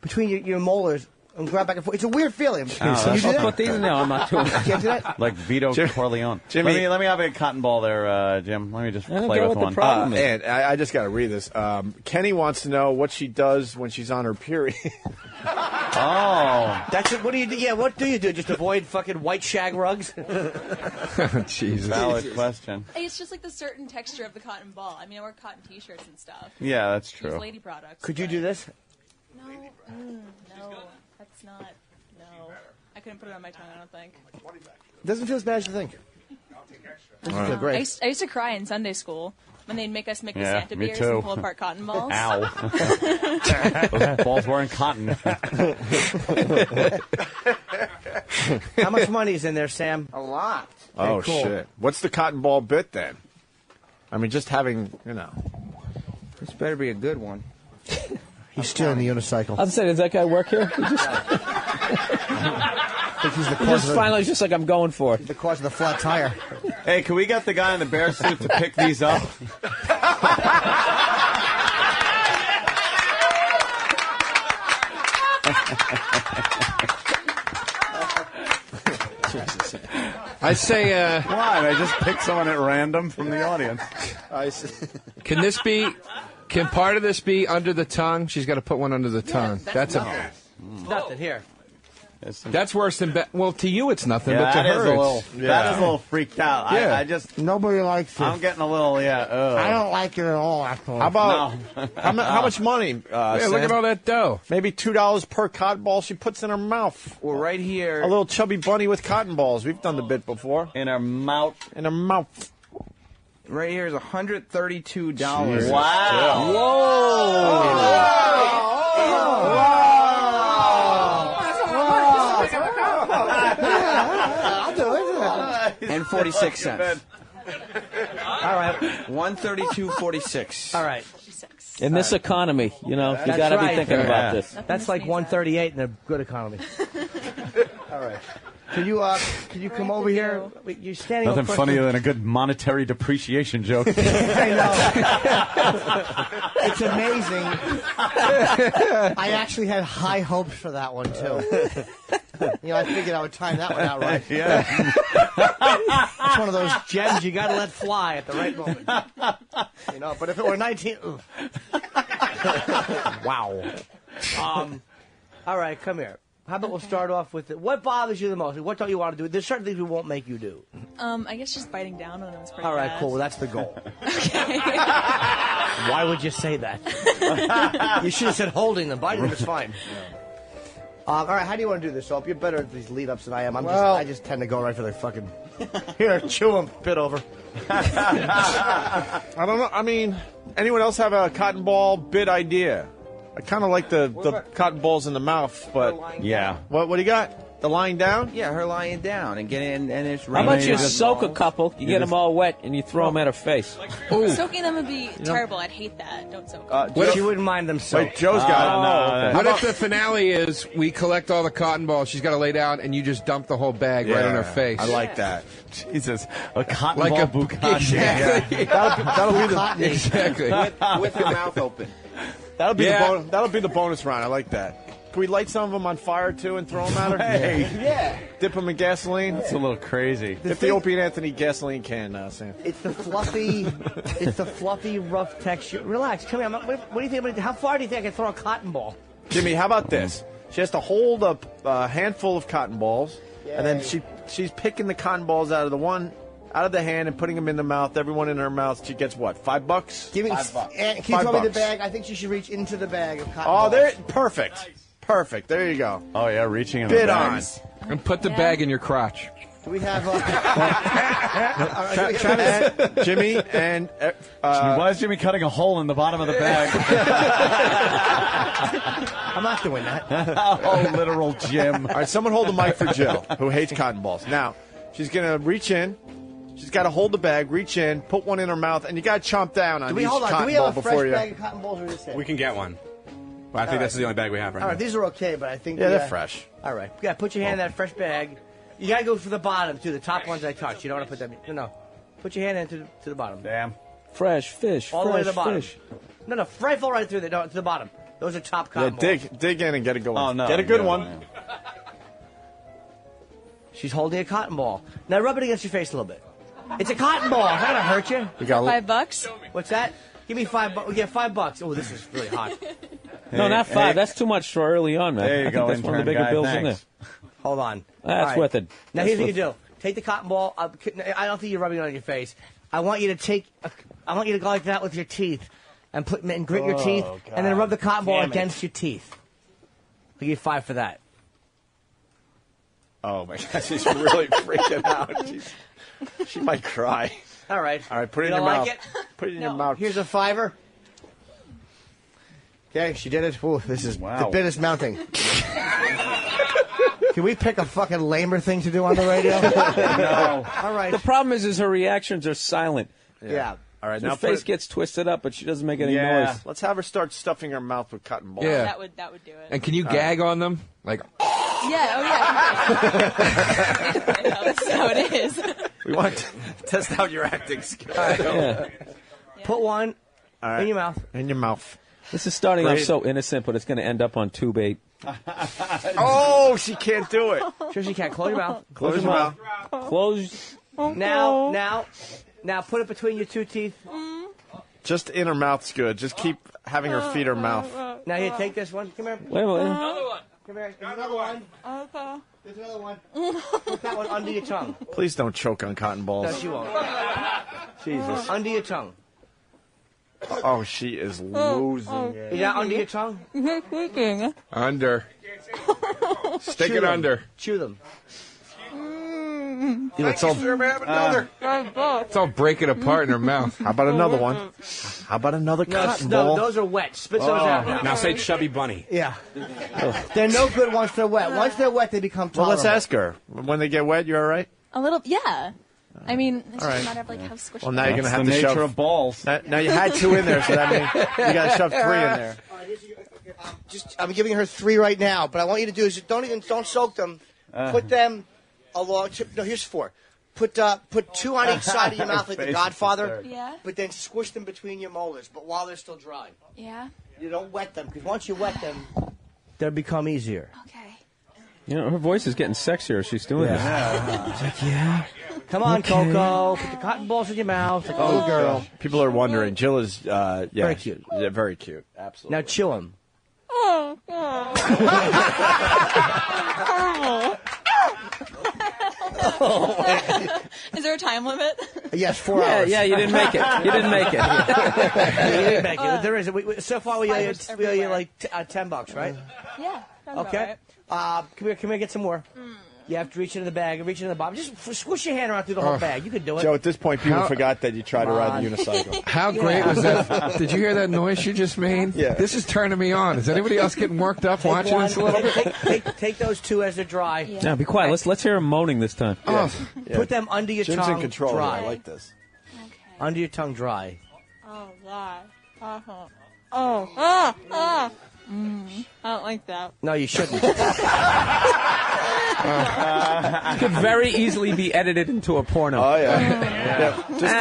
Between your molars and grab back and forth. It's a weird feeling. Can you do I'll that? put these in there. I'm not doing You can't do that? Like Vito Corleone. Jimmy. Let me have a cotton ball there, Jim. Let me just I don't play get with what the one. problem is. And I just got to read this. Kenny wants to know what she does when she's on her period. Oh. That's it. What do you do? Yeah, what do you do? Just avoid fucking white shag rugs? Jesus. Valid question. It's just like the certain texture of the cotton ball. I mean, I wear cotton T-shirts and stuff. Yeah, that's Use true. lady products. Could you do this? No, no, that's not. No, I couldn't put it on my tongue. I don't think. It doesn't feel as bad as you think. Doesn't feel I great. used to cry in Sunday school when they'd make us make the Yeah, Santa me beers too. and pull apart cotton balls. Ow. Those balls weren't cotton. How much money is in there, Sam? A lot. Oh, cool. shit. What's the cotton ball bit then? I mean, just having, This better be a good one. He's stealing the unicycle. I was saying, does that guy work here? He just, I think he's the he cause just of finally just like, I'm going for it. the cause of the flat tire. Hey, can we get the guy in the bear suit to pick these up? I say, Why? I just picked someone at random from the audience. can part of this be under the tongue? She's got to put one under the tongue. That's Nothing here. That's worse than well, to you it's nothing, Yeah, but to that is her a little. it's That is a little freaked out. Yeah. I just. Nobody likes it. I'm getting a little. Yeah. I don't like it at all, actually. How about how much money? yeah, look at all that dough. Maybe $2 per cotton ball she puts in her mouth. Well, right here. A little chubby bunny with cotton balls. We've done the bit before. In her mouth. In her mouth. Right here is $132. Jesus. Wow. Whoa! I'll do it. And 46 cents. All right. 132.46. All right. In this economy, you know, you That's got to right. be thinking about this. That's like 138 in a good economy. All right. Can you come over here? You're standing Nothing up close funnier to- than a good monetary depreciation joke. I know. It's amazing. I actually had high hopes for that one too. You know, I figured I would time that one out right. Yeah. It's one of those gems you got to let fly at the right moment. You know, but if it were 19, oof. Wow. All right, come here. How about we'll start off with it. What bothers you the most? What don't you want to do? There's certain things we won't make you do. I guess just biting down on them is pretty All right, bad. cool. Well, that's the goal. Why would you say that? You should have said holding them. Biting them is fine. All right, how do you want to do this, Soap? You're better at these lead-ups than I am. I just tend to go right for the fucking... Here, chew them. Bit over. I don't know. I mean, anyone else have a cotton ball bit idea? I kind of like the cotton balls in the mouth, but yeah. What do you got? The lying down? Yeah, her lying down and getting and it's. How about you soak a couple, you get them all wet, and you throw them at her face? Soaking them would be terrible. I'd hate that. Don't soak them. She wouldn't mind them soaked. Wait, Joe's got it. What if the finale is we collect all the cotton balls, she's got to lay down, and you just dump the whole bag right on her face? I like that. Jesus, a cotton Like ball a bukkake. Exactly. That'll be the Exactly. With your mouth open. that'll be the bonus round. I like that. Can we light some of them on fire too and throw them at her? Hey. Yeah. Dip them in gasoline. That's a little crazy. Dip the Opie Anthony gasoline can, Sam. It's the fluffy, rough texture. Relax. Come here. What do you think? How far do you think I can throw a cotton ball? Jimmy, how about this? She has to hold a handful of cotton balls, and then she's picking the cotton balls out of the hand and putting them in the mouth. Everyone in her mouth. She gets what? $5? Give me. $5. Can you throw me the bag? I think she should reach into the bag of cotton Oh, balls. there! Perfect. There you go. Oh yeah, reaching in Bit the on. bags. And put the bag in your crotch. Do we have? Jimmy and why is Jimmy cutting a hole in the bottom of the bag? I'm not doing that. Oh, literal Jim. All right, someone hold the mic for Jill, who hates cotton balls. Now, she's gonna reach in. She's got to hold the bag, reach in, put one in her mouth, and you got to chomp down on each Do cotton we ball have a fresh before you. bag of cotton balls or is this it? We can get one. But I think this is the only bag we have right All now. right, these are okay, but I think Yeah, they're fresh. All right, yeah. Put your hand in that fresh bag. You gotta go for the bottom too. The top ones I touched. You don't want to put them. No. Put your hand into to the bottom. Damn. Fresh fish, All the way to the fresh bottom. fish. No, rifle right through there. No, to the bottom. Those are top Yeah, cotton balls. dig in and get a good one. Oh no. Get a good one. She's holding a cotton ball. Now rub it against your face a little bit. It's a cotton ball. It's not gonna hurt you. We got $5? What's that? Give me $5. Yeah, $5. Oh, this is really hot. No, not five. That's too much for early on, man. There you I think go, that's one of the intern bigger guy. bills in there. Thanks. Hold on. That's All right. worth it. Now That's here's what you worth- do. Take the cotton ball. I don't think you're rubbing it on your face. I want you to I want you to go like that with your teeth, and grit your teeth, and then rub the cotton ball against your teeth. I'll give you $5 for that. Oh my God, she's really freaking out. She might cry. All right. All right, put it You in your don't mouth. like Put it in your mouth. Here's a $5. Okay, she did it. Ooh, this is the bit is mounting. Can we pick a fucking lamer thing to do on the radio? No. All right. The problem is her reactions are silent. Yeah. All right, Her now face gets twisted up, but she doesn't make any noise. Let's have her start stuffing her mouth with cotton balls. Yeah. That would do it. And can you gag on them? Like, Yeah, that's how it is. We want to test out your acting skills. Put one in your mouth. In your mouth. This is starting off Great. so innocent, but it's going to end up on Tube 8. Oh, she can't do it. Sure she can't. Close your mouth. Close your mouth. Close. Now, put it between your two teeth. Just in her mouth's good. Just keep having her feed her mouth. Now here, take this one. Come here. Wait a minute. Another one. Come here. There's another one. Okay. There's another one. Put that one under your tongue. Please don't choke on cotton No, balls. she won't. Jesus. Under your tongue. Oh, she is losing. Is that under your tongue? under. Stick Chew it them. under. Chew them. It's all, It's all breaking apart in her mouth. how about another one? How about another cotton ball? Those are wet. Spit those out now. Now say Chubby Bunny. Yeah. They're no good once they're wet. Once they're wet, they become Well, tolerable. let's ask her. When they get wet, you all right? A little, yeah. I mean, it's All just right. a matter of like how squishy. Well, now you're gonna That's have the to nature shove of balls. Now you had 2 in there, so that means you got to shove 3 in there. I'm giving her 3 right now, but I want you to do is don't soak them. Put them along. No, here's 4. Put 2 on each side of your mouth like the Godfather. Yeah. But then squish them between your molars, but while they're still dry. Yeah. You don't wet them, because once you wet them, they'll become easier. Okay. You know, her voice is getting sexier as she's doing this. It's like, yeah. Come on, Okay. Coco. Put the cotton balls in your mouth like a little girl. People are wondering. Jill is Very cute. Yeah, very cute. Absolutely. Now chew them. Is there a time limit? Yes, 4 hours. Yeah, you didn't make it. You didn't make it. You didn't make it. There is. So far, we owe you Fibers like $10, right? Yeah. sounds about Okay. right. Come here, get some more. You have to reach into the bag and reach into the bottom. Just squish your hand around through the whole bag. You can do it. Joe, at this point, people How- forgot that you tried to ride the unicycle. How great was that? Did you hear that noise you just made? Yeah. This is turning me on. Is anybody else getting worked up Take watching this a little bit? Take those 2 as they're dry. Now, be quiet. Let's hear him moaning this time. Oh, Put them under your Jim's tongue in control. dry. I like this. Under your tongue dry. Oh God. I don't like that. No, you shouldn't. It could very easily be edited into a porno. Oh yeah. Just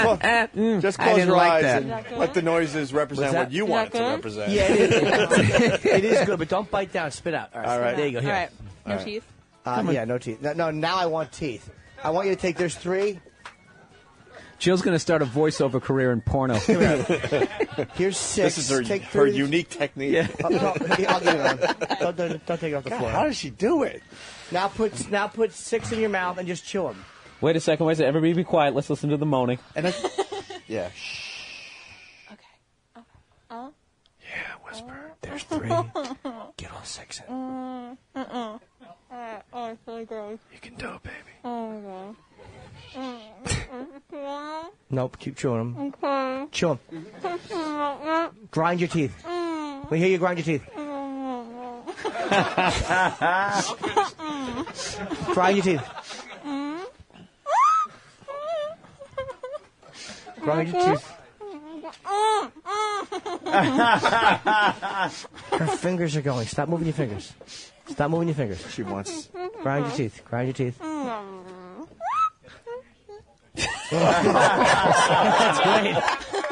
I close didn't your like eyes that. and let the noises represent What's what that? you want it to represent. Yeah, it is good, but don't bite down. Spit out. All right. There you go. Here. All right. No All right. teeth. Yeah, no teeth. No, now I want teeth. I want you to take. There's 3. Jill's going to start a voiceover career in porno. Here's 6. This is her Take her 3. unique technique. No, I'll get it on. Don't take it off the God, floor. how does she do it? Now put 6 in your mouth and just chew them. Wait a second. Everybody be quiet. Let's listen to the moaning. And Yeah. Oh. Yeah, whisper. There's 3. Get all 6 in. Oh, it's really gross. You can do it, baby. Oh God. Nope, keep chewing them. Okay. Chew them. Grind your teeth. Let me hear you grind your teeth. Grind your teeth. Grind your teeth. Her fingers are going. Stop moving your fingers. Stop moving your fingers. She wants. Grind your teeth. Grind your teeth. That's great.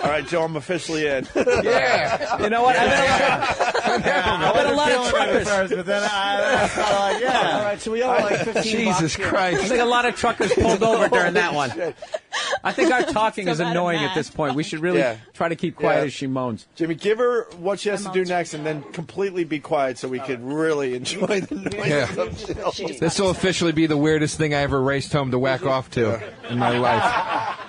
All right, Joe, I'm officially in. Yeah. You know what? I bet a lot of truckers. First, but then I felt like, yeah. All right, so we owe like 15 Jesus bucks. Christ. I think a lot of truckers pulled over during that one. I think our talking is So bad at annoying at math. this point. We should really Yeah. try to keep quiet Yeah. as she moans. Jimmy, give her what she has to do next, and then completely be quiet so we could really enjoy the noises of Jill. This will officially be the weirdest thing I ever raced home to whack off to in my life.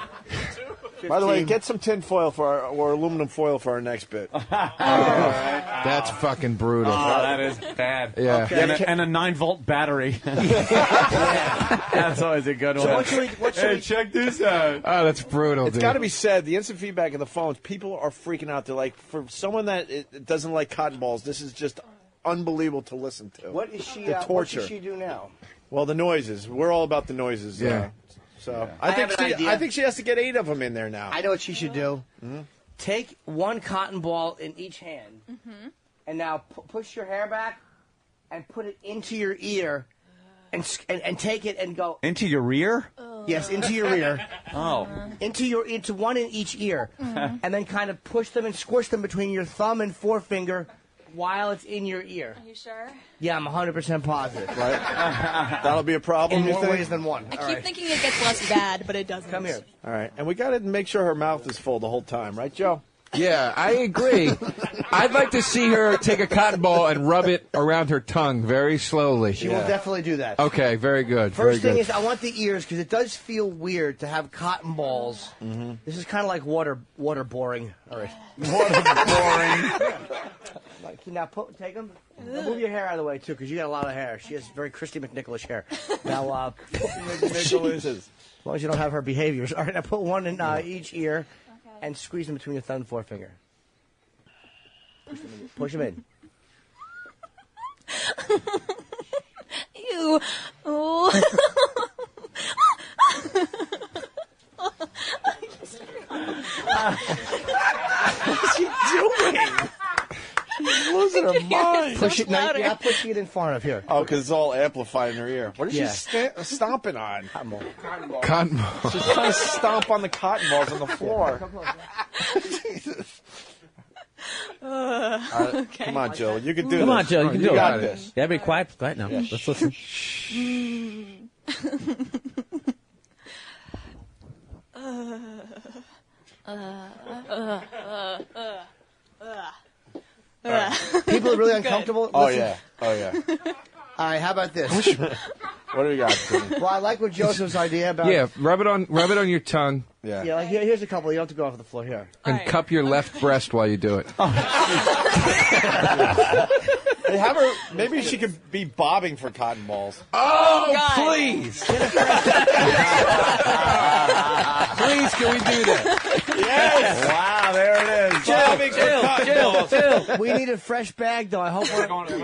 By the way, get some tin foil or aluminum foil for our next bit. That's fucking brutal. Oh, that is bad. Yeah. Okay. And a 9-volt battery. That's always a good one. So what should we check this out. Oh, that's brutal, It's dude. got to be said, the instant feedback of the phones, people are freaking out. They're like, for someone that doesn't like cotton balls, this is just unbelievable to listen to. What is she? The What torture. does she do now? Well, the noises. We're all about the noises. Yeah. So I have an idea. I think she has to get 8 of them in there now. I know what she should do. Take 1 cotton ball in each hand, and now push your hair back and put it into your ear, and take it and go. Into your rear? Yes, into your ear. Oh. Into 1 in each ear, and then kind of push them and squish them between your thumb and forefinger while it's in your ear. Are you sure? Yeah, I'm 100% positive. Right? That'll be a problem, In you more think? ways than one. I All keep right. thinking it gets less bad, but it doesn't. Come here. All right. And we got to make sure her mouth is full the whole time, right, Joe? Yeah, I agree. I'd like to see her take a cotton ball and rub it around her tongue very slowly. She will definitely do that. Okay, very good. First very thing good. is, I want the ears because it does feel weird to have cotton balls. This is kind of like water boring. All right. Water boring. Like, now take them. Now move your hair out of the way too, because you got a lot of hair. She has very Christy McNicholish hair. Now, Jesus. as long as you don't have her behaviors. All right, now put 1 in each ear, and squeeze them between your thumb and forefinger. Push them in. Ew. Oh. of her mind. Push it. No, you're not pushing it in far enough here. Oh, because it's all amplified in her ear. What is Yeah. she stomping on? Cotton ball. Cotton ball. She's trying to stomp on the cotton balls on the floor. Jesus. Okay. Come on, Jill. You can do this. Come on, Jill. You can do it. You got this. Yeah, be quiet. Quiet now. Yeah. Let's listen. People are really uncomfortable. Oh, Listen. yeah. Oh, yeah. All right, how about this? What do we got? Well, I like what Joseph's idea about. Yeah, rub it on your tongue. Yeah. Yeah, like here's a couple. You don't have to go off the floor here. And cup your left breast while you do it. Hey, have her. Maybe she could be bobbing for cotton balls. Oh, God. please. Please, can we do that? Yes. Wow, there it is. Bobbing for cotton balls. We need a fresh bag, though. I hope we're okay.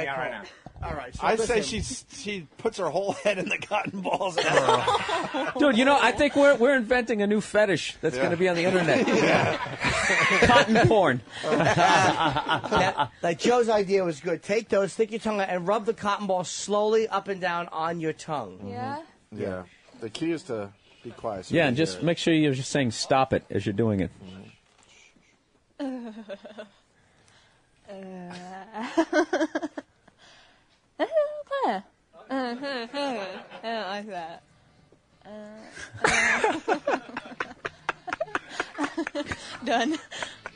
Yeah, Cool. right now. All right. So I'd say listen. she puts her whole head in the cotton balls. Dude, I think we're inventing a new fetish that's going to be on the internet. Cotton porn. Like Joe's idea was good. Take those, stick your tongue out, and rub the cotton ball slowly up and down on your tongue. Yeah? Yeah. The key is to be quiet. So Yeah, and just make sure you're just saying stop it as you're doing it. I don't like that. Done.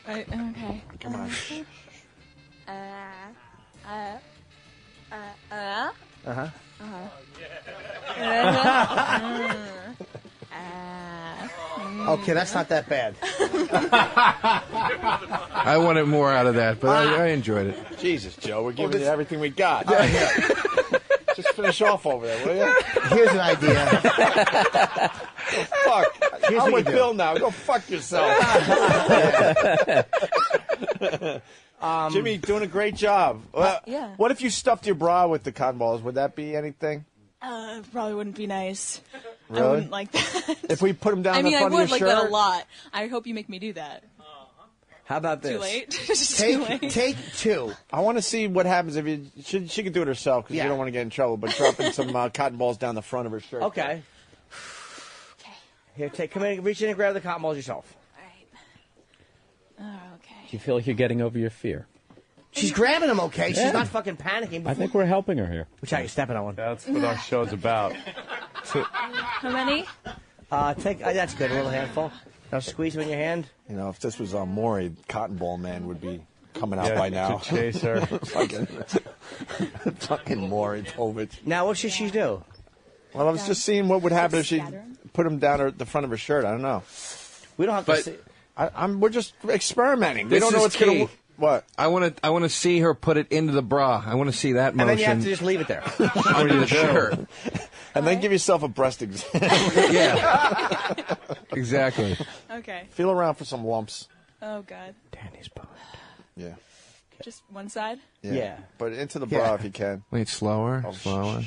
Right, okay. Come on. Okay, that's not that bad. I wanted more out of that, but I enjoyed it. Jesus, Joe, we're giving you everything we got. Just finish off over there, will you? Here's an idea. Fuck. Here's I'm what with you do. Bill now. Go fuck yourself. Jimmy, doing a great job. Yeah. What if you stuffed your bra with the cotton balls? Would that be anything? Probably wouldn't be nice. I Really? wouldn't like that. If we put them down I the mean, I front would of your like shirt? that a lot. I hope you make me do that. How about this? Too late? It's too late. Take two. I want to see what happens if you. She can do it herself because Yeah. you don't want to get in trouble. But dropping some cotton balls down the front of her shirt. Okay. Here, come in, reach in and grab the cotton balls yourself. Oh, okay. Do you feel like you're getting over your fear? She's grabbing them, okay? Yeah. She's not fucking panicking. I think we're helping her here. Which are you stepping on one? That's what our show's about. How many? That's good. A little handful. Now squeeze them in your hand. You know, if this was Maury, Cotton Ball Man would be coming out by now. To chase her. fucking Maury Povich. Now, what should she do? Well, I was just seeing what would happen if she put them down the front of her shirt. I don't know. We don't have to see. We're just experimenting. We This don't know is what's going key. to. What? I want to see her put it into the bra. I want to see that motion. And then you have to just leave it there. under the shirt. And then give yourself a breast exam. Yeah. Exactly. Okay. Feel around for some lumps. Oh, God. Danny's boned. Yeah. Just one side? Yeah. But into the bra Yeah. if you can. Wait, slower, slower.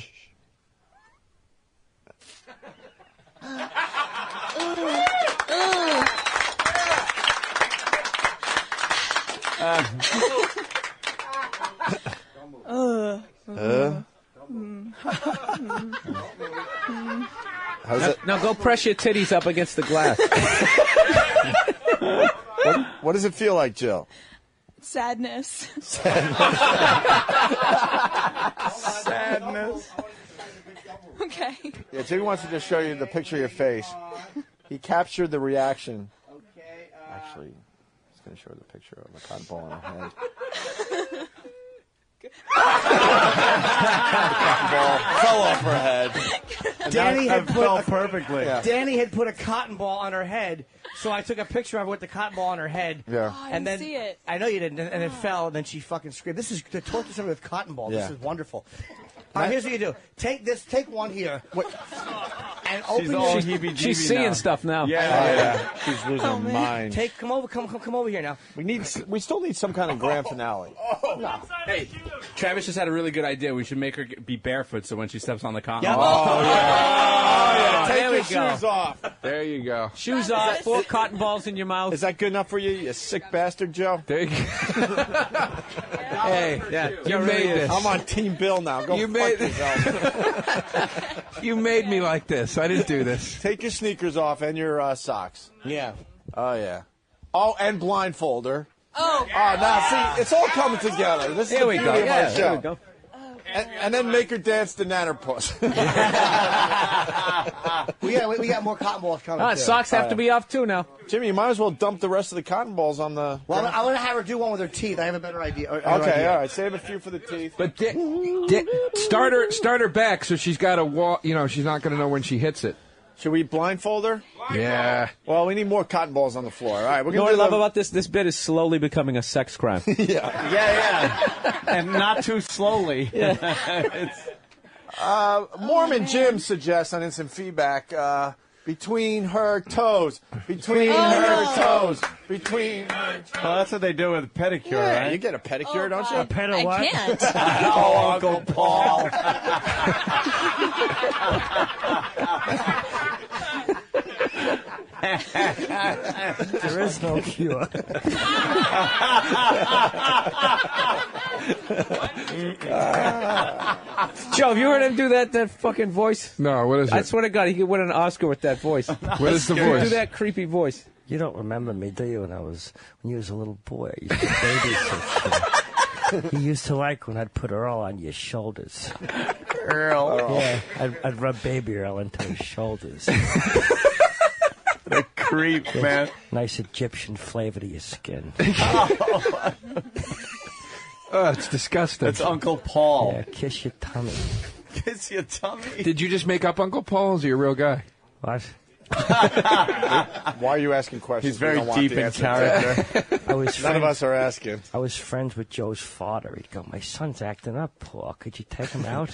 How's it? Now go press your titties up against the glass. What does it feel like, Jill? Sadness. Sadness. Okay. Yeah, Jimmy wants to just show you the picture of your face. He captured the reaction. Actually, he's going to show the picture of a cotton ball on her head. Cotton ball fell off her head. And Danny that had fell put perfectly. Yeah. Danny had put a cotton ball on her head, so I took a picture of her with the cotton ball on her head. Yeah. Oh, I and didn't then see it. I know you didn't, and it fell, and then she fucking screamed. This is to torture somebody with cotton balls. Yeah. This is wonderful. All right, here's what you do. Take one here. And open She's your- all she's seeing stuff now. Yeah. She's losing her mind. Come over here now. We still need some kind of grand finale. No. Hey, Travis just had a really good idea. We should make her be barefoot so when she steps on the cotton. Yep. ball. Take there your we go. shoes off. There you go. Shoes off, 4 cotton balls in your mouth. Is that good enough for you, you sick bastard, Joe? There you go. Hey, you made this. I'm on Team Bill now. Go fuck yourself. You made me like this. I didn't do this. Take your sneakers off and your socks. Yeah. Oh, yeah. Oh, and blindfolder. Oh. Now, see, it's all coming together. This is the beauty of our show. There we go. And then make her dance the Nannerpuss. We got more cotton balls coming. Ah, too. socks have to be off too now. Jimmy, you might as well dump the rest of the cotton balls on the... Well, I want to have her do one with her teeth. I have a better idea. Okay, all right. Save a few for the teeth. But start her back so she's got to walk. You know, she's not going to know when she hits it. Should we blindfold her? Yeah. Well, we need more cotton balls on the floor. All right, we're You know going what I to love about this? This bit is slowly becoming a sex crime. Yeah. And not too slowly. Mormon Jim suggests on instant feedback, between her toes, between her toes, between her toes. Well, that's what they do with pedicure, Yeah, right? you get a pedicure, don't you? A ped I what? can't. Oh, Uncle Paul. There is no cure. Joe, have you heard him do that fucking voice? No, what is it? I swear to God, he could win an Oscar with that voice. What is the voice? Do that creepy voice. You don't remember me, do you? When you was a little boy, I used to babysit you. You used to like when I'd put Earl on your shoulders. Earl. Yeah, I'd rub baby Earl into his shoulders. The creep, man. Nice Egyptian flavor to your skin. Oh, it's disgusting. That's Uncle Paul. Yeah, kiss your tummy. Kiss your tummy. Did you just make up Uncle Paul? Or is he a real guy? What? Why are you asking questions? He's very We don't want deep the in answers. character. None of us are asking. I was friends with Joe's father. He'd go, "My son's acting up, Paul. Could you take him out?"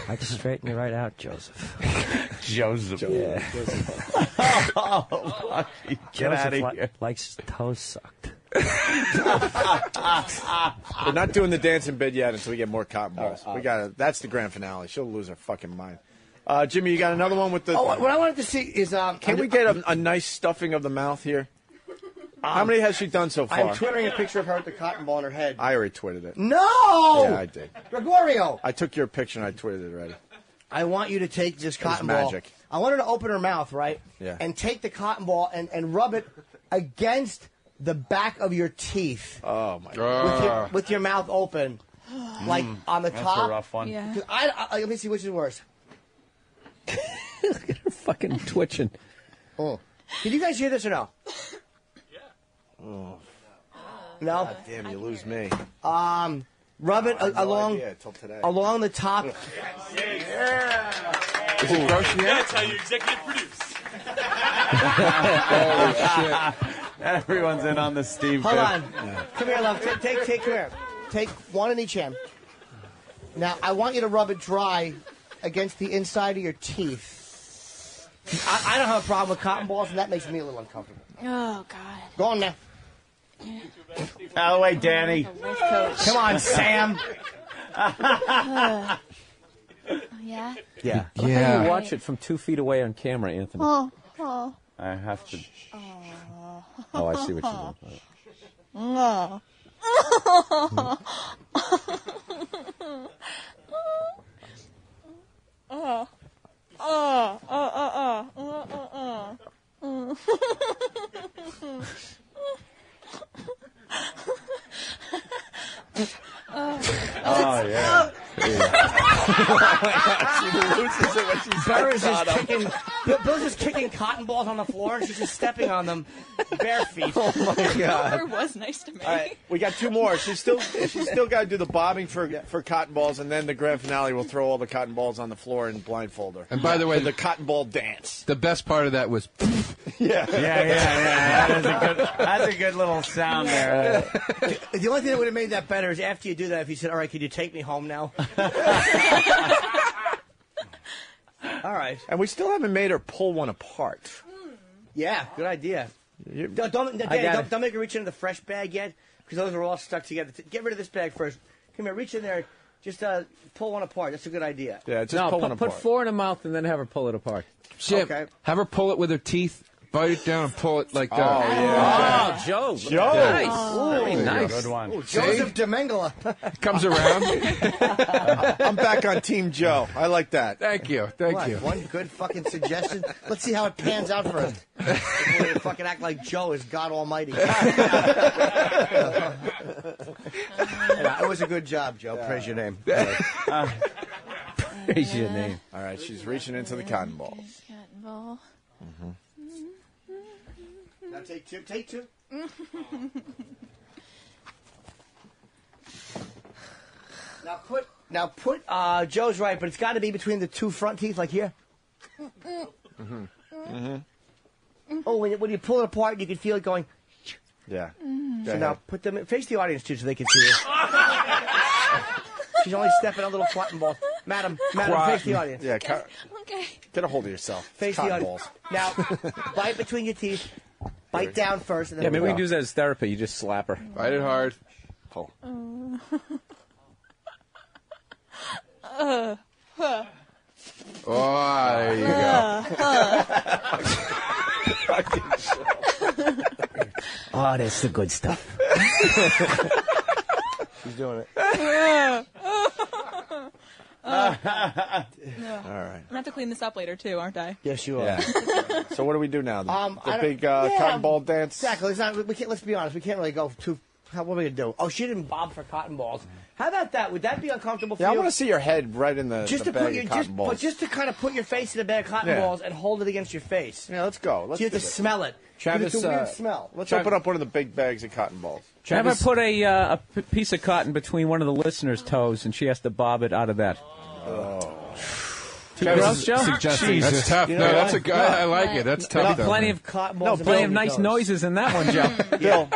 I just straighten you right out, Joseph. Joseph. Yeah. Oh, get Joseph out of here. likes his toes sucked. We're not doing the dancing bit yet until we get more cotton balls. We got that's the grand finale. She'll lose her fucking mind. Jimmy, you got another one with the... Oh, what I wanted to see is... Can we get a nice stuffing of the mouth here? How many has she done so far? I'm twittering a picture of her with the cotton ball on her head. I already tweeted it. No! Yeah, I did. Gregorio! I took your picture and I tweeted it already. I want you to take this cotton was ball. magic. I want her to open her mouth, right? Yeah. And take the cotton ball and rub it against the back of your teeth. Oh, my God. With your mouth open. Like on the That's top. a rough one. Yeah. 'Cause let me see which is worse. Look at her fucking twitching. Oh. Did you guys hear this or no? Oh. No? God damn, you lose me. Rub it I had no along idea till today. along the top. Is it gross yet? That's how you executive produce. Holy shit. Everyone's in on the Steve Hold bit. on. Come here, love. Take come here. Take one in each hand. Now, I want you to rub it dry against the inside of your teeth. I don't have a problem with cotton balls, and that makes me a little uncomfortable. Oh, God. Go on now. Out of the way, Danny. Life coach. Come on, Sam. Yeah? Yeah. How do Yeah. you watch it from 2 feet away on camera, Anthony? Oh. I have to. Oh, I see what you're doing. No. Oh, yeah. She loses it when she's Bill's just kicking cotton balls on the floor, and she's just stepping on them bare feet. Oh, my God. It was nice to me. All right, we got 2 more. She's still got to do the bobbing for cotton balls, and then the grand finale will throw all the cotton balls on the floor and blindfold her. And by the way, the cotton ball dance. The best part of that was... Yeah. That's a good little sound there. The only thing that would have made that better is after you do that, if you said, "All right, can you take me home now?" All right. right. And we still haven't made her pull one apart. Yeah, good idea. Don't make her reach into the fresh bag yet, because those are all stuck together. Get rid of this bag first. Come here, reach in there. Just pull one apart. That's a good idea. Yeah, just pull one apart. Put 4 in her mouth and then have her pull it apart. Jim, Okay. have her pull it with her teeth. Bite it down and pull it like that. Oh, yeah. Oh, Joe. Joe. Nice. Oh, Very nice. Good one. Ooh, Joseph de Mengele. Comes around. I'm back on Team Joe. I like that. Thank you. Thank you. One good fucking suggestion. Let's see how it pans out for us. Before you fucking act like Joe is God Almighty. It was a good job, Joe. Praise your name. Praise your name. All right, she's reaching into the cotton balls. Cotton ball. Now take two. Take two. Now put. Joe's right, but it's got to be between the two front teeth, like here. Oh, when you pull it apart, you can feel it going. Yeah. So now put them face the audience too, so they can see this. She's only stepping on little cotton balls. Madam, face the audience. Yeah. Okay. Get a hold of yourself. Face the Cotton audience. balls. Now, bite between your teeth. Bite down first. And then Yeah, maybe we can use that as therapy. You just slap her. Bite it hard. Pull. Oh, there you go. Oh, that's the good stuff. She's doing it. All right. I'm gonna have to clean this up later too, aren't I? Yes, you are. Yeah. So what do we do now? The big yeah, cotton ball dance? Exactly. It's not, we can't. Let's be honest. We can't really go too. What are we gonna do? Oh, she didn't bob for cotton balls. How about that? Would that be uncomfortable for you? Yeah, I want to see your head right in the just to bag put your of cotton balls. just to kind of put your face in a bag of cotton balls and hold it against your face. Yeah, let's go. So you have to smell it. Travis, it's a weird smell. Let's open up one of the big bags of cotton balls. Have her put a piece of cotton between one of the listeners' toes, and she has to bob it out of that. Too gross, Joe? That's tough. You know no, that's a good. I like it. That's tough. Plenty of cotton balls. plenty of nice noises in that one, Joe. Bill,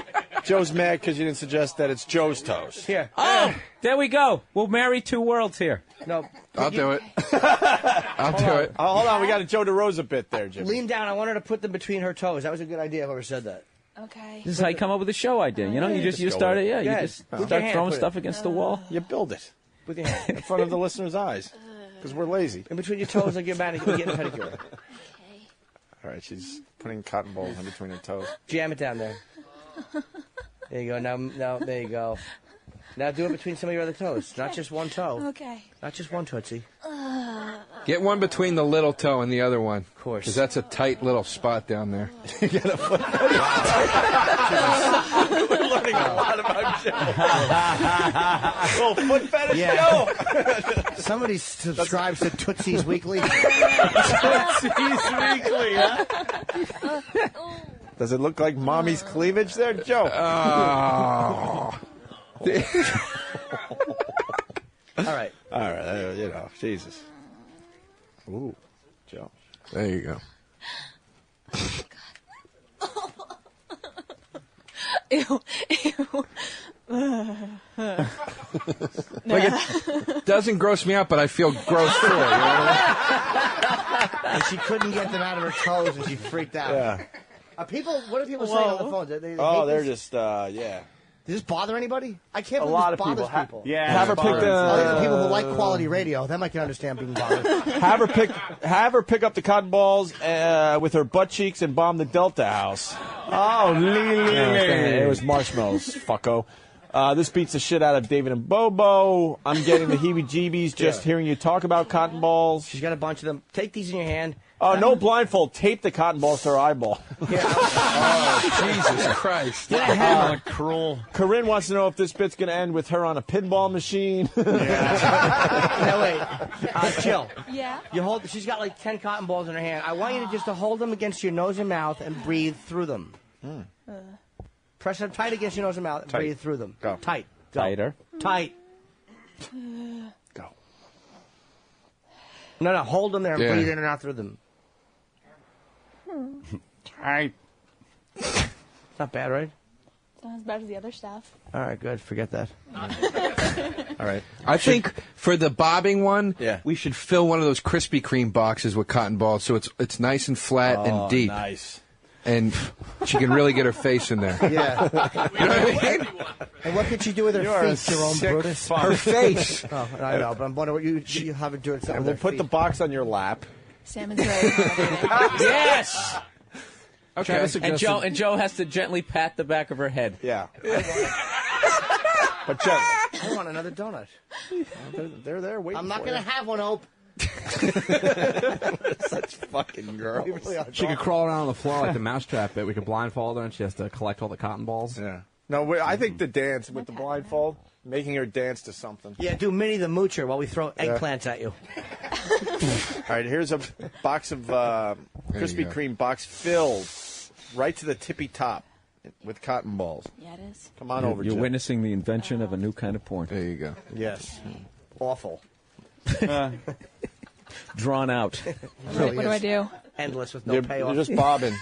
Joe's mad because you didn't suggest that it's Joe's toes. Here. Oh, there we go. We'll marry two worlds here. No. I'll do it. I'll do it. Oh, hold on. We got a Joe DeRosa bit there, Jimmy. Lean down. I want her to put them between her toes. That was a good idea. Whoever said that. Okay. This is how you come up with a show idea. You know, you just start it. Yeah, you just start throwing stuff against the wall. You build it With your hand. in front of the listener's eyes because we're lazy. In between your toes, like you're about to get a pedicure. All right, she's putting cotton balls in between her toes. Jam it down there. There you go. Now, there you go. Now do it between some of your other toes. Not just one toe. Okay. Not just one tootsie. Get one between the little toe and the other one. Of course. Because that's a tight little spot down there. We're learning a lot about Joe. Little foot fetish Joe. Somebody subscribes to Tootsie's Weekly. Tootsie's Weekly, huh? Does it look like mommy's cleavage there, Joe? All right. All right. You know, Jesus. Ooh, Joe. There you go. Ew. Ew. Like it doesn't gross me out, but I feel gross through it. You know what I mean? And she couldn't get them out of her toes, and she freaked out. Yeah. What are people saying on the phone? They They're this? just, yeah. Does this bother anybody? I can't A believe lot this of bothers people. people. Have her pick Other than people who like quality radio, them I can understand being bothered. Have her pick up the cotton balls with her butt cheeks and bomb the Delta House. Oh, it was marshmallows, fucko. This beats the shit out of David and Bobo. I'm getting the heebie-jeebies just hearing you talk about cotton balls. She's got a bunch of them. Take these in your hand. Oh, no blindfold. Tape the cotton balls to her eyeball. Oh, Jesus Christ. Get a hammer. Cruel. Corinne wants to know if this bit's going to end with her on a pinball machine. Now wait, chill. Yeah. You hold. She's got like 10 cotton balls in her hand. I want you to just to hold them against your nose and mouth and breathe through them. Press them tight against your nose and mouth and breathe through them. Go. Tight. Go. Tighter. Tight. Go. No, hold them there and Yeah. breathe in and out through them. Tight. Not bad, right? It's not as bad as the other stuff. All right, good. Forget that. All right. I think for the bobbing one, we should fill one of those Krispy Kreme boxes with cotton balls so it's nice and flat and deep. Nice. And she can really get her face in there. Yeah. You know what I mean? And what could she do with her feet, Jerome Brutus? Her face. Oh, I know, but I'm wondering what you have her doing something And with we'll her put feet. the box on your lap. Sam is right. Yes. Okay. And Joe has to gently pat the back of her head. Yeah. But Joe, I want another donut. they're there waiting. I'm not for going to you. have one, Hope. Such fucking girls. She could crawl around on the floor like the mousetrap bit. We could blindfold her, and she has to collect all the cotton balls. Yeah. No, I think the dance with the blindfold, making her dance to something. Yeah, do Minnie the Moocher while we throw eggplants at you. All right, here's a box of Krispy Kreme box filled right to the tippy top with cotton balls. Yeah, it is. Come on over, You're Jim. witnessing the invention of a new kind of porn. There you go. Yes. Awful. Drawn out. What do I do? Endless with no You're payoff. just bobbing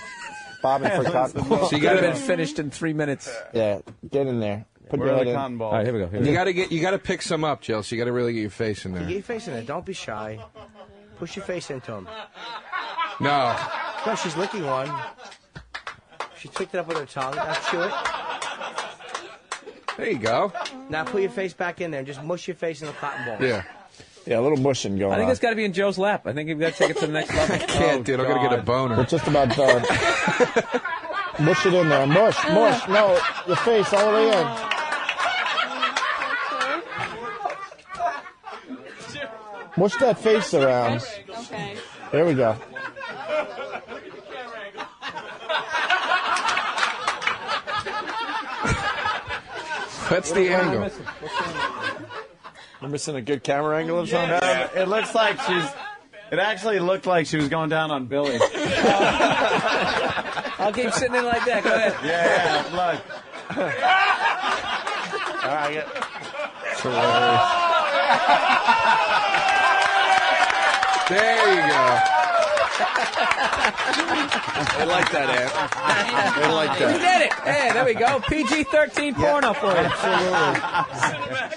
for cotton balls. So you got to been finished in 3 minutes. Yeah, get in there. Put your head in. All right, here we go. You got to pick some up, Jill. So you got to really get your face in Get there. your face in there. Don't be shy. Push your face into him. No. No, she's licking one. She picked it up with her tongue. Now chew it. There you go. Now put your face back in there and just mush your face in the cotton ball. Yeah. Yeah, a little mushing going on. I think it's got to be in Joe's lap. I think you've got to take it to the next level. I can't, dude. I'm going to get a boner. We're just about done. Mush it in there. Mush. No, your face all the way in. Mush that face around. Okay. There we go. That's the angle. We're missing a good camera angle of something. It looks like it actually looked like she was going down on Billy. I'll keep sitting in like that. Go ahead. Yeah, look. All right, There you go. I like that, Ant. I like We that. did it. Hey, there we go. PG-13 porno for you.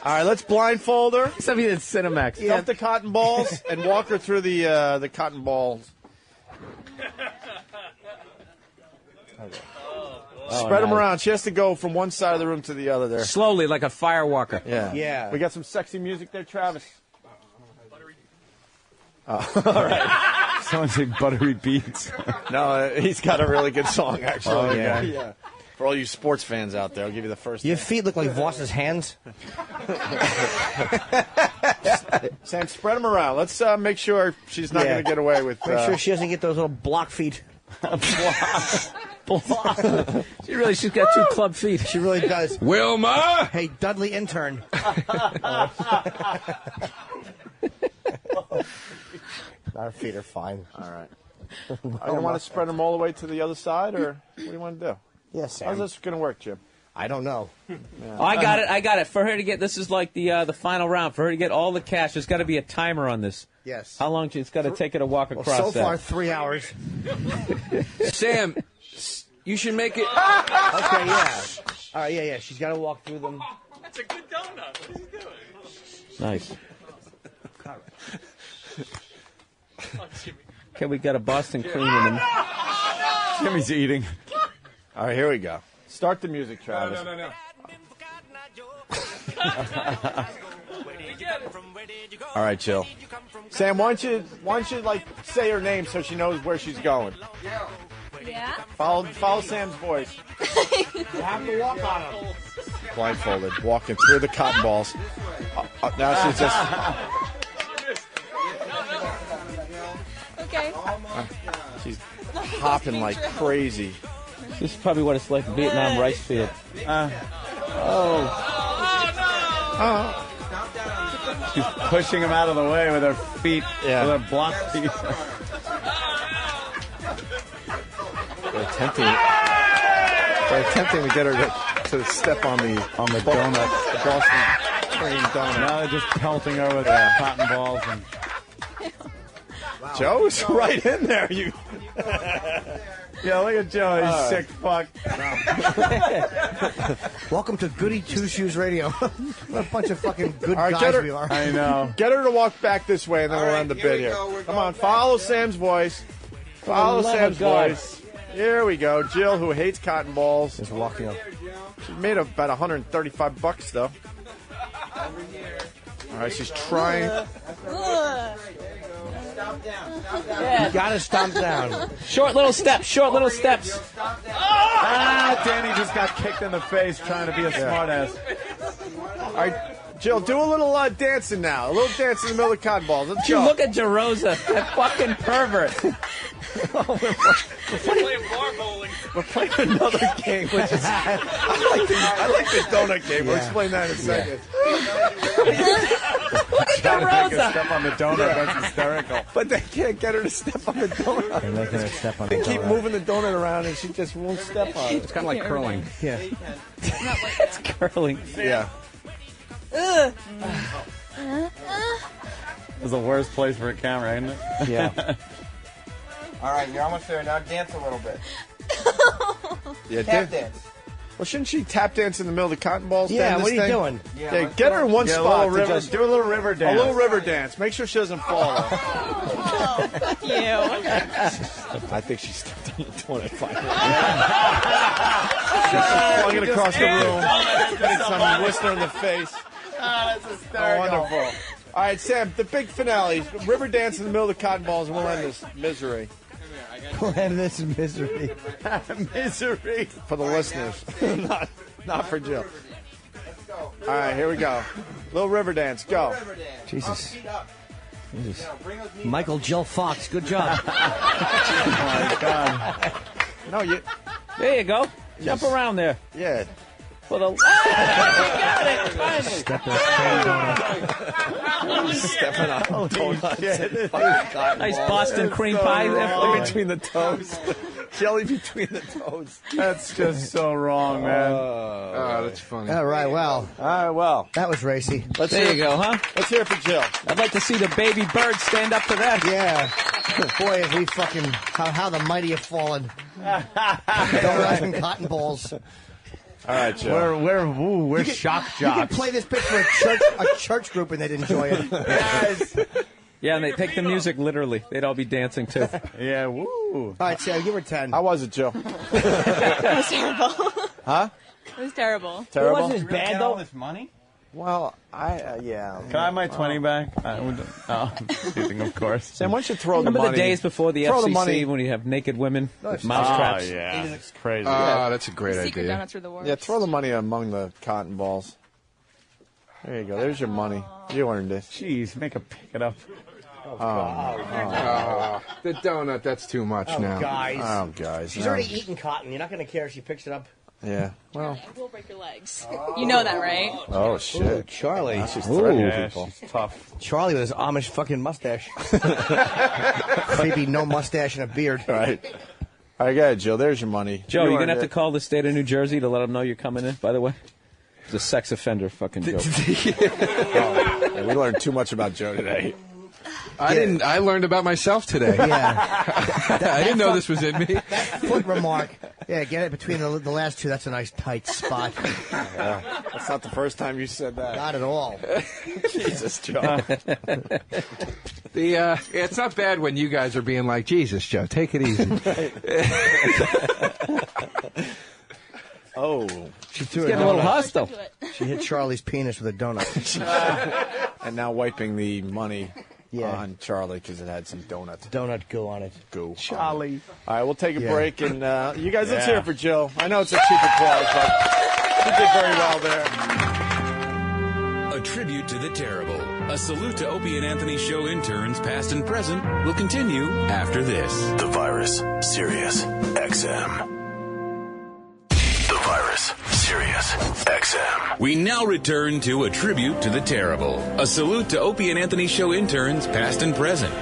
All right, let's blindfold her. Something that's Cinemax. Stuff the cotton balls and walk her through the cotton balls. Spread them around. She has to go from one side of the room to the other there. Slowly, like a fire walker. Yeah. Yeah. We got some sexy music there, Travis. All right. Someone say buttery beats. No, he's got a really good song, actually. Oh, yeah. For all you sports fans out there, I'll give you the first. Your feet look like Voss's hands. Sam, spread them around. Let's make sure she's not going to get away with. Make sure she doesn't get those little block feet. She's got 2 club feet. She really does. Wilma! Hey, Dudley intern. Our feet are fine. All right. You want to spread them all the way to the other side, or what do you want to do? Yes, Sam. How's this going to work, Jim? I don't know. Oh, I got it. For her to get, this is like the final round. For her to get all the cash, there's got to be a timer on this. Yes. How long it's got to take her to walk across so that? far, 3 hours. Sam, you should make it. Okay, yeah. All right, yeah. She's got to walk through them. That's a good donut. What is he doing? Nice. Okay, we got a Boston cream in them. Jimmy's eating. All right, here we go. Start the music, Travis. No. All right, chill. Sam, why don't you like say her name so she knows where she's going? Yeah? Follow Sam's voice. You have to walk on him. Blindfolded, walking through the cotton balls. Now she's just. Okay. She's hopping like crazy. This is probably what it's like in Vietnam rice field. She's pushing him out of the way with her feet, with her block feet. They're attempting to get her to step on the donut, the Boston cream donut. Now they're just pelting her with cotton balls. And Joe's right in there. You. Yeah, look at Joe. He's sick fuck. Welcome to Goody Two Shoes Radio. What a bunch of fucking good All right, guys get her, we are. I know. Get her to walk back this way, and then we'll end the bit here. Come on, follow Sam's voice. Follow Sam's voice. Here we go. Jill, who hates cotton balls, is walking up. She made about $135 though. All right, she's trying. You gotta stomp down. Short little steps. Danny just got kicked in the face trying to be a smartass. All right, Jill, do a little dancing now. A little dance in the middle of cotton balls. Let's You go. look at Jerosa, that fucking pervert. We're playing another game, which is I like the donut game. We'll explain that in a second. Look at Jerosa. Step on the donut. That's hysterical. But they can't get her to step on the donut. They're making her step on the They keep donut. moving the donut around, and she just won't step on it. It's kind of like curling. Yeah. It's curling. Yeah. Ugh. This is the worst place for a camera, isn't it? Yeah. All right, you're almost there. Now dance a little bit. Yeah, Tap dance. Well, shouldn't she tap dance in the middle of the cotton balls? Yeah, thing, what are you thing? doing? Yeah, get her in one Yeah, a spot. little river, Just do a little river a dance. little river dance. Make sure she doesn't fall. Oh, fuck you. I think she stepped on the donut finally. She's flung it across the room. Getting some blister in the face. That's Oh, hysterical. wonderful. All right, Sam, the big finale. River dance in the middle of the cotton balls, and we'll end this misery. We'll end this misery. Misery for the listeners, not for Jill. All right, here we go. Little river dance, go. Jesus. Michael Jill Fox, good job. Oh, my God. No, you. There you go. Jump around there. Yeah. For the. Got it. Finally. Stepping on donuts. Nice Boston cream pie there for you. Between the toes. Jelly between the toes. That's just so wrong, man. Oh, that's funny. All right, well. That was racy. There you go, huh? Let's hear it for Jill. I'd like to see the baby bird stand up to that. Yeah. Boy, have we fucking... How the mighty have fallen. Donuts and cotton balls. All right, Jill. We're shock You jocks. could play this bit for a church group and they'd enjoy it. Yes. Yeah, and they take the music literally. They'd all be dancing too. Yeah, woo. All right, Sam, give her 10. How was it, Jill? It was terrible. Huh? It was terrible. Terrible? It wasn't as bad, though. this money? Well, yeah. Can I have my 20 back? Teasing, of course. Sam, why don't you throw Remember the money? the days before the Throw FCC the money. when you have naked women with Oh, mousetraps? yeah. It's crazy. That's a great Secret idea. donuts are the worst. Yeah, throw the money among the cotton balls. There you go. There's your money. You earned it. Jeez, pick it up. The donut, that's too much now. Guys. Oh, guys. She's already eaten cotton. You're not going to care if she picks it up. Yeah. Well. It will break your legs. You know that, right? Oh, shit. Ooh, Charlie. She's threatening Yeah, people. she's tough. Charlie with his Amish fucking mustache. Creepy, no mustache and a beard. All right. All right, go ahead, Jill. There's your money. Joe, you're earned gonna have to it. call the state of New Jersey to let them know you're coming in. By the way, it's a sex offender fucking joke. Yeah, we learned too much about Joe today. I didn't. I learned about myself today. Yeah. I didn't know this was in me. That foot remark. Yeah, get it between the last two. That's a nice tight spot. Yeah. That's not the first time you said that. Not at all. Jesus, Joe. It's not bad when you guys are being like, Jesus, Joe, take it easy. Oh. She threw Getting a little hostile. She hit Charlie's penis with a donut. And now wiping the money Yeah. on Charlie because it had some donut. Donut goo on it. Goo. Charlie. All right, we'll take a Yeah. break. And you guys, let's Yeah. hear it for Jill. I know it's a cheap applause, but she did very well there. A tribute to the terrible. A salute to Opie and Anthony show interns, past and present, will continue after this. The Virus, Sirius XM. The Virus, Sirius XM. We now return to a tribute to the terrible. A salute to Opie and Anthony show interns, past and present.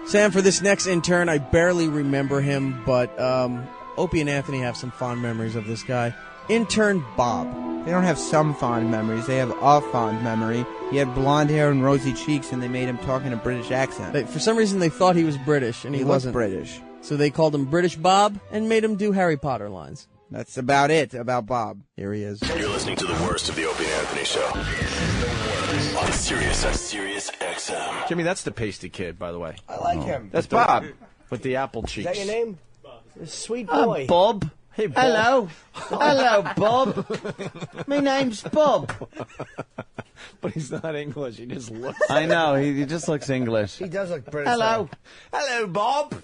Sam, for this next intern, I barely remember him, but Opie and Anthony have some fond memories of this guy. Intern Bob. They don't have some fond memories. They have a fond memory. He had blonde hair and rosy cheeks, and they made him talk in a British accent. For some reason, they thought he was British, and he looked wasn't. British. So they called him British Bob and made him do Harry Potter lines. That's about it about Bob. Here he is. You're listening to the worst of the Opie and Anthony Show on Sirius XM. Jimmy, that's the pasty kid, by the way. I like him. That's Bob with the apple cheeks. Is that your name? Sweet boy. Bob. Hey, Bob. Hello. Hello, Bob. My name's Bob. But he's not English. He just looks. I know. He just looks English. He does look British. Hello. Hello, Bob.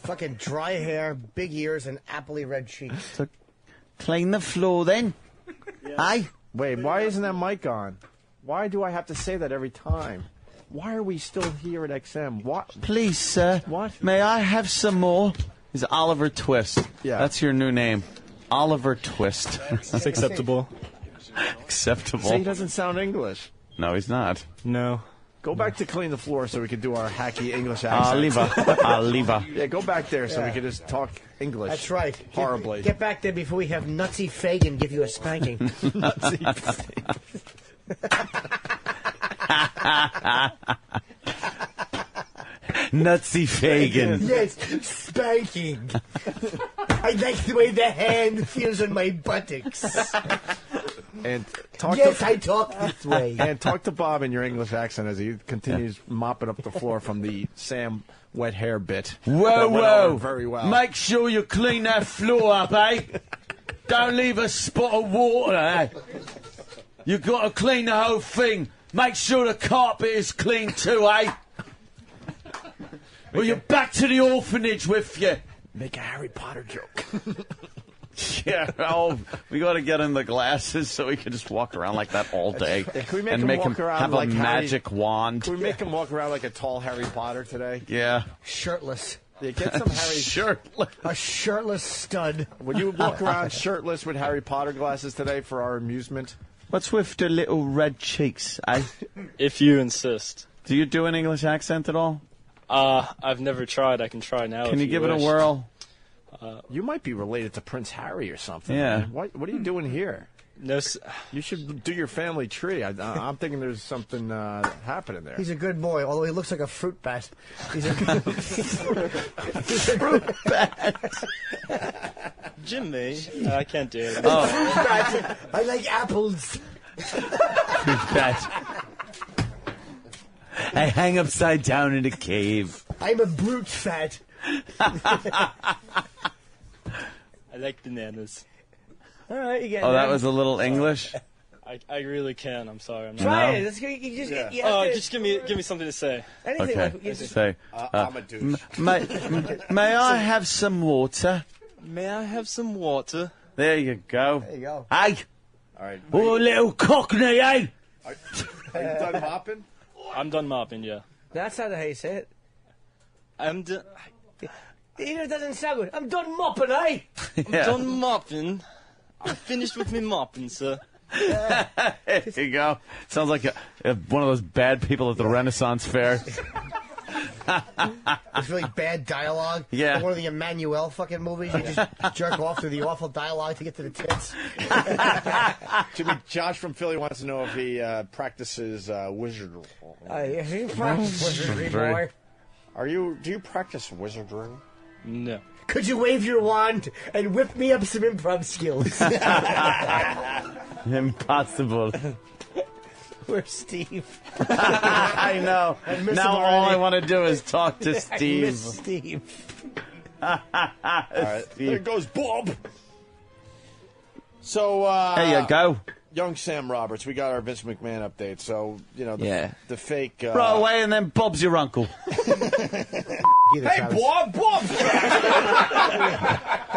Fucking dry hair, big ears, and appley red cheeks. So clean the floor then. Aye. Wait, why isn't that mic on? Why do I have to say that every time? Why are we still here at XM? What? Please, sir. What? May I have some more? Is Oliver Twist. Yeah. That's your new name. Oliver Twist. That's acceptable. Acceptable. See, he doesn't sound English. No, he's not. No. Go back to clean the floor so we can do our hacky English accent. Oliver. Yeah, go back there so we can just talk English. That's right. Horribly. Get back there before we have Nutsy Fagan give you a spanking. Nutsy Nutsy Fagan. Yes, spanking. I like the way the hand feels on my buttocks. And I talk this way. And talk to Bob in your English accent as he continues mopping up the floor from the Sam wet hair bit. Whoa. Very well. Make sure you clean that floor up, eh? Don't leave a spot of water, eh? You got to clean the whole thing. Make sure the carpet is clean too, eh? Well, you're back to the orphanage with you. Make a Harry Potter joke. Yeah, we got to get him the glasses so he can just walk around like that all day. Can we make and him make walk him around have like a magic wand. Can we make him walk around like a tall Harry Potter today? Yeah. Shirtless. Yeah, get some Harry shirtless. A shirtless stud. Would you walk around shirtless with Harry Potter glasses today for our amusement? What's with the little red cheeks, eh? If you insist. Do you do an English accent at all? I've never tried. I can try now. Can you give it a wish. whirl? You might be related to Prince Harry or something. Yeah. Man. What are you doing here? No, you should do your family tree. I'm thinking there's something happening there. He's a good boy, although he looks like a fruit bat. He's a good fruit bat. Jimmy, I can't do it. Oh. I like apples. Fruit bat. I hang upside down in a cave. I'm a brute fat. I like bananas. All right, you get that was a little English. I really can. I'm sorry. I'm not. Try it. Let's you just get. Just give me something to say. Anything. Okay. Like, just, Say. I'm a douche. May I have some water? May I have some water? There you go. There you go. Hey. All right. Oh, little cockney, eh? Are you done mopping? I'm done mopping. Yeah. That's not how you say it. I'm done. You know, it doesn't sound good. I'm done mopping, eh? I'm done mopping. I'm finished with me mopping, sir. There you go. Sounds like one of those bad people at the Renaissance Fair. It's really bad dialogue. Yeah. Like one of the Emmanuel fucking movies. You just jerk off through the awful dialogue to get to the tits. Jimmy, Josh from Philly wants to know if he practices wizardry. He practices wizardry, boy. Do you practice wizardry? No. Could you wave your wand and whip me up some improv skills? Impossible. Where's Steve? I know. Now all I want to do is talk to Steve. I miss Steve. All right. There goes Bob. So, there you go. Young Sam Roberts, we got our Vince McMahon update. So, you know, the fake... Right away, and then Bob's your uncle. Hey, Bob!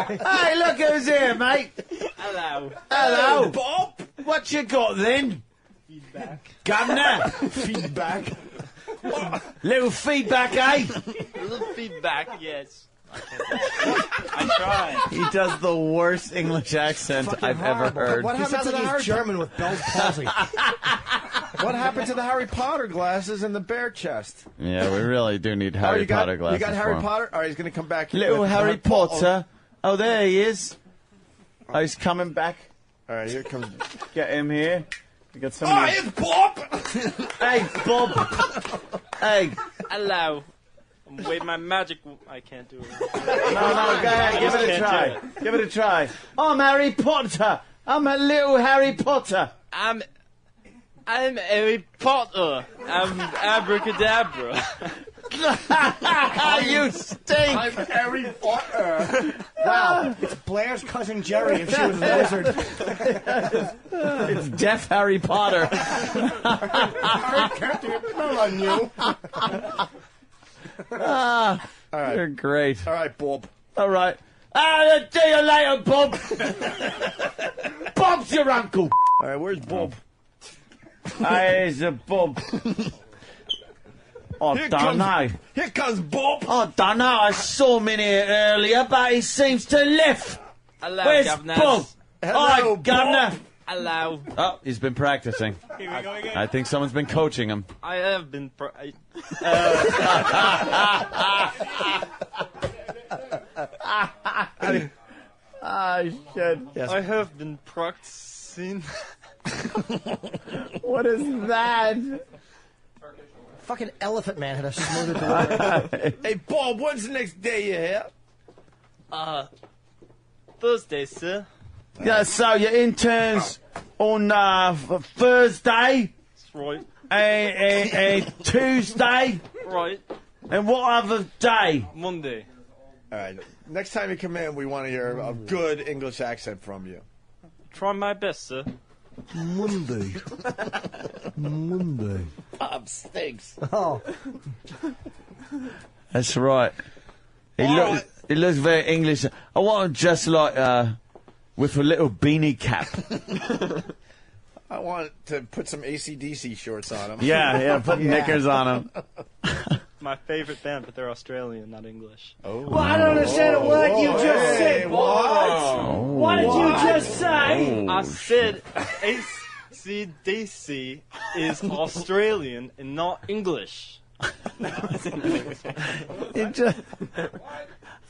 Hey, look who's here, mate. Hello. Hello. Bob! What you got, then? Feedback. Governor. Feedback. Little feedback, eh? Little feedback, yes. I try. He does the worst English accent I've ever heard. What He happened sounds to like the he's German with Bell's palsy. What happened to the Harry Potter glasses and the bear chest? Yeah, we really do need Harry Potter glasses. You got Harry for him. Potter? All right, he's going to come back. Little with Harry Potter. Oh, there he is. Oh, he's coming back. All right, here comes. Get him here. You got somebody. Hi, it's Bob. Hey, Bob. Hey. Hello. Wait, my magic. I can't do it. No, go ahead. Give it a try. Give it a try. I'm Harry Potter. I'm a little Harry Potter. I'm Harry Potter. I'm abracadabra. You stink. I'm Harry Potter. Wow, it's Blair's cousin Jerry if she was a wizard. It's deaf Harry Potter. I can't do it. No, I knew. All right. You're great. All right, Bob. All right. See you later, Bob. Bob's your uncle. All right, where's Bob? Here's a Bob. I don't know. Here comes Bob. I don't know. I saw him in here earlier, but he seems to live. Hello, Where's governor. Bob? Hello, Hi, Bob. Governor. Hello. Oh, he's been practicing. Here we go again. I think someone's been coaching him. I have been. Shit. Yes. I have been practicing. What is that? Fucking Elephant Man had a smoother delivery. Hey, Bob, when's the next day you're here? Thursday, sir. Yeah, so your interns on Thursday That's right. and Tuesday, Right. and what other day? Monday. All right. Next time you come in, we want to hear a good English accent from you. Try my best, sir. Monday. Monday. Bob stinks. Oh. That's right. He looks very English. I want him just like with a little beanie cap. I want to put some AC/DC shorts on him. Yeah, put knickers on him. My favorite band, but they're Australian, not English. Oh. Well, I don't understand a word you just said. What did you just say? I said AC/DC is Australian and not English.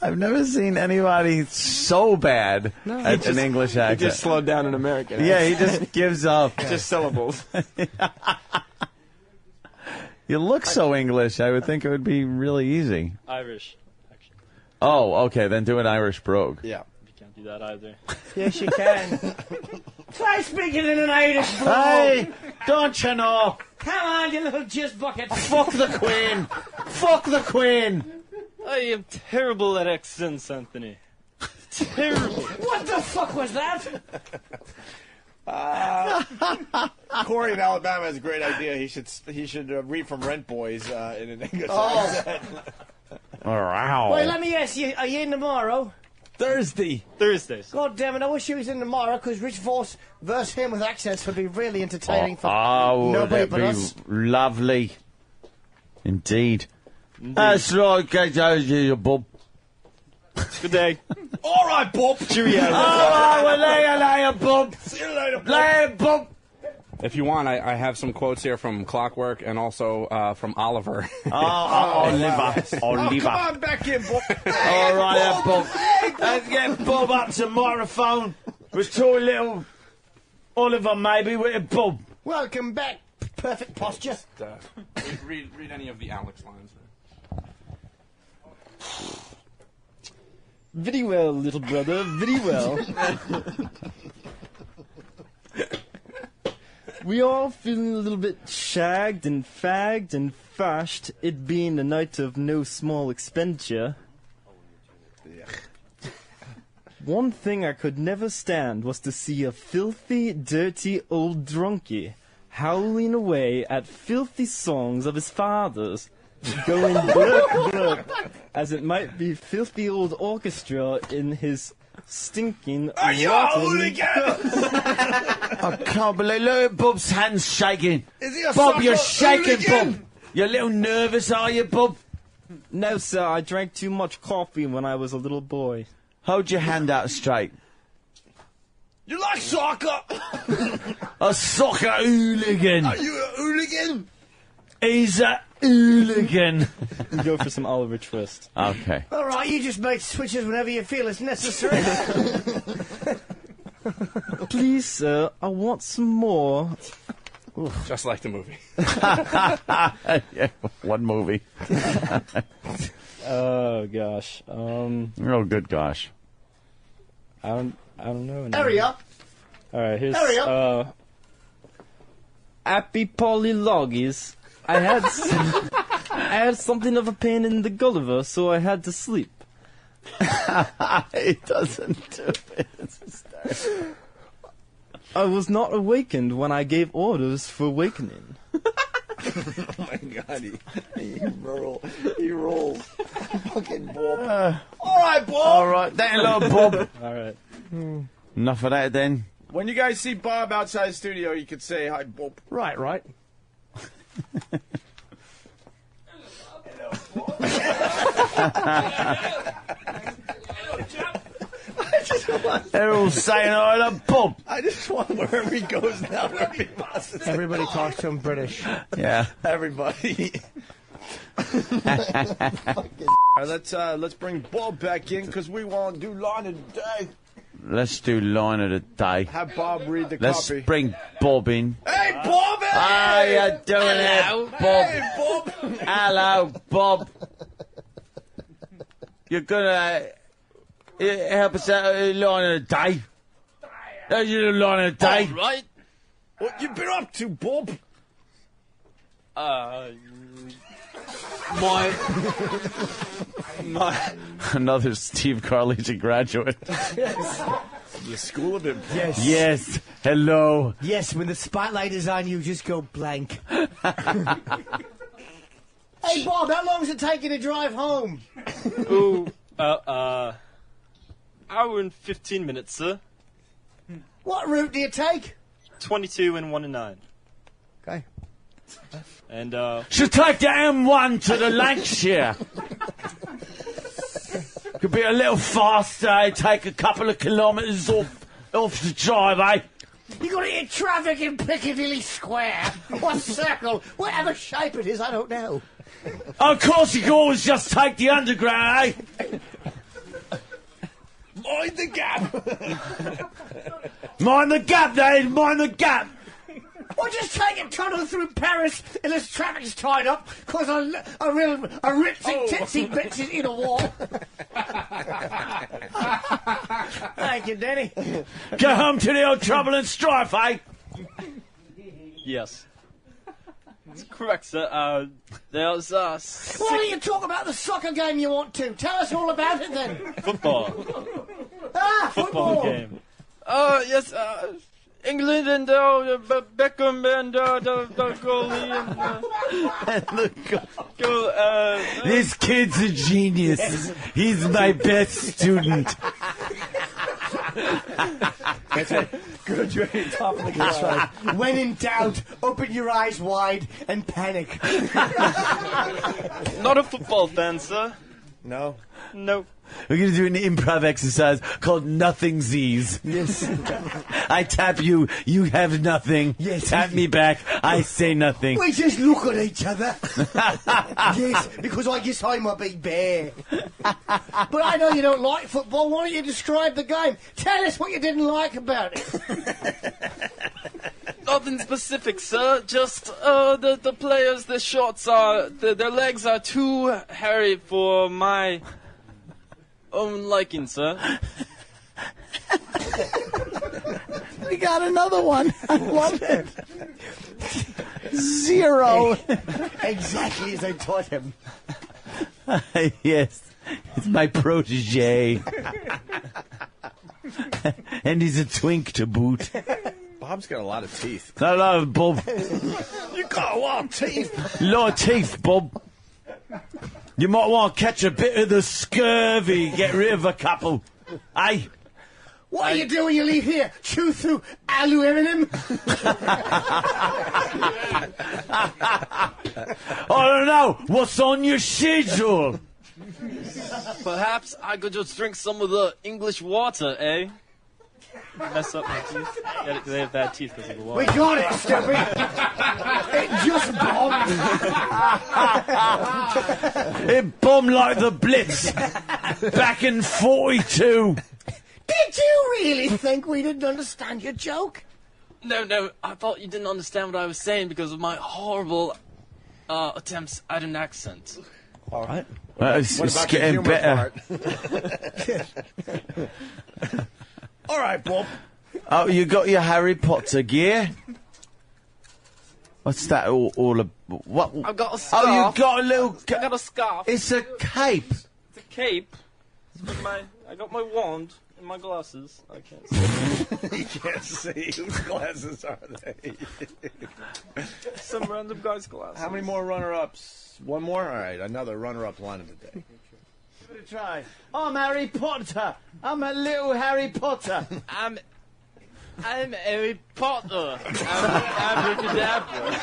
I've never seen anybody so bad at an English accent. He just slowed down an American. Yeah, he just gives up. Just syllables. You look so English. I would think it would be really easy. Irish, actually. Oh, okay. Then do an Irish brogue. Yeah. You can't do that either. Yes, you can. Try speaking in an Irish brogue. Hey, don't you know? Come on, you little jizz bucket. Fuck the Queen. Fuck the Queen. I am terrible at accents, Anthony. Terrible. What the fuck was that? Corey in Alabama has a great idea. He should read from Rent Boys in an English accent. Wow. Wait, let me ask you, are you in tomorrow? Thursdays. God damn it, I wish you was in tomorrow, because Rich Voss versus him with accents would be really entertaining for would nobody it but be us. lovely. Indeed. That's right, get you, Bob. Good day. All right, Bob. Cheerio. All right, well, later, Bob. See you later, Bob. Later, Bob. If you want, I have some quotes here from Clockwork and also from Oliver. Oliver. Oh, come on back in, Bob. All right, Bob. Let's get Bob up to microphone. We'll talk a little Oliver, maybe, with Bob. Welcome back. Perfect posture. Read any of the Alex lines. Very well, little brother. Very well. We all feeling a little bit shagged and fagged and fashed, it being a night of no small expenditure. One thing I could never stand was to see a filthy, dirty old drunkie howling away at filthy songs of his father's, going blurp blurp, as it might be filthy old orchestra in his stinking Are you a hooligan? I can't believe. Look at Bob's hands shaking. Is he a Bob, soccer you're shaking, hooligan? Bob. You're a little nervous, are you, Bob? No, sir, I drank too much coffee when I was a little boy. Hold your hand out straight. You like soccer? A soccer hooligan. Are you a hooligan? He's a hooligan. Go for some Oliver Twist. Okay. All right, you just make switches whenever you feel it's necessary. Please, sir, I want some more. Just like the movie. Yeah, one movie. Oh gosh. Oh, good gosh. I don't know. Hurry up. All right, here's Hurry up. Appy Polylogis. I had something of a pain in the Gulliver, so I had to sleep. It doesn't do it. I was not awakened when I gave orders for awakening. Oh my God, he rolls. Fucking Bob. All right, Bob. All right, that little Bob. All right. Enough of that then. When you guys see Bob outside the studio, you could say hi, Bob. Right. They're all saying hi to Bob. I just want wherever he goes now, wherever he passes. Everybody talks to him British. Yeah. Everybody. All right, let's bring Bob back in because we want to do line of the day. Let's do line of the day. Have Bob read the Let's copy. bring Bob in. Hey, Bob! How you doing Hello. there, Bob? Hey, Bob! Hello, Bob. You're gonna help us out at line of the day? That's your line of the day. All right. What you been up to, Bob? Another Steve Carleton graduate. The School of Improv. Yes. Yes. Hello. Yes, when the spotlight is on you, just go blank. Hey, Bob, how long does it take you to drive home? Hour and 15 minutes, sir. What route do you take? 22 and 1 and 9. Okay. And, Should take the M1 to the Lancashire. Could be a little faster, take a couple of kilometres off the drive, eh? You got to hit traffic in Piccadilly Square or Circle, whatever shape it is, I don't know. Of course, you can always just take the underground, eh? Mind the gap! Mind the gap, Dave, mind the gap! Or just take a tunnel through Paris unless traffic's tied up because a ripsy titsy bitch is in a wall. Thank you, Denny. Get home to the old trouble and strife, eh? yes. That's correct, sir. There's, Why don't you talk about the soccer game you want to? Tell us all about it then. football. Football game. Yes, England and Beckham and the goalie and goal. This kid's a genius. He's my best student. That's right. Good, you're at the top of the class. Right. When in doubt, open your eyes wide and panic. Not a football fan, sir. No. No. We're going to do an improv exercise called Nothingsies. Yes. I tap you, you have nothing. Yes. Tap me back, I say nothing. We just look at each other. Yes, because I guess I'm a big bear. But I know you don't like football. Why don't you describe the game? Tell us what you didn't like about it. Nothing specific, sir. Just the players, their shorts are, their legs are too hairy for my own liking, sir. We got another one. I love it. 0. Exactly as I taught him. Yes, it's my protege. And he's a twink to boot. Bob's got a lot of teeth. I love Bob. You got a lot of teeth. A lot of teeth, Bob. You might want to catch a bit of the scurvy, get rid of a couple. Aye? What do you do when you leave here? Chew through aluminum? I don't know. What's on your schedule? Perhaps I could just drink some of the English water, eh? Mess up my teeth. Yeah, they have bad teeth because of the water. We got it, Stubby. It just bombed. It bombed like the Blitz back in 42. Did you really think we didn't understand your joke? No, I thought you didn't understand what I was saying because of my horrible attempts at an accent. All right. It's getting better. All right, Bob. Oh, you got your Harry Potter gear? What's that all what? I've got a scarf. Oh, you've got a little... I got a scarf. It's a cape. It's a cape. I got my wand and my glasses. I can't see. You can't see. Whose glasses are they? Some random guy's glasses. How many more runner-ups? One more? All right, another runner-up line of the day. Give it a try. I'm Harry Potter. I'm a little Harry Potter. I'm Harry Potter. I'm Abracadabra.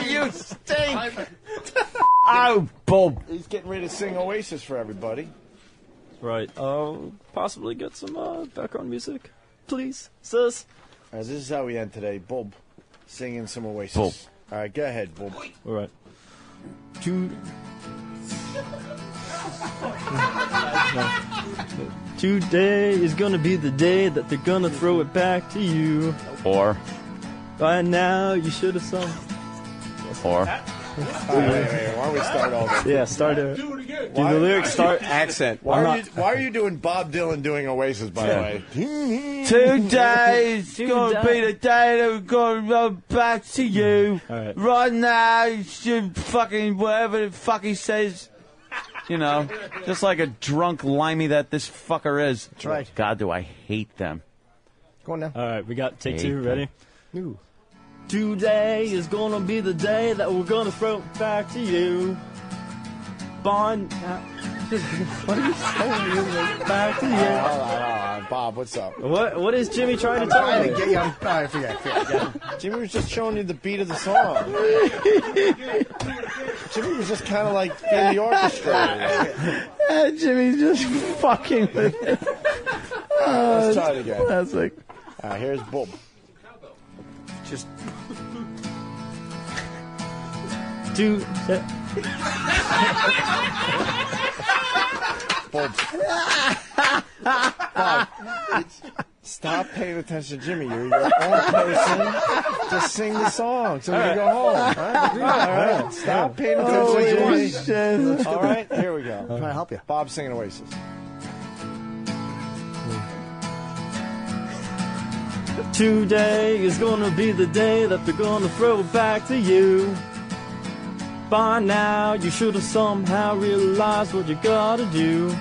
You stink. Oh, Bob. He's getting ready to sing Oasis for everybody. Right. Possibly get some background music, please, sis. All right, this is how we end today. Bob singing some Oasis. Bob. All right, go ahead, Bob. All right. Today is gonna be the day that they're gonna throw it back to you. Or. By now, you should have sung. Or. Wait, why don't we start all this? Yeah, start it. Do the lyrics start accent. Why are you doing Bob Dylan doing Oasis, by the way? Today's gonna be the day that we're gonna run back to you. Right now, you should fucking whatever the fuck he says. You know, just like a drunk limey that this fucker is. That's right. God, do I hate them. Go on now. All right, we got take Hate two. Ready? Ooh. Today is gonna be the day that we're gonna throw it back to you. Bond. What are you saying? Back to you. Hold on. Bob, what's up? What is Jimmy trying to tell me? All right, forget. Jimmy was just showing you the beat of the song. Jimmy was just kind of like in the orchestra. Jimmy's just fucking with it. Let's try it again. That's like. All right, here's Bob. Just. Bob. Bob. Stop paying attention to Jimmy. You're your own person. Just sing the song so we can go home. All right. Stop paying attention to Jimmy. All right, here we go. I'm trying to help you. Bob singing Oasis. Today is gonna be the day that they're gonna throw it back to you. By now, you should have somehow realized what you gotta do.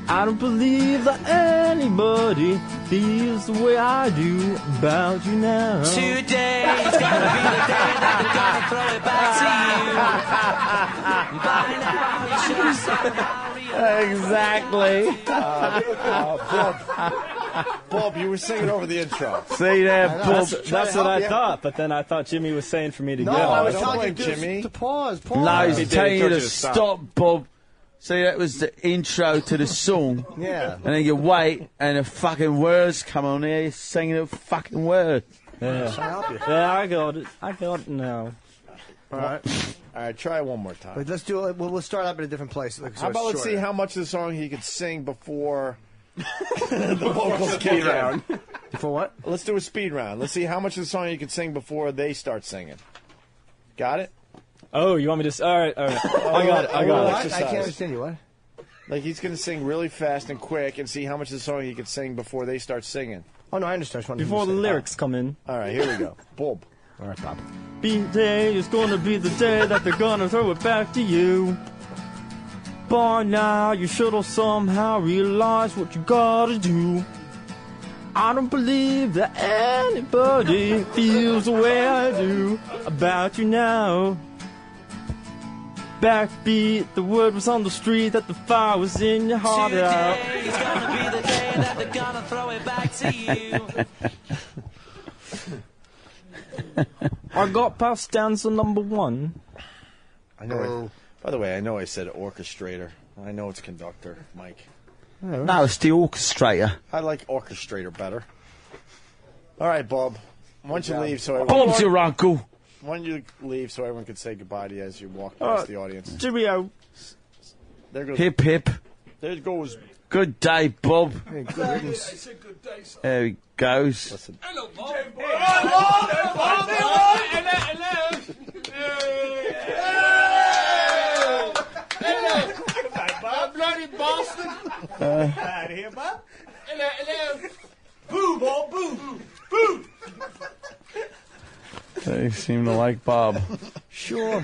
I don't believe that anybody feels the way I do about you now. Today is gonna be the day that they're gonna throw it back to you. By now, you should have somehow realized. Exactly. Bob, you were singing over the intro. See there, Bob. That's what I thought, but then I thought Jimmy was saying for me to No, go. I was Don't telling you blame Jimmy. to pause. No, he's telling you to stop. stop, Bob. See, that was the intro to the song. Yeah. And then you wait, and the fucking words come on there, you're singing the fucking words. Yeah. I got it. I got it now. All right, try it one more time. Wait, let's do it. We'll start up in a different place. So How about let's see how much of the song he could sing before the vocals kick in. Before what? Let's do a speed round. Let's see how much of the song you can sing before they start singing. Got it? Oh, you want me to? All right. I got it. I can't understand you. What? Like he's going to sing really fast and quick and see how much of the song he can sing before they start singing. Oh no, I understand. Before the lyrics come in. All right, here we go. Bob. All right, Bob. Today is gonna be the day that they're gonna throw it back to you. By now, you should have somehow realized what you gotta do. I don't believe that anybody feels the way I do about you now. Backbeat, the word was on the street that the fire was in your heart out. Today's gonna be the day that they're gonna throw it back to you. I got past stanza number 1. I know. By the way, I know I said orchestrator. I know it's conductor, Mike. No, it's the orchestrator. I like orchestrator better. All right, Bob. Why don't you leave so Bob's your uncle. Why don't you leave so everyone can say goodbye to you as you walk past the audience? Cheerio. There goes Hip hip. There it goes. Good day, Bob. Hey, good riddance. I said good day, sir. There he goes. Listen. Hello, Bob. Hello, Bob. Bloody Boston. Out here, Bob. Hello. Boo, Bob, boo. Boo. They seem to like Bob. Sure.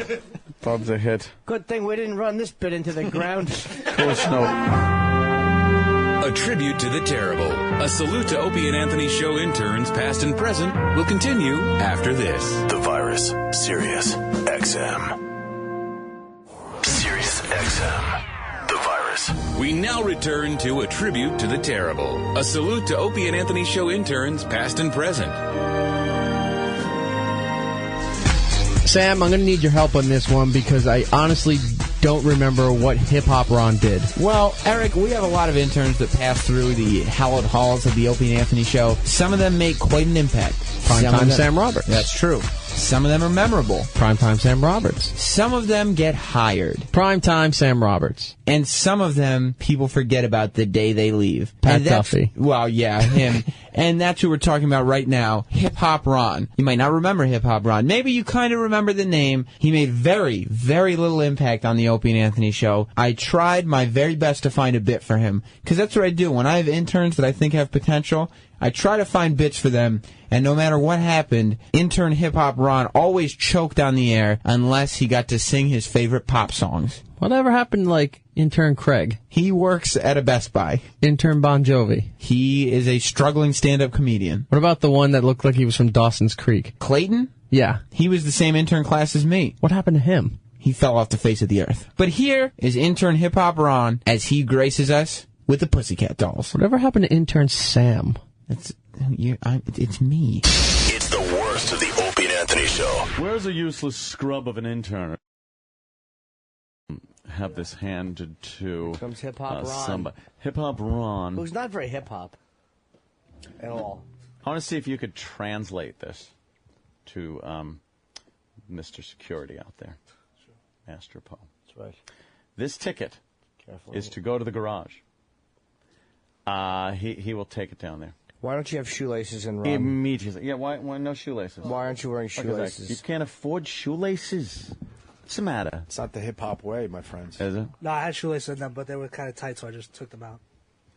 Bob's a hit. Good thing we didn't run this bit into the ground. Of course not. A tribute to the terrible. A salute to Opie and Anthony show interns, past and present, will continue after this. The Virus, Sirius XM. Sirius XM. The Virus. We now return to a tribute to the terrible. A salute to Opie and Anthony show interns, past and present. Sam, I'm going to need your help on this one because I honestly don't remember what Hip Hop Ron did. Well, Eric, we have a lot of interns that pass through the hallowed halls of the Opie and Anthony show. Some of them make quite an impact. Primetime Sam Roberts. That's true. Some of them are memorable. Primetime Sam Roberts. Some of them get hired. Primetime Sam Roberts. And some of them, people forget about the day they leave. Pat Duffy. Well, yeah, him. And that's who we're talking about right now, Hip Hop Ron. You might not remember Hip Hop Ron. Maybe you kind of remember the name. He made very, very little impact on the Opie and Anthony show. I tried my very best to find a bit for him, because that's what I do. When I have interns that I think have potential, I try to find bits for them, and no matter what happened, intern Hip Hop Ron always choked on the air unless he got to sing his favorite pop songs. Whatever happened, like, intern Craig? He works at a Best Buy. Intern Bon Jovi? He is a struggling stand-up comedian. What about the one that looked like he was from Dawson's Creek? Clayton? Yeah. He was the same intern class as me. What happened to him? He fell off the face of the earth. But here is intern Hip Hop Ron as he graces us with the Pussycat Dolls. Whatever happened to intern Sam? It's me. It's the worst of the Opie and Anthony show. Where's a useless scrub of an intern? Have this handed to Comes Hip Hop Ron. somebody. Hip Hop Ron. Who's not very hip hop at all. I want to see if you could translate this to Mr. Security out there. Master Poe. That's right. This ticket Careful. is to go to the garage. He will take it down there. Why don't you have shoelaces and Ron? Immediately. Yeah, why no shoelaces? Why aren't you wearing shoelaces? You can't afford shoelaces. What's the matter? It's not the hip-hop way, my friends. Is it? No, I had shoelaces in them, but they were kind of tight, so I just took them out.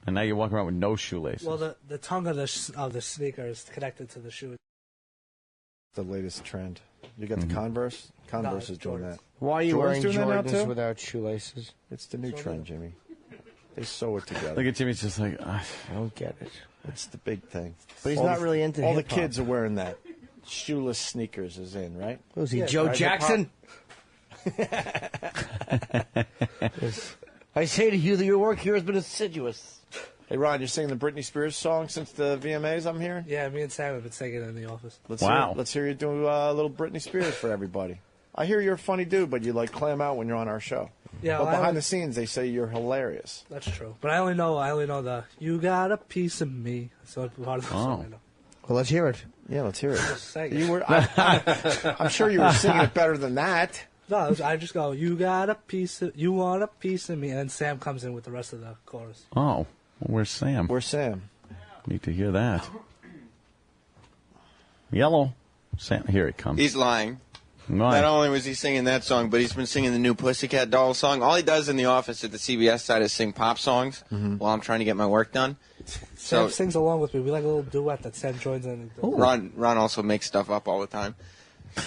And now you're walking around with no shoelaces. Well, the tongue of the sneaker is connected to the shoe. The latest trend. You got the Converse? Converse is doing that. Why are you wearing doing that now, Jordans too? without shoelaces? It's the new trend, Jimmy. They sew it together. Look at Jimmy's just like, I don't get it. It's the big thing. But he's not really into all hip-hop. the kids are wearing that. Shoeless sneakers is in, right? Who's he, Joe right, Jackson? I say to you that your work here has been assiduous. Hey, Ron, you're singing the Britney Spears song since the VMAs I'm hearing? Yeah, me and Sam have been singing it in the office. Let's hear you do a little Britney Spears for everybody. I hear you're a funny dude, but you like clam out when you're on our show. Yeah, but well, behind the scenes, they say you're hilarious. That's true. But I only know the "You Got a Piece of Me." So part of the song I know. Well, let's hear it. Yeah, let's hear it. Just sing it. You were, I'm sure you were singing it better than that. No, I just go, "You got a piece of, you want a piece of me," and then Sam comes in with the rest of the chorus. oh, well, where's Sam? Where's Sam? Need to hear that. Yellow. Sam, here he comes. He's lying. Why? Not only was he singing that song, but he's been singing the new Pussycat Dolls song. All he does in the office at the CBS side is sing pop songs while I'm trying to get my work done. Sam sings along with me. We like a little duet that Sam joins in. Ron also makes stuff up all the time.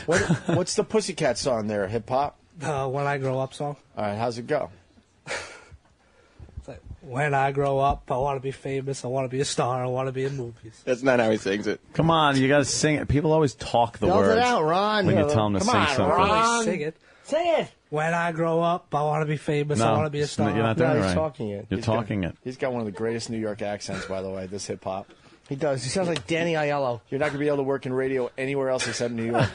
What's the Pussycat song there? Hip hop? When I Grow Up song. All right, how's it go? It's like, when I grow up, I want to be famous. I want to be a star. I want to be in movies. That's not how he sings it. Come on, you got to sing it. People always talk the Belt it words out, Ron. when you tell them to Come sing on, something. Ron. Sing it. Say it. When I grow up, I want to be famous. I want to be a star. You're not doing it right. talking it. You're talking it. He's got one of the greatest New York accents, by the way, this hip hop. He does. He sounds like Danny Aiello. You're not going to be able to work in radio anywhere else except New York.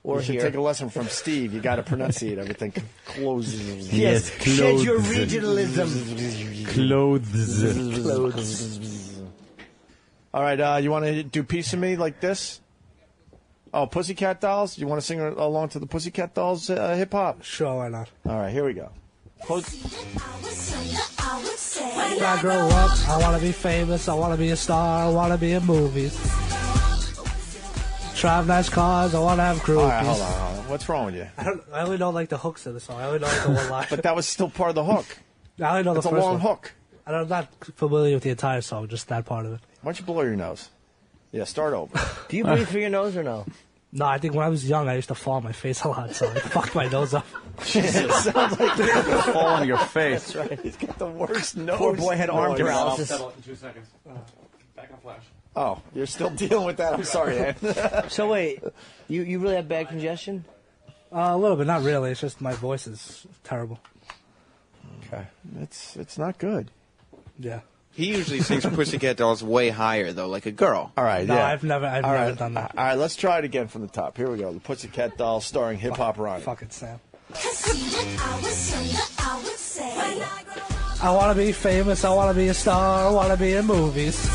Or you should here. take a lesson from Steve. You got to pronunciate everything. Clothes. Yes, shed your regionalism. Clothes. All right, you want to do Piece of Me like this? Oh, Pussycat Dolls? You want to sing along to the Pussycat Dolls hip-hop? Sure, why not? All right, here we go. Close. When I grow up, I want to be famous, I want to be a star, I want to be in movies. Drive nice cars, I want to have groupies. All right, hold on. What's wrong with you? I only know like the hooks of the song. I only know like the one line. But that was still part of the hook. I only know It's the a first long one. hook. I'm not familiar with the entire song, just that part of it. Why don't you blow your nose? Yeah, start over. Do you breathe through your nose or no? No, I think when I was young, I used to fall on my face a lot, so I fucked my nose up. Jesus, sounds like you fall on your face. That's right. He's got the worst nose. Poor boy had arm paralysis. Settle it in 2 seconds. Back on flash. Oh, you're still dealing with that. I'm sorry, Ed. So wait, you really have bad congestion? A little bit, not really. It's just my voice is terrible. Okay, it's not good. Yeah. He usually sings Pussycat Dolls way higher, though, like a girl. All right, No, yeah. I've never done that. All right, let's try it again from the top. Here we go. The Pussycat Dolls starring Hip Hop Ronnie. Fucking Sam. I want to be famous. I want to be a star. I want to be in movies.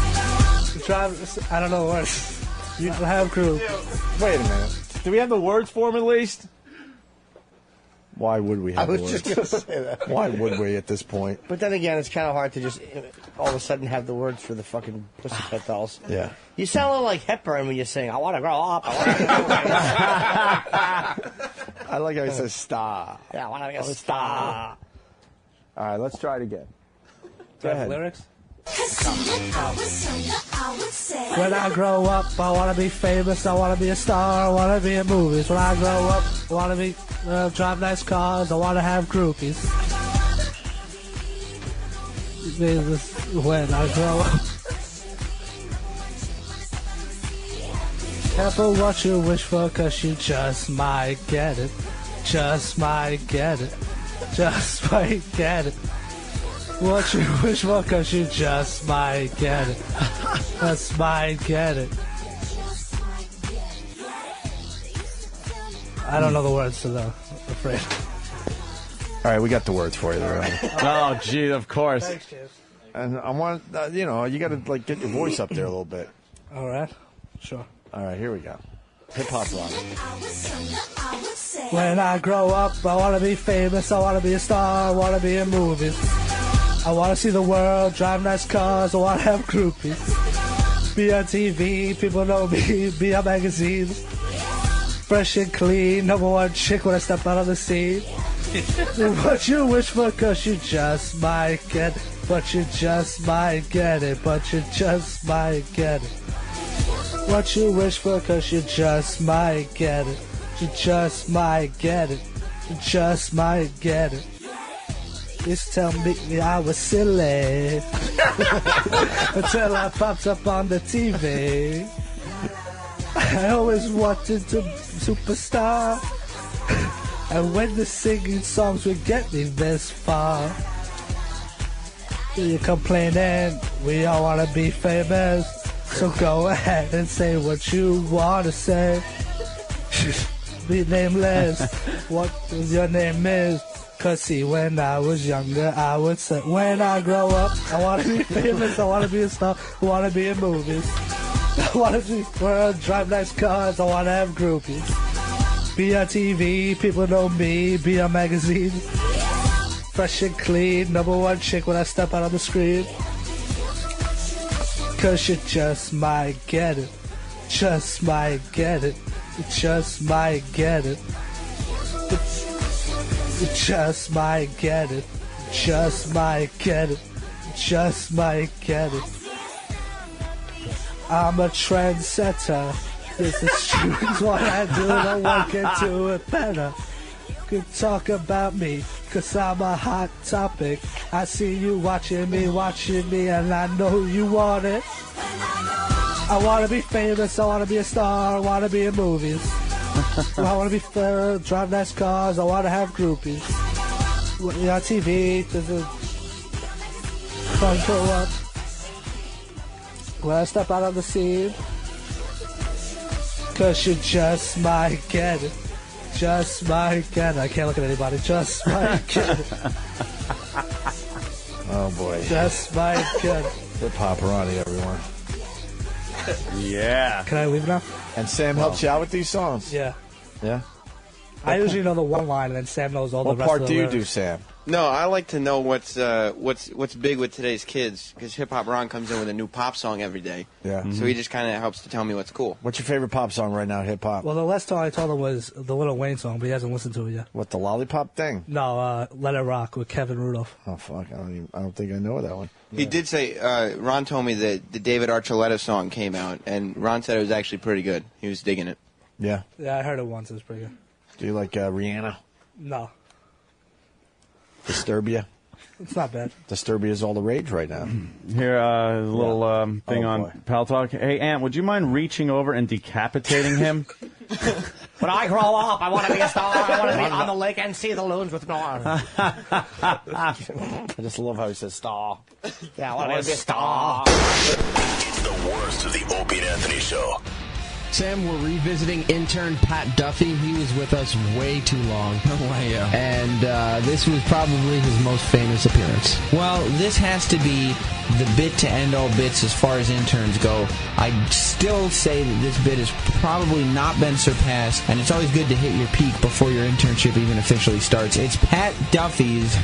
I don't know the words. You have crew. Wait a minute. Do we have the words for him at least? Why would we have I was the just words? going to say that. Why would we at this point? But then again, it's kind of hard to just all of a sudden have the words for the fucking Pussycat Dolls. Yeah. You sound a little like Hepburn when you sing, I want to grow up. I like how he says star. Yeah, I want to be a star. All right, let's try it again. Do Go I have ahead. lyrics? When I grow up, I want to be famous, I want to be a star, I want to be in movies. When I grow up, I want to be drive nice cars, I want to have groupies. When I grow up. Careful what you wish for, cause you just might get it. Just might get it. Just might get it. What you wish for, cause you just might get it. Just might get it. I don't know the words to that, I'm afraid. All right, we got the words for you there. Oh, gee, of course. Thanks, James. And I want, you got to like get your voice up there a little bit. All right, sure. All right, here we go. Hip Hop Ronnie. When I grow up, I want to be famous, I want to be a star, I want to be in movies. I want to see the world, drive nice cars, I want to have groupies. Be on TV, people know me, be on magazines. Fresh and clean, #1 chick when I step out on the scene. What you wish for, cause you just might get it. But you just might get it, but you just might get it. What you wish for, cause you just might get it. You just might get it. You just might get it. Used to tell me I was silly until I popped up on the TV. I always wanted to be superstar, and when the singing songs would get me this far, you're complaining we all want to be famous, so go ahead and say what you want to say. Be nameless, what your name is. Cause see, when I was younger, I would say, when I grow up, I want to be famous, I want to be a star, I want to be in movies. I want to be world, drive nice cars, I want to have groupies. Be on TV, people know me, be on magazines. Fresh and clean, #1 chick when I step out on the screen. Cause you just might get it, just might get it, you just might get it. You just might get it, just might get it, just might get it. I'm a trendsetter. This is true. It's what I do. No one can do it better. Could talk about me, cause I'm a hot topic. I see you watching me, and I know you want it. I want to be famous, I want to be a star, I want to be in movies. I want to be fair, drive nice cars, I want to have groupies. On TV, there's a fun grow up. When I step out on the scene, cause you just might get it. Just might get it. I can't look at anybody. Just might get it. Oh, boy. Just might get it. Hip Hop Ronnie, everyone. Yeah. Can I leave now? And Sam helps you out with these songs? Yeah. Yeah? I usually know the one line, and then Sam knows all the What rest part of the do you lyrics. do, Sam? No, I like to know what's big with today's kids, because Hip Hop Ron comes in with a new pop song every day. Yeah. So he just kind of helps to tell me what's cool. What's your favorite pop song right now, hip hop? Well, the last song I told him was the Lil Wayne song, but he hasn't listened to it yet. What, the Lollipop thing? No, Let It Rock with Kevin Rudolph. Oh fuck, I don't think I know that one. He did say, Ron told me that the David Archuleta song came out, and Ron said it was actually pretty good. He was digging it. Yeah. Yeah, I heard it once. It was pretty good. Do you like Rihanna? No, Disturbia? it's not bad. Disturbia is all the rage right now. Here, a little thing on Pal Talk. Hey, Aunt, would you mind reaching over and decapitating him? When I grow up, I want to be a star. I want to be on the lake and see the loons with Norm. I just love how he says star. Yeah, I want to be a star. It's the worst of the Opie and Anthony Show. Sam, we're revisiting intern Pat Duffy. He was with us way too long. And this was probably his most famous appearance. Well, this has to be the bit to end all bits as far as interns go. I'd still say that this bit has probably not been surpassed, and it's always good to hit your peak before your internship even officially starts. It's Pat Duffy's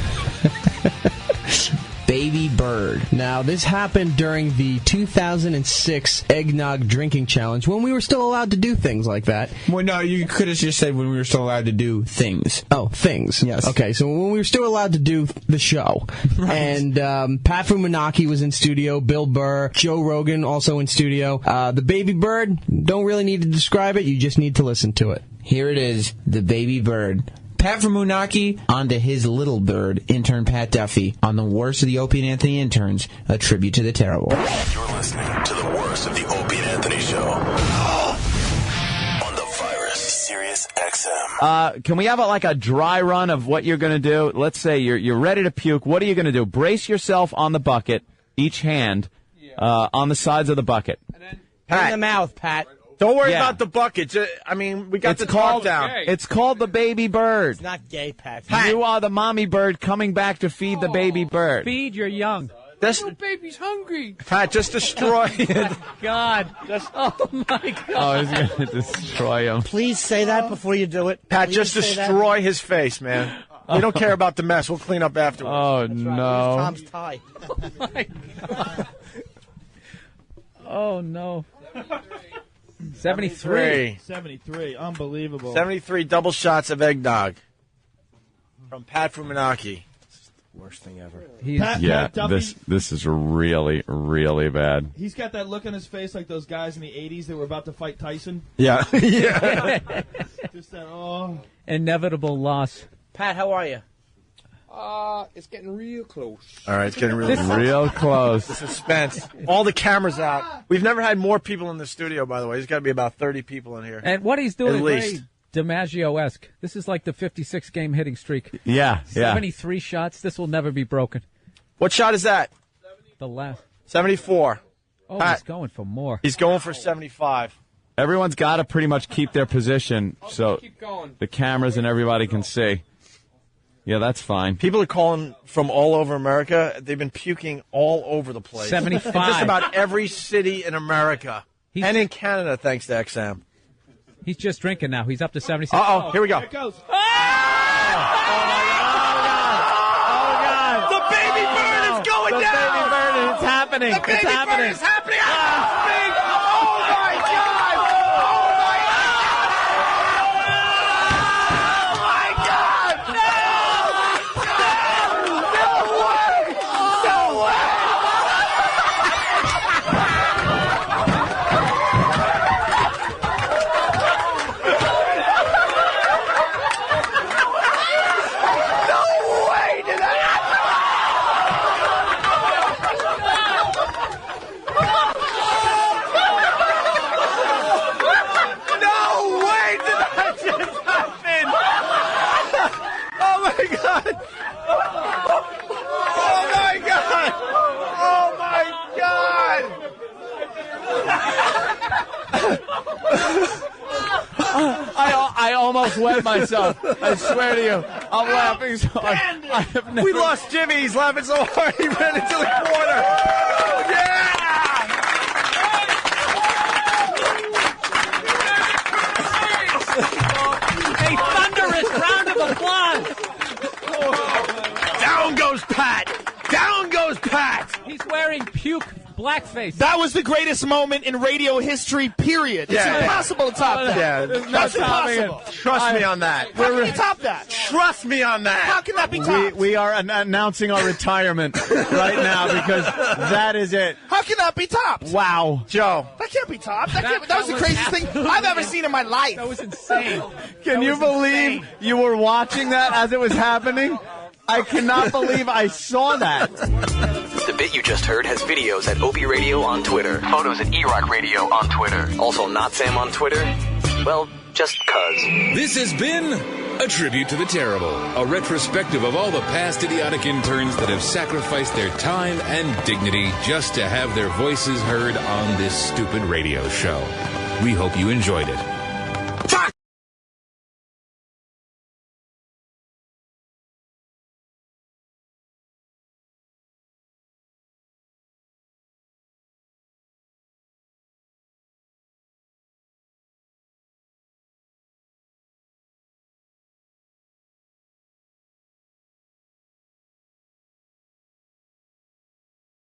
Baby Bird. Now, this happened during the 2006 eggnog drinking challenge when we were still allowed to do things like that. Well, no, you could have just said when we were still allowed to do things. Oh, things. Yes. Okay, so when we were still allowed to do the show. Right. And Pat Fumanaki was in studio, Bill Burr, Joe Rogan also in studio. The Baby Bird, don't really need to describe it, you just need to listen to it. Here it is, the Baby Bird. Pat Fumanaki onto his little bird, intern Pat Duffy, on the worst of the Opie and Anthony interns, a tribute to the terrible. You're listening to the worst of the Opie and Anthony Show. On the virus, Sirius XM. Can we have a dry run of what you're going to do? Let's say you're ready to puke. What are you going to do? Brace yourself on the bucket, each hand, on the sides of the bucket. In the mouth, Pat. Don't worry about the bucket. I mean, we got the talk down. It's called the baby bird. It's not gay, Pat. You are the mommy bird coming back to feed the baby bird. Feed your young. Little baby's hungry. Pat, just destroy it. God. Oh, my God. Oh, he's going to destroy him. Please say that before you do it. Pat, Please just say that. destroy his face, man. We don't care about the mess. We'll clean up afterwards. Oh, Here's no. Tom's tie. Oh, my God. Oh, no. 73. 73. Unbelievable. 73 double shots of eggnog from Pat Fumanaki. Worst thing ever. Pat Duffy, this is really, really bad. he's got that look on his face like those guys in the 80s that were about to fight Tyson. Yeah. Yeah. Just that, Inevitable loss. Pat, how are you? It's getting real close. All right, it's getting real close. The suspense. All the cameras out. We've never had more people in the studio, by the way. There's got to be about 30 people in here. And what he's doing At is least. very DiMaggio-esque. This is like the 56-game hitting streak. Yeah, 73 shots. This will never be broken. What shot is that? The last. 74. Oh, Pat, he's going for more. He's going for 75. Everyone's got to pretty much keep their position so Keep going. the cameras and everybody can see. Yeah, that's fine. People are calling from all over America. They've been puking all over the place. 75. In just about every city in America. And in Canada, thanks to XM. He's just drinking now. He's up to 76. Uh-oh, here we go. Here it goes. Oh, God. The baby bird is going down. The baby bird, it's happening. The baby It's happening. bird is happening. Oh, my God. Oh, my God. No way. I almost wet myself. I swear to you. I'm laughing so hard. I have never... We lost Jimmy. He's laughing so hard he ran into the corner. Yeah! A thunderous round of applause. wearing puke blackface. That was the greatest moment in radio history, period. Yeah. It's impossible to top that. Yeah, That's impossible. Trust me on that. How can you top that? Trust me on that. How can that be topped? We are announcing our retirement right now because that is it. How can that be topped? Wow. Joe. That can't be topped. That was the craziest thing I've ever seen in my life. That was insane. Can you believe you were watching that as it was happening? I cannot believe I saw that. The bit you just heard has videos at Opie Radio on Twitter, photos at E-Rock Radio on Twitter. Also Not Sam on Twitter. Well, just cuz. This has been A Tribute to the Terrible, a retrospective of all the past idiotic interns that have sacrificed their time and dignity just to have their voices heard on this stupid radio show. We hope you enjoyed it.